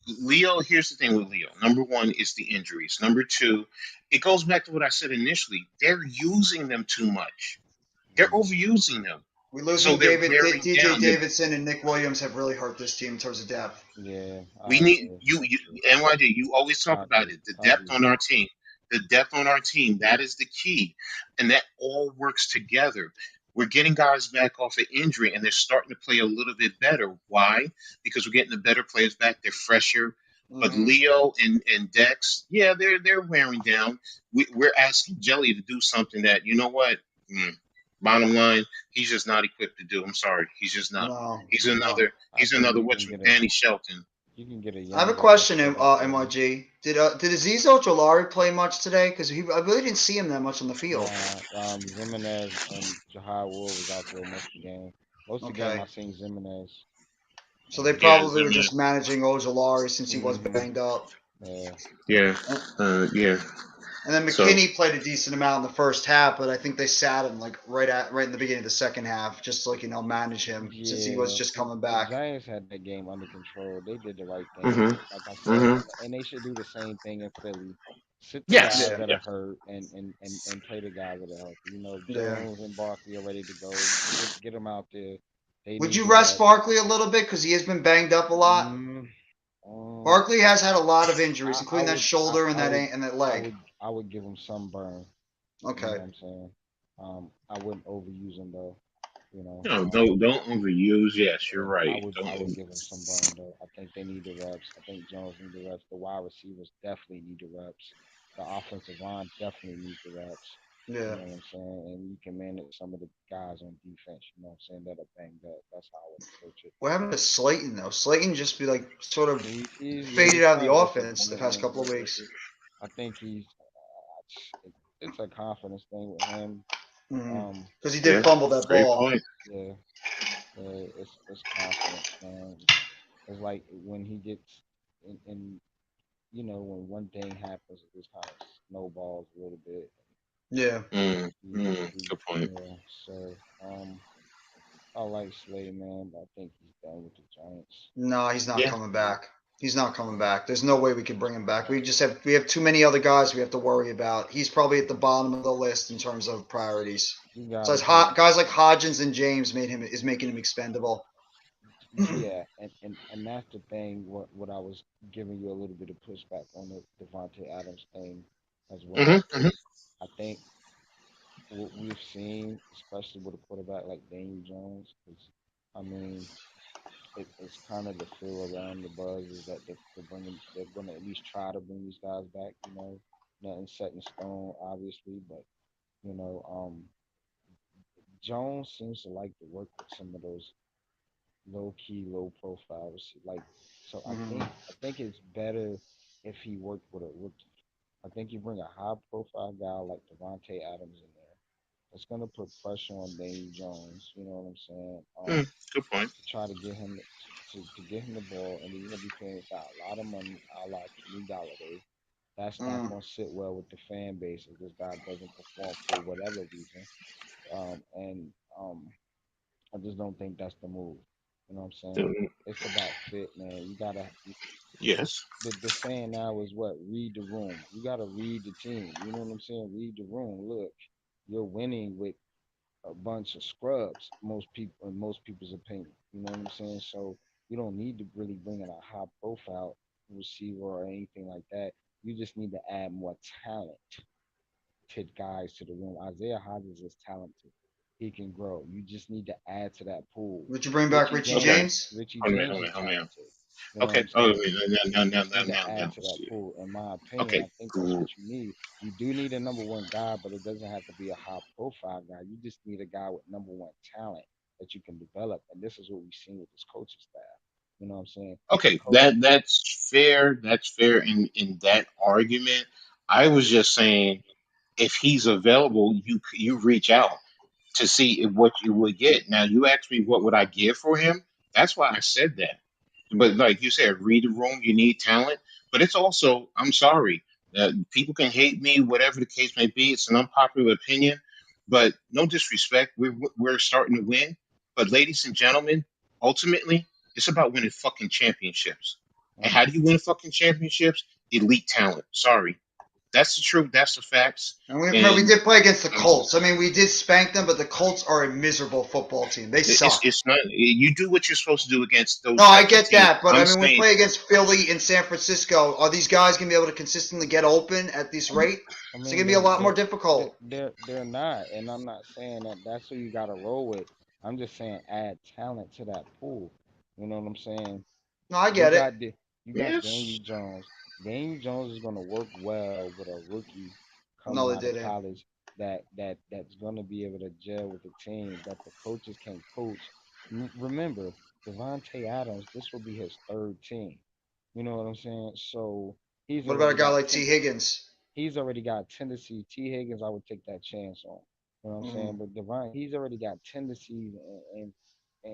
Leo. Here's the thing with Leo. Number one is the injuries. Number two, it goes back to what I said initially. They're using them too much. They're Mhm. overusing them, We so losing they're David, wearing DJ down. Davidson, and Nick Williams have really hurt this team in terms of depth. Yeah, We I need agree. you, That's you true. NYD. You always talk I about agree. it. The I depth agree. on our team. The depth on our team. That is the key, and that all works together. We're getting guys back off of injury, and they're starting to play a little bit better. Why? Because we're getting the better players back. They're fresher. But Mm-hmm. Leo and Dex, yeah, they're wearing down. We're asking Jelly to do something that you know what. Bottom line, he's just not equipped to do. I'm sorry, he's just not. No, He's no. another. I He's think another. What's from Danny Shelton? you can get a I have a young guy question, set up there. MYG. Did Aziz Ojolari play much today? Because I really didn't see him that much on the field. Nah, Zimenez and Jahai Wood was out there most of the game. Most of the game Okay. I seen Zimenez. So they Yeah, probably were just managing Ojolari since he was banged up. Yeah. yeah, yeah. And then So McKinney played a decent amount in the first half, but I think they sat him like right in the beginning of the second half, just to, like, manage him since he was Yeah, just coming the back. Giants had that game under control. They did the right thing. hmm Like I said, hmm and they should do the same thing in Philly. Sit the yes, guys Yeah, that are yes. hurt and play the guys that are healthy. yeah. Jones and Barkley are ready to go. Get them out there. They Would need you the rest rest. Barkley a little bit because he has been banged up a lot? Mm, Barkley has had a lot of injuries, I including that would shoulder and I would that I leg. would I would give him some burn. You know Okay. what I'm saying? I wouldn't overuse him though. You know, No, don't overuse. Yes, you're I right. would Don't I would give him some overuse. burn though. I think they need the reps. I think Jones need the reps. The wide receivers definitely need the reps. The offensive line definitely needs the reps. You Yeah. know what I'm saying? And you can manage some of the guys on defense. You know what I'm saying? That are banged up. That's how I would approach it. What happened to Slayton though? Slayton just be like sort of faded He's out of the kind of offense the past disappointing. couple of weeks. I think it's a confidence thing with him. Um, Because he did Yeah, fumble that great ball. point. yeah, it's confidence, man. It's like when he gets in when one thing happens, it just kind of snowballs a little bit. Yeah. He Good point. yeah. So I like Slay, man, but I think he's done with the Giants. No, he's not Yeah. coming back. He's not coming back. There's no way we can bring him back. We have too many other guys we have to worry about. He's probably at the bottom of the list in terms of priorities. You So gotta as take guys like Hodgins and James is making him expendable. Yeah, and that's the thing. What I was giving you a little bit of pushback on the Devontae Adams thing as well. Hmm. I think what we've seen, especially with a quarterback like Daniel Jones, is I mean, it's kind of the feel around the buzz is that they're gonna at least try to bring these guys back. Nothing set in stone, obviously, but you know, Jones seems to like to work with some of those low key, low profile. Like, so Mhm. I think it's better if he worked with a rookie. I think you bring a high profile guy like Devontae Adams in there. It's gonna put pressure on Daniel Jones. You know what I'm saying? Good point. To try to get him to get him the ball, and then you're gonna be paying this guy a lot of money, a la Kenny Galladay. That's not Mm. gonna sit well with the fan base if this guy doesn't perform for whatever reason. And I just don't think that's the move. You know what I'm saying? Mm, It's about fit, man. You gotta. yes. The saying now is what? Read the room. You gotta read the team. You know what I'm saying? Read the room. Look, you're winning with a bunch of scrubs. Most people, in most people's opinion. You know what I'm saying? So you don't need to really bring in a high profile receiver or anything like that. You just need to add more talent guys to the room. Isaiah Hodgins is talented. He can grow. You just need to add to that pool. Would you bring back Richie Okay. James? Richie Hold on, James hold is on, hold on. talented. You know what Okay. I'm Oh, saying? wait, You now, just need to now. add to that pool. In my opinion, Okay. I think that's what you need. You do need a number one guy, but it doesn't have to be a high profile guy. You just need a guy with number one talent that you can develop. And this is what we've seen with this coaching staff. You know what I'm saying? The Okay. coach, That's fair. That's fair in that argument. I was just saying, if he's available, you reach out to see what you would get. Now you asked me what would I give for him. That's why I said that. But like you said, read the room. You need talent, but it's also I'm sorry. People can hate me, whatever the case may be. It's an unpopular opinion, but no disrespect. We're starting to win. But ladies and gentlemen, ultimately, it's about winning fucking championships. And um, how do you win fucking championships? Elite talent. Sorry, that's the truth. That's the facts. And we remember we And did play against the I'm just Colts. I mean, we did spank them, but the Colts are a miserable football team. They suck. it's not you do what you're supposed to do against No, those I types of get teams. that, but I I'm mean, we saying play against Philly and San Francisco. Are these guys going to be able to consistently get open at this rate? I It's going mean, to be a lot more difficult. they're not, and I'm not saying that that's who you got to roll with. I'm just saying add talent to that pool. You know what I'm saying? No, I You get it. got you got Daniel yes. Jones. Daniel Jones is going to work well with a rookie No, coming they out of didn't. college that's going to be able to gel with the team that the coaches can coach. Remember, Devontae Adams, this will be his third team. You know what I'm saying? So he's What about a already guy got like T. Higgins? he's already got tendencies. T. Higgins, I would take that chance on. You know what I'm saying? Mm. But Devon, he's already got tendencies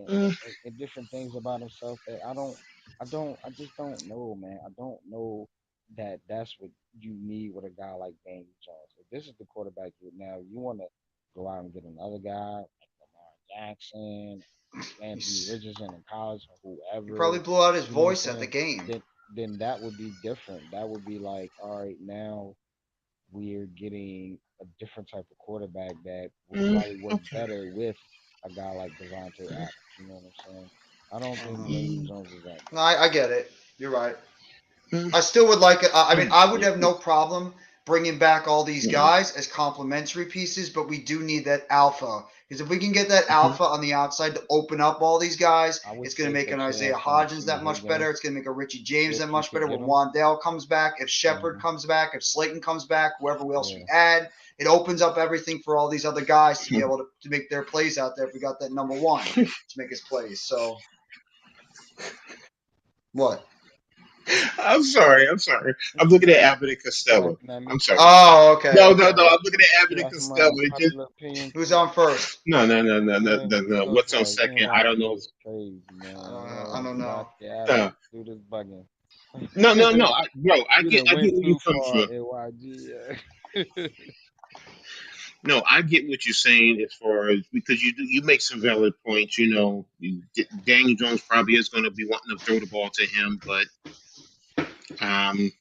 Mm, and different things about himself that I just don't know, man. I don't know that that's what you need with a guy like Daniel Jones. If this is the quarterback you now, you want to go out and get another guy like Lamar Jackson, Anthony He's, Richardson in college, or he probably whoever. blew out his You know what I'm voice at the saying? game. Then that would be different. That would be like, all right, now we're getting a different type of quarterback that would probably work okay. better with a guy like Devontae Adams. You know what I'm saying? I don't think Mhm. Daniel Mm, Jones is that No, guy. I get it. You're right. Mm, I still would like it. I mean, mm, I would mm, have no problem bringing back all these mm, guys as complementary pieces, but we do need that alpha. Because if we can get that mhm. alpha on the outside to open up all these guys, I would it's going to take make a an Isaiah chance on Hodgins T. that much better. Higgins It's going to make a Richie James if that you much could better get when him. Wandale comes back, if Shepard Mhm. comes back, if Slayton comes back, whoever else we Yeah. add. It opens up everything for all these other guys to be able to make their plays out there if we got that number one to make his plays. So, what? I'm sorry. I'm sorry. I'm looking at Abbott and You Costello. laughing at me? I'm sorry. Oh, okay, No, no, okay. no. I'm looking at Abbott You and asking my Costello. It just unpopular opinion? Who's on first? no, no, no, no, no, Man, no, East no. Coast What's on wise, second? I don't Washington know. is crazy, man. I don't know. Y'all, yeah, No, do this bugging. no, no, no. Bro, You done I get went where you too come far, from. AYG. Yeah. No, I get what you're saying as far as because you make some valid points. Daniel Jones probably is going to be wanting to throw the ball to him, but um,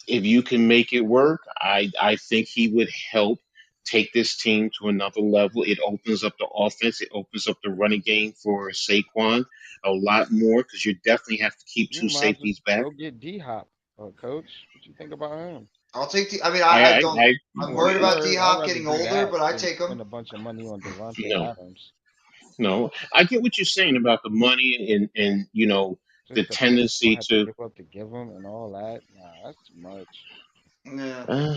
if you can make it work, I think he would help take this team to another level. It opens up the offense. It opens up the running game for Saquon a lot more because you definitely have to keep You two might just safeties back. go get D Hop, coach. What you think about him? I'll take the. I mean, I I, don't. I, I'm For worried about D sure, I'd Hop rather getting do older, that but I than take him. spend a bunch of money on Devontae no, Adams. no. I get what you're saying about the money and the Just the picks you're tendency gonna have to to. give up to give him and all that. Nah, that's too much. Yeah. Uh,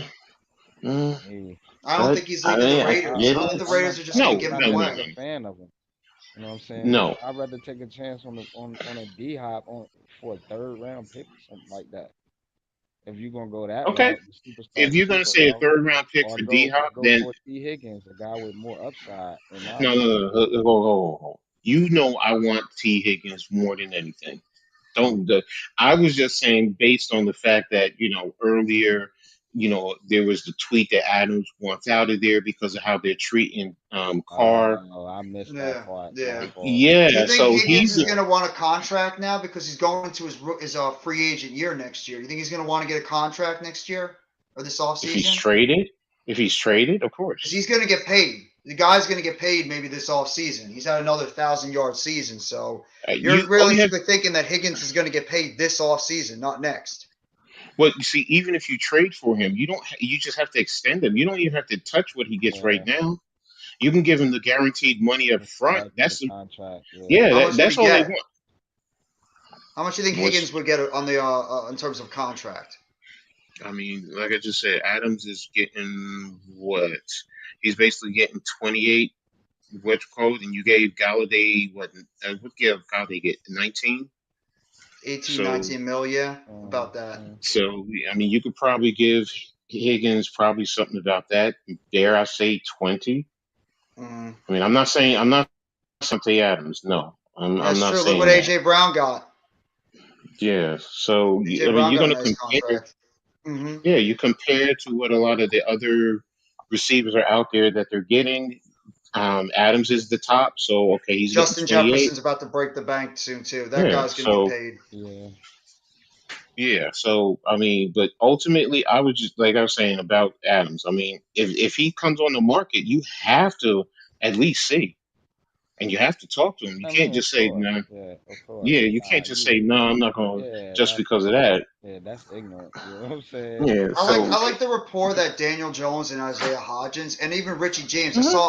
uh, Me, I don't but think he's I leaving the mean, I Raiders. I get don't think it. the I'm not. Raiders are just I'm going to No, just give not him no, that no, big away. a no, fan of him. You know what I'm saying? But no. I'd rather take a chance on a D Hop on for a third round pick or something like that. If you're gonna go that Okay, route, the superstar if you're gonna receiver say a route, third round pick or for D Hop, go then for T Higgins, a guy with more upside, in my no, no, opinion. no, no, hold. You know I want T Higgins more than anything. Mm. Don't. I was just saying based on the fact that earlier, there was the tweet that Adams wants out of there because of how they're treating Carr. Oh, I missed that Yeah. part. My Yeah. fault. Do you Yeah, think so Higgins he's is going to want a contract now because he's going into his free agent year next year? You think he's going to want to get a contract next year or this if he's offseason? traded, of Because course. he's going to get paid. The guy's going to get paid maybe this offseason. He's had another 1,000-yard season. So you're You all you have. realistically thinking that Higgins is going to get paid this offseason, not next. Well, you see, even if you trade for him, you don't. You just have to extend him. You don't even have to touch what he gets right Yeah, now. You can give him the guaranteed money up just front. add to the That's contract. Yeah, yeah. How much would he That's all they get? want. How much do you think What's Higgins would get on the in terms of contract? I mean, like I just said, Adams is getting what? He's basically getting 28. What you call it? And you gave Galladay what? What gave Galladay get 19? 18, So 19 mil, yeah, mm, about that. mm. so I mean, you could probably give Higgins probably something about that. Dare I say 20? Mm. I mean, I'm not saying Adams. No, I'm That's not true. Look what saying that. AJ Brown got. Yeah. So AJ I mean, Brown you're got a going to nice compare. contract. Mm-hmm. Yeah, you compare to what a lot of the other receivers are out there that they're getting. Adams is the top, so okay, he's getting Justin 28. Jefferson's about to break the bank soon too. That Yeah, guy's gonna get so paid. Yeah, yeah, so I mean, but ultimately, I was just like I was saying about Adams. I mean, if he comes on the market, you have to at least see, and you have to talk to him. You I can't mean, of just say course. no. Yeah, of course. Yeah, you Nah, can't just say no. I'm not going to yeah, just that's because of that. that's ignorant. You know what I'm saying? Yeah, I so like the rapport that Daniel Jones and Isaiah Hodgins and even Richie James. mhm.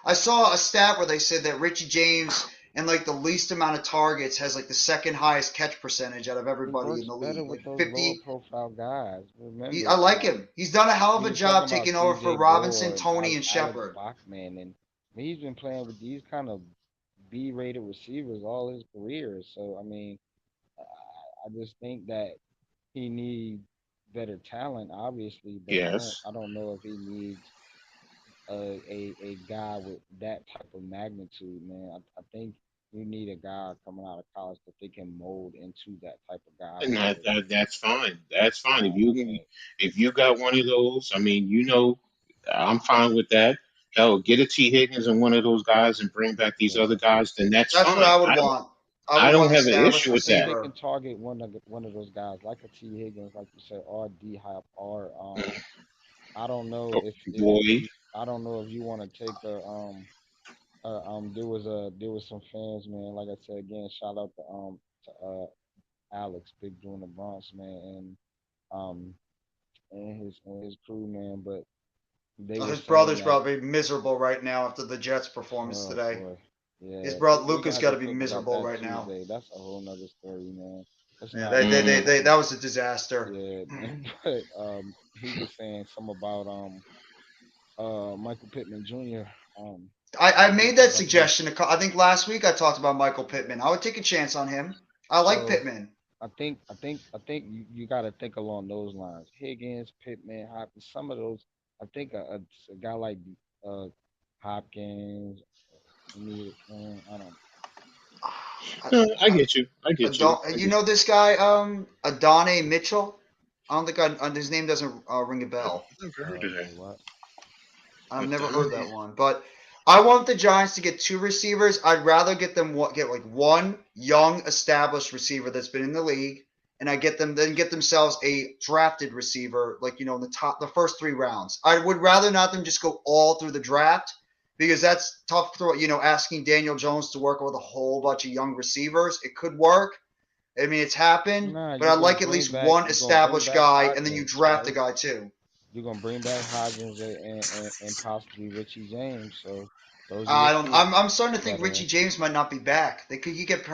I saw a stat where they said that Richie James and like the least amount of targets has like the second highest catch percentage out of It everybody in works the better league. with Like those lower 50. profile guys. I Remember, like him. He's done a hell of we a was talking job about taking over for C.J. Robinson, Gore and Tony, and Alex Shepard. Bachman, and he's been playing with these kind of B-rated receivers all his career. So I mean, I just think that he needs better talent, obviously, but Yes. I don't know if he needs a guy with that type of magnitude, man. I think you need a guy coming out of college that they can mold into that type of guy And because that's fine. That's fine. uh, If you got one of those, I mean, I'm fine with that. Hell, get a T Higgins and one of those guys and bring back these other yeah. guys, then that's That's what fine. I would want. I I would don't want an have an established issue I with think that. they receiver. can target one of those guys, like a T Higgins, like you said, or D Hop, or I don't know Oh, Boyd. I don't know if you want to take a there was some fans, man. Like I said again, shout out to Alex, Big Blue in the Bronx, man, um and his crew, man. But they were His saying brother's that, probably miserable right now after the Jets' performance oh today. boy, His yeah, brother we're gonna Luca's have got to to be talk about miserable that right now. Tuesday. That's a whole nother story, man. Let's Yeah, not get into that. that was a disaster. Yeah, man. But he was saying something about Michael Pittman Jr. Um, I he made was that talking about suggestion. I think last week I talked about Michael Pittman. I would take a chance on him. I like so. Pittman. I think you got to think along those lines. Higgins, Pittman, Hopkins, some of those. I think a guy like uh, Hopkins, I don't. No, I I, get you. I get you. don't you know this guy? Adonai Mitchell. I don't think his name doesn't ring a bell. Never heard of that. Say what? I've never heard Madonna. that one, but I want the Giants to get two receivers. I'd rather get like one young established receiver that's been in the league, and I get themselves a drafted receiver, like in the first 3 rounds. I would rather not them just go all through the draft because that's tough. Asking Daniel Jones to work with a whole bunch of young receivers, it could work. I mean, it's happened, Nah, but I like at least one you gonna bring established back guy, and then you Hodgins, draft a right? guy too. You're gonna bring back Hodgins and possibly Richie James. So those are your I don't. two. I'm starting to think But Richie James might not be back. They could you get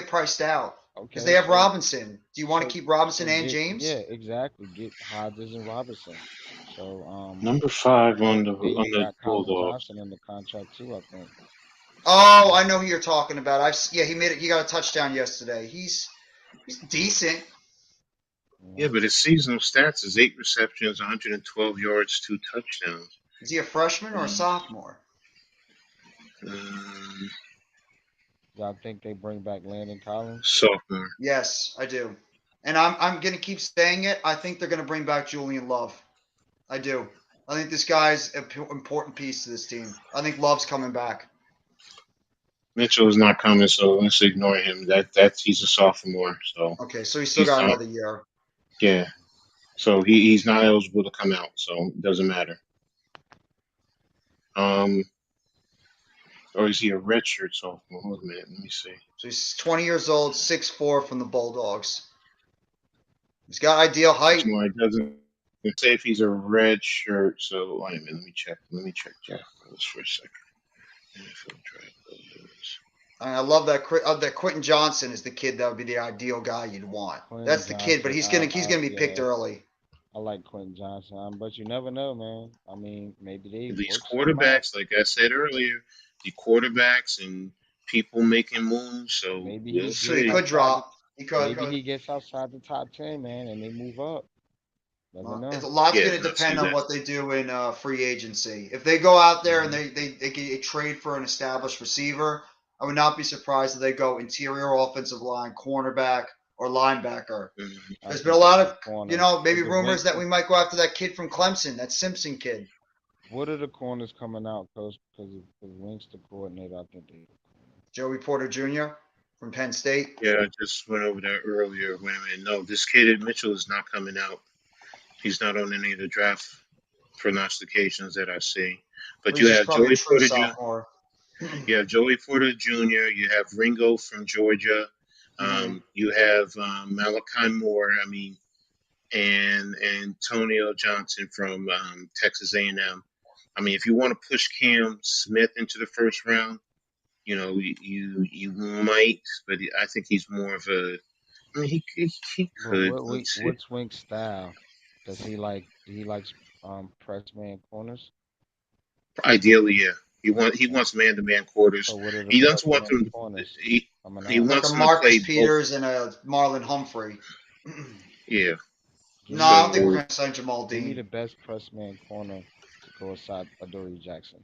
priced out because they okay, have Robinson. Do you want to so keep Robinson so and get James? yeah, exactly. Get Hodges and Robertson. So Number 5 on and the then you got Colin Bulldogs. Johnson under contract too, I think. So Oh, I know who you're talking about. He made it. He got a touchdown yesterday. He's decent. Yeah, yeah. but his seasonal stats is 8 receptions, 112 yards, 2 touchdowns. Is he a freshman or a sophomore? Um, Y'all think they bring back Landon Collins? sophomore. Yes, I do. And I'm gonna keep saying it. I think they're gonna bring back Julian Love. I do. I think this guy's an important piece to this team. I think Love's coming back. Mitchell is not coming, so let's ignore him. He's a sophomore, so Okay, so he's still he's got not. another year. Yeah, so he's not eligible to come out, so it doesn't matter. Um, or is he a redshirt sophomore? Hold a minute, let me see. So he's 20 years old, 6'4" from the Bulldogs. He's got ideal height. No, it doesn't say if he's a red shirt. So wait a minute, let me check. Let me check Jack Rose for a second. NFL draft photos. I love that Quentin Johnson is the kid that would be the ideal guy you'd want. Quentin That's the kid, but Johnson. he's gonna be picked Yeah, early. I like Quentin Johnson, but you never know, man. I mean, maybe they These work something out. quarterbacks, like I said earlier, the quarterbacks and people making moves. So Maybe we'll he So gets he see. could outside the drop. He could. maybe he gets outside the top 10, man, and they move up. Never It's know. a lot's Yeah, going to no, see depend on that. what they do in free agency. If they go out there and Hmm. they get a trade for an established receiver, I would not be surprised if they go interior offensive line, cornerback, or linebacker. Mhm. I There's been a think they lot get of, corner. maybe Is the rumors wing? that we might go after that kid from Clemson, that Simpson kid, What are the corners coming out, coach? Because Wink's the coordinator. I think they. Joey Porter Jr. from Penn State. Yeah, I just went over that earlier. Wait a minute. No, this kid Mitchell is not coming out. He's not on any of the draft prognostications that I see. But you He's just have probably a Joey true Porter Jr. sophomore. You have Joey Porter Jr. You have Ringo from Georgia. Mhm. You have Malachi Moore. I mean, and Antonio Johnson from Texas A&M. I mean, if you want to push Cam Smith into the first round, you might, but I think he's more of a. I mean, he But could. Let's see. what's Wink's style? Does he like? Do he likes press man corners? Ideally, yeah. He Okay. wants man to man quarters. So what are the He doesn't press want man them. corners He coming he out? Like a wants them to Marcus play both. Peters and a Marlon Humphrey. Yeah. Give No, me I the don't think we're So going to sign Jamal give me Dean. the best press man corner to go aside Adoree Jackson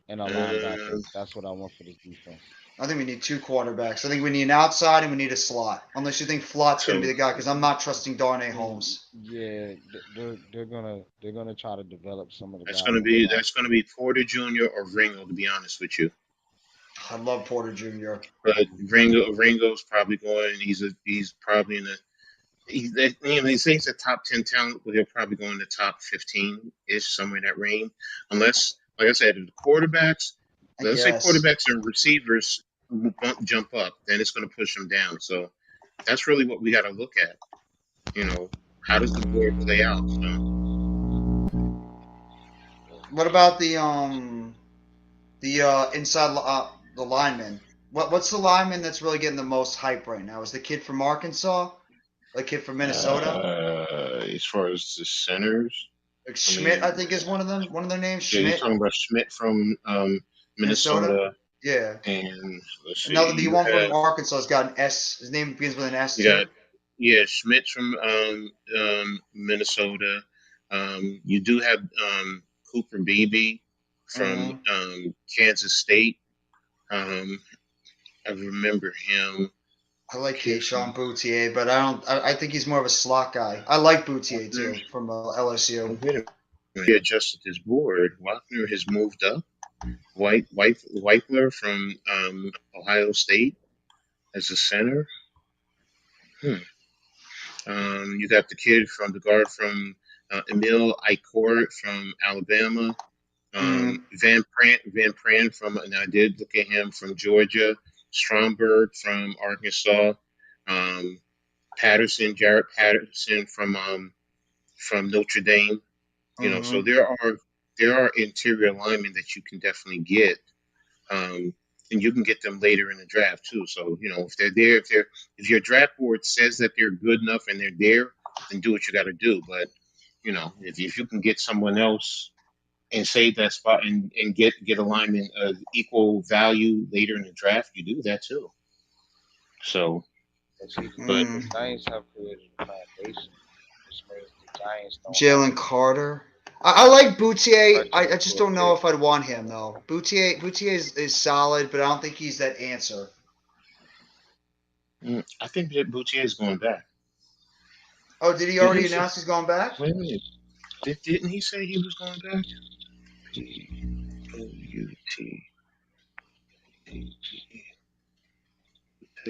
and a uh, linebacker. That's what I want for this defense. I think we need two quarterbacks. I think we need an outside and we need a slot. Unless you think Flott's going to so be the guy, because I'm not trusting Darnay Holmes. Yeah, they're gonna try to develop some of the that's guys gonna on the be that's roster. gonna be Porter Jr. or Ringo, to be honest with you. I love Porter Jr. But Ringo's probably going. He's probably in the. They say he's a top 10 talent, but he'll probably go in the top 15 ish, somewhere in that range. Unless, like I said, if the quarterbacks, I let's say guess. quarterbacks and receivers jump up, then it's going to push them down. So That's really what we got to look at. How does the board play out? What about the inside the lineman? What's the lineman that's really getting the most hype right now? Is the kid from Arkansas, the kid from Minnesota? As far as the centers, Like Schmidt, I think is one of them. One of their names, yeah, you're Schmidt, talking about Schmidt from Minnesota. Minnesota, Yeah. and let's Another, see, the one from Arkansas has got an S. His name begins with an S you too. got Schmidt from Minnesota. You do have Cooper Beebe from Kansas State. I remember him. I like Kid Keyshawn from Boutier, but I think he's more of a slot guy. I like Boutier too from LSU. Wait a minute. He adjusted his board. Wagner has moved up. Weipler from Ohio State as a center. You got the guard from Emil Icort from Alabama. Van Pran from, and I did look at him from Georgia. Stromberg from Arkansas. Jarrett Patterson from Notre Dame. So there are interior linemen that you can definitely get, and you can get them later in the draft too. So if they're there, if your draft board says that they're good enough and they're there, then do what you got to do. But if you can get someone else and save that spot and get a lineman of equal value later in the draft, you do that too. So, but the Giants have created a foundation, which means the Giants don't. Jalen Carter. I like Boutier. I just don't know if I'd want him though. Boutier is solid, but I don't think he's that answer. I think that Boutier is going back. Oh, did he already announce he's going back? Wait a minute. Didn't he say he was going back?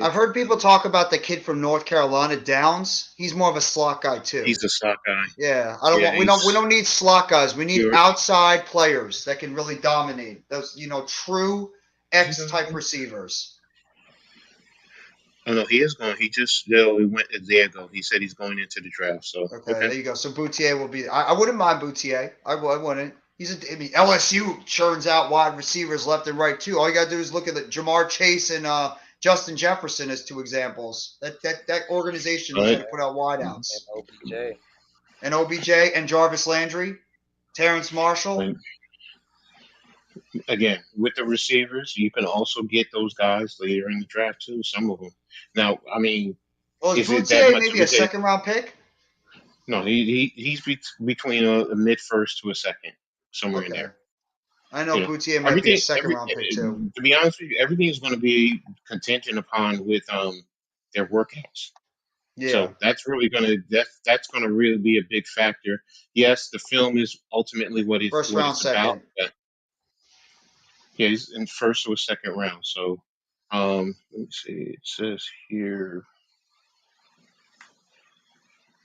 I've heard people talk about the kid from North Carolina, Downs. He's more of a slot guy too. He's a slot guy. Yeah, we don't need slot guys. We need outside players that can really dominate. Those true X type receivers. Oh no, he is going. He just he went there ago. He said he's going into the draft. So okay. There you go. So Boutier will be. I wouldn't mind Boutier. I wouldn't. LSU churns out wide receivers left and right too. All you gotta do is look at the Jamar Chase and Justin Jefferson as two examples. That organization is going to put out wideouts. And OBJ and Jarvis Landry, Terrence Marshall. Again, with the receivers, you can also get those guys later in the draft too. Some of them. Now, I mean, is Boutier maybe a second round pick? No, he's between a mid first to a second, somewhere in there. I know Boutier might be a second round pick too. To be honest with you, everything is going to be contingent upon with their workouts. Yeah. So that's really going to really be a big factor. Yes, the film is ultimately what it's about. But yeah, he's in first or second round. So let me see. It says here.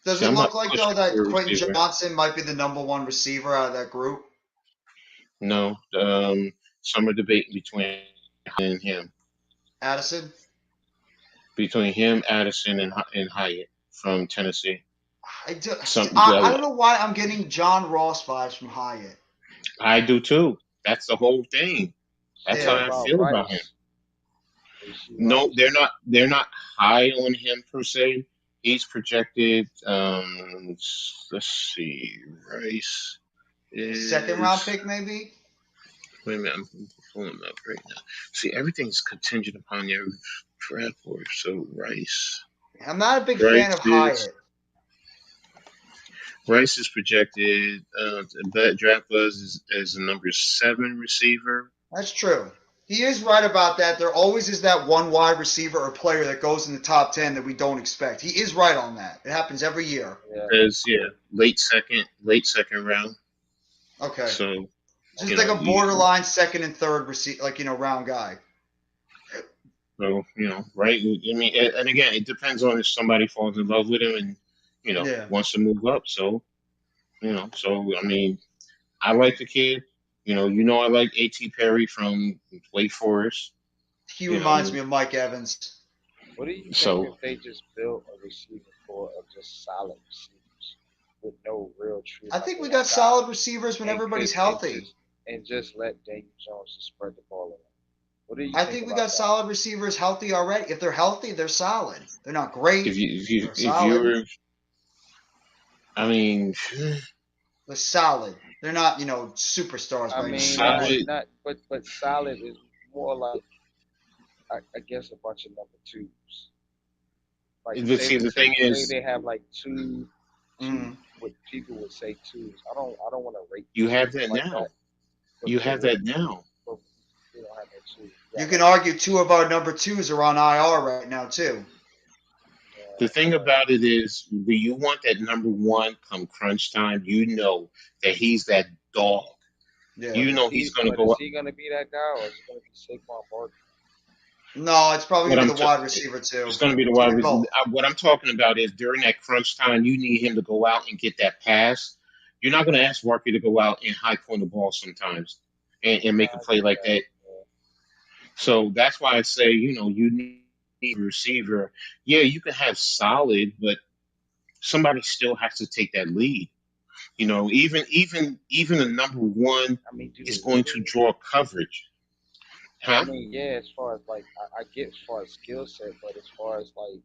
Does it look like though that Quentin Johnson might be the number one receiver out of that group? No, some are debating between and him. Addison? Between him, Addison, and Hyatt from Tennessee. I don't know why I'm getting John Ross vibes from Hyatt. I do too. That's the whole thing. That's how I feel about him. No, they're not high on him per se. He's projected. Let's see, Rice is second round pick, maybe. Wait a minute, I'm pulling him up right now. See, everything's contingent upon your draft board. So Rice. I'm not a big fan of Hyatt. Rice is projected. Draft Buzz is a number 7 receiver. That's true. He is right about that. There always is that one wide receiver or player that goes in the top 10 that we don't expect. He is right on that. It happens every year. Late second round. Okay. So just like a borderline second and third round guy. So right? I mean, and again, it depends on if somebody falls in love with him and wants to move up. So so I mean, I like the kid. I like A.T. Perry from Wake Forest. He reminds me of Mike Evans. What do you think So if they just built a receiving core of just solid receivers with no real true I think number we one got guy, solid receivers when and everybody's could healthy. and just let Daniel Jones just spread the ball around? What do you I think think we about got that? solid receivers healthy already. If they're healthy, they're solid. They're not great. They're if solid. you're, I mean, They're solid. They're not, superstars I by any mean, stretch. solid. but solid is more like I guess a bunch of number twos. Like But see, the thing say is, they have like two Mm. what people would say twos. I don't want to rate you have twos that like now. that. But You but have what that now. but we don't have no twos. We You got can like argue two of our number twos are on IR right now, too. The thing but about it is, do you want that number one come crunch time? You know that he's that dog. Yeah. You know he's going to but go is up. he gonna be that guy or is it gonna be Saquon Barkley? No, it's probably What going I'm to be the t- wide receiver, too. it's going to be the It's going wide to be receiver. both. What I'm talking about is during that crunch time, you need him to go out and get that pass. You're not going to ask Barkley to go out and high point the ball sometimes and make a I play get like that. that. So that's why I say, you need a receiver. Yeah, you can have solid, but somebody still has to take that lead. Even the number one I mean, do is they going to really? draw coverage, I huh? mean, yeah, as far as like I get as far as skill set, but as far as like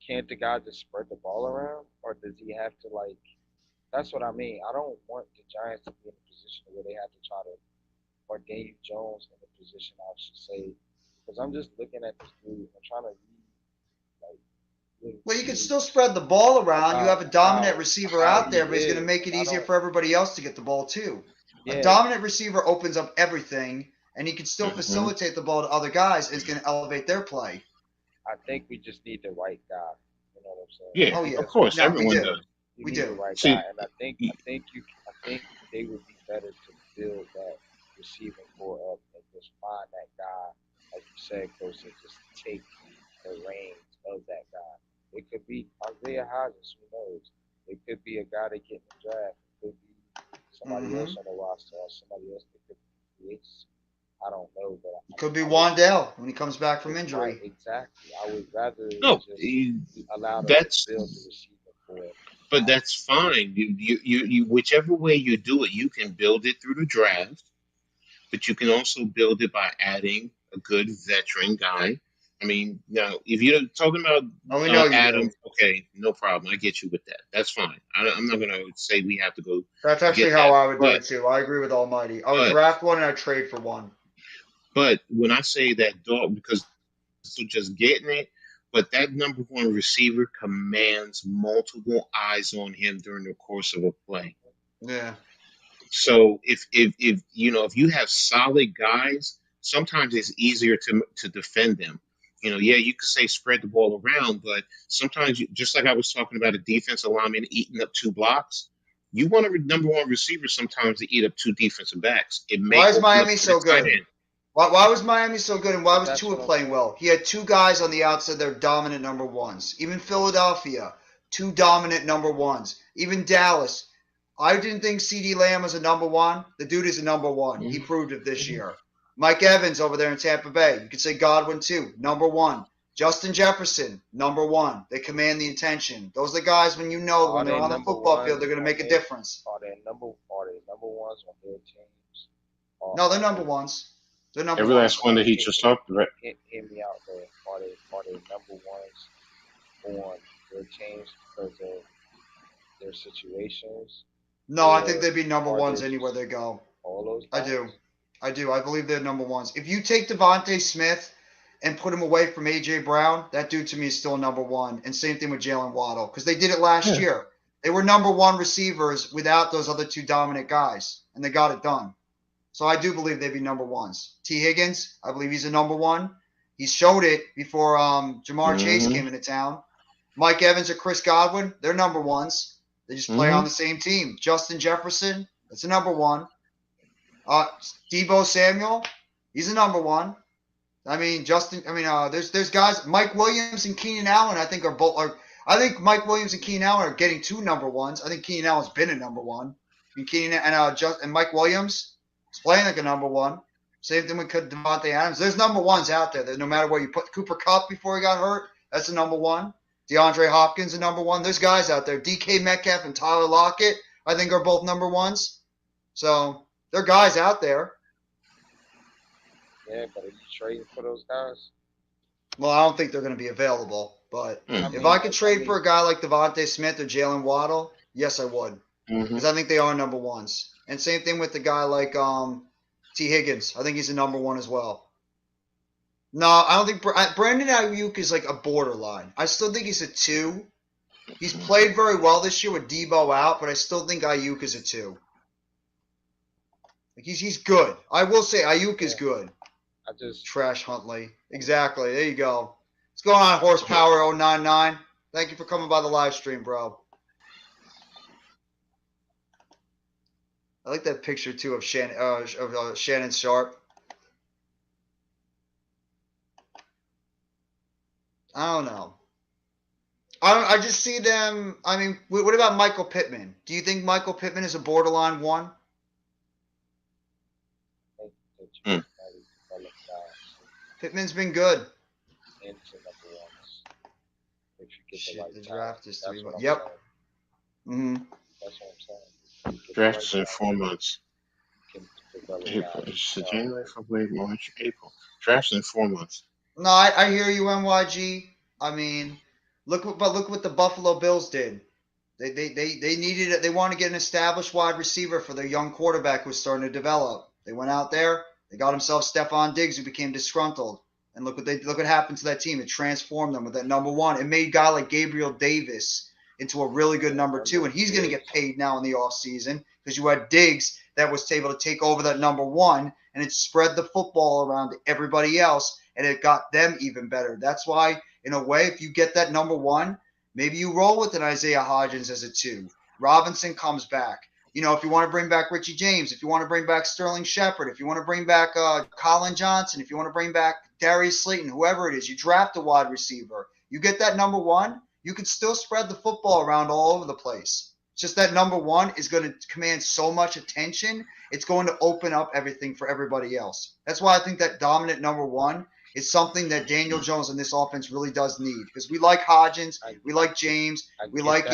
can't the guy just spread the ball around? Or does he have to like that's what I mean. I don't want the Giants to be in a position where they have to try to or Dave Jones in a position I should say. Because I'm just looking at this dude, I'm trying to read like really Well, you can see still spread the ball around. You have a about dominant receiver how out he there, but he's going to is, make it and I easier don't for everybody else to get the ball, too. A yeah, dominant receiver opens up everything, and he can still Hmm. facilitate the ball to other guys, and it's going to elevate their play. I think we just need the right guy. You know what I'm saying? I Yeah, Oh, think yeah. of that's what course, we No, we need. everyone do. does. You We need the do. right guy, See, and I think they would be better to build that receiving core up and just find that guy, like you said, Coach, and just take the reins of that guy. It could be Isaiah Hodgins, who knows? It could be a guy they get in the draft. It could be somebody Mm-hmm. else on the roster or somebody else that could be free agents. I don't know, but Could be I would Wandale when he comes back from right injury. exactly. I would rather no, just allow them to that's build the receiving core. but that's fine. Whichever way you do it, you can build it through the draft, but you can also build it by adding a good veteran guy. I mean, now if you're talking about Oh, we know you do. Adams, okay, no problem. I get you with that. That's fine. I'm not gonna say we have to go That's actually get how that, I would do it, too. I agree with Almighty. I would but draft one and I'd trade for one. but when I say that dog, because so just getting it, but that number one receiver commands multiple eyes on him during the course of a play. Yeah. So if you have solid guys, sometimes it's easier to defend them. Yeah, you could say spread the ball around, but sometimes just like I was talking about a defensive lineman eating up two blocks, you want a number one receiver sometimes to eat up two defensive backs. It may Why is open up Miami for the so tight good? end. Why was Miami so good, and why But was that's Tua what I'm playing saying. well? He had two guys on the outside that are dominant number ones. Even Philadelphia, two dominant number ones. Even Dallas. I didn't think CeeDee Lamb was a number one. The dude is a number one. He proved it this year. Mike Evans over there in Tampa Bay. You could say Godwin too, number one. Justin Jefferson, number one. They command the attention. Those are the guys when Are they're they on the number football field, ones they're going to on make a their difference. are they number ones on their teams? Or No, they're are number they ones. They're number Every ones. last one that he just talked about. hear me out though? Are they number ones on their teams because of their situations, No, I think or they'd be number are they ones anywhere just they go. all those I guys? do. I do. I believe they're number ones. If you take Devontae Smith and put him away from A.J. Brown, that dude to me is still number one. And same thing with Jalen Waddle because they did it last Yeah. year. They were number one receivers without those other two dominant guys, and they got it done. So I do believe they'd be number ones. T. Higgins, I believe he's a number one. He showed it before Jamar Chase Hmm. came into town. Mike Evans or Chris Godwin, they're number ones. They just play on the same team. Justin Jefferson, that's a number one. Debo Samuel, he's a number one. I mean, there's guys. Mike Williams and Keenan Allen, I think are both. I think Mike Williams and Keenan Allen are getting two number ones. I think Keenan Allen's been a number one. And Keenan and Mike Williams is playing like a number one. Same thing with Devontae Adams. There's number ones out there that no matter where you put Cooper Kupp before he got hurt, that's the number one. DeAndre Hopkins, the number one. There's guys out there. DK Metcalf and Tyler Lockett, I think, are both number ones. So there are guys out there. Yeah, but are you trading for those guys? Well, I don't think they're going to be available. But if I could trade for a guy like Devontae Smith or Jalen Waddle, yes, I would. Because I think they are number ones. And same thing with the guy like T. Higgins. I think he's a number one as well. No, I don't think Brandon Ayuk is like a borderline. I still think he's a 2. He's played very well this year with Debo out, but I still think Ayuk is a 2. Like he's good. I will say Ayuk is good. I just Trash Huntley. Exactly. There you go. What's going on, Horsepower 099? Thank you for coming by the live stream, bro. I like that picture too of Shannon Sharp. I don't know. I just see them. I mean, what about Michael Pittman? Do you think Michael Pittman is a borderline 1? Pittman's been good. Shit, the draft is 3 months. Yep. Mm-hmm. That's what I'm saying. Draft is in 4 months. April. It's January, February, March, April. Draft's in 4 months. No, I hear you, NYG. I mean, look what the Buffalo Bills did. They needed it. They wanted to get an established wide receiver for their young quarterback who was starting to develop. They went out there. They got themselves Stephon Diggs, who became disgruntled. And look what happened to that team. It transformed them with that number one. It made a guy like Gabriel Davis into a really good number 2, and he's going to get paid now in the offseason because you had Diggs that was able to take over that number 1, and it spread the football around to everybody else, and it got them even better. That's why, in a way, if you get that number 1, maybe you roll with an Isaiah Hodgins as a 2. Robinson comes back. You know, if you want to bring back Richie James, if you want to bring back Sterling Shepard, if you want to bring back Colin Johnson, if you want to bring back Darius Slayton, whoever it is, you draft a wide receiver. You get that number 1, you can still spread the football around all over the place. It's just that number 1 is going to command so much attention, it's going to open up everything for everybody else. That's why I think that dominant number 1 is something that Daniel Jones and this offense really does need. Because we like Hodgins, we like James, we like,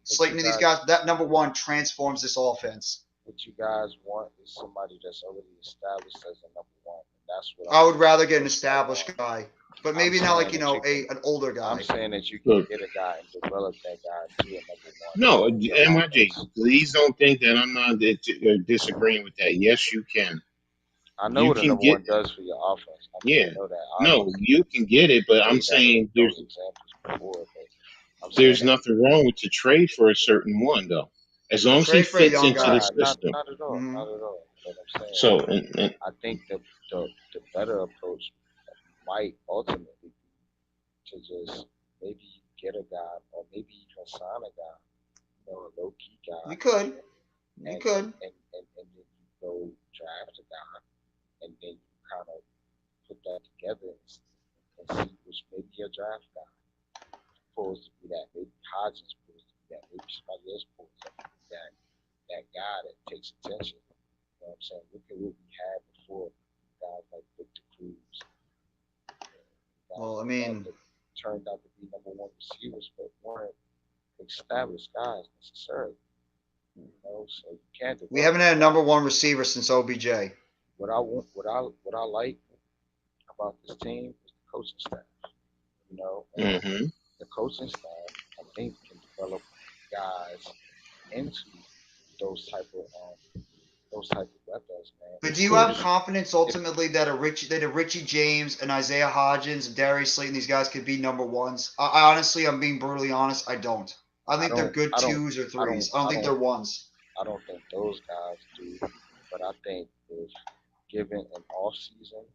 Slayton and these guys. That number 1 transforms this offense. What you guys want is somebody that's already established as a number 1. That's what I would rather get an established guy. But maybe not like, an older guy. I'm saying that you can get a guy and develop that guy to a No, number 1. NYJ, please don't think that I'm not disagreeing with that. Yes, you can. I know what a number 1 does for your offense. Yeah. No, you can get it, but I'm saying there's nothing wrong with the trade for a certain one, though. As long as he fits into the system. Not at all. Not at all. But I'm saying, so, I think the better approach might ultimately be to just maybe get a guy or maybe even sign a guy, a low-key guy. You could. And then you go draft a guy and then you kind of put that together and see which may be a draft guy. Supposed to be that. Maybe Hodgins supposed to be that. Maybe somebody else supposed to be that guy that takes attention. You know what I'm saying? Look at what we had before. Guys like Victor Cruz. Well, I mean, turned out to be number 1 receivers, but weren't established guys necessarily. So you can't. We haven't had a number 1 receiver since OBJ. What I like about this team is the coaching staff. And the coaching staff, I think, can develop guys into those type of weapons, man. But do you have confidence ultimately that a Richie James, an Isaiah Hodgins, and Darius Slayton, these guys could be number 1s? I honestly, I'm being brutally honest, I don't. I think they're good 2s or 3s. I don't think they're 1s. I don't think those guys do, but I think if given an off season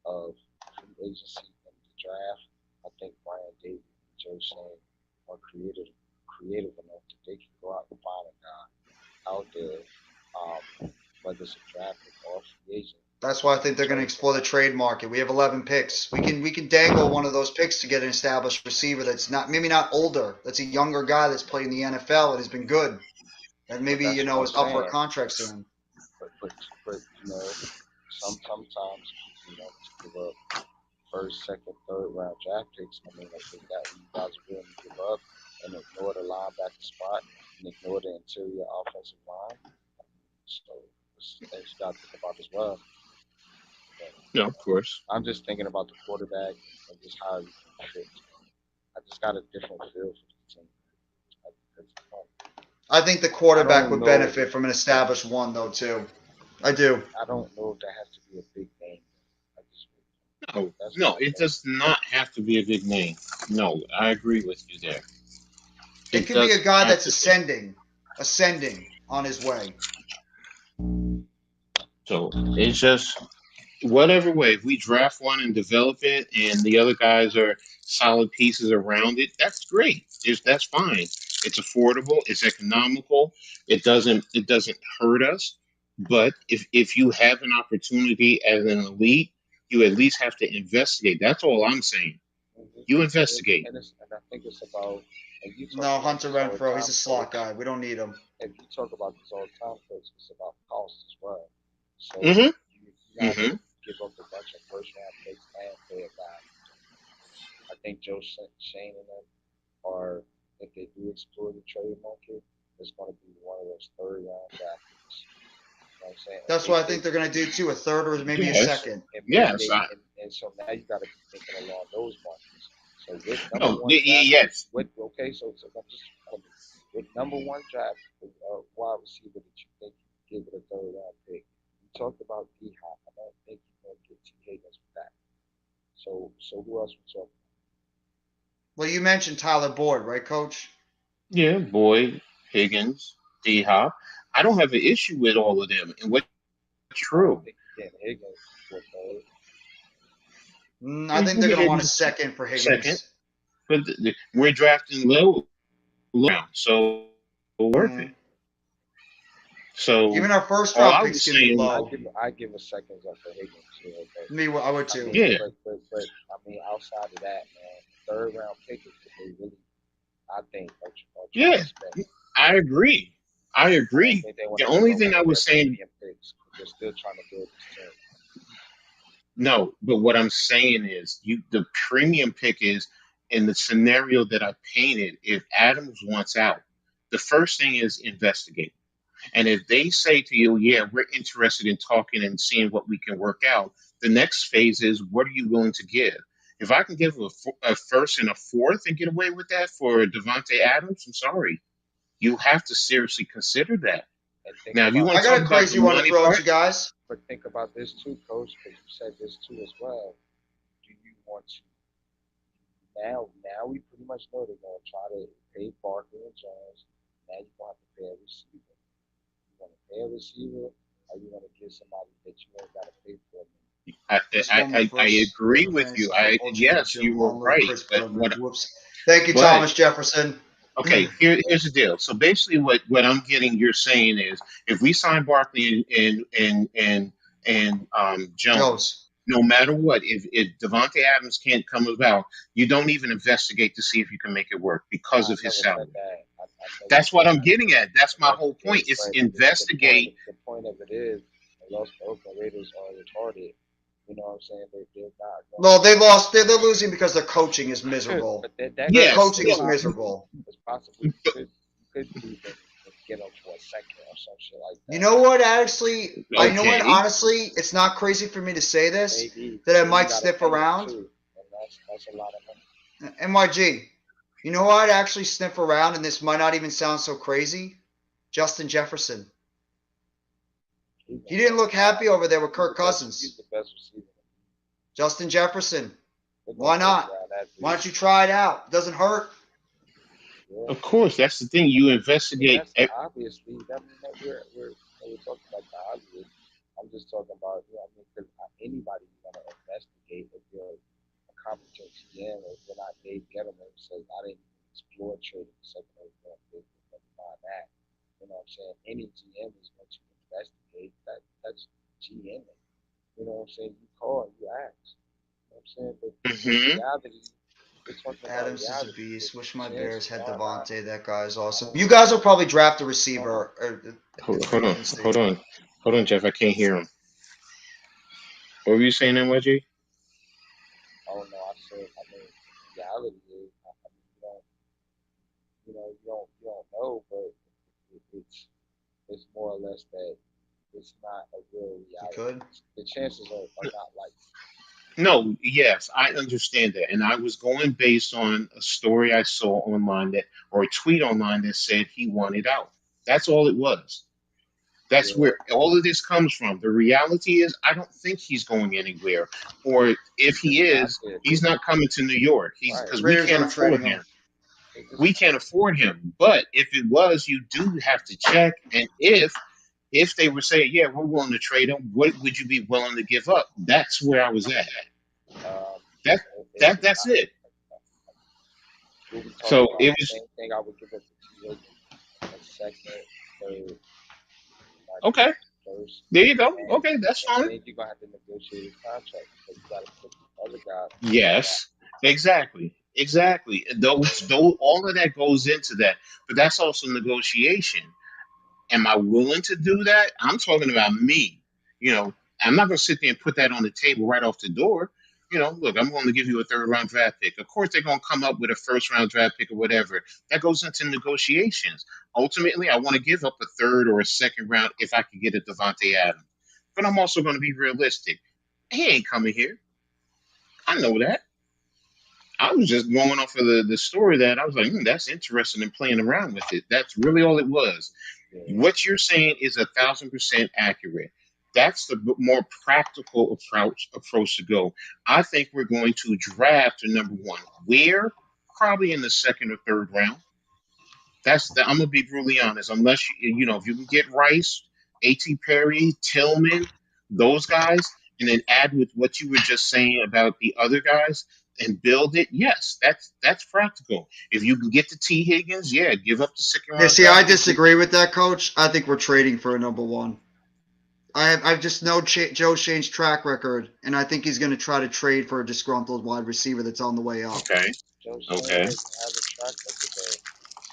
of free agency and the draft, I think Brian Davis and Joe Shane are creative enough that they can go out and find a guy out there, whether it's a draft or free agent. That's why I think they're going to explore the trade market. We have 11 picks. We can dangle one of those picks to get an established receiver that's maybe not older. That's a younger guy that's played in the NFL and has been good. And maybe, is up for a contract soon. But sometimes people want to give up first, second, third round draft picks. I mean, like, is that what you guys are willing to give up and ignore the linebacker spot and ignore the interior offensive line? So it's things you got to think about as well. But, No, of course. I'm just thinking about the quarterback and just how he fits. I just got a different feel for the team. I think the quarterback would know. benefit from an established one, though, too. I do. I don't know if that has to be a big name. No, it does not have to be a big name. No, I agree with you there. It could be a guy that's ascending on his way. So it's just whatever way. If we draft one and develop it, and the other guys are solid pieces around it, that's great. That's fine. It's affordable. It's economical. It doesn't hurt us. But if you have an opportunity as an elite, you at least have to investigate. That's all I'm saying. You investigate. And I think it's about. No, Hunter Renfro, he's a slot guy. We don't need him. If you talk about this all the time, Coach, it's about cost as well. So Mm-hmm. you have to give up a bunch of first round picks and pay a guy. I think Joe Shane and them are, if they do explore the trade market, it's going to be one of those third round draft picks. You know what I'm saying? That's what I think they're going to do too, a third or maybe a second. Yes. And so now you got to be thinking along those markets. So with number one yes. So I'm just with number one draft wide receiver that you think you give it a third round pick. You talked about D-Hop. I don't think you're going to get T. Higgins for that. So who else we talking about? Well, you mentioned Tyler Boyd, right, Coach? Yeah, Boyd, Higgins, D-Hop. I don't have an issue with all of them. And what's true? I think Higgins for third. I think they're going to want a second for Higgins. But we're drafting low round, so worth it. So even our first round picks can be low. I give a second up for Higgins. Me, I would too. But I mean, outside of that, man, third round pick is they really, I think. I agree. The only thing I was saying, they're still trying to build this team. No, but what I'm saying is, the premium pick is in the scenario that I painted. If Adams wants out, the first thing is investigate. And if they say to you, yeah, we're interested in talking and seeing what we can work out, the next phase is, what are you willing to give? If I can give a first and a fourth and get away with that for Devontae Adams, I'm sorry. You have to seriously consider that. Now, if you want I got a crazy one to throw at you guys. But think about this too, Coach, because you said this too as well. Do you want to? Now we pretty much know they're going to try to pay Barkley and Jones. Now you want to pay a receiver. You want to pay a receiver, or you want to get somebody that you ain't got to pay for? I agree with you. Yes, you were right. Thank you, Thomas Jefferson. Okay, here's the deal. So basically, what I'm getting, you're saying is, if we sign Barkley and Jones, no matter what, if Devontae Adams can't come about, you don't even investigate to see if you can make it work because of his salary. That's what I'm getting at. That's my whole point. It's investigate. The point of it is, the Oakland Raiders are retarded. You know what I'm saying? They're not. Well, they lost. They're losing because their coaching is miserable. Their coaching is miserable. It's possible you could get them to a second or some shit like that. You know what? Actually, I know what. Honestly, it's not crazy for me to say this. That I might sniff around. And that's a lot of money. NYG. You know what? I'd actually sniff around, and this might not even sound so crazy. Justin Jefferson. He didn't look happy over there with Kirk Cousins. He's the best receiver. Justin Jefferson. Why not? Why don't you try it out? It doesn't hurt. Yeah. Of course, that's the thing. You investigate. Obviously, we're talking about the obvious. I'm just talking about, because anybody you want to investigate if you're a competent GM, or if you're not Dave Gettleman who says, I didn't explore trade the second or third pick, that. You know what I'm saying? Any GM is going to investigate that's GM. You know what I'm saying? You call and you ask. You know what I'm saying? But reality, Adams is a beast. Wish my Bears had Devontae. That guy's awesome. You guys will probably draft a receiver. Hold on, Jeff. I can't hear him. What were you saying, NYG? Oh no, I said. I mean, reality is, I mean, you don't know, but it's more or less that it's not a real You reality. could. The chances are not like No, yes, I understand that. And I was going based on a story I saw online that, or a tweet online that said he wanted out. That's all it was. That's yeah. where all of this comes from. The reality is, I don't think he's going anywhere. Or if He's he just not is, there. he's not coming to New York. He's Right. because we Raiders can't aren't trading afford him. him. They just We can't afford him. But if it was, you do have to check. And if they were saying, yeah, we're willing to trade him, what would you be willing to give up? That's where I was at. um That if it's that's not it. we'll be talking So about it the was same thing I would give up to T Higgins, a second, third, not even okay. first. There you go. And Okay, that's and fine. then you're gonna have to negotiate his contract because you gotta put the other guys on the contract. Yes, exactly, exactly. Those, all of that goes into that, but that's also negotiation. Am I willing to do that? I'm talking about me. You know, I'm not going to sit there and put that on the table right off the door. You know, look, I'm going to give you a third round draft pick. Of course, they're going to come up with a first round draft pick or whatever. That goes into negotiations. Ultimately, I want to give up a third or a second round if I can get a Devontae Adams. But I'm also going to be realistic. He ain't coming here. I know that. I was just going off of the story that I was like, that's interesting and playing around with it. That's really all it was. Yeah. What you're saying is 1,000% accurate. That's the more practical approach to go. I think we're going to draft a number one. Where? Probably in the second or third round. I'm gonna be brutally honest. Unless if you can get Rice, A.T. Perry, Tillman, those guys, and then add with what you were just saying about the other guys and build it. Yes, that's practical. If you can get the T. Higgins, yeah, give up the second Yeah, round see, I draft pick. disagree with that, Coach. I think we're trading for a number one. I just know Joe Shane's track record, and I think he's going to try to trade for a disgruntled wide receiver that's on the way up. Okay, Joe Shane okay. doesn't have a track record though.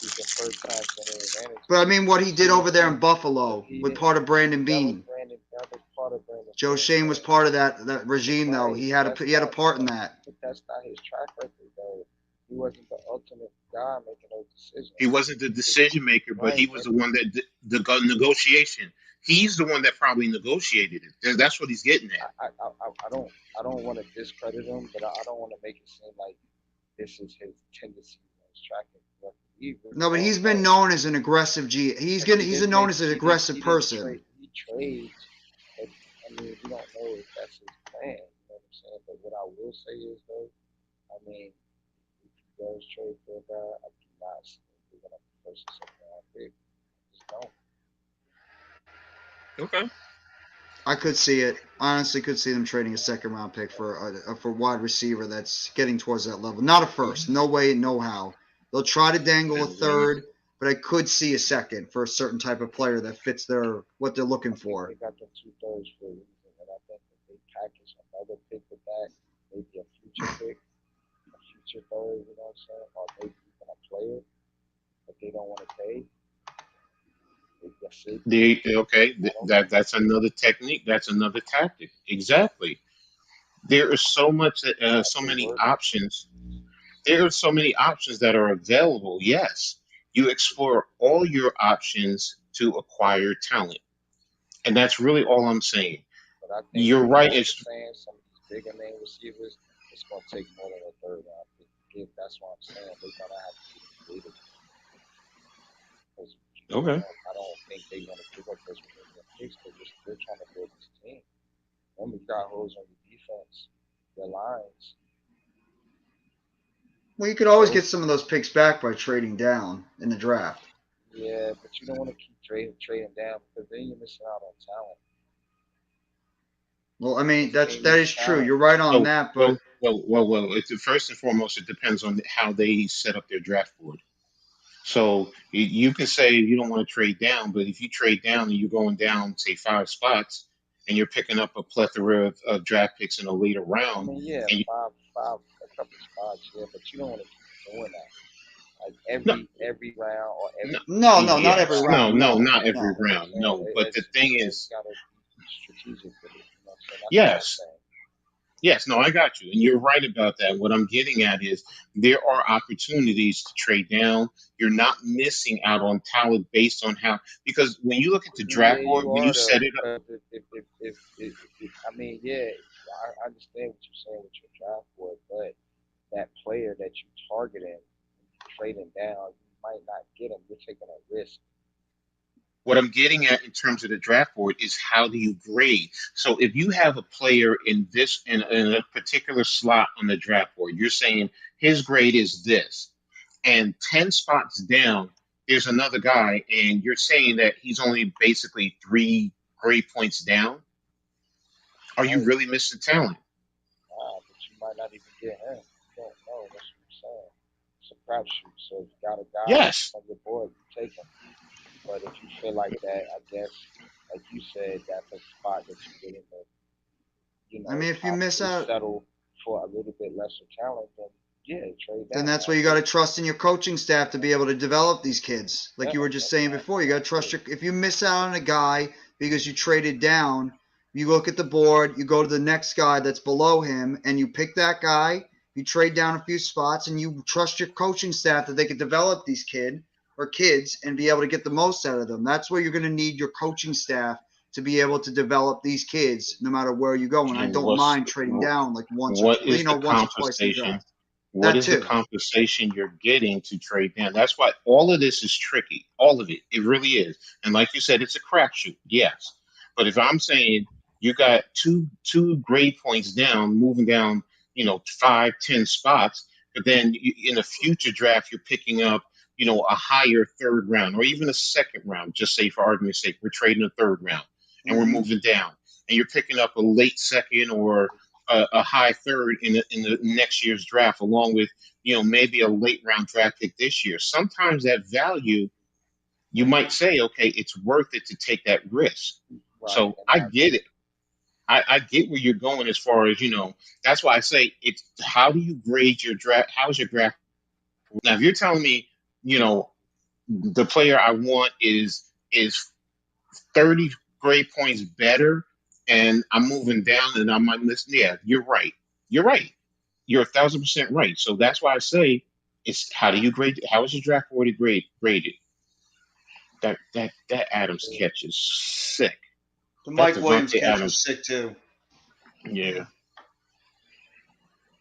He's a first time general manager. But I mean, what he did over there in Buffalo He with didn't. part of Brandon That was Bean. Brandon. That was part of Brandon. Joe Bean, Shane was though. part of that regime, though. Right, He but had that's he had a not. part in that. But that's not his track record though. He wasn't the ultimate guy making those decisions. He wasn't the decision maker, but he Right, was and the one that did the negotiation. He's the one that probably negotiated it. That's what he's getting at. I don't want to discredit him, but I don't want to make it seem like this is his tendency on his track record either. No, but Oh he's been no, known as an aggressive G. He's but he's known as an aggressive person. He trades, but I mean we don't know if that's his plan. You know what I'm saying? But what I will say is though, I mean, if he does trade for a guy, I do not see him giving up the first or second round pick. Just don't. Okay. I could see it. I honestly could see them trading a second round pick for wide receiver that's getting towards that level. Not a first. No way, no how. They'll try to dangle a third, but I could see a second for a certain type of player that fits what they're looking for. They got them 2/3 for a reason, and I think if they package another pick with that, maybe a future pick, a future third, you know what I'm saying, or maybe even a player that they don't want to pay. That's another technique. That's another tactic. Exactly. There is so much, so many options. There are so many options that are available. Yes, you explore all your options to acquire talent, and that's really all I'm saying. But I think You're from right. what you're It's saying, some of these bigger name receivers, it's going to take more than a third round pick to get. That's what I'm saying. They're going to have to get creative. Because okay. I don't think they want to give up those premium picks because they're still trying to build this team. Remember, you got holes on your defense, your lines. Well, you could always get some of those picks back by trading down in the draft. Yeah, but you don't want to keep trading down because then you're missing out on talent. Well, I mean that is true. You're right on that, but First and foremost, it depends on how they set up their draft board. So you can say you don't want to trade down, but if you trade down and you're going down, say 5 spots, and you're picking up a plethora of draft picks in a later I round, mean, yeah, and a couple spots, yeah, but you don't want to keep doing that. Like no, every round or every no, not every yes, round. no, No, not every no. round, no. But the thing you is, gotta be strategic with it. You know what I'm saying? That's what I'm yes, saying. Yes, no, I got you. And you're right about that. What I'm getting at is there are opportunities to trade down. You're not missing out on talent based on how, because when you look at the Yeah, draft board, you when you are though, set it up, because if I mean, yeah, I understand what you're saying with your draft board, but that player that you targeting, trading down, you might not get him. You're taking a risk. what I'm getting at in terms of the draft board is how do you grade? So if you have a player in a particular slot on the draft board, you're saying his grade is this, and 10 spots down, there's another guy, and you're saying that he's only basically 3 grade points down. Are you Right? really missing talent? But you might not even get him. You don't know. That's what I'm saying. It's a crapshoot. So if you got a guy Yes. on your board, you take him. But if you feel like that, I guess, like you said, that's a spot that you're willing to, I mean, if you miss possibly out, settle for a little bit lesser talent, then yeah, trade then down. that's I where you got agree. to trust in your coaching staff to be able to develop these kids. Like Yeah, you were just that's saying fine. before, you got to trust Absolutely. your. If you miss out on a guy because you traded down, you look at the board, you go to the next guy that's below him, and you pick that guy. You trade down a few spots, and you trust your coaching staff that they can develop these kids and be able to get the most out of them. That's where you're going to need your coaching staff to be able to develop these kids, no matter where you go. And I And don't mind trading down like what is the once or twice in the compensation? draft. What That is the too. compensation you're getting to trade down? That's why all of this is tricky. All of it. It really is. And like you said, it's a crapshoot. Yes. But if I'm saying you got two grade points down, moving down, 5, 10 spots, but then in a future draft you're picking up, a higher third round or even a second round. Just say for argument's sake, we're trading a third round and we're Mm-hmm. moving down, and you're picking up a late second or a high third in the next year's draft, along with maybe a late round draft pick this year. Sometimes that value, you might say, okay, it's worth it to take that risk. Right. So And I I get it. I get where you're going as far as That's why I say it's how do you grade your draft? How's your draft? Now, if you're telling me, you know, the player I want is 30 grade points better, and I'm moving down and I'm on this. Yeah, you're right. You're right. You're 1,000% right. So that's why I say it's how do you grade? How is your draft already graded? That Adams agree. catch is sick. The That Mike Williams Devontae catch Adams, was sick too. yeah.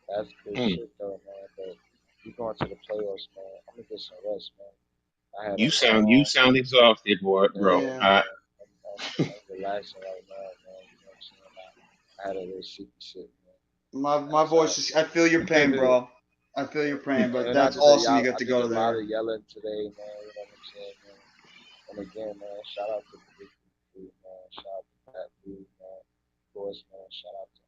That's good Mm. shit though, man. But we going to the playoffs, man. I'm gonna get some rest, man. I had a You long, sound exhausted, boy, bro. yeah, Yeah. man. I'm relaxing right now, man. You know what I'm saying? I had a little sleepy shit, man. My That's voice is. I feel your pain, bro. I feel your pain, but and I that's did a awesome. You y'all. got I to did go a to lot there. of yelling today, man. You know what I'm saying, man. And again, man, shout out to the big dude, man. Shout out to Pat Blue, man. Of course, man. Shout out to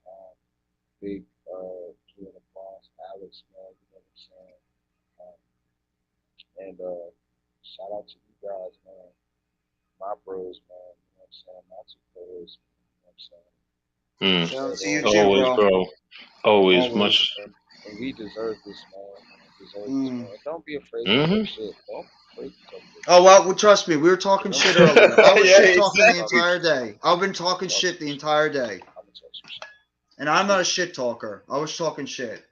Big Blue in the Bronx, Alex, man. You know what I'm saying? Um, and shout out to you guys, man. My bros, man. You know what I'm saying? My two bros. You know what I'm saying? We Mm. Shout out deserve to you all the too, Always, bro. praise, bro. Always Always. much. and we deserve this, man. We deserve this, Mm. man. And don't be afraid to talk Hmm. shit. Don't be afraid to talk your Oh shit. well, trust me. We were talking Don't be shit afraid to earlier. I was Yeah, shit talk. talking the exactly. entire day. I've been talking Talk shit some the shit. entire day, I'm gonna talk some shit. and I'm not a Talk shit talker. I was talking shit.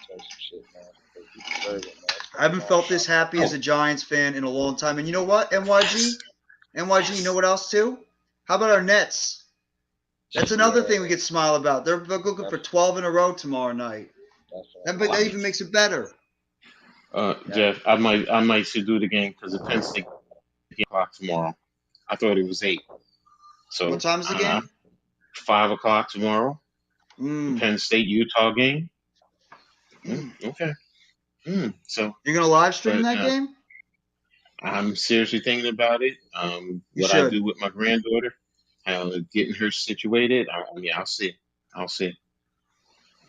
some shit, man. Because we deserve it, man. It's been I a haven't long felt this time coming. happy as a Giants fan in a long time. And you know what, NYG, you know what else too? How about our Nets? That's another thing we Yeah, could smile about. They're looking for definitely, 12 in a row tomorrow night. But definitely. that Wow. even makes it better. Yeah. Jeff, I might should do it again because the Penn State game o'clock tomorrow. I thought it was 8. What So time is the game? 5 o'clock tomorrow. The Mm. Penn State Utah game. Mm. Okay. So, You're gonna live stream but that game? I'm seriously thinking about it. You What I should. do with my granddaughter, getting her situated. I mean, I'll see. I'll see.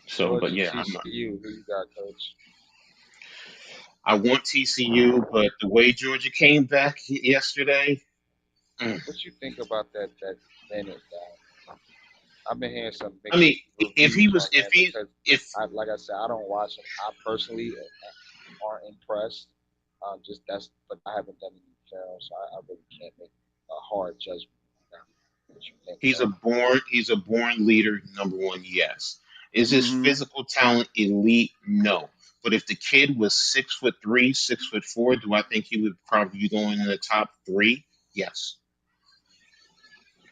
So, but Georgia, yeah, TCU. Who you got, coach? I want TCU, but the way Georgia came back yesterday, mm, What you think about that Bennett guy? I've been hearing some I mixed mean, if he reviews was, on him because if like I said, I don't watch him. I personally aren't impressed. Just that's, but I haven't done any film, so I really can't make a hard judgment now. What you think about he's a born leader, number one, yes. Is his Mhm. physical talent elite? No. But if the kid was 6'3", 6'4", do I think he would probably be going in the top 3? Yes.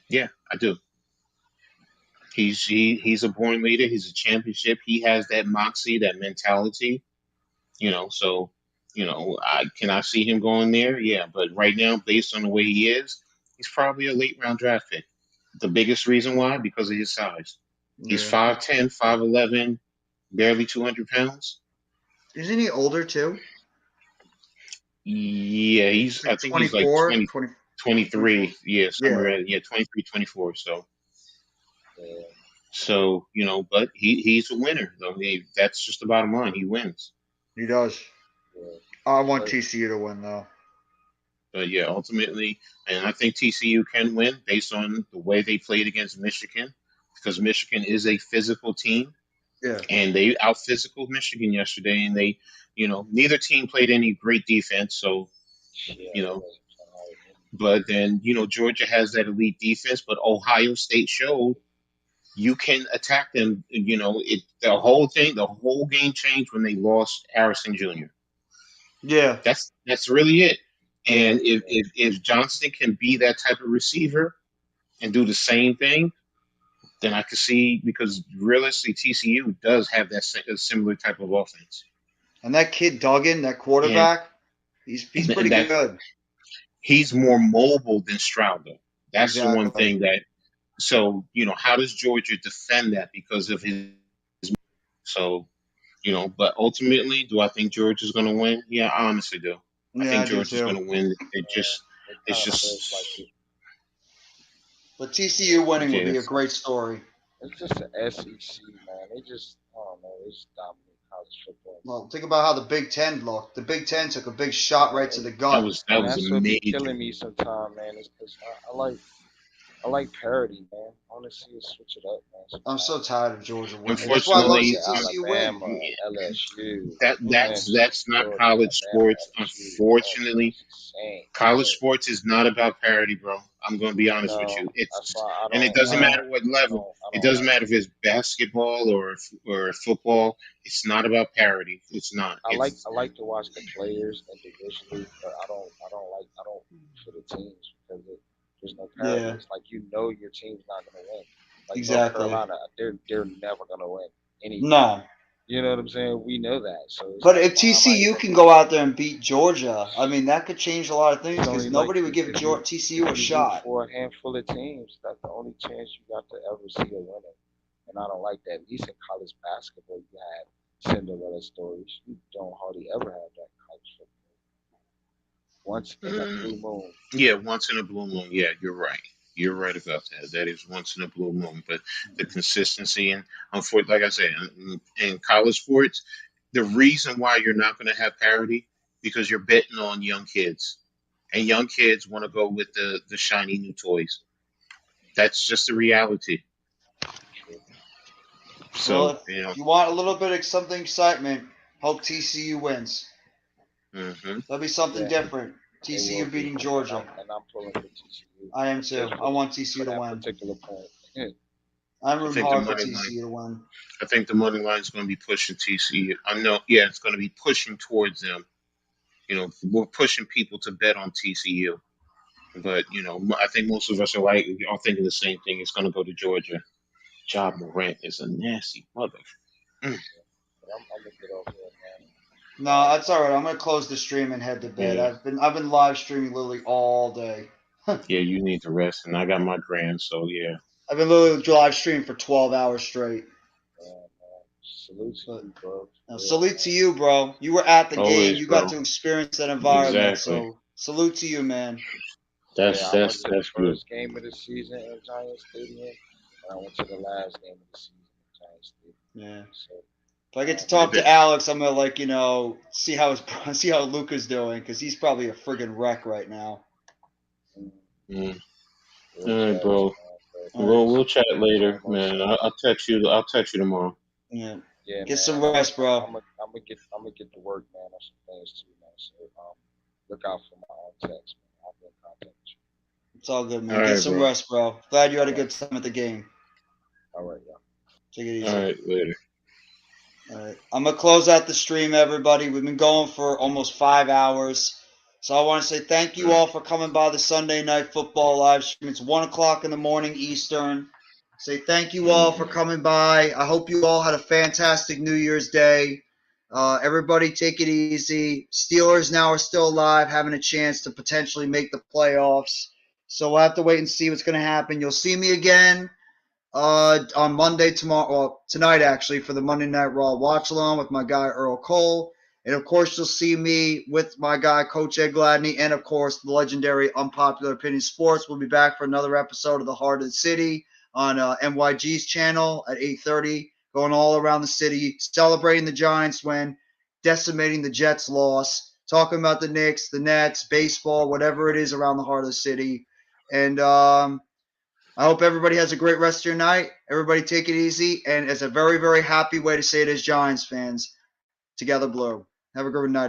Yeah, I do. He's a born leader. He's a championship. He has that moxie, that mentality. So I see him going there. Yeah, but right now, based on the way he is, he's probably a late round draft pick. The biggest reason why, because of his size. He's Yeah. 5'10", 5'11", barely 200 pounds. Isn't he older too? Yeah, Like I think he's like 24, 20, 20, 23. 24? Yeah, Yeah. somewhere. Yeah, 23, 24. So, Yeah, but he's a winner. Though. That's just the bottom line. He wins. He does. yeah. I want But TCU to win though. But yeah, ultimately, and I think TCU can win based on the way they played against Michigan, because Michigan is a physical team, Yeah. and they out physical Michigan yesterday, and neither team played any great defense. So yeah, you it know, wasn't so hard. but then Georgia has that elite defense, but Ohio State showed you can attack them. The whole game changed when they lost Harrison Jr. Yeah. That's really it. Yeah. And if Johnston can be that type of receiver and do the same thing, then I could see, because realistically TCU does have a similar type of offense, And that kid Duggan, that and quarterback, he's and pretty that good. he's more mobile than Stroud though. That's the one Exactly. thing that. So how does Georgia defend that because of his? So but ultimately, do I think Georgia's going to win? Yeah, I honestly do. I Yeah, I think do Georgia's too. going to win. It It's kind of feels like just, But TCU winning would yeah. be a great story. it's just the SEC, man. They just, I don't know, they just dominate college football. Well, think about how the Big Ten looked. The Big Ten took a big shot right to the That gut. was that And was that's what be amazing. killing me sometimes, man. Is because I like parody, man. I want to see it switch it up, man. I'm so Sometimes. tired of Georgia winning. That's why I Go love Unfortunately, seeing to TCU win. Alabama and LSU, that Yeah. that's Clemson, that's not Georgia, college Alabama, sports. LSU. Unfortunately, It's insane. college Yeah. sports is not about parity, bro. I'm going to be honest with you. No, that's It's why and it doesn't No. matter what level. I It don't doesn't like matter it. if it's basketball or football. It's not about parity. It's not. I like to watch the players individually, but I don't root for the teams because there's no parity. Yeah. It's like your team's not gonna win. Like North Exactly. Carolina, they're never gonna win anything. No. You know what I'm saying? We know that. So it's But like, if why am I TCU even can go watching? out there and beat Georgia, I mean that could change a lot of things It's because only like nobody would give TCU a you root shot. for a handful of teams. That's the only chance you got to ever see a winner. And I don't like that. At least in college basketball, you had Cinderella stories. You don't hardly ever have that in college football. Once in a blue moon. Yeah, once in a blue moon. Yeah, you're right. You're right about that. That is once in a blue moon. But the consistency and unfortunately, like I said, in college sports, the reason why you're not going to have parity because you're betting on young kids, and young kids want to go with the shiny new toys. That's just the reality. True. Well, So if you want a little bit of something excitement, hope TCU wins. hmm That'll be something Yeah, different. it TCU will be. beating Georgia. And I'm pulling for TCU. I am too. Just I want TCU for to that win. particular point. I'm I rooting think the hard for money line. TCU to win. I think the money line is going to be pushing TCU. I know. Yeah, it's going to be pushing towards them. We're pushing people to bet on TCU. But I think most of us are thinking the same thing. It's going to go to Georgia. Job Morant is a nasty mother. Mm. But I'm gonna get off here, No, that's all right. I'm gonna close the stream and head to bed. Yeah, I've been live streaming literally all day. yeah. You need to rest, and I got my grand. So yeah, I've been literally live streaming for 12 hours straight. man. Salute to But you, bro. For real, salute to you, bro. You were at the game. always, You got bro. to experience that environment. Exactly. So salute to you, man. Yeah, That's I went that's to the that's good. first game of the season at Giant Stadium, and I went to the last game of the season at Giant Stadium. Yeah. So, If I get to Yeah, talk to Alex, I'm gonna see how Luca's doing because he's probably a friggin' wreck right now. mm. real All right, facts, bro. man. But All right. We'll chat later, same old man. same. I'll text you. I'll text you tomorrow. Yeah. Yeah, Get man. some And rest, bro. I'm gonna get to work, man, on some things too, man. So look out for my own text, man. I'll be in contact with you. It's all good, All man. Get right, some bro. rest, bro. Glad you had a All right, good time at the game. all right, y'all. Take it easy. All right, later. All right. I'm going to close out the stream, everybody. We've been going for almost 5 hours. So I want to say thank you all for coming by the Sunday Night Football live stream. It's 1 o'clock in the morning Eastern. Say thank you all for coming by. I hope you all had a fantastic New Year's Day. Everybody take it easy. Steelers now are still alive, having a chance to potentially make the playoffs. So we'll have to wait and see what's going to happen. You'll see me again on Monday, tonight actually, for the Monday Night Raw watch along with my guy Earl Cole. And of course, you'll see me with my guy Coach Ed Gladney, and of course, the legendary Unpopular Opinion Sports. We'll be back for another episode of The Heart of the City on NYG's channel at 8:30, going all around the city, celebrating the Giants win, decimating the Jets loss, talking about the Knicks, the Nets, baseball, whatever it is around the heart of the city. And I hope everybody has a great rest of your night. Everybody take it easy. And it's a very, very happy way to say it as Giants fans. Together Blue. Have a good night.